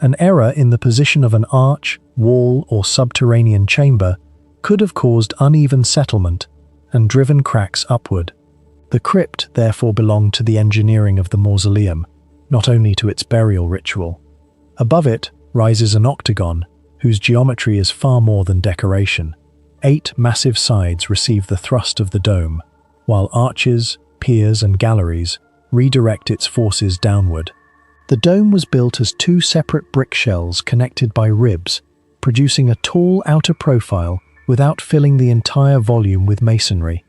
An error in the position of an arch, wall, or subterranean chamber could have caused uneven settlement and driven cracks upward. The crypt therefore belonged to the engineering of the mausoleum, not only to its burial ritual. Above it rises an octagon, whose geometry is far more than decoration. 8 massive sides receive the thrust of the dome, while arches, piers, and galleries redirect its forces downward. The dome was built as 2 separate brick shells connected by ribs, producing a tall outer profile without filling the entire volume with masonry.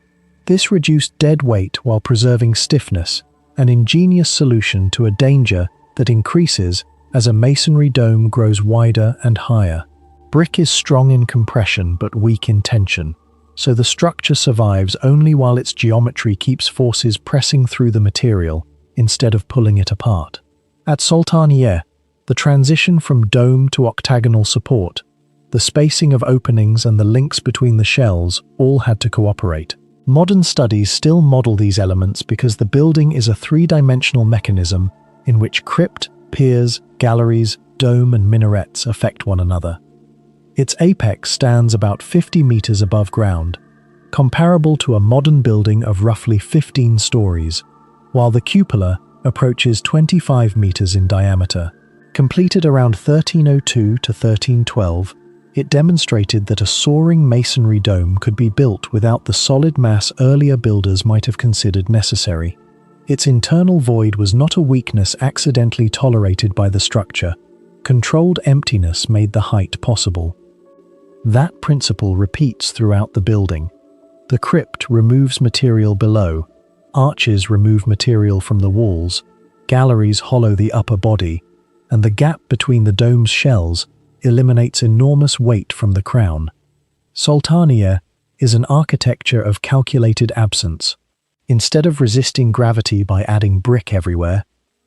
This reduced dead weight while preserving stiffness, an ingenious solution to a danger that increases as a masonry dome grows wider and higher. Brick is strong in compression but weak in tension, so the structure survives only while its geometry keeps forces pressing through the material instead of pulling it apart. At Sultaniye, the transition from dome to octagonal support, the spacing of openings and the links between the shells all had to cooperate. Modern studies still model these elements because the building is a 3-dimensional mechanism in which crypt, piers, galleries, dome, and minarets affect one another. Its apex stands about 50 meters above ground, comparable to a modern building of roughly 15 stories, while the cupola approaches 25 meters in diameter. Completed around 1302 to 1312, it demonstrated that a soaring masonry dome could be built without the solid mass earlier builders might have considered necessary. Its internal void was not a weakness accidentally tolerated by the structure. Controlled emptiness made the height possible. That principle repeats throughout the building. The crypt removes material below, arches remove material from the walls, galleries hollow the upper body, and the gap between the dome's shells eliminates enormous weight from the crown. Sultaniye is an architecture of calculated absence. Instead of resisting gravity by adding brick everywhere,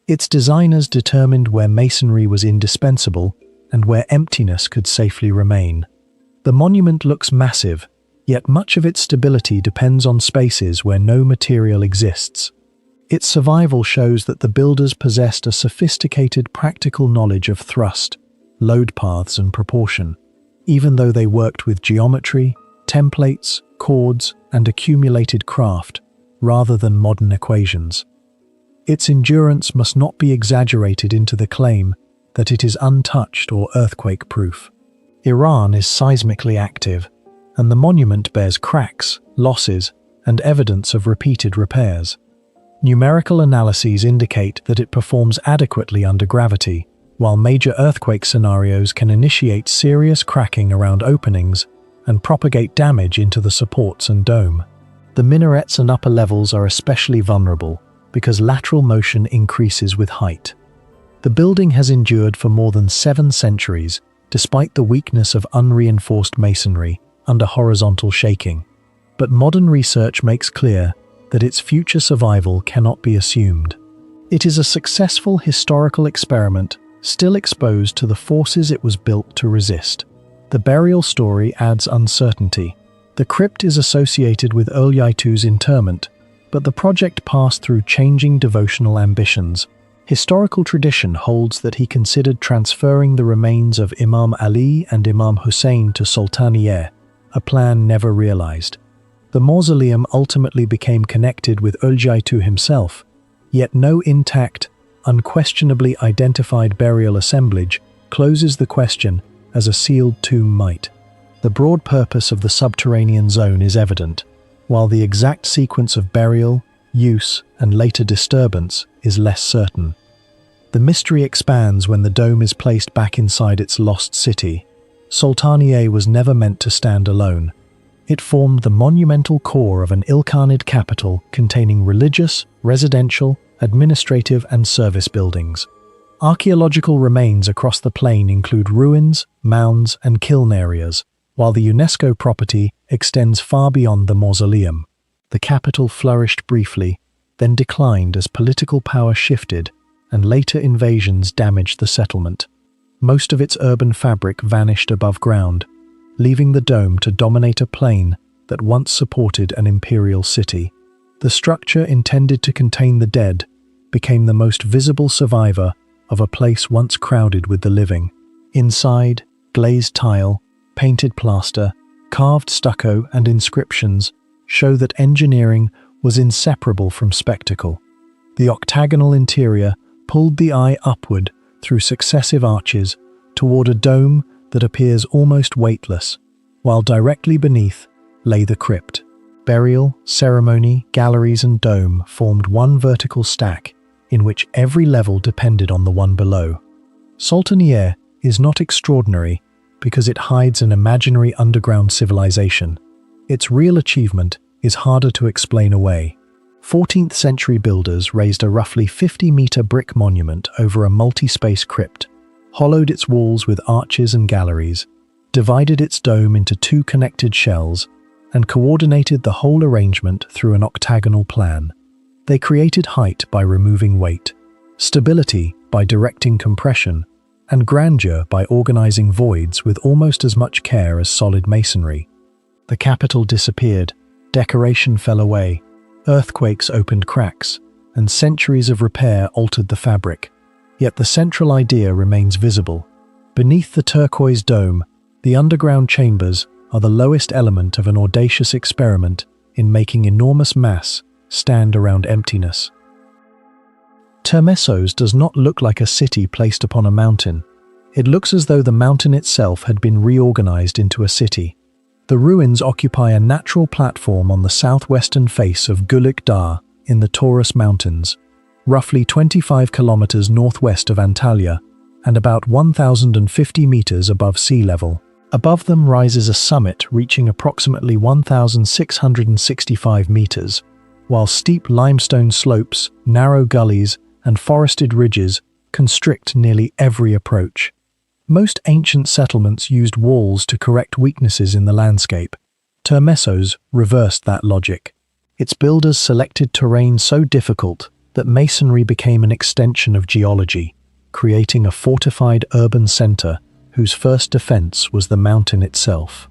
its designers determined where masonry was indispensable and where emptiness could safely remain. The monument looks massive, yet much of its stability depends on spaces where no material exists. Its survival shows that the builders possessed a sophisticated practical knowledge of thrust, load paths and proportion, even though they worked with geometry, templates, chords, and accumulated craft, rather than modern equations. Its endurance must not be exaggerated into the claim that it is untouched or earthquake-proof. Iran is seismically active, and the monument bears cracks, losses, and evidence of repeated repairs. Numerical analyses indicate that it performs adequately under gravity, while major earthquake scenarios can initiate serious cracking around openings and propagate damage into the supports and dome. The minarets and upper levels are especially vulnerable because lateral motion increases with height. The building has endured for more than 7 centuries, despite the weakness of unreinforced masonry under horizontal shaking. But modern research makes clear that its future survival cannot be assumed. It is a successful historical experiment, still exposed to the forces it was built to resist. The burial story adds uncertainty. The crypt is associated with Ölyaytu's interment, but the project passed through changing devotional ambitions. Historical tradition holds that he considered transferring the remains of Imam Ali and Imam Hussein to Sultaniye, a plan never realized. The mausoleum ultimately became connected with Ölyaytu himself, yet no intact, unquestionably identified burial assemblage closes the question as a sealed tomb might. The broad purpose of the subterranean zone is evident, while the exact sequence of burial, use, and later disturbance is less certain. The mystery expands when the dome is placed back inside its lost city. Sultaniye was never meant to stand alone. It formed the monumental core of an Ilkhanid capital containing religious, residential, administrative, and service buildings. Archaeological remains across the plain include ruins, mounds, and kiln areas, while the UNESCO property extends far beyond the mausoleum. The capital flourished briefly, then declined as political power shifted and later invasions damaged the settlement. Most of its urban fabric vanished above ground, leaving the dome to dominate a plain that once supported an imperial city. The structure intended to contain the dead became the most visible survivor of a place once crowded with the living. Inside, glazed tile, painted plaster, carved stucco, and inscriptions show that engineering was inseparable from spectacle. The octagonal interior pulled the eye upward through successive arches toward a dome that appears almost weightless, while directly beneath lay the crypt. Burial, ceremony, galleries, and dome formed one vertical stack in which every level depended on the one below. Sultaniye is not extraordinary because it hides an imaginary underground civilization. Its real achievement is harder to explain away. 14th century builders raised a roughly 50-meter brick monument over a multi-space crypt, hollowed its walls with arches and galleries, divided its dome into 2 connected shells, and coordinated the whole arrangement through an octagonal plan. They created height by removing weight, stability by directing compression, and grandeur by organizing voids with almost as much care as solid masonry. The capital disappeared, decoration fell away, earthquakes opened cracks, and centuries of repair altered the fabric. Yet the central idea remains visible. Beneath the turquoise dome, the underground chambers are the lowest element of an audacious experiment in making enormous mass stand around emptiness. Termessos does not look like a city placed upon a mountain. It looks as though the mountain itself had been reorganized into a city. The ruins occupy a natural platform on the southwestern face of Gülük Dağı, in the Taurus Mountains, roughly 25 kilometers northwest of Antalya and about 1,050 meters above sea level. Above them rises a summit reaching approximately 1,665 meters, while steep limestone slopes, narrow gullies, and forested ridges constrict nearly every approach. Most ancient settlements used walls to correct weaknesses in the landscape. Termessos reversed that logic. Its builders selected terrain so difficult that masonry became an extension of geology, creating a fortified urban center whose first defense was the mountain itself.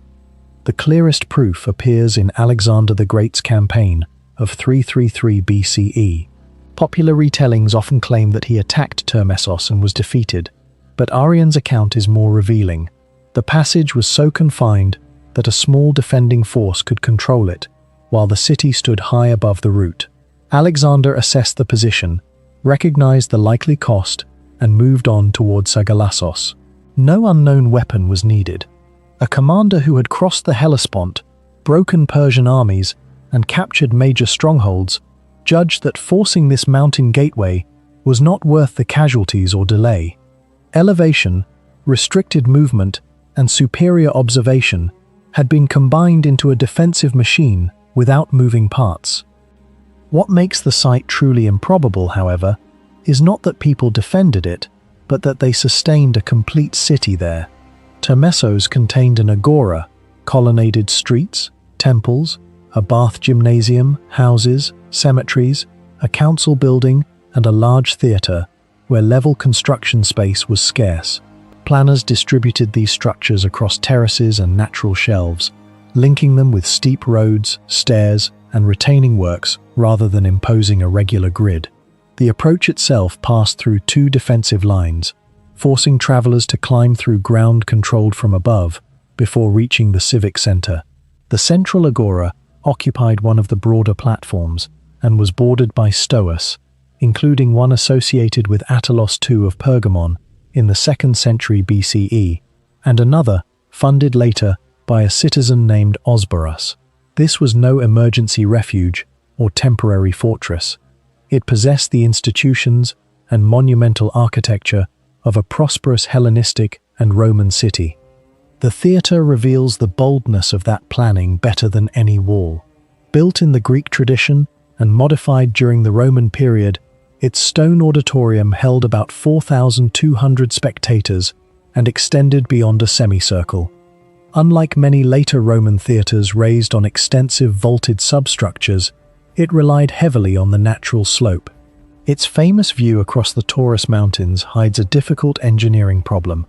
The clearest proof appears in Alexander the Great's campaign of 333 BCE. Popular retellings often claim that he attacked Termessos and was defeated, but Arrian's account is more revealing. The passage was so confined that a small defending force could control it, while the city stood high above the route. Alexander assessed the position, recognized the likely cost, and moved on toward Sagalassos. No unknown weapon was needed. A commander who had crossed the Hellespont, broken Persian armies, and captured major strongholds, judged that forcing this mountain gateway was not worth the casualties or delay. Elevation, restricted movement, and superior observation had been combined into a defensive machine without moving parts. What makes the site truly improbable, however, is not that people defended it, but that they sustained a complete city there. Termessos contained an agora, colonnaded streets, temples, a bath gymnasium, houses, cemeteries, a council building, and a large theatre, where level construction space was scarce. Planners distributed these structures across terraces and natural shelves, linking them with steep roads, stairs, and retaining works rather than imposing a regular grid. The approach itself passed through two defensive lines, forcing travelers to climb through ground controlled from above before reaching the civic center. The central agora occupied one of the broader platforms and was bordered by stoas, including one associated with Attilos II of Pergamon in the 2nd century BCE, and another funded later by a citizen named Osborus. This was no emergency refuge or temporary fortress. It possessed the institutions and monumental architecture of a prosperous Hellenistic and Roman city. The theatre reveals the boldness of that planning better than any wall. Built in the Greek tradition and modified during the Roman period, its stone auditorium held about 4,200 spectators and extended beyond a semicircle. Unlike many later Roman theatres raised on extensive vaulted substructures, it relied heavily on the natural slope. Its famous view across the Taurus Mountains hides a difficult engineering problem.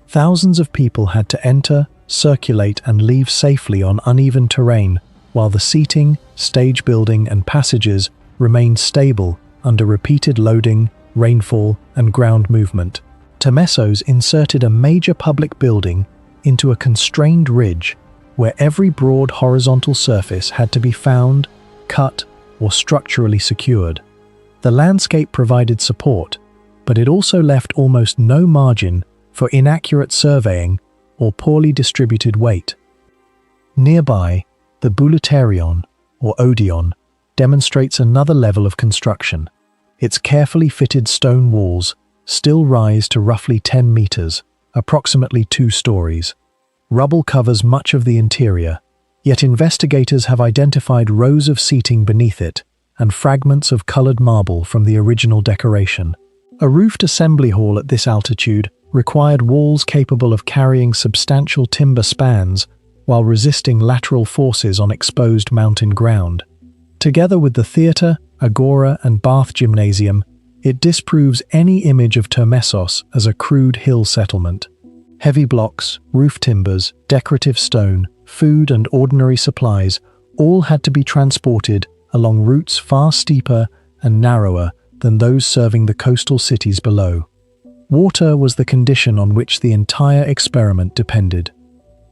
Thousands of people had to enter, circulate, and leave safely on uneven terrain, while the seating, stage building, and passages remained stable under repeated loading, rainfall, and ground movement. Termessos inserted a major public building into a constrained ridge where every broad horizontal surface had to be found, cut, or structurally secured. The landscape provided support, but it also left almost no margin for inaccurate surveying or poorly distributed weight. Nearby, the Bouleuterion, or Odeon, demonstrates another level of construction. Its carefully fitted stone walls still rise to roughly 10 meters, approximately 2 stories. Rubble covers much of the interior, yet investigators have identified rows of seating beneath it and fragments of colored marble from the original decoration. A roofed assembly hall at this altitude required walls capable of carrying substantial timber spans while resisting lateral forces on exposed mountain ground. Together with the theatre, agora, and bath gymnasium, it disproves any image of Termessos as a crude hill settlement. Heavy blocks, roof timbers, decorative stone, food, and ordinary supplies all had to be transported along routes far steeper and narrower than those serving the coastal cities below. Water was the condition on which the entire experiment depended.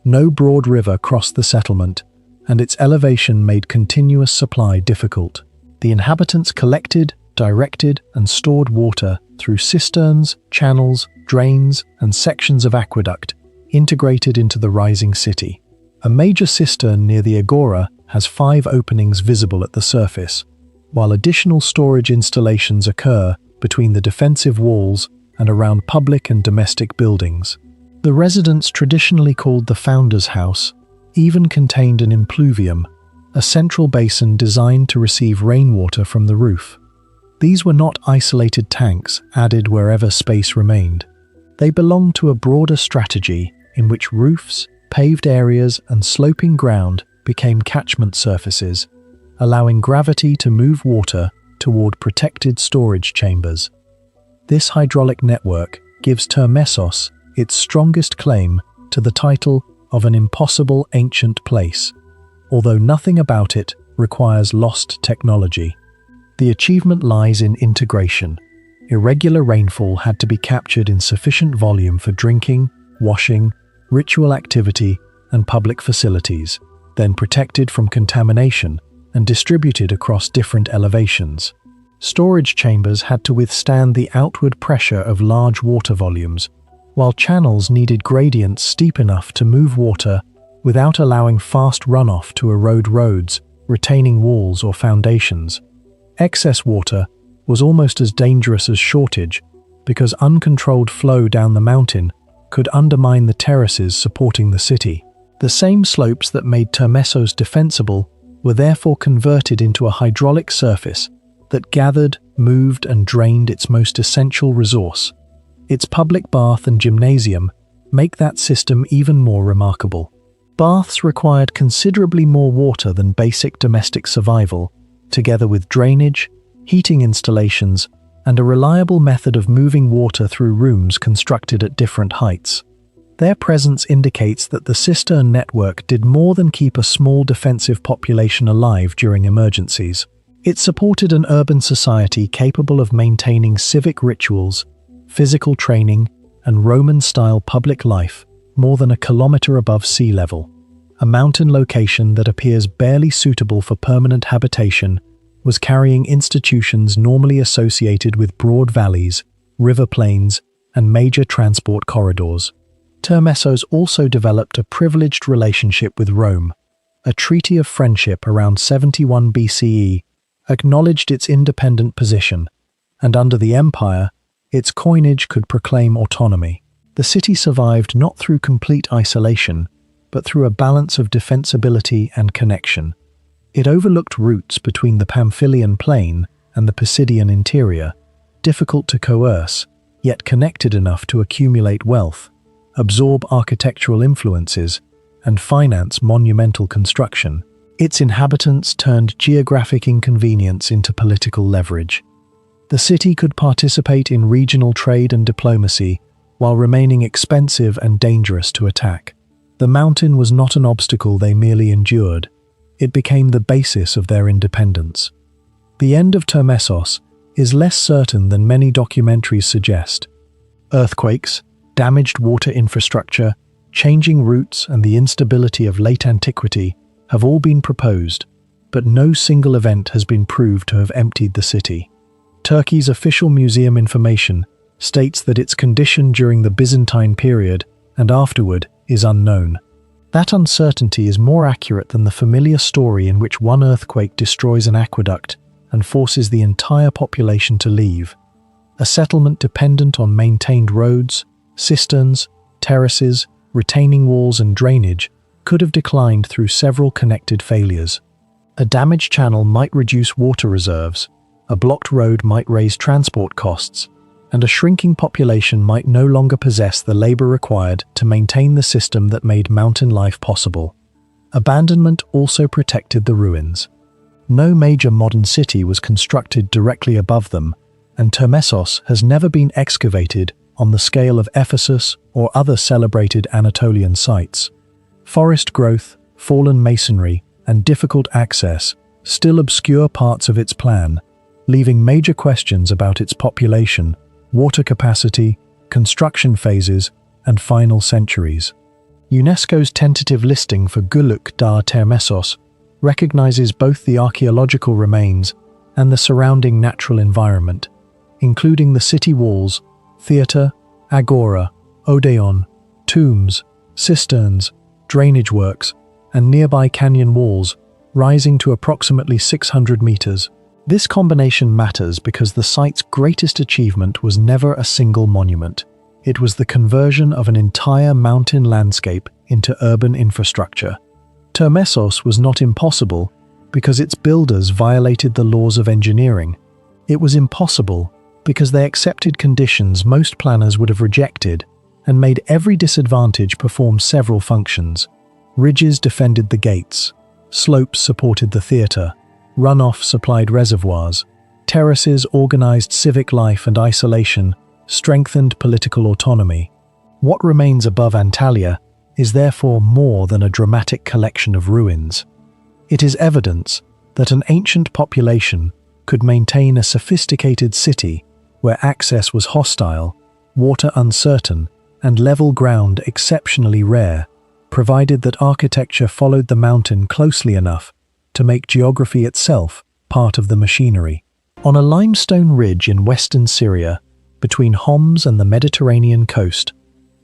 No broad river crossed the settlement, and its elevation made continuous supply difficult. The inhabitants collected, directed, and stored water through cisterns, channels, drains, and sections of aqueduct integrated into the rising city. A major cistern near the agora has 5 openings visible at the surface, while additional storage installations occur between the defensive walls and around public and domestic buildings. The residence, traditionally called the Founder's House, even contained an impluvium, a central basin designed to receive rainwater from the roof. These were not isolated tanks added wherever space remained. They belonged to a broader strategy in which roofs, paved areas, and sloping ground became catchment surfaces, allowing gravity to move water toward protected storage chambers. This hydraulic network gives Termessos its strongest claim to the title of an impossible ancient place, although nothing about it requires lost technology. The achievement lies in integration. Irregular rainfall had to be captured in sufficient volume for drinking, washing, ritual activity, and public facilities, then protected from contamination and distributed across different elevations. Storage chambers had to withstand the outward pressure of large water volumes, while channels needed gradients steep enough to move water without allowing fast runoff to erode roads, retaining walls or foundations. Excess water was almost as dangerous as shortage because uncontrolled flow down the mountain could undermine the terraces supporting the city. The same slopes that made Termessos defensible were therefore converted into a hydraulic surface that gathered, moved, and drained its most essential resource. Its public bath and gymnasium make that system even more remarkable. Baths required considerably more water than basic domestic survival, together with drainage, heating installations, and a reliable method of moving water through rooms constructed at different heights. Their presence indicates that the cistern network did more than keep a small defensive population alive during emergencies. It supported an urban society capable of maintaining civic rituals, physical training, and Roman-style public life more than a kilometer above sea level. A mountain location that appears barely suitable for permanent habitation was carrying institutions normally associated with broad valleys, river plains, and major transport corridors. Termessos also developed a privileged relationship with Rome. A treaty of friendship around 71 BCE acknowledged its independent position, and under the empire, its coinage could proclaim autonomy. The city survived not through complete isolation, but through a balance of defensibility and connection. It overlooked routes between the Pamphylian plain and the Pisidian interior, difficult to coerce, yet connected enough to accumulate wealth, absorb architectural influences, and finance monumental construction. Its inhabitants turned geographic inconvenience into political leverage. The city could participate in regional trade and diplomacy while remaining expensive and dangerous to attack. The mountain was not an obstacle they merely endured. It became the basis of their independence. The end of Termessos is less certain than many documentaries suggest. Earthquakes, damaged water infrastructure, changing routes, and the instability of late antiquity have all been proposed, but no single event has been proved to have emptied the city. Turkey's official museum information states that its condition during the Byzantine period and afterward is unknown. That uncertainty is more accurate than the familiar story in which one earthquake destroys an aqueduct and forces the entire population to leave. A settlement dependent on maintained roads, cisterns, terraces, retaining walls, and drainage could have declined through several connected failures. A damaged channel might reduce water reserves, a blocked road might raise transport costs, and a shrinking population might no longer possess the labor required to maintain the system that made mountain life possible. Abandonment also protected the ruins. No major modern city was constructed directly above them, and Termessos has never been excavated on the scale of Ephesus or other celebrated Anatolian sites. Forest growth, fallen masonry, and difficult access still obscure parts of its plan, leaving major questions about its population, water capacity, construction phases, and final centuries. UNESCO's tentative listing for Gölük Dağı Termessos recognizes both the archaeological remains and the surrounding natural environment, including the city walls, theatre, agora, odeon, tombs, cisterns, drainage works, and nearby canyon walls rising to approximately 600 meters. This combination matters because the site's greatest achievement was never a single monument. It was the conversion of an entire mountain landscape into urban infrastructure. Termessos was not impossible because its builders violated the laws of engineering. It was impossible because they accepted conditions most planners would have rejected and made every disadvantage perform several functions. Ridges defended the gates, slopes supported the theatre, runoff supplied reservoirs, terraces organized civic life and isolation, strengthened political autonomy. What remains above Antalya is therefore more than a dramatic collection of ruins. It is evidence that an ancient population could maintain a sophisticated city where access was hostile, water uncertain, and level ground exceptionally rare, provided that architecture followed the mountain closely enough to make geography itself part of the machinery. On a limestone ridge in western Syria, between Homs and the Mediterranean coast,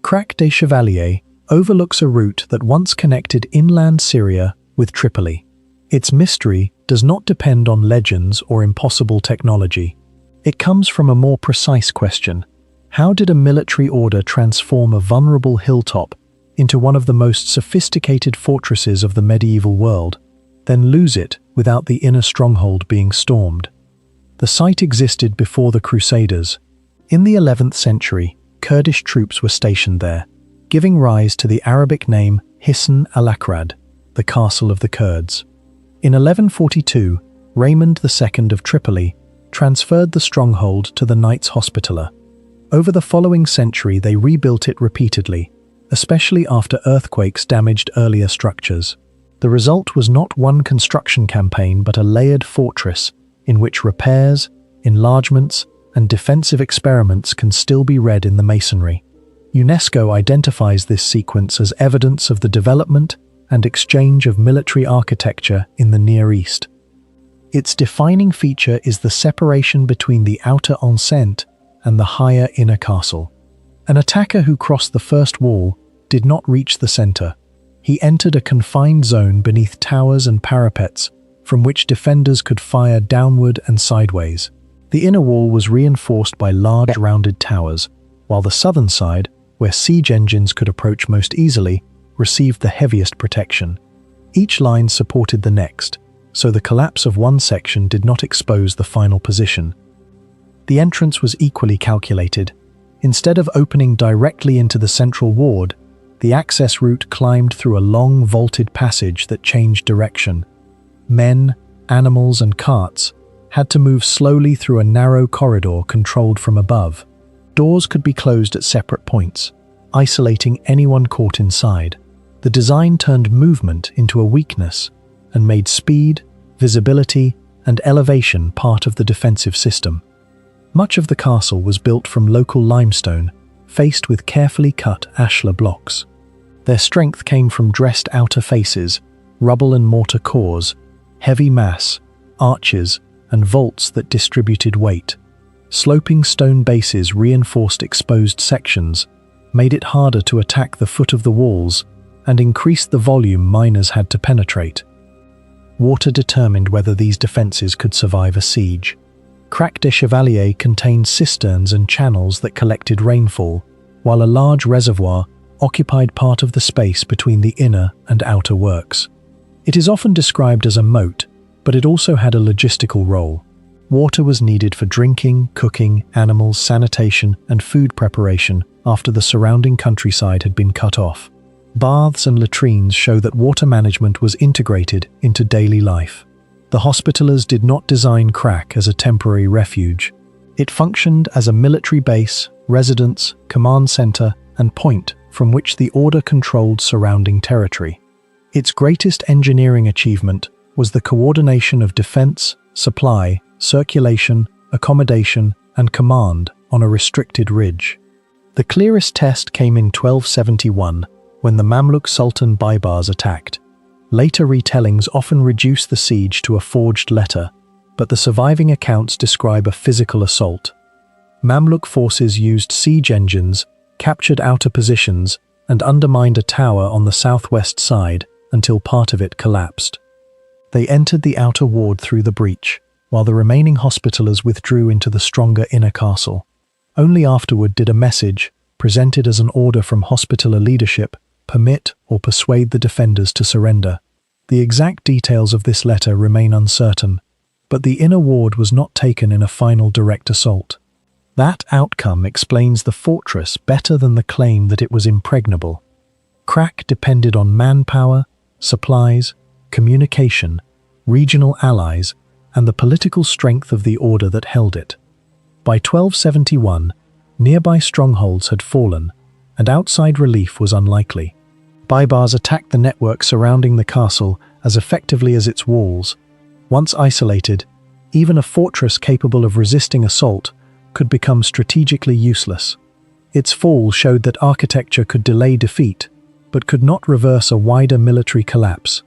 Crac des Chevaliers overlooks a route that once connected inland Syria with Tripoli. Its mystery does not depend on legends or impossible technology. It comes from a more precise question. How did a military order transform a vulnerable hilltop into one of the most sophisticated fortresses of the medieval world, then lose it without the inner stronghold being stormed? The site existed before the Crusaders. In the 11th century, Kurdish troops were stationed there, giving rise to the Arabic name Hisn al-Akrad, the Castle of the Kurds. In 1142, Raymond II of Tripoli transferred the stronghold to the Knights Hospitaller. Over the following century, they rebuilt it repeatedly, especially after earthquakes damaged earlier structures. The result was not one construction campaign but a layered fortress in which repairs, enlargements, and defensive experiments can still be read in the masonry. UNESCO identifies this sequence as evidence of the development and exchange of military architecture in the Near East. Its defining feature is the separation between the outer enceinte and the higher inner castle. An attacker who crossed the first wall did not reach the center. He entered a confined zone beneath towers and parapets from which defenders could fire downward and sideways. The inner wall was reinforced by large rounded towers, while the southern side, where siege engines could approach most easily, received the heaviest protection. Each line supported the next, so the collapse of one section did not expose the final position. The entrance was equally calculated. Instead of opening directly into the central ward, the access route climbed through a long vaulted passage that changed direction. Men, animals, and carts had to move slowly through a narrow corridor controlled from above. Doors could be closed at separate points, isolating anyone caught inside. The design turned movement into a weakness and made speed, visibility, and elevation part of the defensive system. Much of the castle was built from local limestone, faced with carefully cut ashlar blocks. Their strength came from dressed outer faces, rubble and mortar cores, heavy mass, arches, and vaults that distributed weight. Sloping stone bases reinforced exposed sections, made it harder to attack the foot of the walls, and increased the volume miners had to penetrate. Water determined whether these defenses could survive a siege. Crac des Chevaliers contained cisterns and channels that collected rainfall, while a large reservoir occupied part of the space between the inner and outer works. It is often described as a moat, but it also had a logistical role. Water was needed for drinking, cooking, animals, sanitation, and food preparation after the surrounding countryside had been cut off. Baths and latrines show that water management was integrated into daily life. The Hospitallers did not design Crac as a temporary refuge. It functioned as a military base, residence, command center, and point from which the order controlled surrounding territory. Its greatest engineering achievement was the coordination of defense, supply, circulation, accommodation, and command on a restricted ridge. The clearest test came in 1271, when the Mamluk Sultan Baybars attacked. Later retellings often reduce the siege to a forged letter, but the surviving accounts describe a physical assault. Mamluk forces used siege engines, captured outer positions, and undermined a tower on the southwest side until part of it collapsed. They entered the outer ward through the breach, while the remaining Hospitallers withdrew into the stronger inner castle. Only afterward did a message, presented as an order from Hospitaller leadership, permit or persuade the defenders to surrender. The exact details of this letter remain uncertain, but the inner ward was not taken in a final direct assault. That outcome explains the fortress better than the claim that it was impregnable. Krak depended on manpower, supplies, communication, regional allies, and the political strength of the order that held it. By 1271, nearby strongholds had fallen, and outside relief was unlikely. Baibars attacked the network surrounding the castle as effectively as its walls. Once isolated, even a fortress capable of resisting assault could become strategically useless. Its fall showed that architecture could delay defeat, but could not reverse a wider military collapse.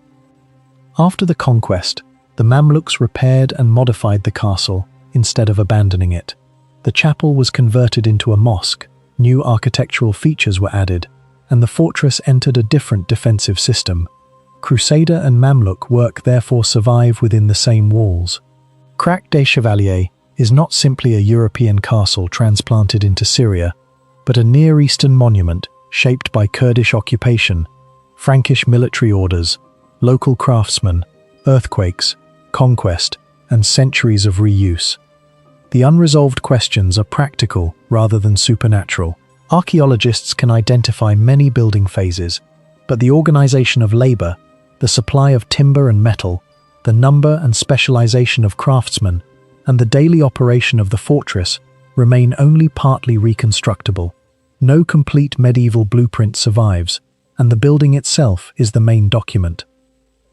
After the conquest, the Mamluks repaired and modified the castle instead of abandoning it. The chapel was converted into a mosque, new architectural features were added, and the fortress entered a different defensive system. Crusader and Mamluk work therefore survive within the same walls. Krak des Chevaliers is not simply a European castle transplanted into Syria, but a Near Eastern monument shaped by Kurdish occupation, Frankish military orders, local craftsmen, earthquakes, conquest, and centuries of reuse. The unresolved questions are practical rather than supernatural. Archaeologists can identify many building phases, but the organization of labor, the supply of timber and metal, the number and specialization of craftsmen, and the daily operation of the fortress remain only partly reconstructible. No complete medieval blueprint survives, and the building itself is the main document.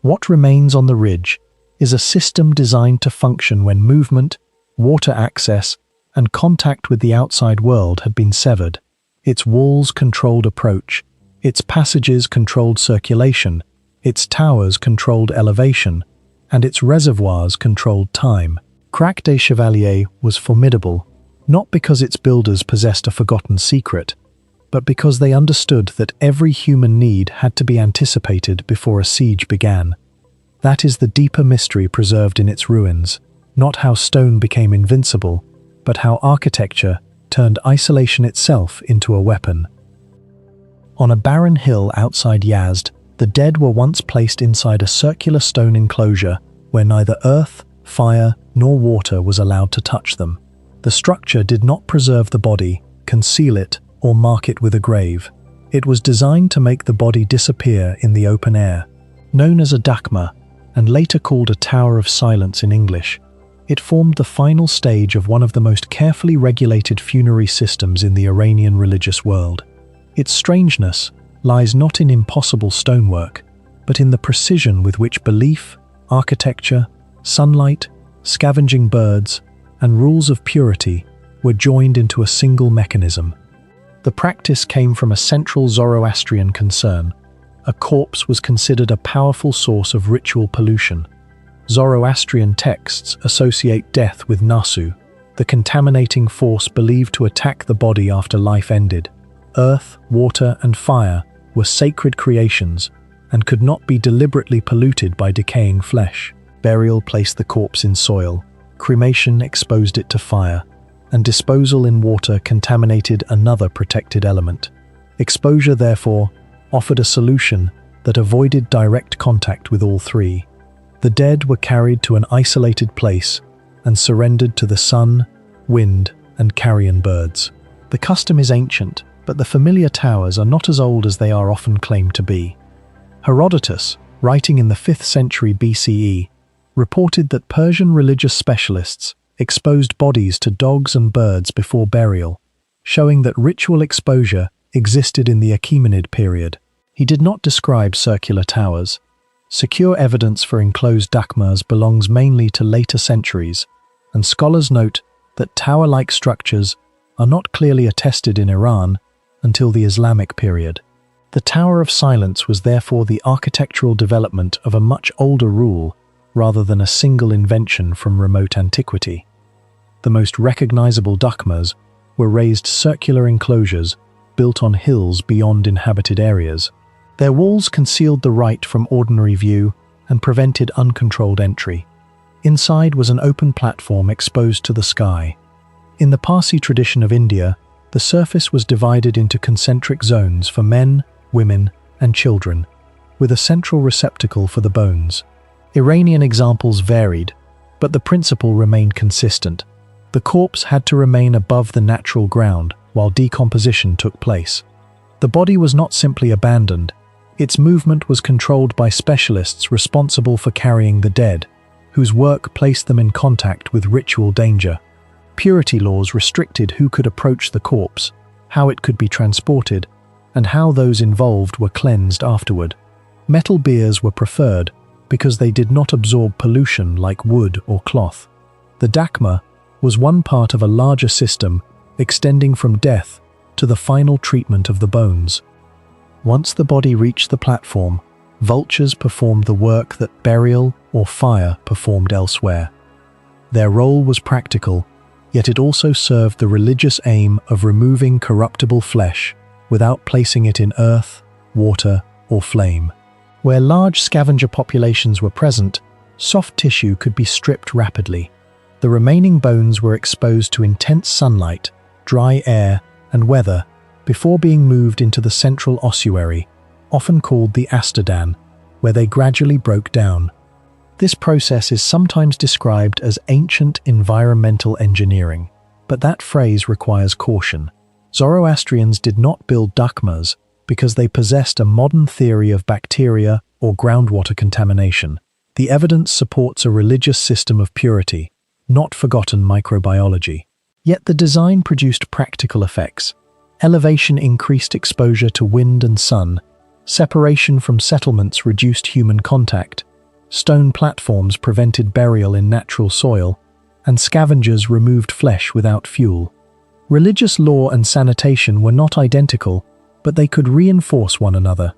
What remains on the ridge is a system designed to function when movement, water access, and contact with the outside world had been severed. Its walls controlled approach, its passages controlled circulation, its towers controlled elevation, and its reservoirs controlled time. Krak des Chevaliers was formidable, not because its builders possessed a forgotten secret, but because they understood that every human need had to be anticipated before a siege began. That is the deeper mystery preserved in its ruins, not how stone became invincible, but how architecture turned isolation itself into a weapon. On a barren hill outside Yazd, the dead were once placed inside a circular stone enclosure where neither earth, fire, nor water was allowed to touch them. The structure did not preserve the body, conceal it, or mark it with a grave. It was designed to make the body disappear in the open air. Known as a dakma, and later called a Tower of Silence in English, it formed the final stage of one of the most carefully regulated funerary systems in the Iranian religious world. Its strangeness lies not in impossible stonework, but in the precision with which belief, architecture, sunlight, scavenging birds, and rules of purity were joined into a single mechanism. The practice came from a central Zoroastrian concern. A corpse was considered a powerful source of ritual pollution. Zoroastrian texts associate death with Nasu, the contaminating force believed to attack the body after life ended. Earth, water, and fire were sacred creations and could not be deliberately polluted by decaying flesh. Burial placed the corpse in soil, cremation exposed it to fire, and disposal in water contaminated another protected element. Exposure, therefore, offered a solution that avoided direct contact with all three. The dead were carried to an isolated place and surrendered to the sun, wind, and carrion birds. The custom is ancient, but the familiar towers are not as old as they are often claimed to be. Herodotus, writing in the 5th century BCE, reported that Persian religious specialists exposed bodies to dogs and birds before burial, showing that ritual exposure existed in the Achaemenid period. He did not describe circular towers. Secure evidence for enclosed dakmas belongs mainly to later centuries, and scholars note that tower-like structures are not clearly attested in Iran until the Islamic period. The Tower of Silence was therefore the architectural development of a much older rule rather than a single invention from remote antiquity. The most recognizable dakmas were raised circular enclosures built on hills beyond inhabited areas. Their walls concealed the right from ordinary view and prevented uncontrolled entry. Inside was an open platform exposed to the sky. In the Parsi tradition of India, the surface was divided into concentric zones for men, women, and children, with a central receptacle for the bones. Iranian examples varied, but the principle remained consistent. The corpse had to remain above the natural ground while decomposition took place. The body was not simply abandoned, its movement was controlled by specialists responsible for carrying the dead, whose work placed them in contact with ritual danger. Purity laws restricted who could approach the corpse, how it could be transported, and how those involved were cleansed afterward. Metal biers were preferred because they did not absorb pollution like wood or cloth. The dakma was one part of a larger system extending from death to the final treatment of the bones. Once the body reached the platform, vultures performed the work that burial or fire performed elsewhere. Their role was practical, yet it also served the religious aim of removing corruptible flesh without placing it in earth, water, or flame. Where large scavenger populations were present, soft tissue could be stripped rapidly. The remaining bones were exposed to intense sunlight, dry air, and weather before being moved into the central ossuary, often called the astadan, where they gradually broke down. This process is sometimes described as ancient environmental engineering, but that phrase requires caution. Zoroastrians did not build dakmas because they possessed a modern theory of bacteria or groundwater contamination. The evidence supports a religious system of purity, not forgotten microbiology. Yet the design produced practical effects. Elevation increased exposure to wind and sun, separation from settlements reduced human contact, stone platforms prevented burial in natural soil, and scavengers removed flesh without fuel. Religious law and sanitation were not identical, but they could reinforce one another.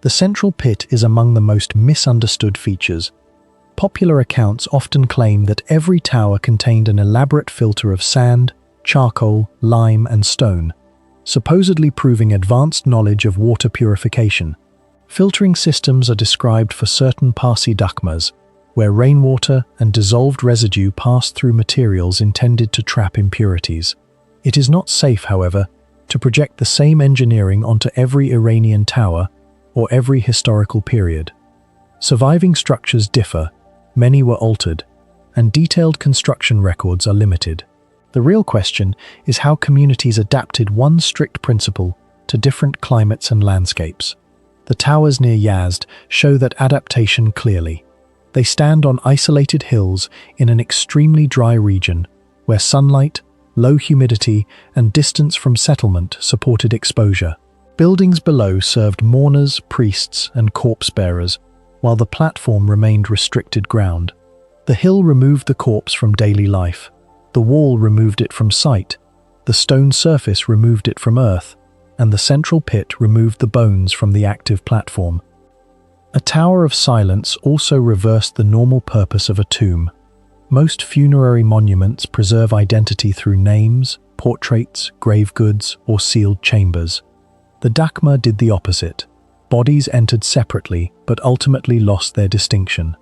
The central pit is among the most misunderstood features. Popular accounts often claim that every tower contained an elaborate filter of sand, charcoal, lime, and stone, supposedly proving advanced knowledge of water purification. Filtering systems are described for certain Parsi dakmas, where rainwater and dissolved residue pass through materials intended to trap impurities. It is not safe, however, to project the same engineering onto every Iranian tower or every historical period. Surviving structures differ, many were altered, and detailed construction records are limited. The real question is how communities adapted one strict principle to different climates and landscapes. The towers near Yazd show that adaptation clearly. They stand on isolated hills in an extremely dry region where sunlight, low humidity, and distance from settlement supported exposure. Buildings below served mourners, priests, and corpse bearers, while the platform remained restricted ground. The hill removed the corpse from daily life. The wall removed it from sight, the stone surface removed it from earth, and the central pit removed the bones from the active platform. A tower of silence also reversed the normal purpose of a tomb. Most funerary monuments preserve identity through names, portraits, grave goods, or sealed chambers. The dakma did the opposite. Bodies entered separately, but ultimately lost their distinction.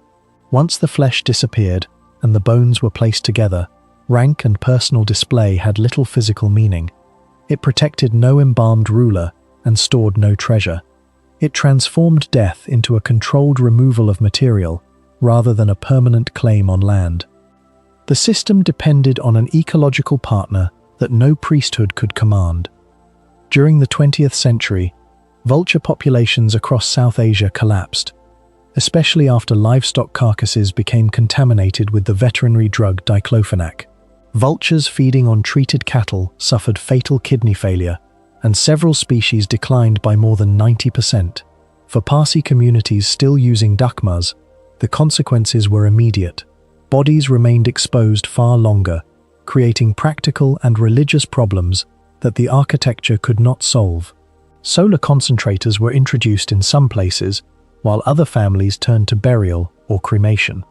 Once the flesh disappeared and the bones were placed together, rank and personal display had little physical meaning. It protected no embalmed ruler and stored no treasure. It transformed death into a controlled removal of material, rather than a permanent claim on land. The system depended on an ecological partner that no priesthood could command. During the 20th century, vulture populations across South Asia collapsed, especially after livestock carcasses became contaminated with the veterinary drug diclofenac. Vultures feeding on treated cattle suffered fatal kidney failure, and several species declined by more than 90%. For Parsi communities still using dakmas, the consequences were immediate. Bodies remained exposed far longer, creating practical and religious problems that the architecture could not solve. Solar concentrators were introduced in some places, while other families turned to burial or cremation.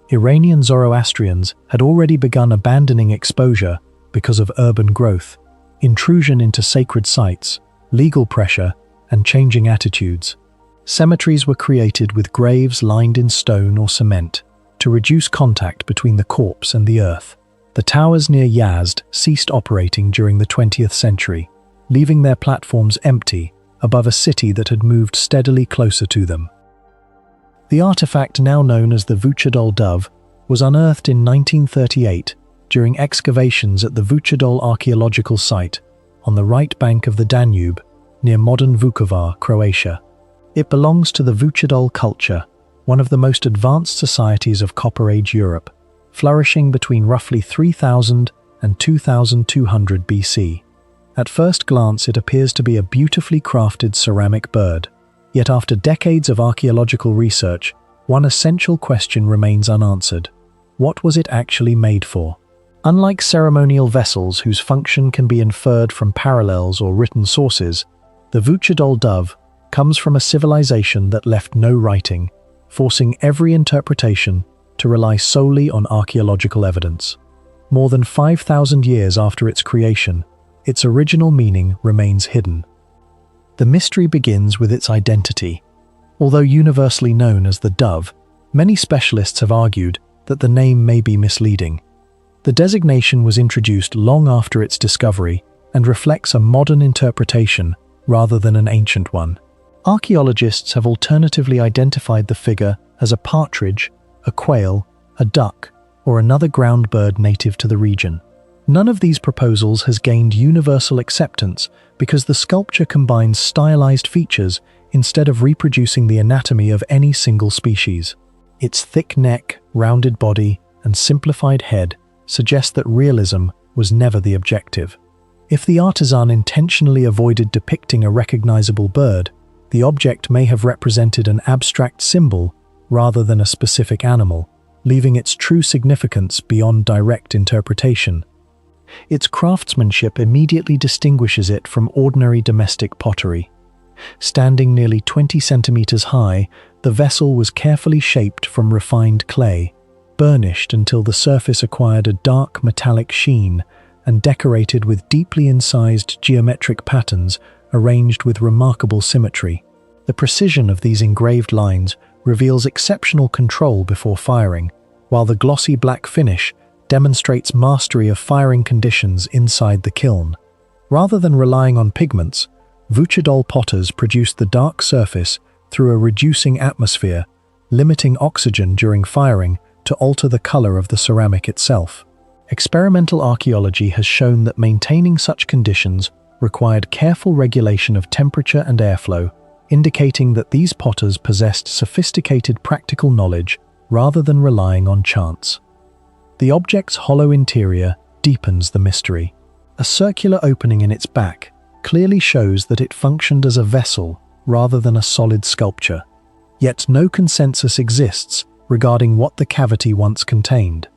Iranian Zoroastrians had already begun abandoning exposure because of urban growth, intrusion into sacred sites, legal pressure, and changing attitudes. Cemeteries were created with graves lined in stone or cement to to reduce contact between the corpse and the earth. The towers near Yazd ceased operating during the 20th century, leaving their platforms empty above a city that had moved steadily closer to them. The artifact, now known as the Vuchedol dove, was unearthed in 1938 during excavations at the Vuchedol archaeological site on the right bank of the Danube near modern Vukovar, Croatia. It belongs to the Vuchedol culture, one of the most advanced societies of Copper Age Europe, flourishing between roughly 3000 and 2200 BC. At first glance, it appears to be a beautifully crafted ceramic bird. Yet after decades of archaeological research, one essential question remains unanswered. What was it actually made for? Unlike ceremonial vessels whose function can be inferred from parallels or written sources, the Vuchedol dove comes from a civilization that left no writing, forcing every interpretation to rely solely on archaeological evidence. More than 5,000 years after its creation, its original meaning remains hidden. The mystery begins with its identity. Although universally known as the dove, many specialists have argued that the name may be misleading. The designation was introduced long after its discovery and reflects a modern interpretation rather than an ancient one. Archaeologists have alternatively identified the figure as a partridge, a quail, a duck, or another ground bird native to the region. None of these proposals has gained universal acceptance because the sculpture combines stylized features instead of reproducing the anatomy of any single species. Its thick neck, rounded body, and simplified head suggest that realism was never the objective. If the artisan intentionally avoided depicting a recognizable bird, the object may have represented an abstract symbol rather than a specific animal, leaving its true significance beyond direct interpretation. Its craftsmanship immediately distinguishes it from ordinary domestic pottery. Standing nearly 20 centimeters high, the vessel was carefully shaped from refined clay, burnished until the surface acquired a dark metallic sheen, and decorated with deeply incised geometric patterns arranged with remarkable symmetry. The precision of these engraved lines reveals exceptional control before firing, while the glossy black finish demonstrates mastery of firing conditions inside the kiln. Rather than relying on pigments, Vuchedol potters produced the dark surface through a reducing atmosphere, limiting oxygen during firing to alter the color of the ceramic itself. Experimental archaeology has shown that maintaining such conditions required careful regulation of temperature and airflow, indicating that these potters possessed sophisticated practical knowledge rather than relying on chance. The object's hollow interior deepens the mystery. A circular opening in its back clearly shows that it functioned as a vessel rather than a solid sculpture. Yet no consensus exists regarding what the cavity once contained.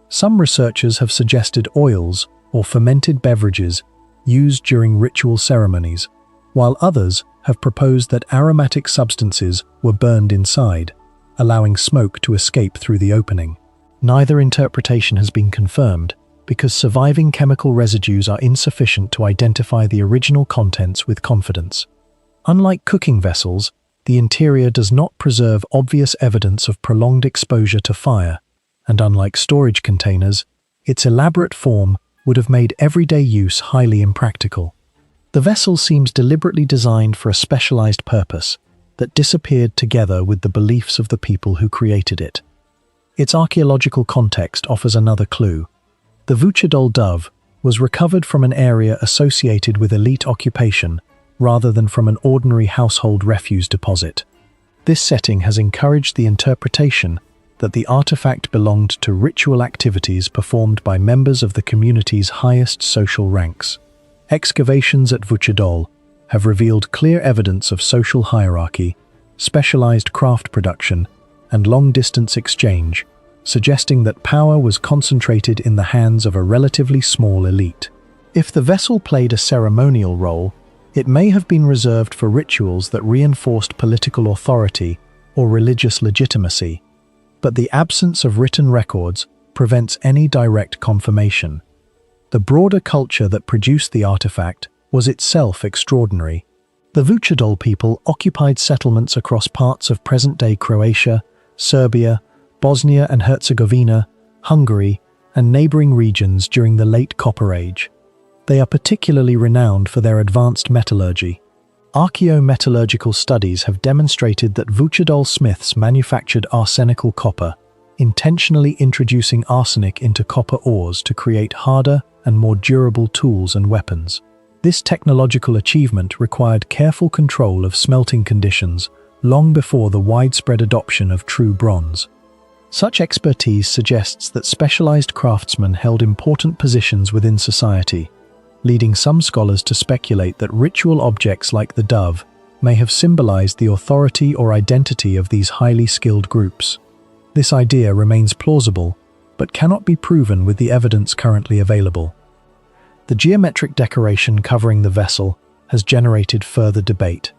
Some researchers have suggested oils or fermented beverages used during ritual ceremonies, while others have proposed that aromatic substances were burned inside, allowing smoke to escape through the opening. Neither interpretation has been confirmed because surviving chemical residues are insufficient to identify the original contents with confidence. Unlike cooking vessels, the interior does not preserve obvious evidence of prolonged exposure to fire, and unlike storage containers, its elaborate form would have made everyday use highly impractical. The vessel seems deliberately designed for a specialized purpose that disappeared together with the beliefs of the people who created it. Its archaeological context offers another clue. The Vuchedol dove was recovered from an area associated with elite occupation rather than from an ordinary household refuse deposit. This setting has encouraged the interpretation that the artifact belonged to ritual activities performed by members of the community's highest social ranks. Excavations at Vuchedol have revealed clear evidence of social hierarchy, specialized craft production, and long-distance exchange, suggesting that power was concentrated in the hands of a relatively small elite. If the vessel played a ceremonial role, it may have been reserved for rituals that reinforced political authority or religious legitimacy, but the absence of written records prevents any direct confirmation. The broader culture that produced the artifact was itself extraordinary. The Vuchedol people occupied settlements across parts of present-day Croatia, Serbia, Bosnia and Herzegovina, Hungary, and neighboring regions during the late Copper Age. They are particularly renowned for their advanced metallurgy. Archaeometallurgical studies have demonstrated that Vuchedol smiths manufactured arsenical copper, intentionally introducing arsenic into copper ores to create harder and more durable tools and weapons. This technological achievement required careful control of smelting conditions long before the widespread adoption of true bronze. Such expertise suggests that specialized craftsmen held important positions within society, leading some scholars to speculate that ritual objects like the dove may have symbolized the authority or identity of these highly skilled groups. This idea remains plausible, but cannot be proven with the evidence currently available. The geometric decoration covering the vessel has generated further debate.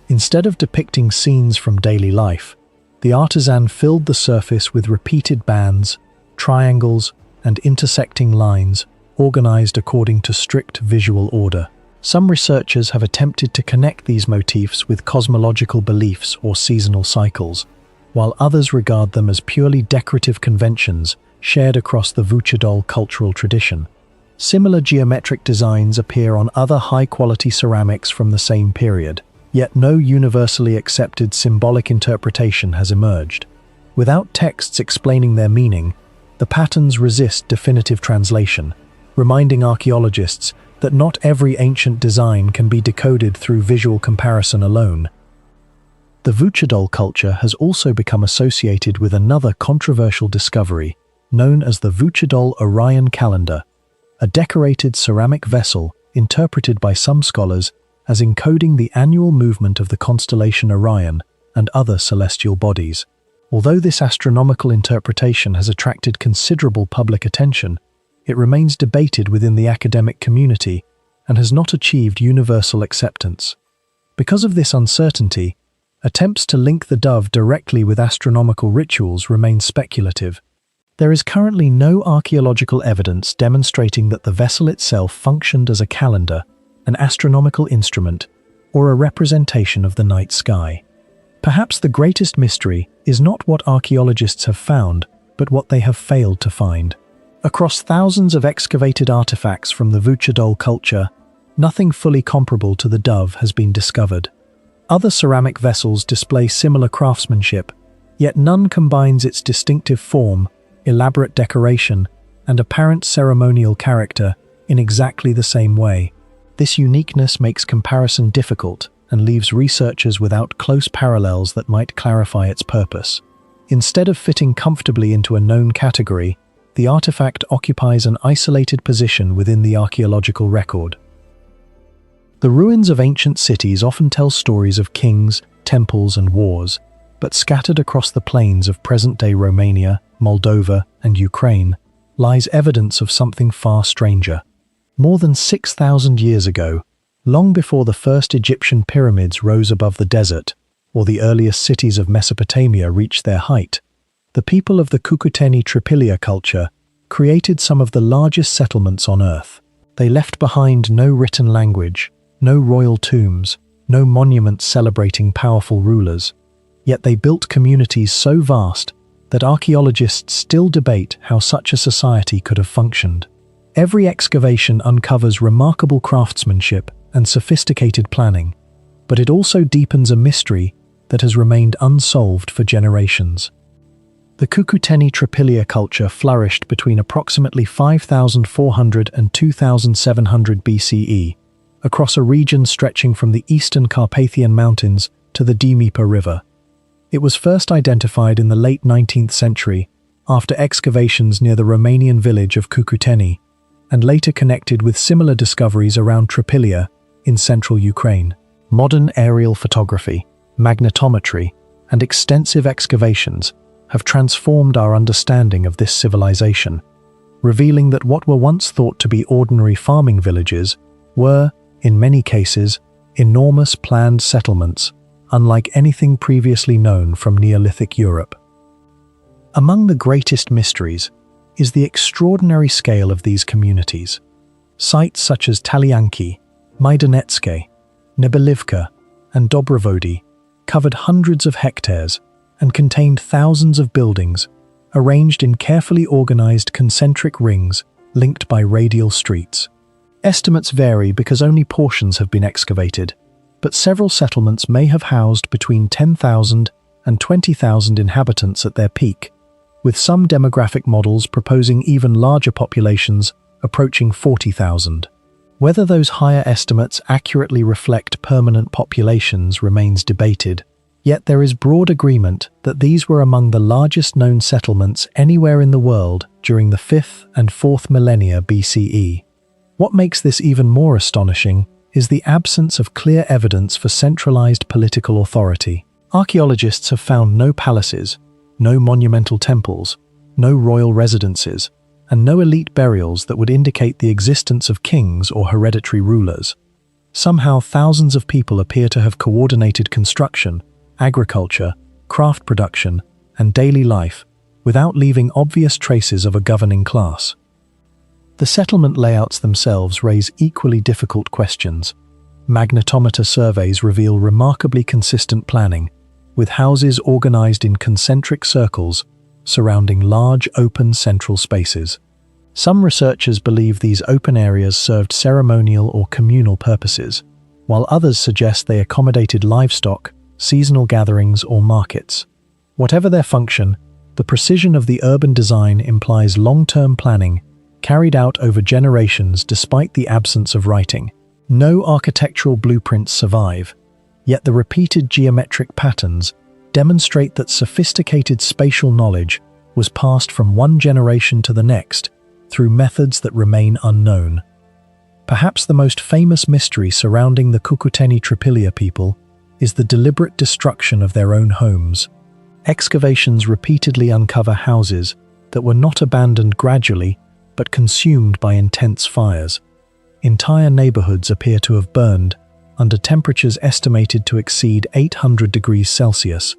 Instead of depicting scenes from daily life, the artisan filled the surface with repeated bands, triangles, and intersecting lines organized according to strict visual order. Some researchers have attempted to connect these motifs with cosmological beliefs or seasonal cycles, while others regard them as purely decorative conventions shared across the Vuchedol cultural tradition. Similar geometric designs appear on other high-quality ceramics from the same period, yet no universally accepted symbolic interpretation has emerged. Without texts explaining their meaning, the patterns resist definitive translation, reminding archaeologists that not every ancient design can be decoded through visual comparison alone. The Vuchedol culture has also become associated with another controversial discovery, known as the Vuchedol Orion calendar, a decorated ceramic vessel interpreted by some scholars as encoding the annual movement of the constellation Orion and other celestial bodies. Although this astronomical interpretation has attracted considerable public attention, it remains debated within the academic community and has not achieved universal acceptance. Because of this uncertainty, attempts to link the dove directly with astronomical rituals remain speculative. There is currently no archaeological evidence demonstrating that the vessel itself functioned as a calendar, an astronomical instrument, or a representation of the night sky. Perhaps the greatest mystery is not what archaeologists have found, but what they have failed to find. Across thousands of excavated artifacts from the Vuchedol culture, nothing fully comparable to the dove has been discovered. Other ceramic vessels display similar craftsmanship, yet none combines its distinctive form, elaborate decoration, and apparent ceremonial character in exactly the same way. This uniqueness makes comparison difficult and leaves researchers without close parallels that might clarify its purpose. Instead of fitting comfortably into a known category, the artifact occupies an isolated position within the archaeological record. The ruins of ancient cities often tell stories of kings, temples, and wars, but scattered across the plains of present-day Romania, Moldova, and Ukraine lies evidence of something far stranger. More than 6,000 years ago, long before the first Egyptian pyramids rose above the desert, or the earliest cities of Mesopotamia reached their height, the people of the Cucuteni Tripilia culture created some of the largest settlements on Earth. They left behind no written language, no royal tombs, no monuments celebrating powerful rulers. Yet they built communities so vast that archaeologists still debate how such a society could have functioned. Every excavation uncovers remarkable craftsmanship and sophisticated planning, but it also deepens a mystery that has remained unsolved for generations. The Cucuteni Tripilia culture flourished between approximately 5,400 and 2,700 BCE, across a region stretching from the eastern Carpathian Mountains to the Dnieper River. It was first identified in the late 19th century after excavations near the Romanian village of Cucuteni, and later connected with similar discoveries around Tripilia in central Ukraine. Modern aerial photography, magnetometry, and extensive excavations have transformed our understanding of this civilization, revealing that what were once thought to be ordinary farming villages were, in many cases, enormous planned settlements, unlike anything previously known from Neolithic Europe. Among the greatest mysteries is the extraordinary scale of these communities. Sites such as Talianki, Majdanetske, Nebelivka, and Dobrovody covered hundreds of hectares and contained thousands of buildings arranged in carefully organized concentric rings linked by radial streets. Estimates vary because only portions have been excavated, but several settlements may have housed between 10,000 and 20,000 inhabitants at their peak, with some demographic models proposing even larger populations approaching 40,000. Whether those higher estimates accurately reflect permanent populations remains debated, yet there is broad agreement that these were among the largest known settlements anywhere in the world during the 5th and 4th millennia BCE. What makes this even more astonishing is the absence of clear evidence for centralized political authority. Archaeologists have found no palaces, no monumental temples, no royal residences, and no elite burials that would indicate the existence of kings or hereditary rulers. Somehow, thousands of people appear to have coordinated construction, agriculture, craft production, and daily life without leaving obvious traces of a governing class. The settlement layouts themselves raise equally difficult questions. Magnetometer surveys reveal remarkably consistent planning, with houses organized in concentric circles surrounding large open central spaces. Some researchers believe these open areas served ceremonial or communal purposes, while others suggest they accommodated livestock, seasonal gatherings, or markets. Whatever their function, the precision of the urban design implies long-term planning carried out over generations despite the absence of writing. No architectural blueprints survive, yet the repeated geometric patterns demonstrate that sophisticated spatial knowledge was passed from one generation to the next through methods that remain unknown. Perhaps the most famous mystery surrounding the Cucuteni Tripilia people is the deliberate destruction of their own homes. Excavations repeatedly uncover houses that were not abandoned gradually, but consumed by intense fires. Entire neighborhoods appear to have burned under temperatures estimated to exceed 800 degrees Celsius,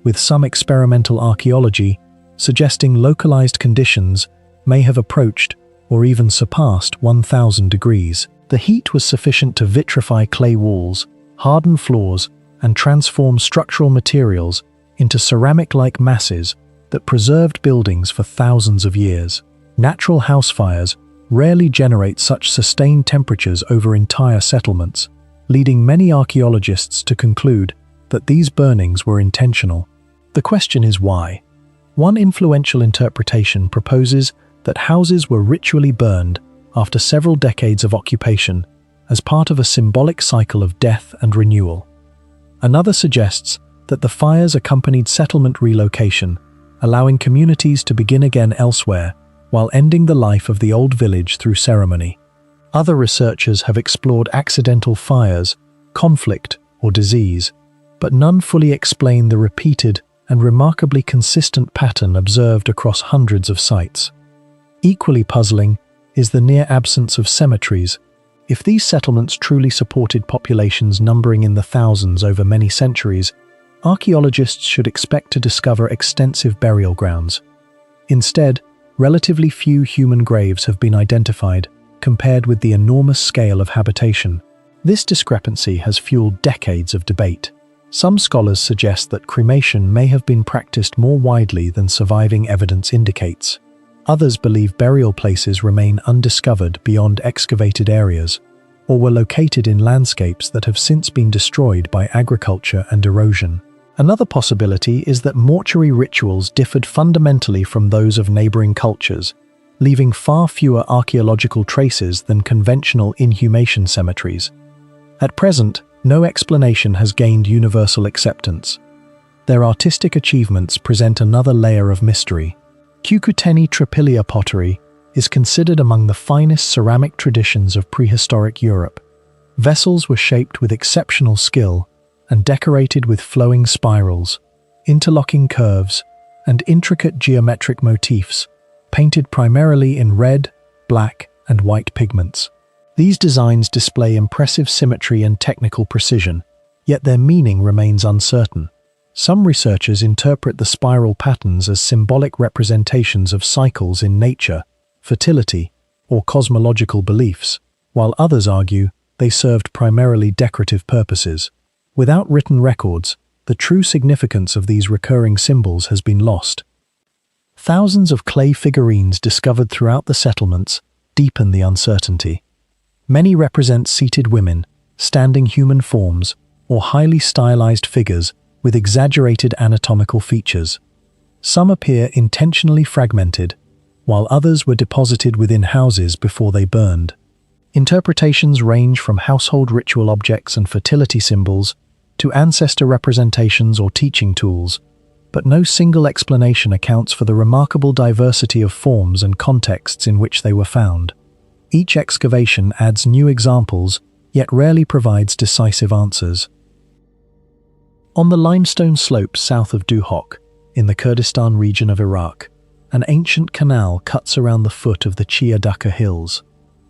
with some experimental archaeology suggesting localized conditions may have approached or even surpassed 1,000 degrees. The heat was sufficient to vitrify clay walls, harden floors, and transform structural materials into ceramic-like masses that preserved buildings for thousands of years. Natural house fires rarely generate such sustained temperatures over entire settlements, leading many archaeologists to conclude that these burnings were intentional. The question is why. One influential interpretation proposes that houses were ritually burned after several decades of occupation as part of a symbolic cycle of death and renewal. Another suggests that the fires accompanied settlement relocation, allowing communities to begin again elsewhere while ending the life of the old village through ceremony. Other researchers have explored accidental fires, conflict, or disease, but none fully explain the repeated and remarkably consistent pattern observed across hundreds of sites. Equally puzzling is the near absence of cemeteries. If these settlements truly supported populations numbering in the thousands over many centuries, archaeologists should expect to discover extensive burial grounds. Instead, relatively few human graves have been identified, compared with the enormous scale of habitation. This discrepancy has fueled decades of debate. Some scholars suggest that cremation may have been practiced more widely than surviving evidence indicates. Others believe burial places remain undiscovered beyond excavated areas, or were located in landscapes that have since been destroyed by agriculture and erosion. Another possibility is that mortuary rituals differed fundamentally from those of neighboring cultures, leaving far fewer archaeological traces than conventional inhumation cemeteries. At present, no explanation has gained universal acceptance. Their artistic achievements present another layer of mystery. Cucuteni Tripilia pottery is considered among the finest ceramic traditions of prehistoric Europe. Vessels were shaped with exceptional skill and decorated with flowing spirals, interlocking curves, and intricate geometric motifs, painted primarily in red, black, and white pigments. These designs display impressive symmetry and technical precision, yet their meaning remains uncertain. Some researchers interpret the spiral patterns as symbolic representations of cycles in nature, fertility, or cosmological beliefs, while others argue they served primarily decorative purposes. Without written records, the true significance of these recurring symbols has been lost. Thousands of clay figurines discovered throughout the settlements deepen the uncertainty. Many represent seated women, standing human forms, or highly stylized figures with exaggerated anatomical features. Some appear intentionally fragmented, while others were deposited within houses before they burned. Interpretations range from household ritual objects and fertility symbols to ancestor representations or teaching tools, but no single explanation accounts for the remarkable diversity of forms and contexts in which they were found. Each excavation adds new examples, yet rarely provides decisive answers. On the limestone slopes south of Duhok, in the Kurdistan region of Iraq, an ancient canal cuts around the foot of the Chia Daka Hills.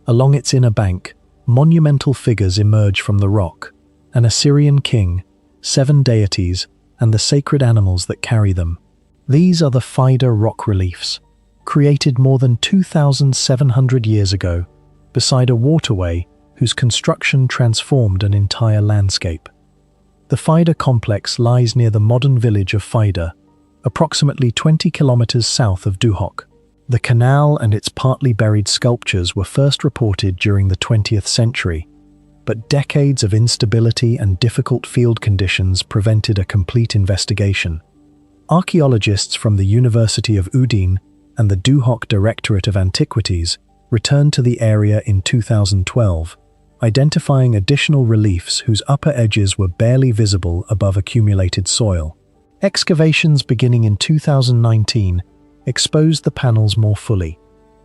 Along its inner bank, monumental figures emerge from the rock: an Assyrian king, 7 deities, and the sacred animals that carry them. These are the Fida rock reliefs, created more than 2,700 years ago, beside a waterway whose construction transformed an entire landscape. The Fida complex lies near the modern village of Fida, approximately 20 kilometers south of Duhok. The canal and its partly buried sculptures were first reported during the 20th century, but decades of instability and difficult field conditions prevented a complete investigation. Archaeologists from the University of Udine and the Duhok Directorate of Antiquities returned to the area in 2012, identifying additional reliefs whose upper edges were barely visible above accumulated soil. Excavations beginning in 2019 exposed the panels more fully.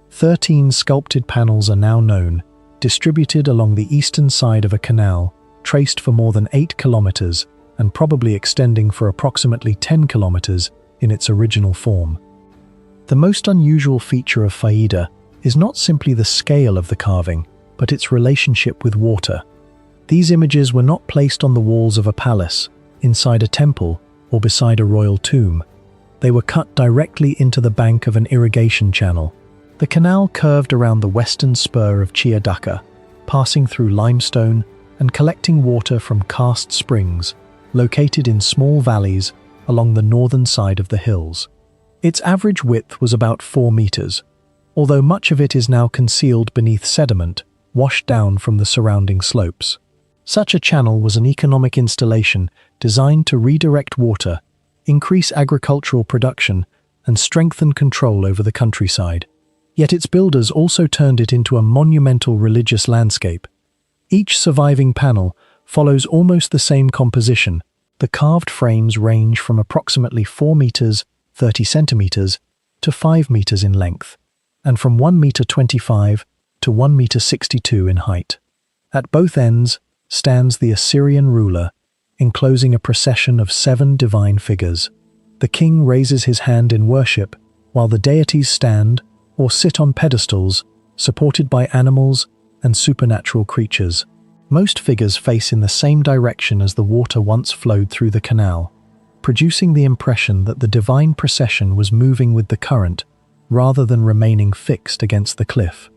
13 sculpted panels are now known, distributed along the eastern side of a canal, traced for more than 8 kilometers and probably extending for approximately 10 kilometers in its original form. The most unusual feature of Faida is not simply the scale of the carving, but its relationship with water. These images were not placed on the walls of a palace, inside a temple, or beside a royal tomb. They were cut directly into the bank of an irrigation channel. The canal curved around the western spur of Chia Daka, passing through limestone and collecting water from karst springs, located in small valleys along the northern side of the hills. Its average width was about 4 meters, although much of it is now concealed beneath sediment washed down from the surrounding slopes. Such a channel was an economic installation designed to redirect water, increase agricultural production, and strengthen control over the countryside. Yet its builders also turned it into a monumental religious landscape. Each surviving panel follows almost the same composition. The carved frames range from approximately 4 meters, 30 centimeters, to 5 meters in length, and from 1 meter 25 to 1 meter 62 in height. At both ends stands the Assyrian ruler, enclosing a procession of 7 divine figures. The king raises his hand in worship, while the deities stand or sit on pedestals, supported by animals and supernatural creatures. Most figures face in the same direction as the water once flowed through the canal, producing the impression that the divine procession was moving with the current rather than remaining fixed against the cliff.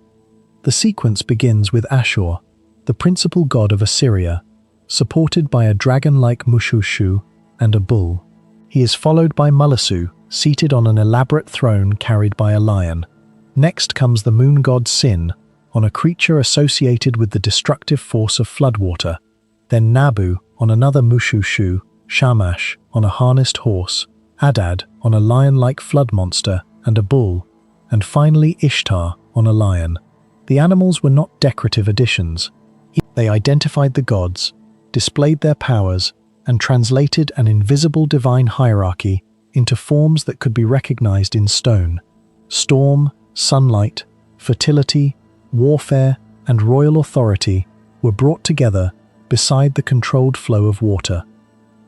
The sequence begins with Ashur, the principal god of Assyria, supported by a dragon-like Mushushu and a bull. He is followed by Mulasu, seated on an elaborate throne carried by a lion. Next comes the moon god Sin, on a creature associated with the destructive force of floodwater. Then Nabu on another Mushushu, Shamash on a harnessed horse, Adad on a lion-like flood monster and a bull, and finally Ishtar on a lion. The animals were not decorative additions. They identified the gods, displayed their powers, and translated an invisible divine hierarchy into forms that could be recognized in stone. Storm, sunlight, fertility, warfare, and royal authority were brought together beside the controlled flow of water.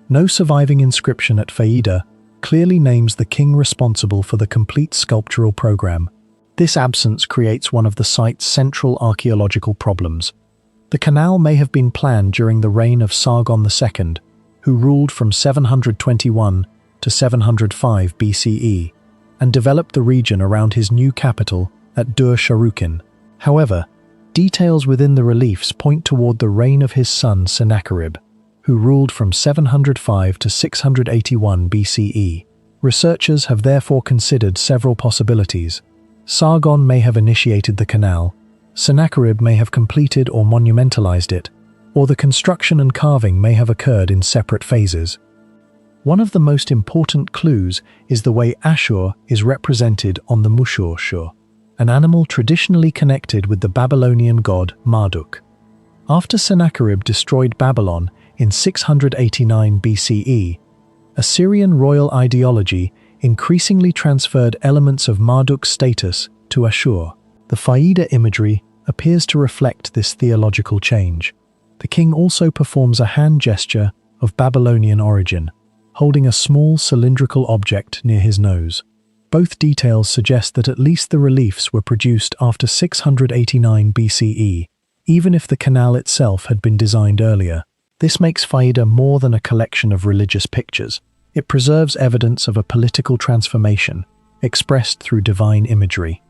No surviving inscription at Faida clearly names the king responsible for the complete sculptural program. This absence creates one of the site's central archaeological problems. The canal may have been planned during the reign of Sargon II, who ruled from 721 to 705 BCE, and developed the region around his new capital at Dur-Sharrukin. However, details within the reliefs point toward the reign of his son Sennacherib, who ruled from 705 to 681 BCE. Researchers have therefore considered several possibilities. Sargon may have initiated the canal, Sennacherib may have completed or monumentalized it, or the construction and carving may have occurred in separate phases. One of the most important clues is the way Ashur is represented on the Mushur, an animal traditionally connected with the Babylonian god Marduk. After Sennacherib destroyed Babylon in 689 BCE, Assyrian royal ideology increasingly transferred elements of Marduk's status to Ashur. The Faida imagery appears to reflect this theological change. The king also performs a hand gesture of Babylonian origin, holding a small cylindrical object near his nose. Both details suggest that at least the reliefs were produced after 689 BCE, even if the canal itself had been designed earlier. This makes Faida more than a collection of religious pictures. It preserves evidence of a political transformation, expressed through divine imagery.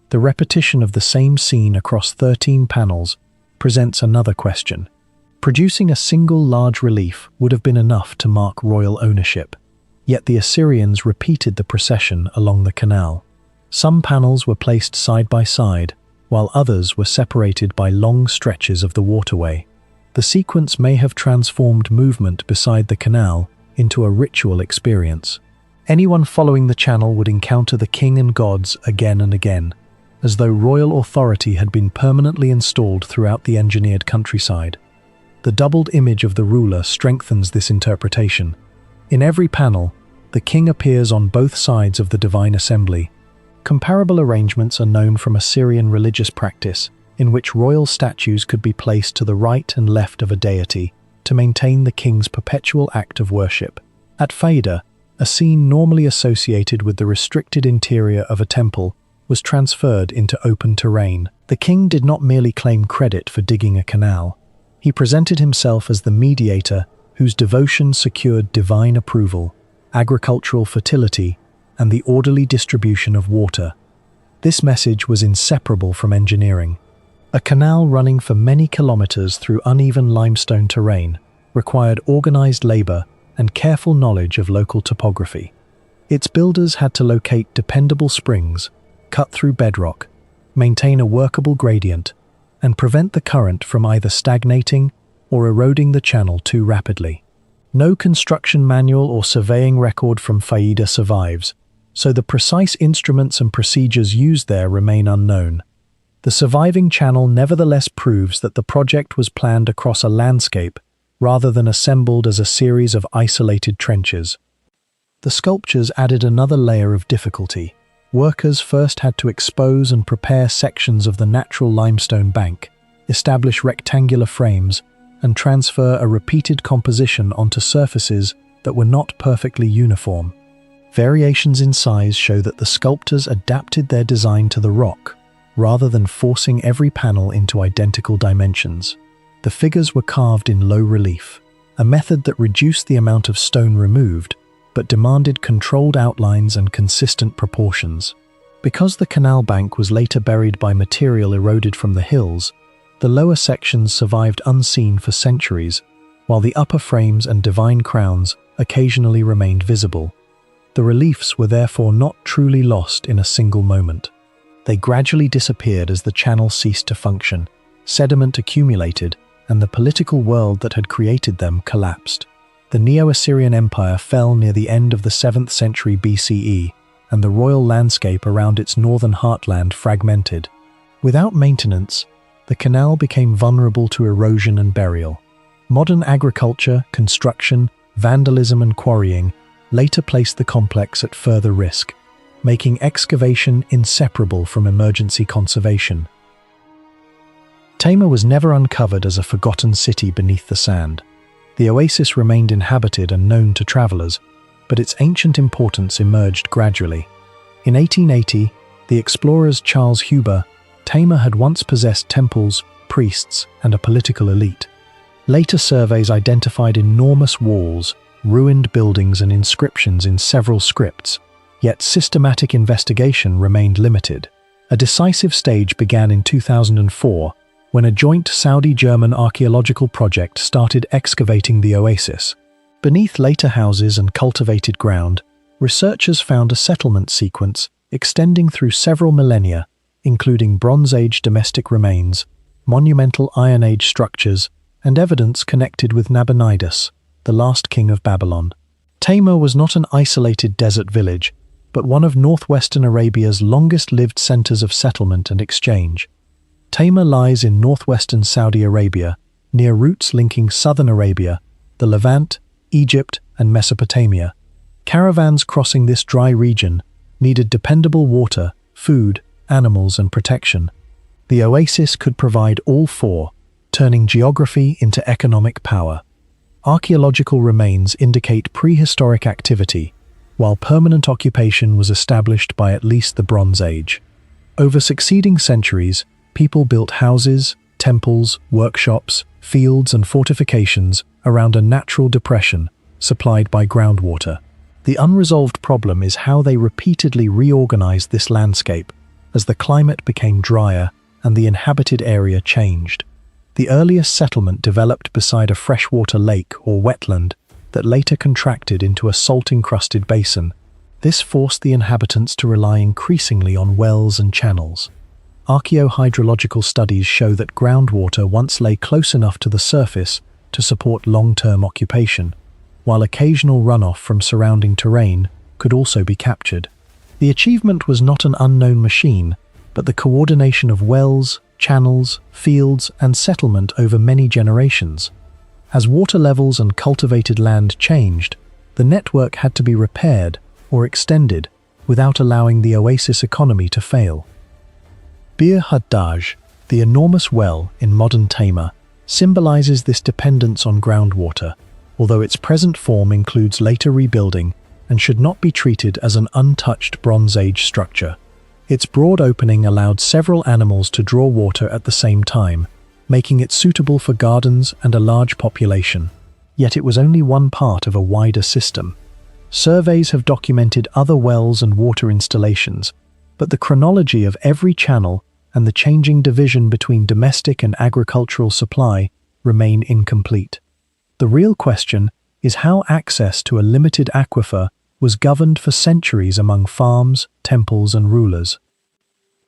The repetition of the same scene across 13 panels presents another question. Producing a single large relief would have been enough to mark royal ownership, yet the Assyrians repeated the procession along the canal. Some panels were placed side by side, while others were separated by long stretches of the waterway. The sequence may have transformed movement beside the canal into a ritual experience. Anyone following the channel would encounter the king and gods again and again, as though royal authority had been permanently installed throughout the engineered countryside. The doubled image of the ruler strengthens this interpretation. In every panel, the king appears on both sides of the divine assembly. Comparable arrangements are known from Assyrian religious practice, in which royal statues could be placed to the right and left of a deity to maintain the king's perpetual act of worship. At Faida, a scene normally associated with the restricted interior of a temple was transferred into open terrain. The king did not merely claim credit for digging a canal. He presented himself as the mediator whose devotion secured divine approval, agricultural fertility, and the orderly distribution of water. This message was inseparable from engineering. A canal running for many kilometers through uneven limestone terrain required organized labor and careful knowledge of local topography. Its builders had to locate dependable springs, cut through bedrock, maintain a workable gradient, and prevent the current from either stagnating or eroding the channel too rapidly. No construction manual or surveying record from Faida survives, so the precise instruments and procedures used there remain unknown. The surviving channel nevertheless proves that the project was planned across a landscape rather than assembled as a series of isolated trenches. The sculptures added another layer of difficulty. Workers first had to expose and prepare sections of the natural limestone bank, establish rectangular frames, and transfer a repeated composition onto surfaces that were not perfectly uniform. Variations in size show that the sculptors adapted their design to the rock, rather than forcing every panel into identical dimensions. The figures were carved in low relief, a method that reduced the amount of stone removed, but demanded controlled outlines and consistent proportions. Because the canal bank was later buried by material eroded from the hills, the lower sections survived unseen for centuries, while the upper frames and divine crowns occasionally remained visible. The reliefs were therefore not truly lost in a single moment. They gradually disappeared as the channel ceased to function, sediment accumulated, and the political world that had created them collapsed. The Neo-Assyrian Empire fell near the end of the 7th century BCE, and the royal landscape around its northern heartland fragmented. Without maintenance, the canal became vulnerable to erosion and burial. Modern agriculture, construction, vandalism, and quarrying later placed the complex at further risk, making excavation inseparable from emergency conservation. Tama was never uncovered as a forgotten city beneath the sand. The oasis remained inhabited and known to travelers, but its ancient importance emerged gradually. In 1880, the explorers Charles Huber, Tama had once possessed temples, priests, and a political elite. Later surveys identified enormous walls, ruined buildings, and inscriptions in several scripts, yet systematic investigation remained limited. A decisive stage began in 2004 when a joint Saudi-German archaeological project started excavating the oasis. Beneath later houses and cultivated ground, researchers found a settlement sequence extending through several millennia, including Bronze Age domestic remains, monumental Iron Age structures, and evidence connected with Nabonidus, the last king of Babylon. Tayma was not an isolated desert village, but one of northwestern Arabia's longest-lived centers of settlement and exchange. Tayma lies in northwestern Saudi Arabia, near routes linking southern Arabia, the Levant, Egypt, and Mesopotamia. Caravans crossing this dry region needed dependable water, food, animals, and protection. The oasis could provide all four, turning geography into economic power. Archaeological remains indicate prehistoric activity, while permanent occupation was established by at least the Bronze Age. Over succeeding centuries, people built houses, temples, workshops, fields, and fortifications around a natural depression supplied by groundwater. The unresolved problem is how they repeatedly reorganized this landscape as the climate became drier and the inhabited area changed. The earliest settlement developed beside a freshwater lake or wetland that later contracted into a salt-encrusted basin. This forced the inhabitants to rely increasingly on wells and channels. Archaeohydrological studies show that groundwater once lay close enough to the surface to support long-term occupation, while occasional runoff from surrounding terrain could also be captured. The achievement was not an unknown machine, but the coordination of wells, channels, fields, and settlement over many generations. As water levels and cultivated land changed, the network had to be repaired or extended without allowing the oasis economy to fail. Bir Haddaj, the enormous well in modern Tayma, symbolizes this dependence on groundwater, although its present form includes later rebuilding and should not be treated as an untouched Bronze Age structure. Its broad opening allowed several animals to draw water at the same time, making it suitable for gardens and a large population. Yet it was only one part of a wider system. Surveys have documented other wells and water installations, but the chronology of every channel and the changing division between domestic and agricultural supply remain incomplete. The real question is how access to a limited aquifer was governed for centuries among farms, temples, and rulers.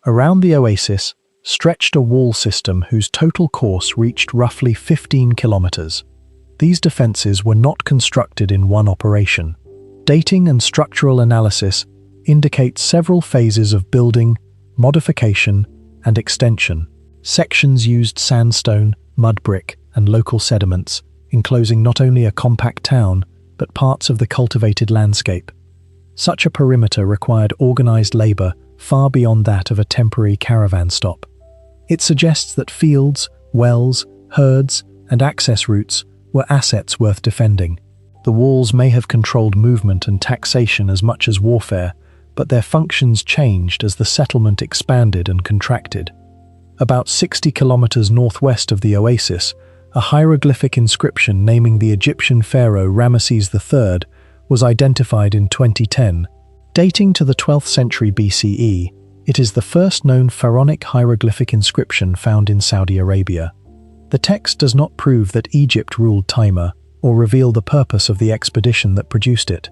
Around the oasis stretched a wall system whose total course reached roughly 15 kilometers. These defenses were not constructed in one operation. Dating and structural analysis indicate several phases of building, modification, and extension. Sections used sandstone, mud brick, and local sediments, enclosing not only a compact town, but parts of the cultivated landscape. Such a perimeter required organized labor far beyond that of a temporary caravan stop. It suggests that fields, wells, herds, and access routes were assets worth defending. The walls may have controlled movement and taxation as much as warfare, but their functions changed as the settlement expanded and contracted. About 60 kilometers northwest of the oasis, a hieroglyphic inscription naming the Egyptian pharaoh Ramesses III was identified in 2010. Dating to the 12th century BCE, it is the first known pharaonic hieroglyphic inscription found in Saudi Arabia. The text does not prove that Egypt ruled Tayma or reveal the purpose of the expedition that produced it.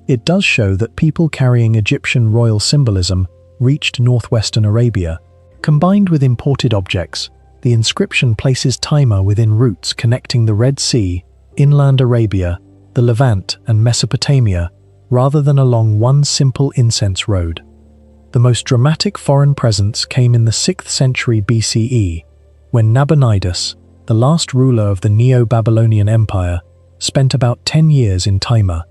It does show that people carrying Egyptian royal symbolism reached northwestern Arabia. Combined with imported objects, the inscription places Tayma within routes connecting the Red Sea, inland Arabia, the Levant, and Mesopotamia, rather than along one simple incense road. The most dramatic foreign presence came in the 6th century BCE, when Nabonidus, the last ruler of the Neo-Babylonian Empire, spent about 10 years in Tayma.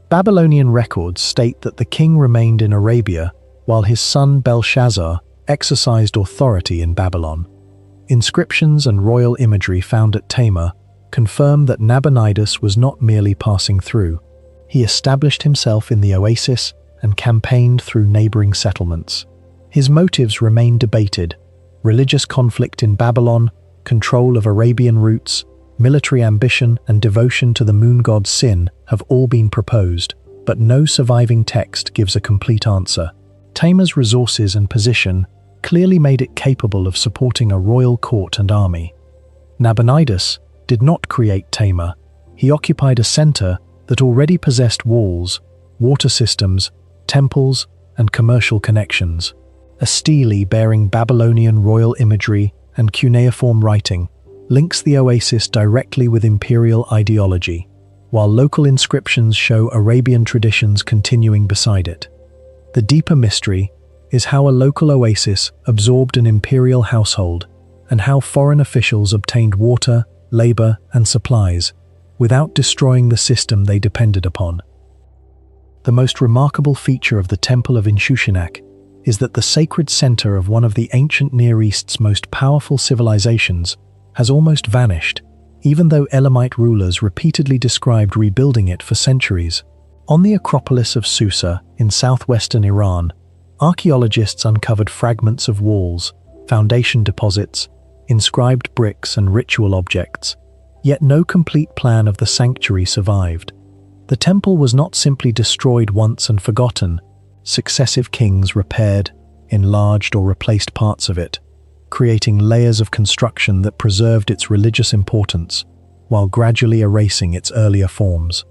Babylonian records state that the king remained in Arabia while his son Belshazzar exercised authority in Babylon. Inscriptions and royal imagery found at Tayma confirm that Nabonidus was not merely passing through. He established himself in the oasis and campaigned through neighboring settlements. His motives remain debated. Religious conflict in Babylon, control of Arabian routes, military ambition, and devotion to the moon god Sin have all been proposed, but no surviving text gives a complete answer. Tayma's resources and position clearly made it capable of supporting a royal court and army. Nabonidus did not create Tayma. He occupied a center that already possessed walls, water systems, temples, and commercial connections. A stele bearing Babylonian royal imagery and cuneiform writing links the oasis directly with imperial ideology, while local inscriptions show Arabian traditions continuing beside it. The deeper mystery is how a local oasis absorbed an imperial household and how foreign officials obtained water, labor, and supplies without destroying the system they depended upon. The most remarkable feature of the Temple of Inshushinak is that the sacred center of one of the ancient Near East's most powerful civilizations has almost vanished, even though Elamite rulers repeatedly described rebuilding it for centuries. On the Acropolis of Susa in southwestern Iran, archaeologists uncovered fragments of walls, foundation deposits, inscribed bricks and ritual objects, yet no complete plan of the sanctuary survived. The temple was not simply destroyed once and forgotten. Successive kings repaired, enlarged, or replaced parts of it, creating layers of construction that preserved its religious importance, while gradually erasing its earlier forms.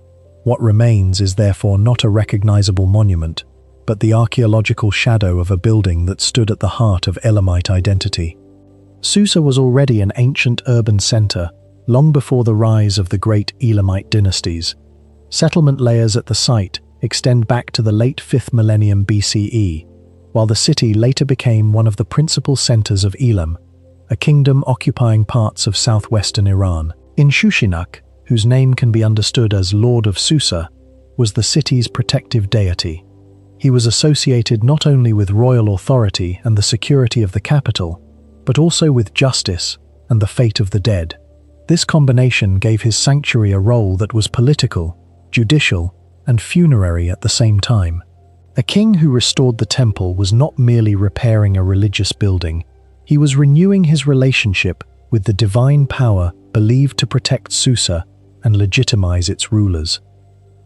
What remains is therefore not a recognizable monument, but the archaeological shadow of a building that stood at the heart of Elamite identity. Susa was already an ancient urban center, long before the rise of the great Elamite dynasties. Settlement layers at the site extend back to the late 5th millennium BCE, while the city later became one of the principal centers of Elam, a kingdom occupying parts of southwestern Iran. Inshushinak, whose name can be understood as Lord of Susa, was the city's protective deity. He was associated not only with royal authority and the security of the capital, but also with justice and the fate of the dead. This combination gave his sanctuary a role that was political, judicial, and funerary at the same time. A king who restored the temple was not merely repairing a religious building, he was renewing his relationship with the divine power believed to protect Susa and legitimize its rulers.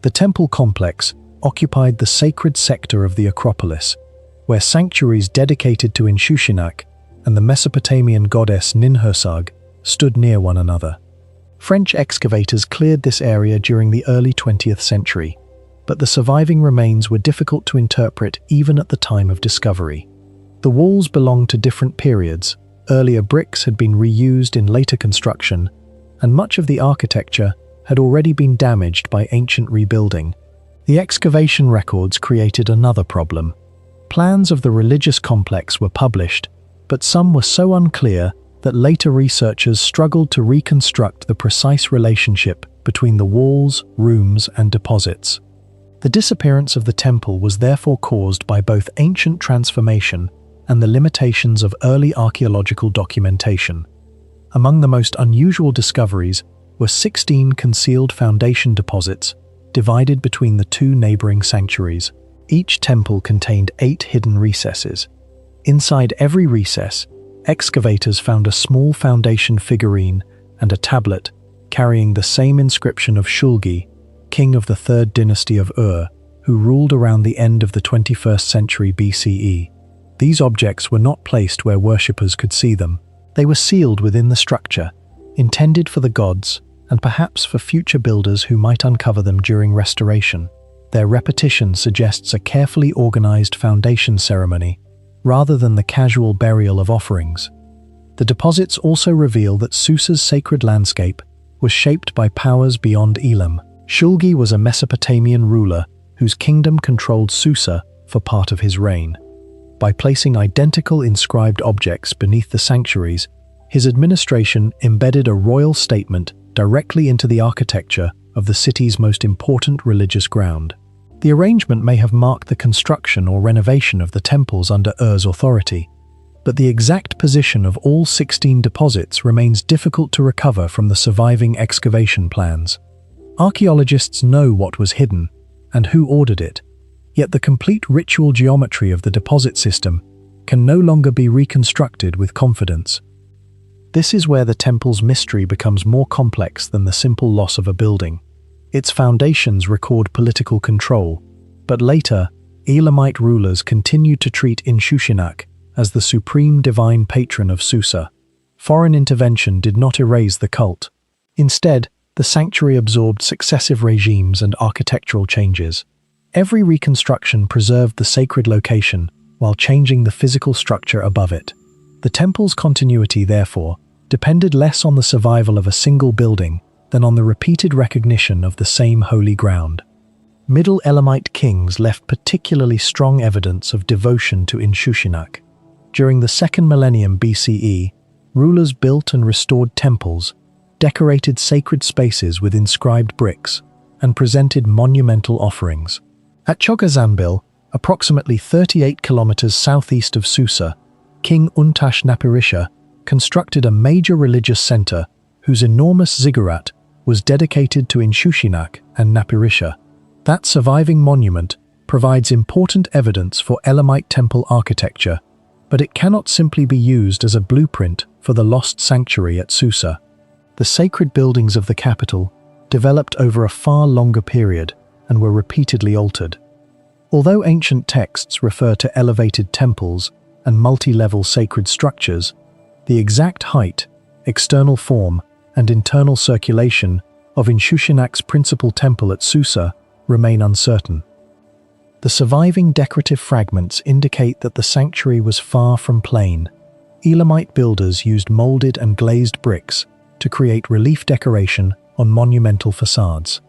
The temple complex occupied the sacred sector of the Acropolis, where sanctuaries dedicated to Inshushinak and the Mesopotamian goddess Ninhursag stood near one another. French excavators cleared this area during the early 20th century, but the surviving remains were difficult to interpret even at the time of discovery. The walls belonged to different periods, earlier bricks had been reused in later construction, and much of the architecture had already been damaged by ancient rebuilding. The excavation records created another problem. Plans of the religious complex were published, but some were so unclear that later researchers struggled to reconstruct the precise relationship between the walls, rooms, and deposits. The disappearance of the temple was therefore caused by both ancient transformation and the limitations of early archaeological documentation. Among the most unusual discoveries were 16 concealed foundation deposits divided between the two neighboring sanctuaries. Each temple contained 8 hidden recesses. Inside every recess, excavators found a small foundation figurine and a tablet carrying the same inscription of Shulgi, king of the 3rd dynasty of Ur, who ruled around the end of the 21st century BCE. These objects were not placed where worshippers could see them. They were sealed within the structure, intended for the gods and perhaps for future builders who might uncover them during restoration. Their repetition suggests a carefully organized foundation ceremony, rather than the casual burial of offerings. The deposits also reveal that Susa's sacred landscape was shaped by powers beyond Elam. Shulgi was a Mesopotamian ruler whose kingdom controlled Susa for part of his reign. By placing identical inscribed objects beneath the sanctuaries, his administration embedded a royal statement directly into the architecture of the city's most important religious ground. The arrangement may have marked the construction or renovation of the temples under Ur's authority, but the exact position of all 16 deposits remains difficult to recover from the surviving excavation plans. Archaeologists know what was hidden and who ordered it, yet the complete ritual geometry of the deposit system can no longer be reconstructed with confidence. This is where the temple's mystery becomes more complex than the simple loss of a building. Its foundations record political control, but later, Elamite rulers continued to treat Inshushinak as the supreme divine patron of Susa. Foreign intervention did not erase the cult. Instead, the sanctuary absorbed successive regimes and architectural changes. Every reconstruction preserved the sacred location while changing the physical structure above it. The temple's continuity, therefore, depended less on the survival of a single building than on the repeated recognition of the same holy ground. Middle Elamite kings left particularly strong evidence of devotion to Inshushinak. During the 2nd millennium BCE, rulers built and restored temples, decorated sacred spaces with inscribed bricks, and presented monumental offerings. At Chogazanbil, approximately 38 kilometers southeast of Susa, King Untash-Napirisha constructed a major religious center whose enormous ziggurat was dedicated to Inshushinak and Napirisha. That surviving monument provides important evidence for Elamite temple architecture, but it cannot simply be used as a blueprint for the lost sanctuary at Susa. The sacred buildings of the capital developed over a far longer period and were repeatedly altered. Although ancient texts refer to elevated temples and multi-level sacred structures, the exact height, external form, and internal circulation of Inshushinak's principal temple at Susa remain uncertain. The surviving decorative fragments indicate that the sanctuary was far from plain. Elamite builders used molded and glazed bricks to create relief decoration on monumental facades.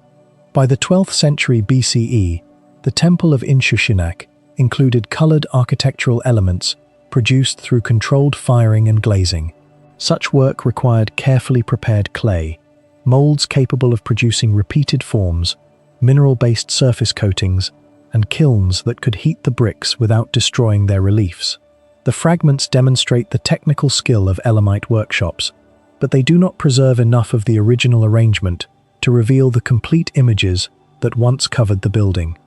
By the 12th century BCE, the Temple of Inshushinak included colored architectural elements produced through controlled firing and glazing. Such work required carefully prepared clay, molds capable of producing repeated forms, mineral-based surface coatings, and kilns that could heat the bricks without destroying their reliefs. The fragments demonstrate the technical skill of Elamite workshops, but they do not preserve enough of the original arrangement to reveal the complete images that once covered the building.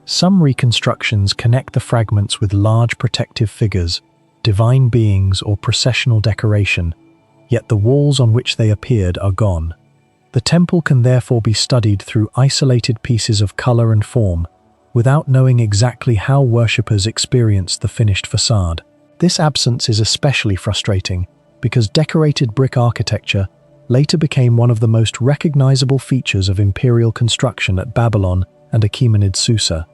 Some reconstructions connect the fragments with large protective figures, divine beings, or processional decoration, yet the walls on which they appeared are gone. The temple can therefore be studied through isolated pieces of color and form, without knowing exactly how worshippers experienced the finished facade. This absence is especially frustrating because decorated brick architecture later became one of the most recognizable features of imperial construction at Babylon and Achaemenid Susa.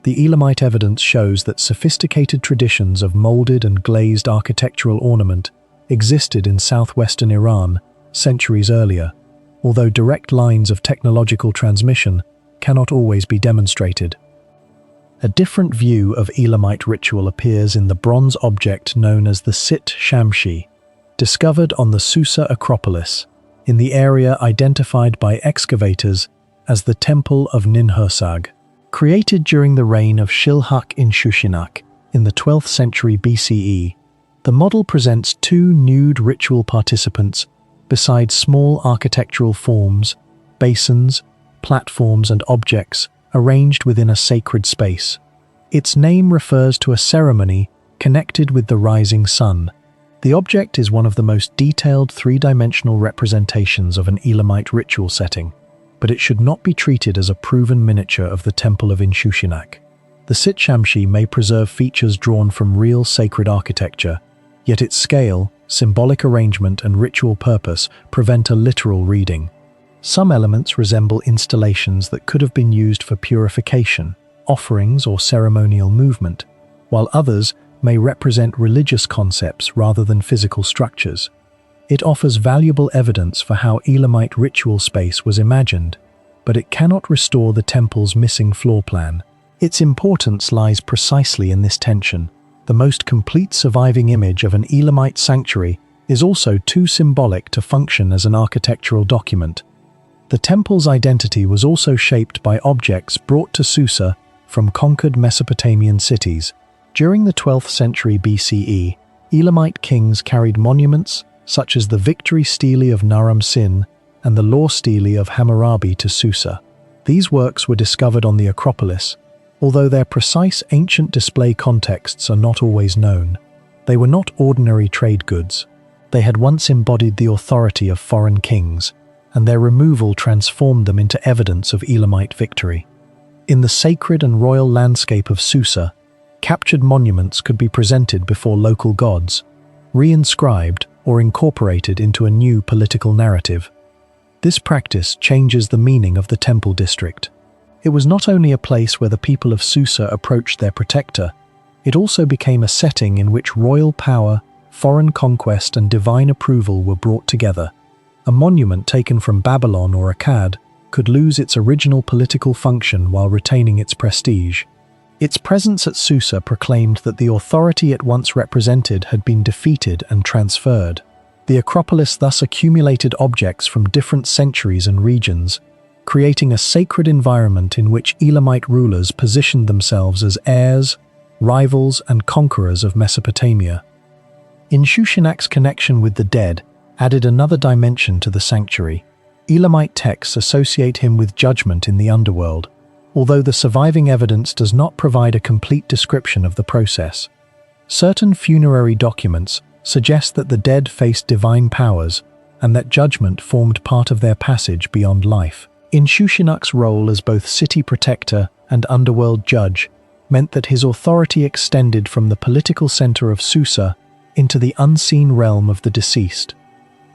The Elamite evidence shows that sophisticated traditions of molded and glazed architectural ornament existed in southwestern Iran centuries earlier, although direct lines of technological transmission cannot always be demonstrated. A different view of Elamite ritual appears in the bronze object known as the Sit Shamshi, discovered on the Susa Acropolis, in the area identified by excavators as the Temple of Ninhursag. Created during the reign of Shilhak Inshushinak in the 12th century BCE, the model presents two nude ritual participants beside small architectural forms, basins, platforms, and objects arranged within a sacred space. Its name refers to a ceremony connected with the rising sun. The object is one of the most detailed three-dimensional representations of an Elamite ritual setting, but it should not be treated as a proven miniature of the Temple of Inshushinak. The Sit Shamshi may preserve features drawn from real sacred architecture, yet its scale, symbolic arrangement, and ritual purpose prevent a literal reading. Some elements resemble installations that could have been used for purification, offerings, or ceremonial movement, while others may represent religious concepts rather than physical structures. It offers valuable evidence for how Elamite ritual space was imagined, but it cannot restore the temple's missing floor plan. Its importance lies precisely in this tension. The most complete surviving image of an Elamite sanctuary is also too symbolic to function as an architectural document. The temple's identity was also shaped by objects brought to Susa from conquered Mesopotamian cities. During the 12th century BCE, Elamite kings carried monuments such as the victory stele of Naram Sin and the law stele of Hammurabi to Susa. These works were discovered on the Acropolis, although their precise ancient display contexts are not always known. They were not ordinary trade goods. They had once embodied the authority of foreign kings, and their removal transformed them into evidence of Elamite victory. In the sacred and royal landscape of Susa, captured monuments could be presented before local gods, re-inscribed or incorporated into a new political narrative. This practice changes the meaning of the temple district. It was not only a place where the people of Susa approached their protector, it also became a setting in which royal power, foreign conquest, and divine approval were brought together. A monument taken from Babylon or Akkad could lose its original political function while retaining its prestige. Its presence at Susa proclaimed that the authority it once represented had been defeated and transferred. The Acropolis thus accumulated objects from different centuries and regions, creating a sacred environment in which Elamite rulers positioned themselves as heirs, rivals, and conquerors of Mesopotamia. Inshushinak's connection with the dead added another dimension to the sanctuary. Elamite texts associate him with judgment in the underworld, although the surviving evidence does not provide a complete description of the process. Certain funerary documents suggest that the dead faced divine powers and that judgment formed part of their passage beyond life. Inshushinak's role as both city protector and underworld judge meant that his authority extended from the political center of Susa into the unseen realm of the deceased.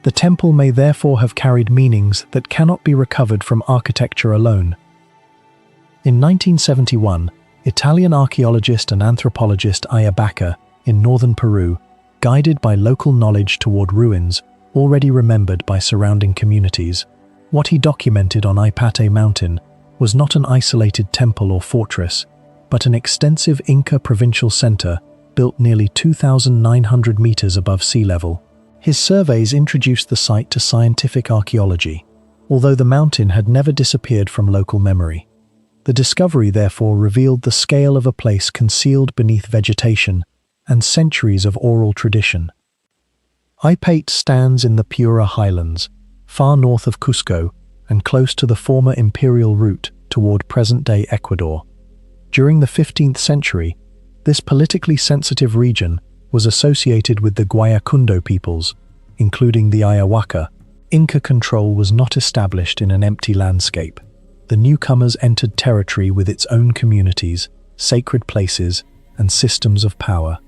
The temple may therefore have carried meanings that cannot be recovered from architecture alone. In 1971, Italian archaeologist and anthropologist Aya Bacca, in northern Peru, guided by local knowledge toward ruins already remembered by surrounding communities. What he documented on Ipate Mountain was not an isolated temple or fortress, but an extensive Inca provincial center built nearly 2,900 meters above sea level. His surveys introduced the site to scientific archaeology, although the mountain had never disappeared from local memory. The discovery therefore revealed the scale of a place concealed beneath vegetation and centuries of oral tradition. Ipate stands in the Piura highlands, far north of Cusco and close to the former imperial route toward present-day Ecuador. During the 15th century, this politically sensitive region was associated with the Guayacundo peoples, including the Ayahuasca. Inca control was not established in an empty landscape. The newcomers entered territory with its own communities, sacred places, and systems of power.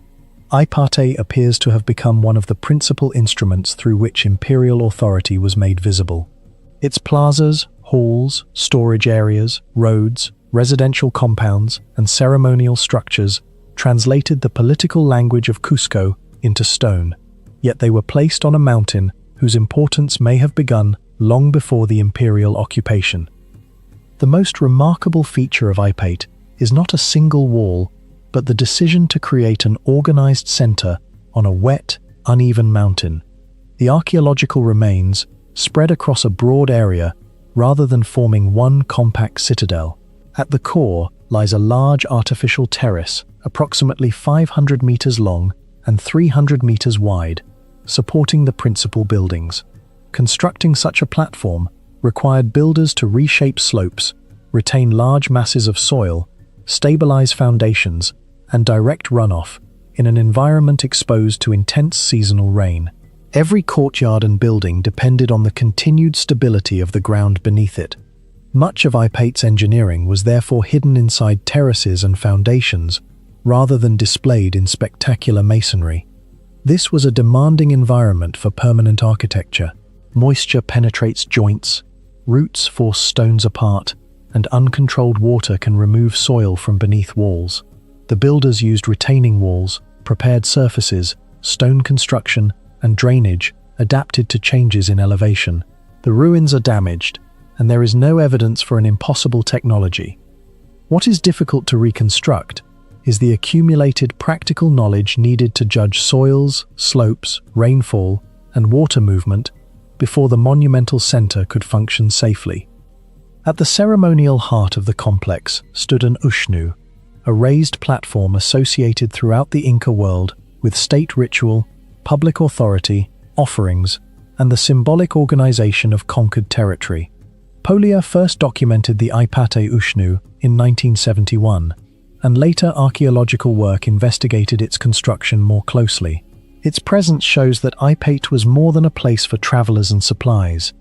Ipate appears to have become one of the principal instruments through which imperial authority was made visible. Its plazas, halls, storage areas, roads, residential compounds, and ceremonial structures translated the political language of Cusco into stone, yet they were placed on a mountain whose importance may have begun long before the imperial occupation. The most remarkable feature of Ipate is not a single wall, but the decision to create an organized center on a wet, uneven mountain. The archaeological remains spread across a broad area rather than forming one compact citadel. At the core lies a large artificial terrace, approximately 500 meters long and 300 meters wide, supporting the principal buildings. Constructing such a platform required builders to reshape slopes, retain large masses of soil, stabilize foundations, and direct runoff in an environment exposed to intense seasonal rain. Every courtyard and building depended on the continued stability of the ground beneath it. Much of Ipate's engineering was therefore hidden inside terraces and foundations, rather than displayed in spectacular masonry. This was a demanding environment for permanent architecture. Moisture penetrates joints, roots force stones apart, and uncontrolled water can remove soil from beneath walls. The builders used retaining walls, prepared surfaces, stone construction, and drainage adapted to changes in elevation. The ruins are damaged, and there is no evidence for an impossible technology. What is difficult to reconstruct is the accumulated practical knowledge needed to judge soils, slopes, rainfall, and water movement before the monumental center could function safely. At the ceremonial heart of the complex stood an ushnu, a raised platform associated throughout the Inca world with state ritual, public authority, offerings, and the symbolic organization of conquered territory. Polia first documented the Ipate ushnu in 1971, and later archaeological work investigated its construction more closely. Its presence shows that Ipate was more than a place for travelers and supplies.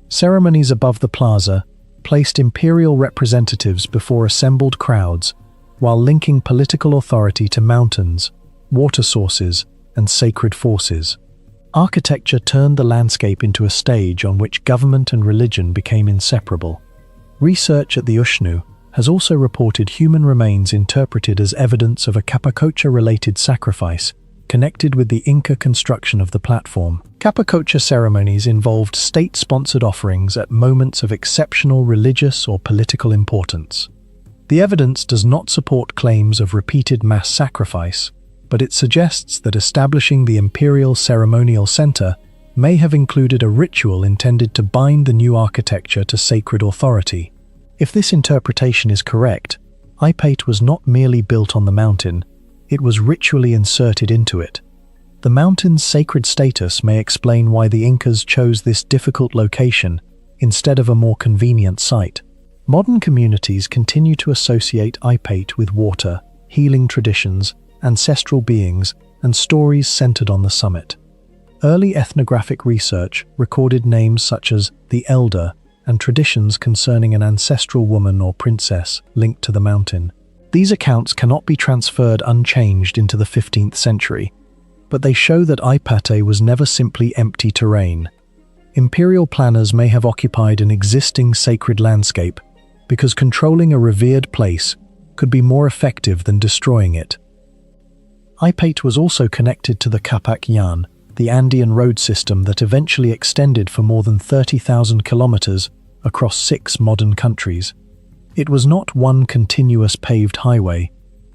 Ceremonies above the plaza placed imperial representatives before assembled crowds, while linking political authority to mountains, water sources, and sacred forces. Architecture turned the landscape into a stage on which government and religion became inseparable. Research at the ushnu has also reported human remains interpreted as evidence of a Capacocha-related sacrifice connected with the Inca construction of the platform. Capacocha ceremonies involved state-sponsored offerings at moments of exceptional religious or political importance. The evidence does not support claims of repeated mass sacrifice, but it suggests that establishing the imperial ceremonial center may have included a ritual intended to bind the new architecture to sacred authority. If this interpretation is correct, Aipate was not merely built on the mountain, it was ritually inserted into it. The mountain's sacred status may explain why the Incas chose this difficult location instead of a more convenient site. Modern communities continue to associate Aipate with water, healing traditions, ancestral beings, and stories centered on the summit. Early ethnographic research recorded names such as the Elder and traditions concerning an ancestral woman or princess linked to the mountain. These accounts cannot be transferred unchanged into the 15th century, but they show that Aipate was never simply empty terrain. Imperial planners may have occupied an existing sacred landscape because controlling a revered place could be more effective than destroying it. Aipate was also connected to the Capac Yan, the Andean road system that eventually extended for more than 30,000 kilometers across 6 modern countries. It was not one continuous paved highway.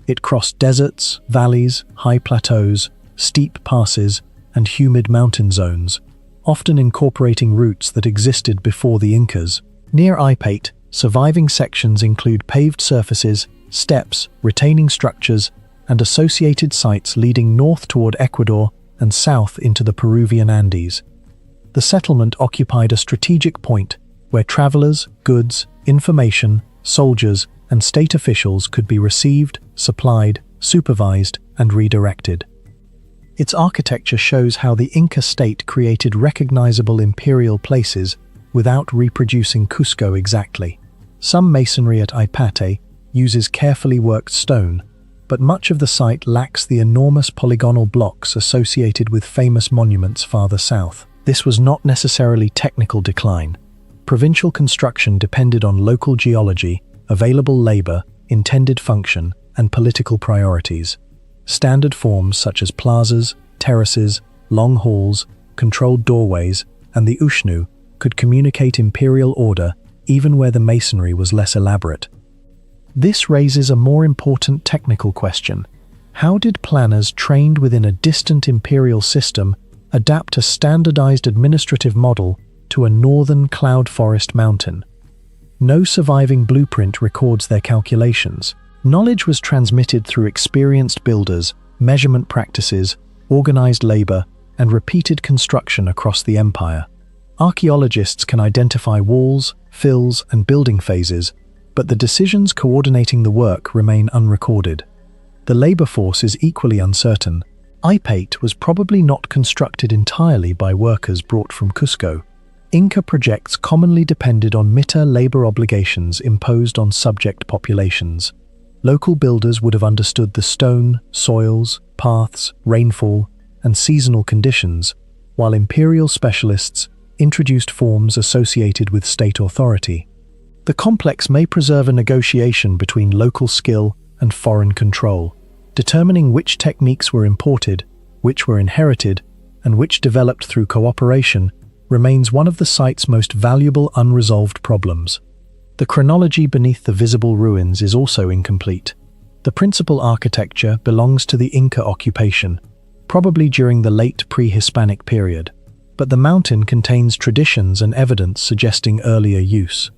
It crossed deserts, valleys, high plateaus, steep passes, and humid mountain zones, often incorporating routes that existed before the Incas. Near Aipate, surviving sections include paved surfaces, steps, retaining structures, and associated sites leading north toward Ecuador and south into the Peruvian Andes. The settlement occupied a strategic point where travelers, goods, information, soldiers, and state officials could be received, supplied, supervised, and redirected. Its architecture shows how the Inca state created recognizable imperial places without reproducing Cusco exactly. Some masonry at Aipate uses carefully worked stone, but much of the site lacks the enormous polygonal blocks associated with famous monuments farther south. This was not necessarily technical decline. Provincial construction depended on local geology, available labor, intended function, and political priorities. Standard forms such as plazas, terraces, long halls, controlled doorways, and the ushnu could communicate imperial order even where the masonry was less elaborate. This raises a more important technical question. How did planners trained within a distant imperial system adapt a standardized administrative model to a northern cloud forest mountain? No surviving blueprint records their calculations. Knowledge was transmitted through experienced builders, measurement practices, organized labor, and repeated construction across the empire. Archaeologists can identify walls, fills, and building phases, but the decisions coordinating the work remain unrecorded. The labor force is equally uncertain. Aipate was probably not constructed entirely by workers brought from Cusco. Inca projects commonly depended on mita labor obligations imposed on subject populations. Local builders would have understood the stone, soils, paths, rainfall, and seasonal conditions, while imperial specialists introduced forms associated with state authority. The complex may preserve a negotiation between local skill and foreign control, determining which techniques were imported, which were inherited, and which developed through cooperation remains one of the site's most valuable unresolved problems. The chronology beneath the visible ruins is also incomplete. The principal architecture belongs to the Inca occupation, probably during the late pre-Hispanic period, but the mountain contains traditions and evidence suggesting earlier use.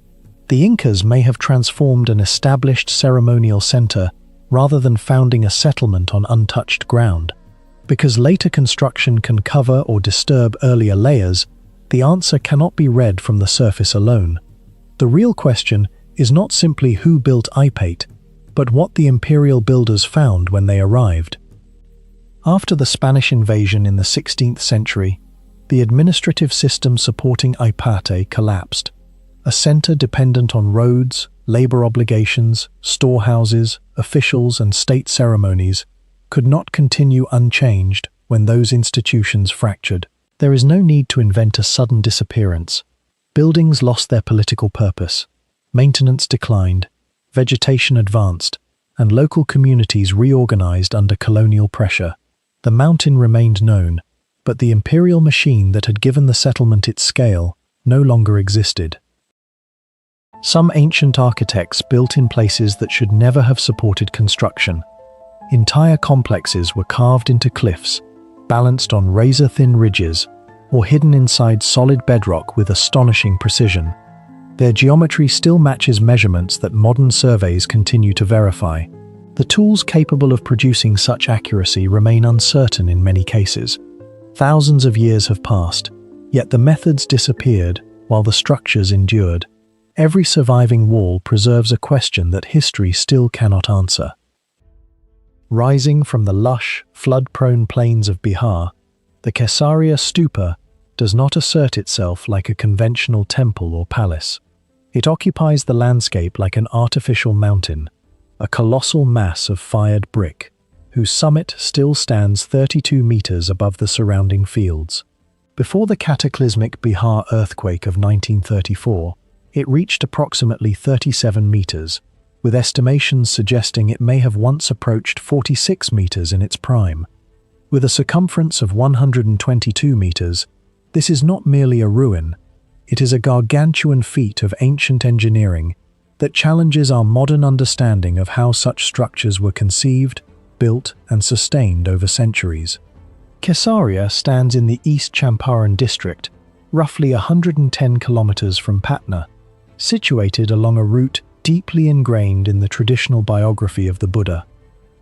The Incas may have transformed an established ceremonial center rather than founding a settlement on untouched ground. Because later construction can cover or disturb earlier layers, the answer cannot be read from the surface alone. The real question is not simply who built Aipate, but what the imperial builders found when they arrived. After the Spanish invasion in the 16th century, the administrative system supporting Aipate collapsed. A center dependent on roads, labor obligations, storehouses, officials, and state ceremonies could not continue unchanged when those institutions fractured. There is no need to invent a sudden disappearance. Buildings lost their political purpose, maintenance declined, vegetation advanced, and local communities reorganized under colonial pressure. The mountain remained known, but the imperial machine that had given the settlement its scale no longer existed. Some ancient architects built in places that should never have supported construction. Entire complexes were carved into cliffs, balanced on razor-thin ridges, or hidden inside solid bedrock with astonishing precision. Their geometry still matches measurements that modern surveys continue to verify. The tools capable of producing such accuracy remain uncertain in many cases. Thousands of years have passed, yet the methods disappeared while the structures endured. Every surviving wall preserves a question that history still cannot answer. Rising from the lush, flood-prone plains of Bihar, the Kesaria stupa does not assert itself like a conventional temple or palace. It occupies the landscape like an artificial mountain, a colossal mass of fired brick, whose summit still stands 32 meters above the surrounding fields. Before the cataclysmic Bihar earthquake of 1934, it reached approximately 37 meters, with estimations suggesting it may have once approached 46 meters in its prime. With a circumference of 122 meters, this is not merely a ruin, it is a gargantuan feat of ancient engineering that challenges our modern understanding of how such structures were conceived, built, and sustained over centuries. Kesaria stands in the East Champaran district, roughly 110 kilometers from Patna, situated along a route deeply ingrained in the traditional biography of the Buddha.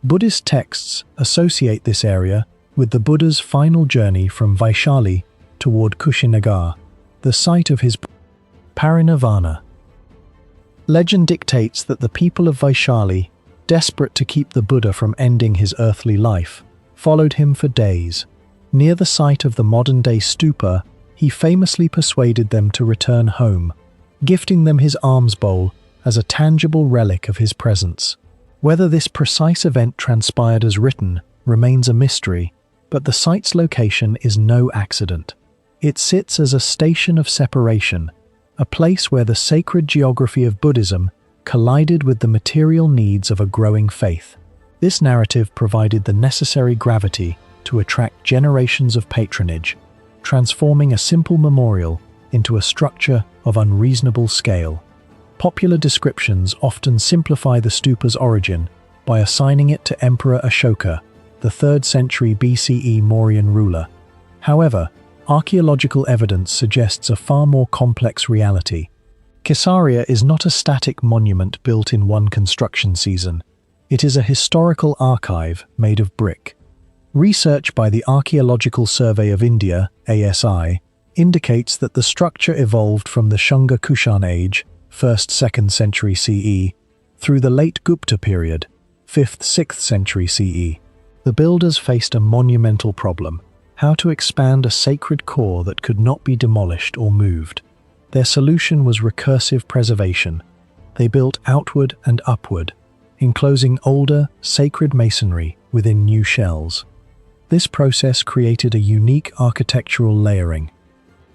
Buddhist texts associate this area with the Buddha's final journey from Vaishali toward Kushinagar, the site of his parinirvana. Legend dictates that the people of Vaishali, desperate to keep the Buddha from ending his earthly life, followed him for days. Near the site of the modern-day stupa, he famously persuaded them to return home, gifting them his alms bowl as a tangible relic of his presence. Whether this precise event transpired as written remains a mystery, but the site's location is no accident. It sits as a station of separation, a place where the sacred geography of Buddhism collided with the material needs of a growing faith. This narrative provided the necessary gravity to attract generations of patronage, transforming a simple memorial into a structure of unreasonable scale. Popular descriptions often simplify the stupa's origin by assigning it to Emperor Ashoka, the 3rd century BCE Mauryan ruler. However, archaeological evidence suggests a far more complex reality. Kesaria is not a static monument built in one construction season. It is a historical archive made of brick. Research by the Archaeological Survey of India, ASI, indicates that the structure evolved from the Shunga Kushan age, 1st–2nd century CE, through the late Gupta period, 5th–6th century CE. The builders faced a monumental problem: how to expand a sacred core that could not be demolished or moved. Their solution was recursive preservation. They built outward and upward, enclosing older, sacred masonry within new shells. This process created a unique architectural layering.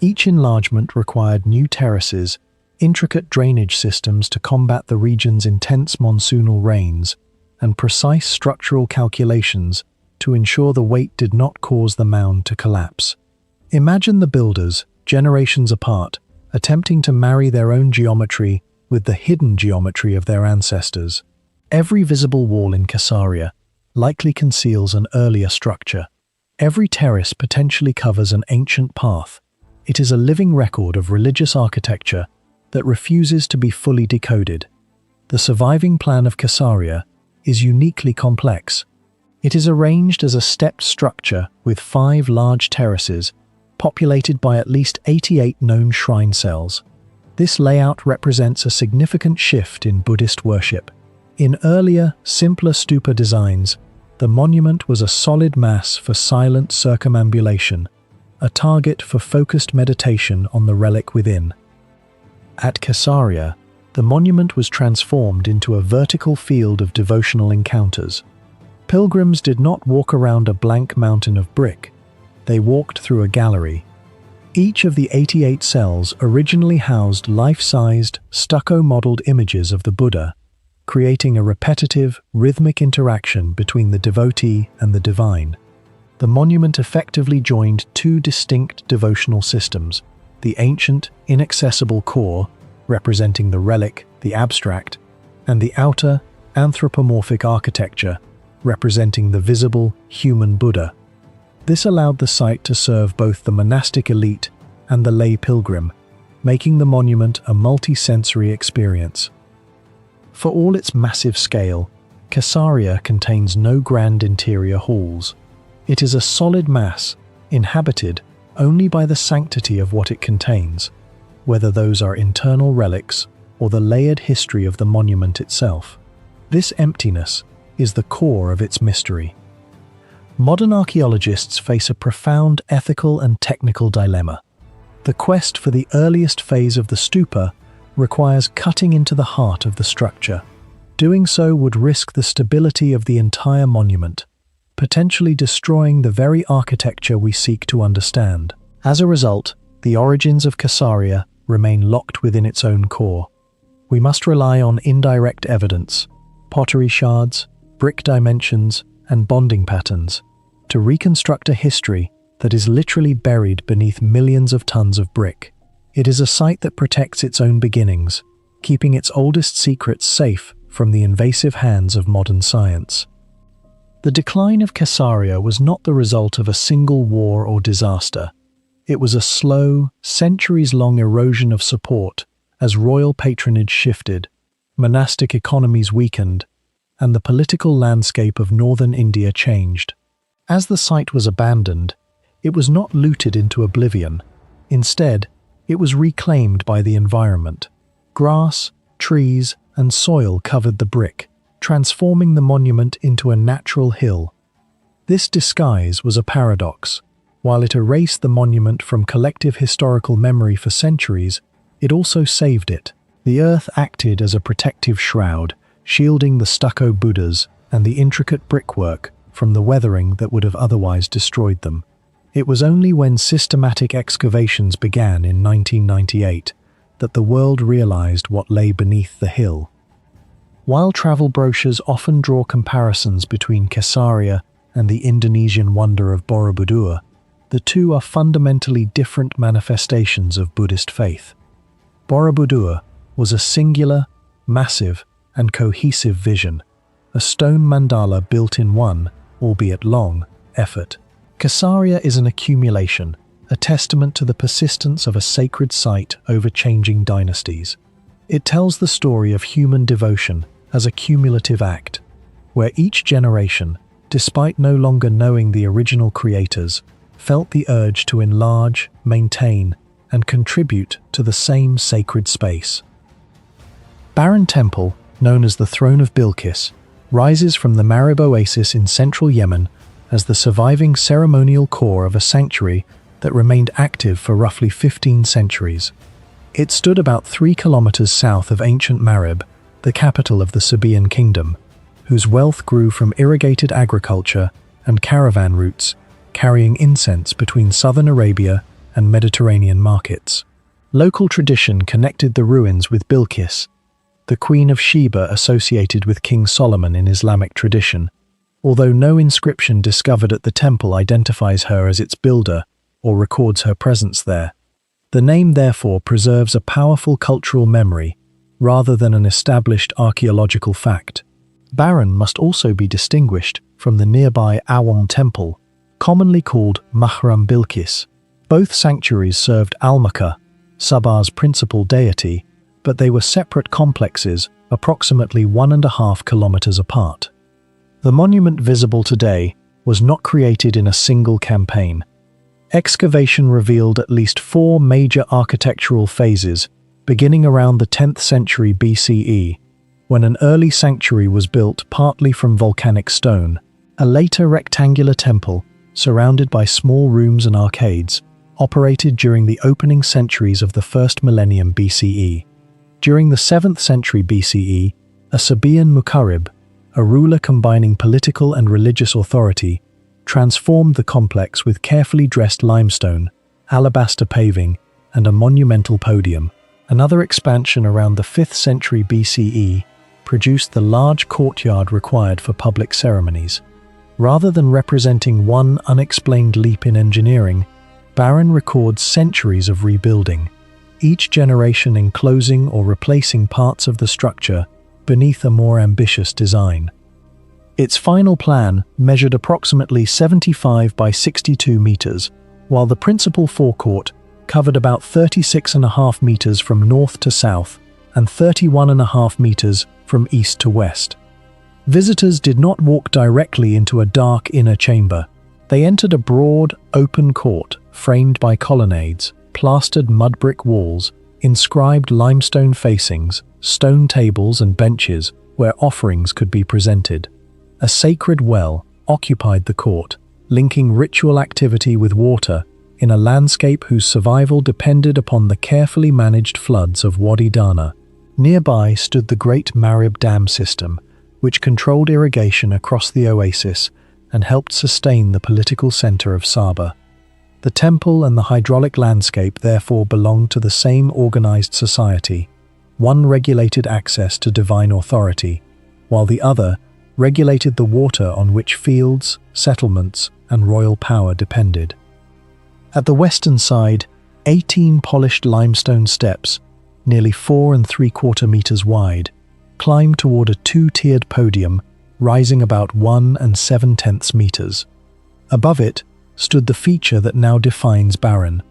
Each enlargement required new terraces, intricate drainage systems to combat the region's intense monsoonal rains, and precise structural calculations to ensure the weight did not cause the mound to collapse. Imagine the builders, generations apart, attempting to marry their own geometry with the hidden geometry of their ancestors. Every visible wall in Kesaria likely conceals an earlier structure. Every terrace potentially covers an ancient path. It is a living record of religious architecture that refuses to be fully decoded. The surviving plan of Kesaria is uniquely complex. It is arranged as a stepped structure with 5 large terraces, populated by at least 88 known shrine cells. This layout represents a significant shift in Buddhist worship. In earlier, simpler stupa designs, the monument was a solid mass for silent circumambulation, a target for focused meditation on the relic within. At Kesaria, the monument was transformed into a vertical field of devotional encounters. Pilgrims did not walk around a blank mountain of brick. They walked through a gallery. Each of the 88 cells originally housed life-sized, stucco-modeled images of the Buddha, creating a repetitive, rhythmic interaction between the devotee and the divine. The monument effectively joined two distinct devotional systems: the ancient, inaccessible core, representing the relic, the abstract, and the outer, anthropomorphic architecture, representing the visible, human Buddha. This allowed the site to serve both the monastic elite and the lay pilgrim, making the monument a multi-sensory experience. For all its massive scale, Caesarea contains no grand interior halls. It is a solid mass, inhabited only by the sanctity of what it contains, whether those are internal relics or the layered history of the monument itself. This emptiness is the core of its mystery. Modern archaeologists face a profound ethical and technical dilemma. The quest for the earliest phase of the stupa requires cutting into the heart of the structure. Doing so would risk the stability of the entire monument, potentially destroying the very architecture we seek to understand. As a result, the origins of Caesarea remain locked within its own core. We must rely on indirect evidence, pottery shards, brick dimensions, and bonding patterns, to reconstruct a history that is literally buried beneath millions of tons of brick. It is a site that protects its own beginnings, keeping its oldest secrets safe from the invasive hands of modern science. The decline of Caesarea was not the result of a single war or disaster. It was a slow, centuries-long erosion of support as royal patronage shifted, monastic economies weakened, and the political landscape of northern India changed. As the site was abandoned, it was not looted into oblivion. Instead, it was reclaimed by the environment. Grass, trees, and soil covered the brick, transforming the monument into a natural hill. This disguise was a paradox. While it erased the monument from collective historical memory for centuries, it also saved it. The earth acted as a protective shroud, shielding the stucco Buddhas and the intricate brickwork from the weathering that would have otherwise destroyed them. It was only when systematic excavations began in 1998 that the world realized what lay beneath the hill. While travel brochures often draw comparisons between Caesarea and the Indonesian wonder of Borobudur, the two are fundamentally different manifestations of Buddhist faith. Borobudur was a singular, massive, and cohesive vision, a stone mandala built in one, albeit long, effort. Caesarea is an accumulation, a testament to the persistence of a sacred site over changing dynasties. It tells the story of human devotion as a cumulative act, where each generation, despite no longer knowing the original creators, felt the urge to enlarge, maintain, and contribute to the same sacred space. Barren Temple, known as the Throne of Bilqis, rises from the Marib oasis in central Yemen as the surviving ceremonial core of a sanctuary that remained active for roughly 15 centuries. It stood about 3 kilometers south of ancient Marib, the capital of the Sabaean kingdom, whose wealth grew from irrigated agriculture and caravan routes, carrying incense between southern Arabia and Mediterranean markets. Local tradition connected the ruins with Bilqis, the Queen of Sheba associated with King Solomon in Islamic tradition, although no inscription discovered at the temple identifies her as its builder or records her presence there. The name therefore preserves a powerful cultural memory rather than an established archaeological fact. Barren must also be distinguished from the nearby Awan Temple, commonly called Mahram Bilqis. Both sanctuaries served Almaka, Sabah's principal deity, but they were separate complexes approximately 1.5 kilometers apart. The monument visible today was not created in a single campaign. Excavation revealed at least 4 major architectural phases, beginning around the 10th century BCE, when an early sanctuary was built partly from volcanic stone. A later rectangular temple, surrounded by small rooms and arcades, operated during the opening centuries of the first millennium BCE. During the 7th century BCE, a Sabaean Mukarrib, a ruler combining political and religious authority, transformed the complex with carefully dressed limestone, alabaster paving, and a monumental podium. Another expansion around the 5th century BCE produced the large courtyard required for public ceremonies. Rather than representing one unexplained leap in engineering, Barron records centuries of rebuilding, each generation enclosing or replacing parts of the structure beneath a more ambitious design. Its final plan measured approximately 75 by 62 meters, while the principal forecourt covered about 36.5 meters from north to south and 31.5 meters from east to west. Visitors did not walk directly into a dark inner chamber. They entered a broad, open court framed by colonnades, plastered mud brick walls, inscribed limestone facings, stone tables and benches where offerings could be presented. A sacred well occupied the court, linking ritual activity with water in a landscape whose survival depended upon the carefully managed floods of Wadi Dana. Nearby stood the Great Marib Dam system, which controlled irrigation across the oasis and helped sustain the political center of Saba. The temple and the hydraulic landscape therefore belonged to the same organized society. One regulated access to divine authority, while the other regulated the water on which fields, settlements, and royal power depended. At the western side, 18 polished limestone steps, nearly 4¾ meters wide, climbed toward a two-tiered podium rising about 1.7 meters. Above it stood the feature that now defines Barron: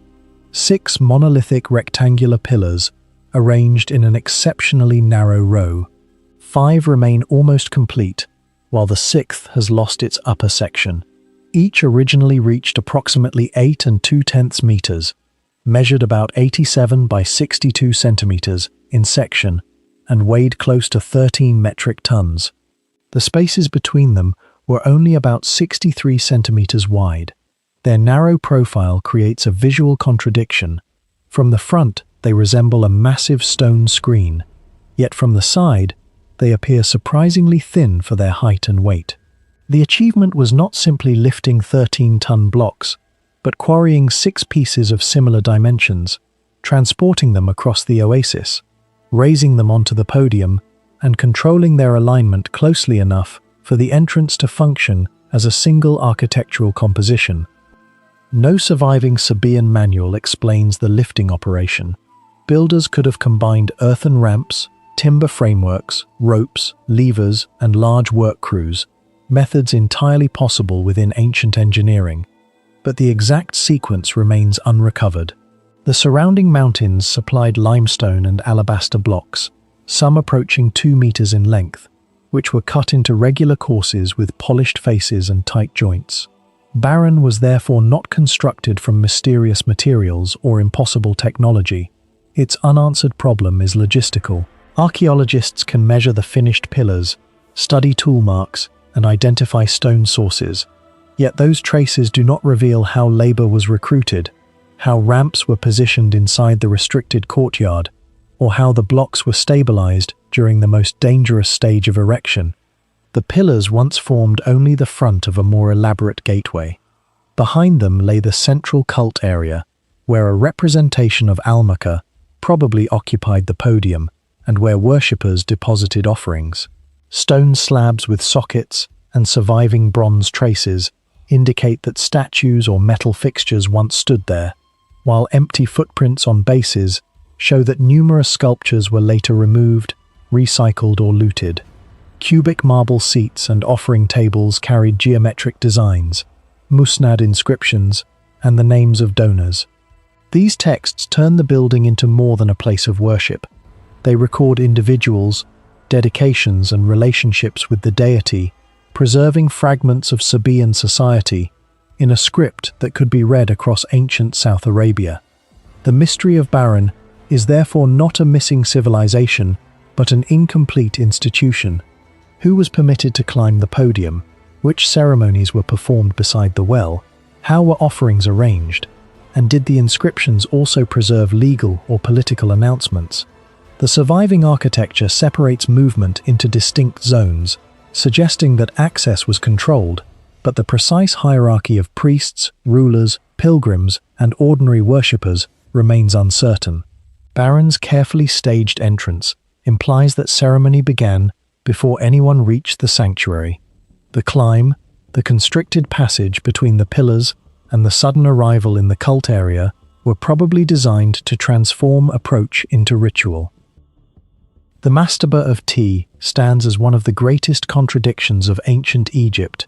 6 monolithic rectangular pillars arranged in an exceptionally narrow row. 5 remain almost complete, while the 6th has lost its upper section. Each originally reached approximately 8.2 meters, measured about 87 by 62 centimeters in section, and weighed close to 13 metric tons. The spaces between them were only about 63 centimeters wide. Their narrow profile creates a visual contradiction. From the front, they resemble a massive stone screen, yet from the side, they appear surprisingly thin for their height and weight. The achievement was not simply lifting 13-ton blocks, but quarrying 6 pieces of similar dimensions, transporting them across the oasis, raising them onto the podium, and controlling their alignment closely enough for the entrance to function as a single architectural composition. No surviving Sabaean manual explains the lifting operation. Builders could have combined earthen ramps, timber frameworks, ropes, levers, and large work crews, methods entirely possible within ancient engineering. But the exact sequence remains unrecovered. The surrounding mountains supplied limestone and alabaster blocks, some approaching 2 meters in length, which were cut into regular courses with polished faces and tight joints. Barron was therefore not constructed from mysterious materials or impossible technology. Its unanswered problem is logistical. Archaeologists can measure the finished pillars, study tool marks, and identify stone sources, yet those traces do not reveal how labor was recruited, how ramps were positioned inside the restricted courtyard, or how the blocks were stabilized during the most dangerous stage of erection. The pillars once formed only the front of a more elaborate gateway. Behind them lay the central cult area, where a representation of Almaka probably occupied the podium, and where worshippers deposited offerings. Stone slabs with sockets and surviving bronze traces indicate that statues or metal fixtures once stood there, while empty footprints on bases show that numerous sculptures were later removed, recycled, or looted. Cubic marble seats and offering tables carried geometric designs, musnad inscriptions, and the names of donors. These texts turn the building into more than a place of worship. They record individuals, dedications, and relationships with the deity, preserving fragments of Sabaean society in a script that could be read across ancient South Arabia. The mystery of Barron is therefore not a missing civilization, but an incomplete institution. Who was permitted to climb the podium? Which ceremonies were performed beside the well? How were offerings arranged? And did the inscriptions also preserve legal or political announcements? The surviving architecture separates movement into distinct zones, suggesting that access was controlled, but the precise hierarchy of priests, rulers, pilgrims, and ordinary worshippers remains uncertain. Barron's carefully staged entrance implies that ceremony began before anyone reached the sanctuary. The climb, the constricted passage between the pillars, and the sudden arrival in the cult area were probably designed to transform approach into ritual. The mastaba of Ti stands as one of the greatest contradictions of ancient Egypt,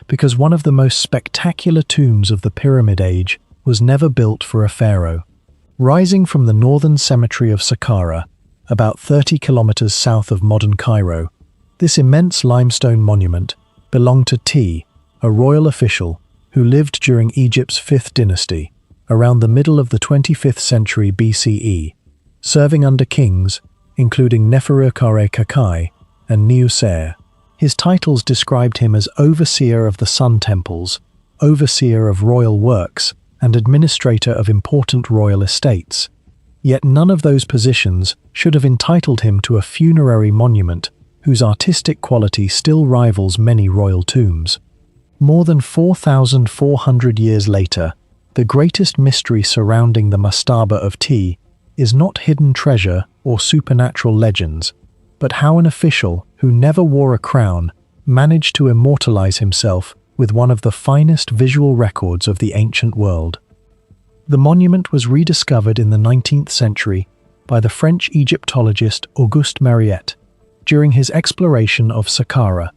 because one of the most spectacular tombs of the Pyramid Age was never built for a pharaoh. Rising from the northern cemetery of Saqqara, about 30 kilometers south of modern Cairo, this immense limestone monument belonged to Ti, a royal official who lived during Egypt's 5th dynasty, around the middle of the 25th century BCE, serving under kings including Neferukare Kakai and Niuser. His titles described him as overseer of the sun temples, overseer of royal works, and administrator of important royal estates. Yet none of those positions should have entitled him to a funerary monument whose artistic quality still rivals many royal tombs. More than 4,400 years later, the greatest mystery surrounding the mastaba of Ti is not hidden treasure or supernatural legends, but how an official who never wore a crown managed to immortalize himself with one of the finest visual records of the ancient world. The monument was rediscovered in the 19th century by the French Egyptologist Auguste Mariette during his exploration of Saqqara,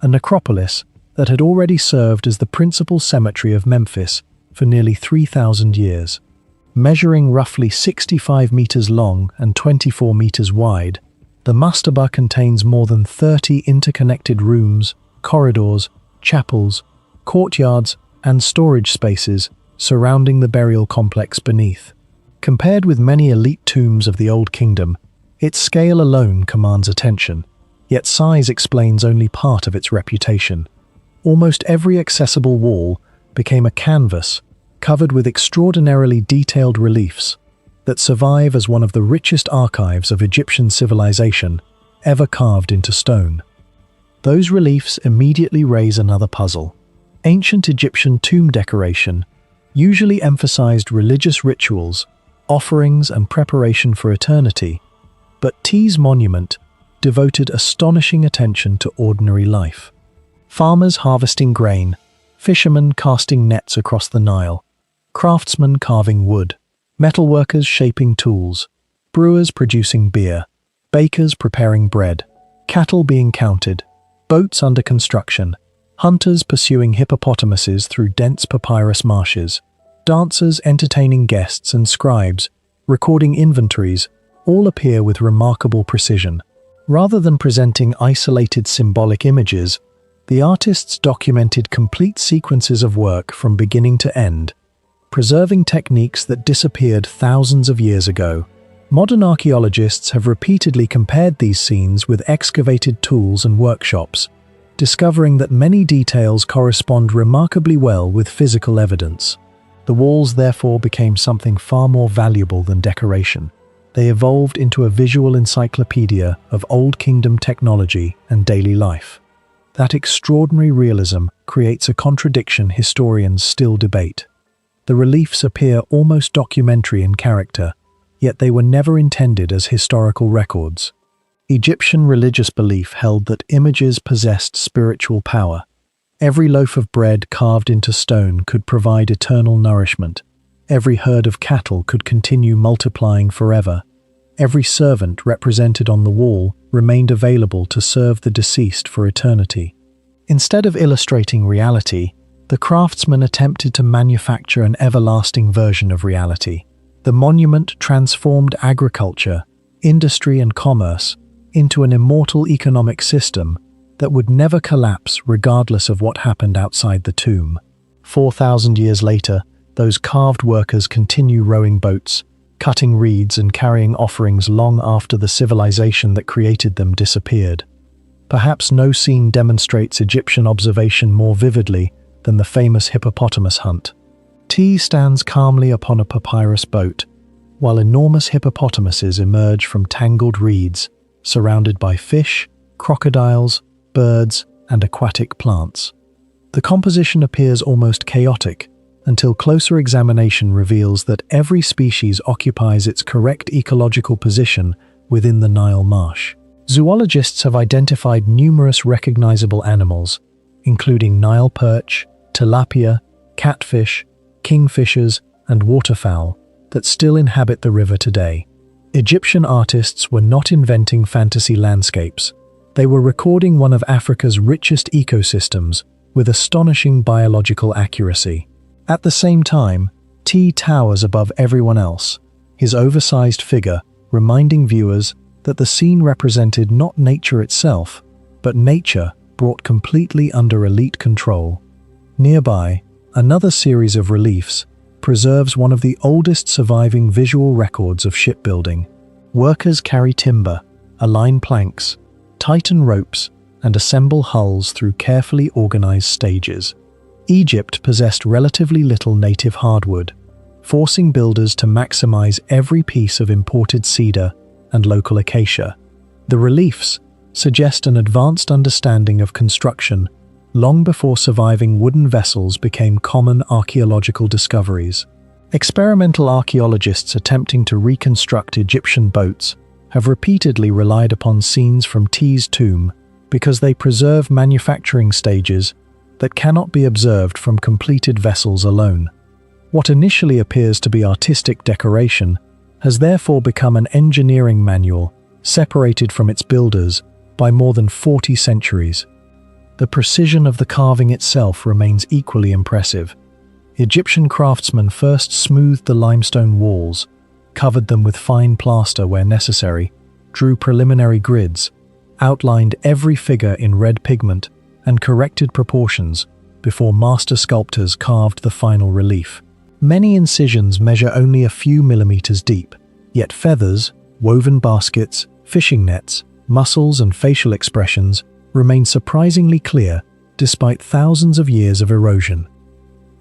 a necropolis that had already served as the principal cemetery of Memphis for nearly 3,000 years. Measuring roughly 65 meters long and 24 meters wide, the mastaba contains more than 30 interconnected rooms, corridors, chapels, courtyards, and storage spaces surrounding the burial complex beneath. Compared with many elite tombs of the Old Kingdom, its scale alone commands attention, yet size explains only part of its reputation. Almost every accessible wall became a canvas covered with extraordinarily detailed reliefs that survive as one of the richest archives of Egyptian civilization ever carved into stone. Those reliefs immediately raise another puzzle. Ancient Egyptian tomb decoration usually emphasized religious rituals, offerings, and preparation for eternity, but Ti's monument devoted astonishing attention to ordinary life. Farmers harvesting grain, fishermen casting nets across the Nile, craftsmen carving wood, metalworkers shaping tools, brewers producing beer, bakers preparing bread, cattle being counted, boats under construction, hunters pursuing hippopotamuses through dense papyrus marshes, dancers entertaining guests, and scribes recording inventories all appear with remarkable precision. Rather than presenting isolated symbolic images, the artists documented complete sequences of work from beginning to end, preserving techniques that disappeared thousands of years ago. Modern archaeologists have repeatedly compared these scenes with excavated tools and workshops, discovering that many details correspond remarkably well with physical evidence. The walls therefore became something far more valuable than decoration. They evolved into a visual encyclopedia of Old Kingdom technology and daily life. That extraordinary realism creates a contradiction historians still debate. The reliefs appear almost documentary in character, yet they were never intended as historical records. Egyptian religious belief held that images possessed spiritual power. Every loaf of bread carved into stone could provide eternal nourishment. Every herd of cattle could continue multiplying forever. Every servant represented on the wall remained available to serve the deceased for eternity. Instead of illustrating reality, the craftsman attempted to manufacture an everlasting version of reality. The monument transformed agriculture, industry, and commerce into an immortal economic system that would never collapse regardless of what happened outside the tomb. 4,000 years later, those carved workers continue rowing boats, cutting reeds, and carrying offerings long after the civilization that created them disappeared. Perhaps no scene demonstrates Egyptian observation more vividly than the famous hippopotamus hunt. Ti stands calmly upon a papyrus boat, while enormous hippopotamuses emerge from tangled reeds, surrounded by fish, crocodiles, birds, and aquatic plants. The composition appears almost chaotic, until closer examination reveals that every species occupies its correct ecological position within the Nile marsh. Zoologists have identified numerous recognizable animals, including Nile perch, tilapia, catfish, kingfishers, and waterfowl, that still inhabit the river today. Egyptian artists were not inventing fantasy landscapes. They were recording one of Africa's richest ecosystems with astonishing biological accuracy. At the same time, T towers above everyone else, his oversized figure reminding viewers that the scene represented not nature itself, but nature brought completely under elite control. Nearby, another series of reliefs preserves one of the oldest surviving visual records of shipbuilding. Workers carry timber, align planks, tighten ropes, and assemble hulls through carefully organized stages. Egypt possessed relatively little native hardwood, forcing builders to maximize every piece of imported cedar and local acacia. The reliefs suggest an advanced understanding of construction long before surviving wooden vessels became common archaeological discoveries. Experimental archaeologists attempting to reconstruct Egyptian boats have repeatedly relied upon scenes from T's tomb because they preserve manufacturing stages that cannot be observed from completed vessels alone. What initially appears to be artistic decoration has therefore become an engineering manual separated from its builders by more than 40 centuries. The precision of the carving itself remains equally impressive. Egyptian craftsmen first smoothed the limestone walls, covered them with fine plaster where necessary, drew preliminary grids, outlined every figure in red pigment, and corrected proportions before master sculptors carved the final relief. Many incisions measure only a few millimeters deep, yet feathers, woven baskets, fishing nets, muscles, and facial expressions remain surprisingly clear despite thousands of years of erosion.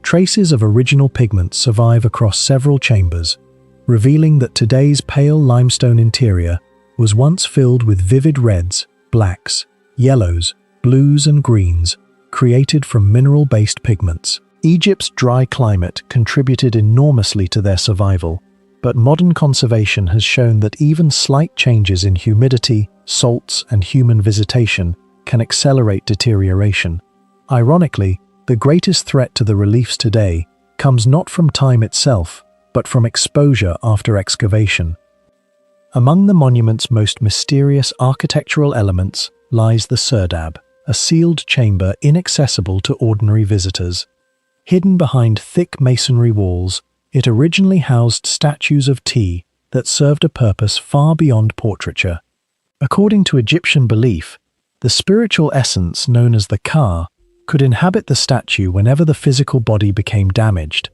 Traces of original pigment survive across several chambers, revealing that today's pale limestone interior was once filled with vivid reds, blacks, yellows, blues, and greens, created from mineral-based pigments. Egypt's dry climate contributed enormously to their survival, but modern conservation has shown that even slight changes in humidity, salts, and human visitation can accelerate deterioration. Ironically, the greatest threat to the reliefs today comes not from time itself, but from exposure after excavation. Among the monument's most mysterious architectural elements lies the serdab, a sealed chamber inaccessible to ordinary visitors. Hidden behind thick masonry walls, it originally housed statues of T that served a purpose far beyond portraiture. According to Egyptian belief, the spiritual essence known as the Ka could inhabit the statue whenever the physical body became damaged.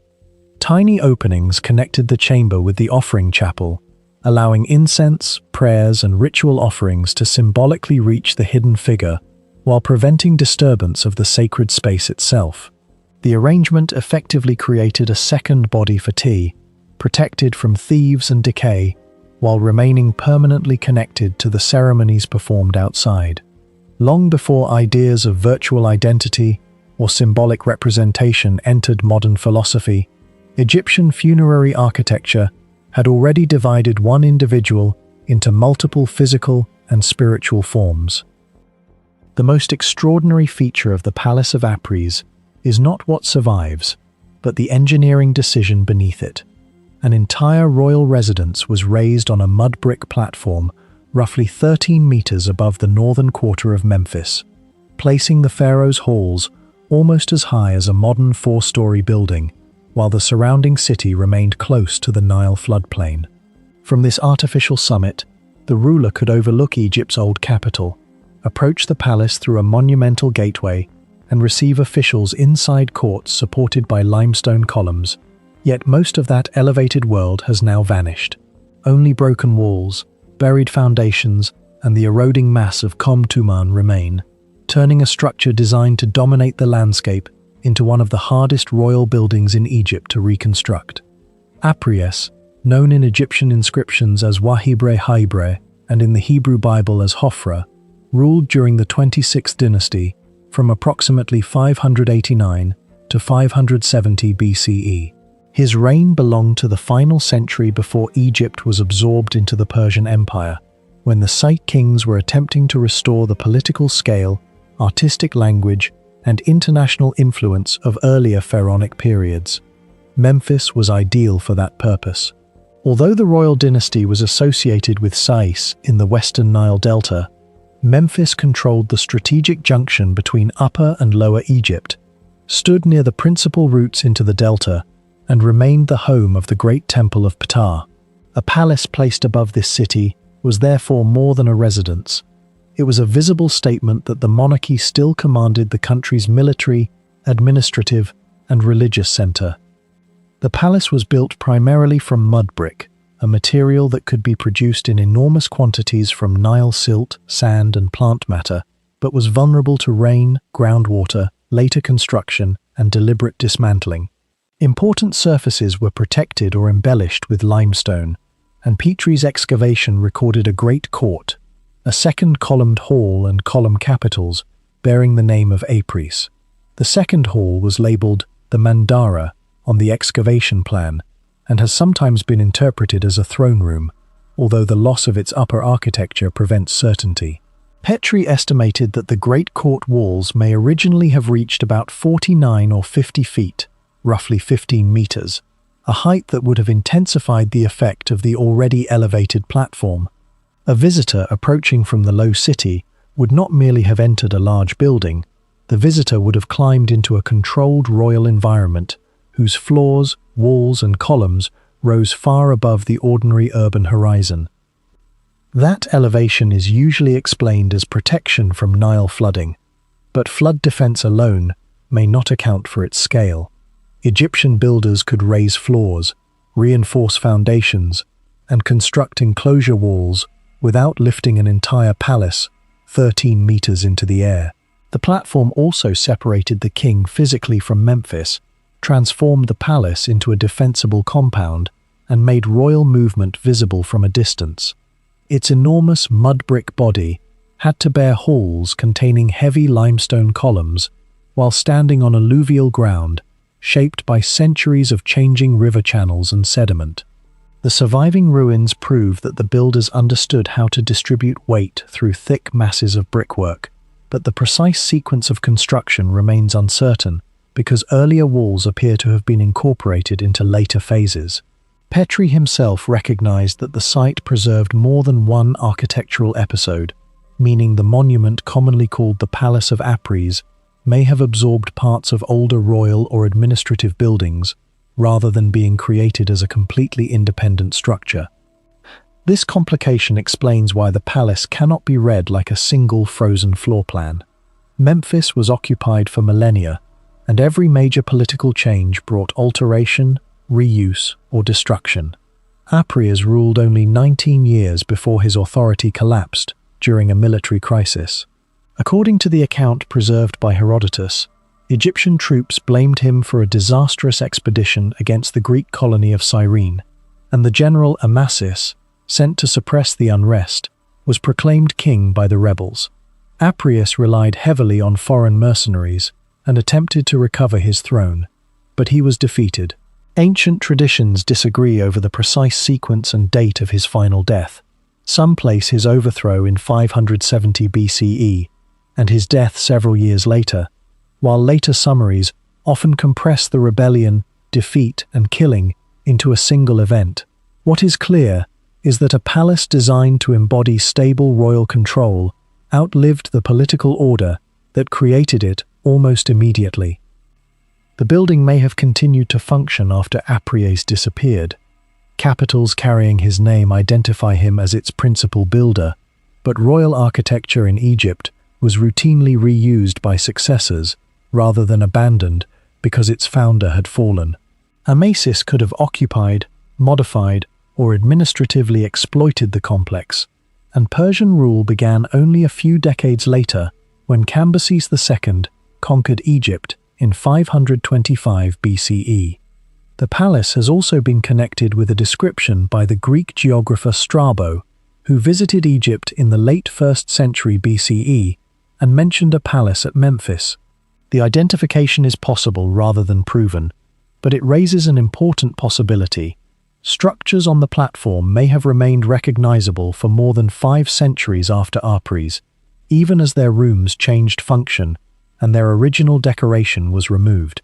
Tiny openings connected the chamber with the offering chapel, allowing incense, prayers, and ritual offerings to symbolically reach the hidden figure while preventing disturbance of the sacred space itself. The arrangement effectively created a second body for T, protected from thieves and decay, while remaining permanently connected to the ceremonies performed outside. Long before ideas of virtual identity or symbolic representation entered modern philosophy, Egyptian funerary architecture had already divided one individual into multiple physical and spiritual forms. The most extraordinary feature of the Palace of Apries is not what survives, but the engineering decision beneath it. An entire royal residence was raised on a mud brick platform roughly 13 meters above the northern quarter of Memphis, placing the pharaoh's halls almost as high as a modern 4-story building, while the surrounding city remained close to the Nile floodplain. From this artificial summit, the ruler could overlook Egypt's old capital, approach the palace through a monumental gateway, and receive officials inside courts supported by limestone columns. Yet most of that elevated world has now vanished. Only broken walls, buried foundations, and the eroding mass of Tuman remain, turning a structure designed to dominate the landscape into one of the hardest royal buildings in Egypt to reconstruct. Apries, known in Egyptian inscriptions as Wahibre Haibre and in the Hebrew Bible as Hofra, ruled during the 26th dynasty from approximately 589 to 570 BCE. His reign belonged to the final century before Egypt was absorbed into the Persian Empire, when the Site kings were attempting to restore the political scale, artistic language, and international influence of earlier pharaonic periods. Memphis was ideal for that purpose. Although the royal dynasty was associated with Sais in the western Nile Delta, Memphis controlled the strategic junction between Upper and Lower Egypt, stood near the principal routes into the delta, and remained the home of the great temple of Ptah. A palace placed above this city was therefore more than a residence. It was a visible statement that the monarchy still commanded the country's military, administrative, and religious center. The palace was built primarily from mud brick, a material that could be produced in enormous quantities from Nile silt, sand, and plant matter, but was vulnerable to rain, groundwater, later construction, and deliberate dismantling. Important surfaces were protected or embellished with limestone, and Petrie's excavation recorded a great court, a second columned hall and column capitals bearing the name of Apries. The second hall was labeled the Mandara on the excavation plan, and has sometimes been interpreted as a throne room, although the loss of its upper architecture prevents certainty. Petrie estimated that the Great Court walls may originally have reached about 49 or 50 feet, roughly 15 meters, a height that would have intensified the effect of the already elevated platform. A visitor approaching from the low city would not merely have entered a large building, the visitor would have climbed into a controlled royal environment whose floors, walls, and columns rose far above the ordinary urban horizon. That elevation is usually explained as protection from Nile flooding, but flood defense alone may not account for its scale. Egyptian builders could raise floors, reinforce foundations, and construct enclosure walls without lifting an entire palace 13 meters into the air. The platform also separated the king physically from Memphis, transformed the palace into a defensible compound, and made royal movement visible from a distance. Its enormous mud brick body had to bear halls containing heavy limestone columns while standing on alluvial ground shaped by centuries of changing river channels and sediment. The surviving ruins prove that the builders understood how to distribute weight through thick masses of brickwork, but the precise sequence of construction remains uncertain because earlier walls appear to have been incorporated into later phases. Petrie himself recognized that the site preserved more than one architectural episode, meaning the monument commonly called the Palace of Apries may have absorbed parts of older royal or administrative buildings, rather than being created as a completely independent structure. This complication explains why the palace cannot be read like a single frozen floor plan. Memphis was occupied for millennia, and every major political change brought alteration, reuse, or destruction. Apries ruled only 19 years before his authority collapsed during a military crisis. According to the account preserved by Herodotus, Egyptian troops blamed him for a disastrous expedition against the Greek colony of Cyrene, and the general Amasis, sent to suppress the unrest, was proclaimed king by the rebels. Apries relied heavily on foreign mercenaries and attempted to recover his throne, but he was defeated. Ancient traditions disagree over the precise sequence and date of his final death. Some place his overthrow in 570 BCE and his death several years later, while later summaries often compress the rebellion, defeat, and killing into a single event. What is clear is that a palace designed to embody stable royal control outlived the political order that created it almost immediately. The building may have continued to function after Apries disappeared. Capitals carrying his name identify him as its principal builder, but royal architecture in Egypt was routinely reused by successors rather than abandoned because its founder had fallen. Amasis could have occupied, modified, or administratively exploited the complex, and Persian rule began only a few decades later when Cambyses II conquered Egypt in 525 BCE. The palace has also been connected with a description by the Greek geographer Strabo, who visited Egypt in the late 1st century BCE and mentioned a palace at Memphis. The identification is possible rather than proven, but it raises an important possibility. Structures on the platform may have remained recognizable for more than 5 centuries after Ypres, even as their rooms changed function and their original decoration was removed.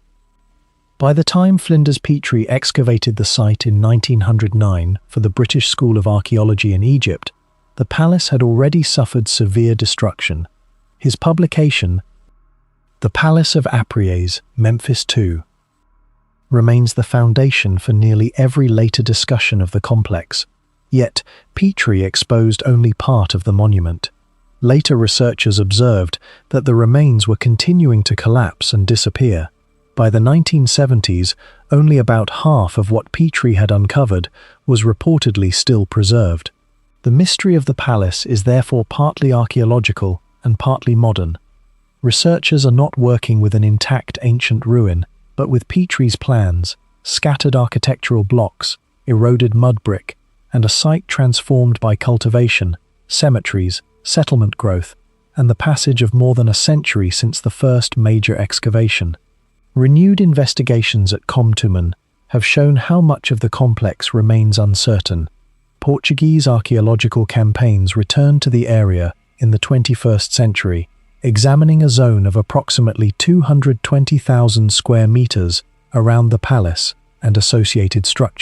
By the time Flinders Petrie excavated the site in 1909 for the British School of Archaeology in Egypt, the palace had already suffered severe destruction. His publication, The Palace of Ypres, Memphis II, remains the foundation for nearly every later discussion of the complex. Yet, Petrie exposed only part of the monument. Later researchers observed that the remains were continuing to collapse and disappear. By the 1970s, only about half of what Petrie had uncovered was reportedly still preserved. The mystery of the palace is therefore partly archaeological and partly modern. Researchers are not working with an intact ancient ruin, but with Petrie's plans, scattered architectural blocks, eroded mud brick, and a site transformed by cultivation, cemeteries, settlement growth, and the passage of more than a century since the first major excavation. Renewed investigations at Comtuman have shown how much of the complex remains uncertain. Portuguese archaeological campaigns returned to the area in the 21st century, examining a zone of approximately 220,000 square meters around the palace and associated structures.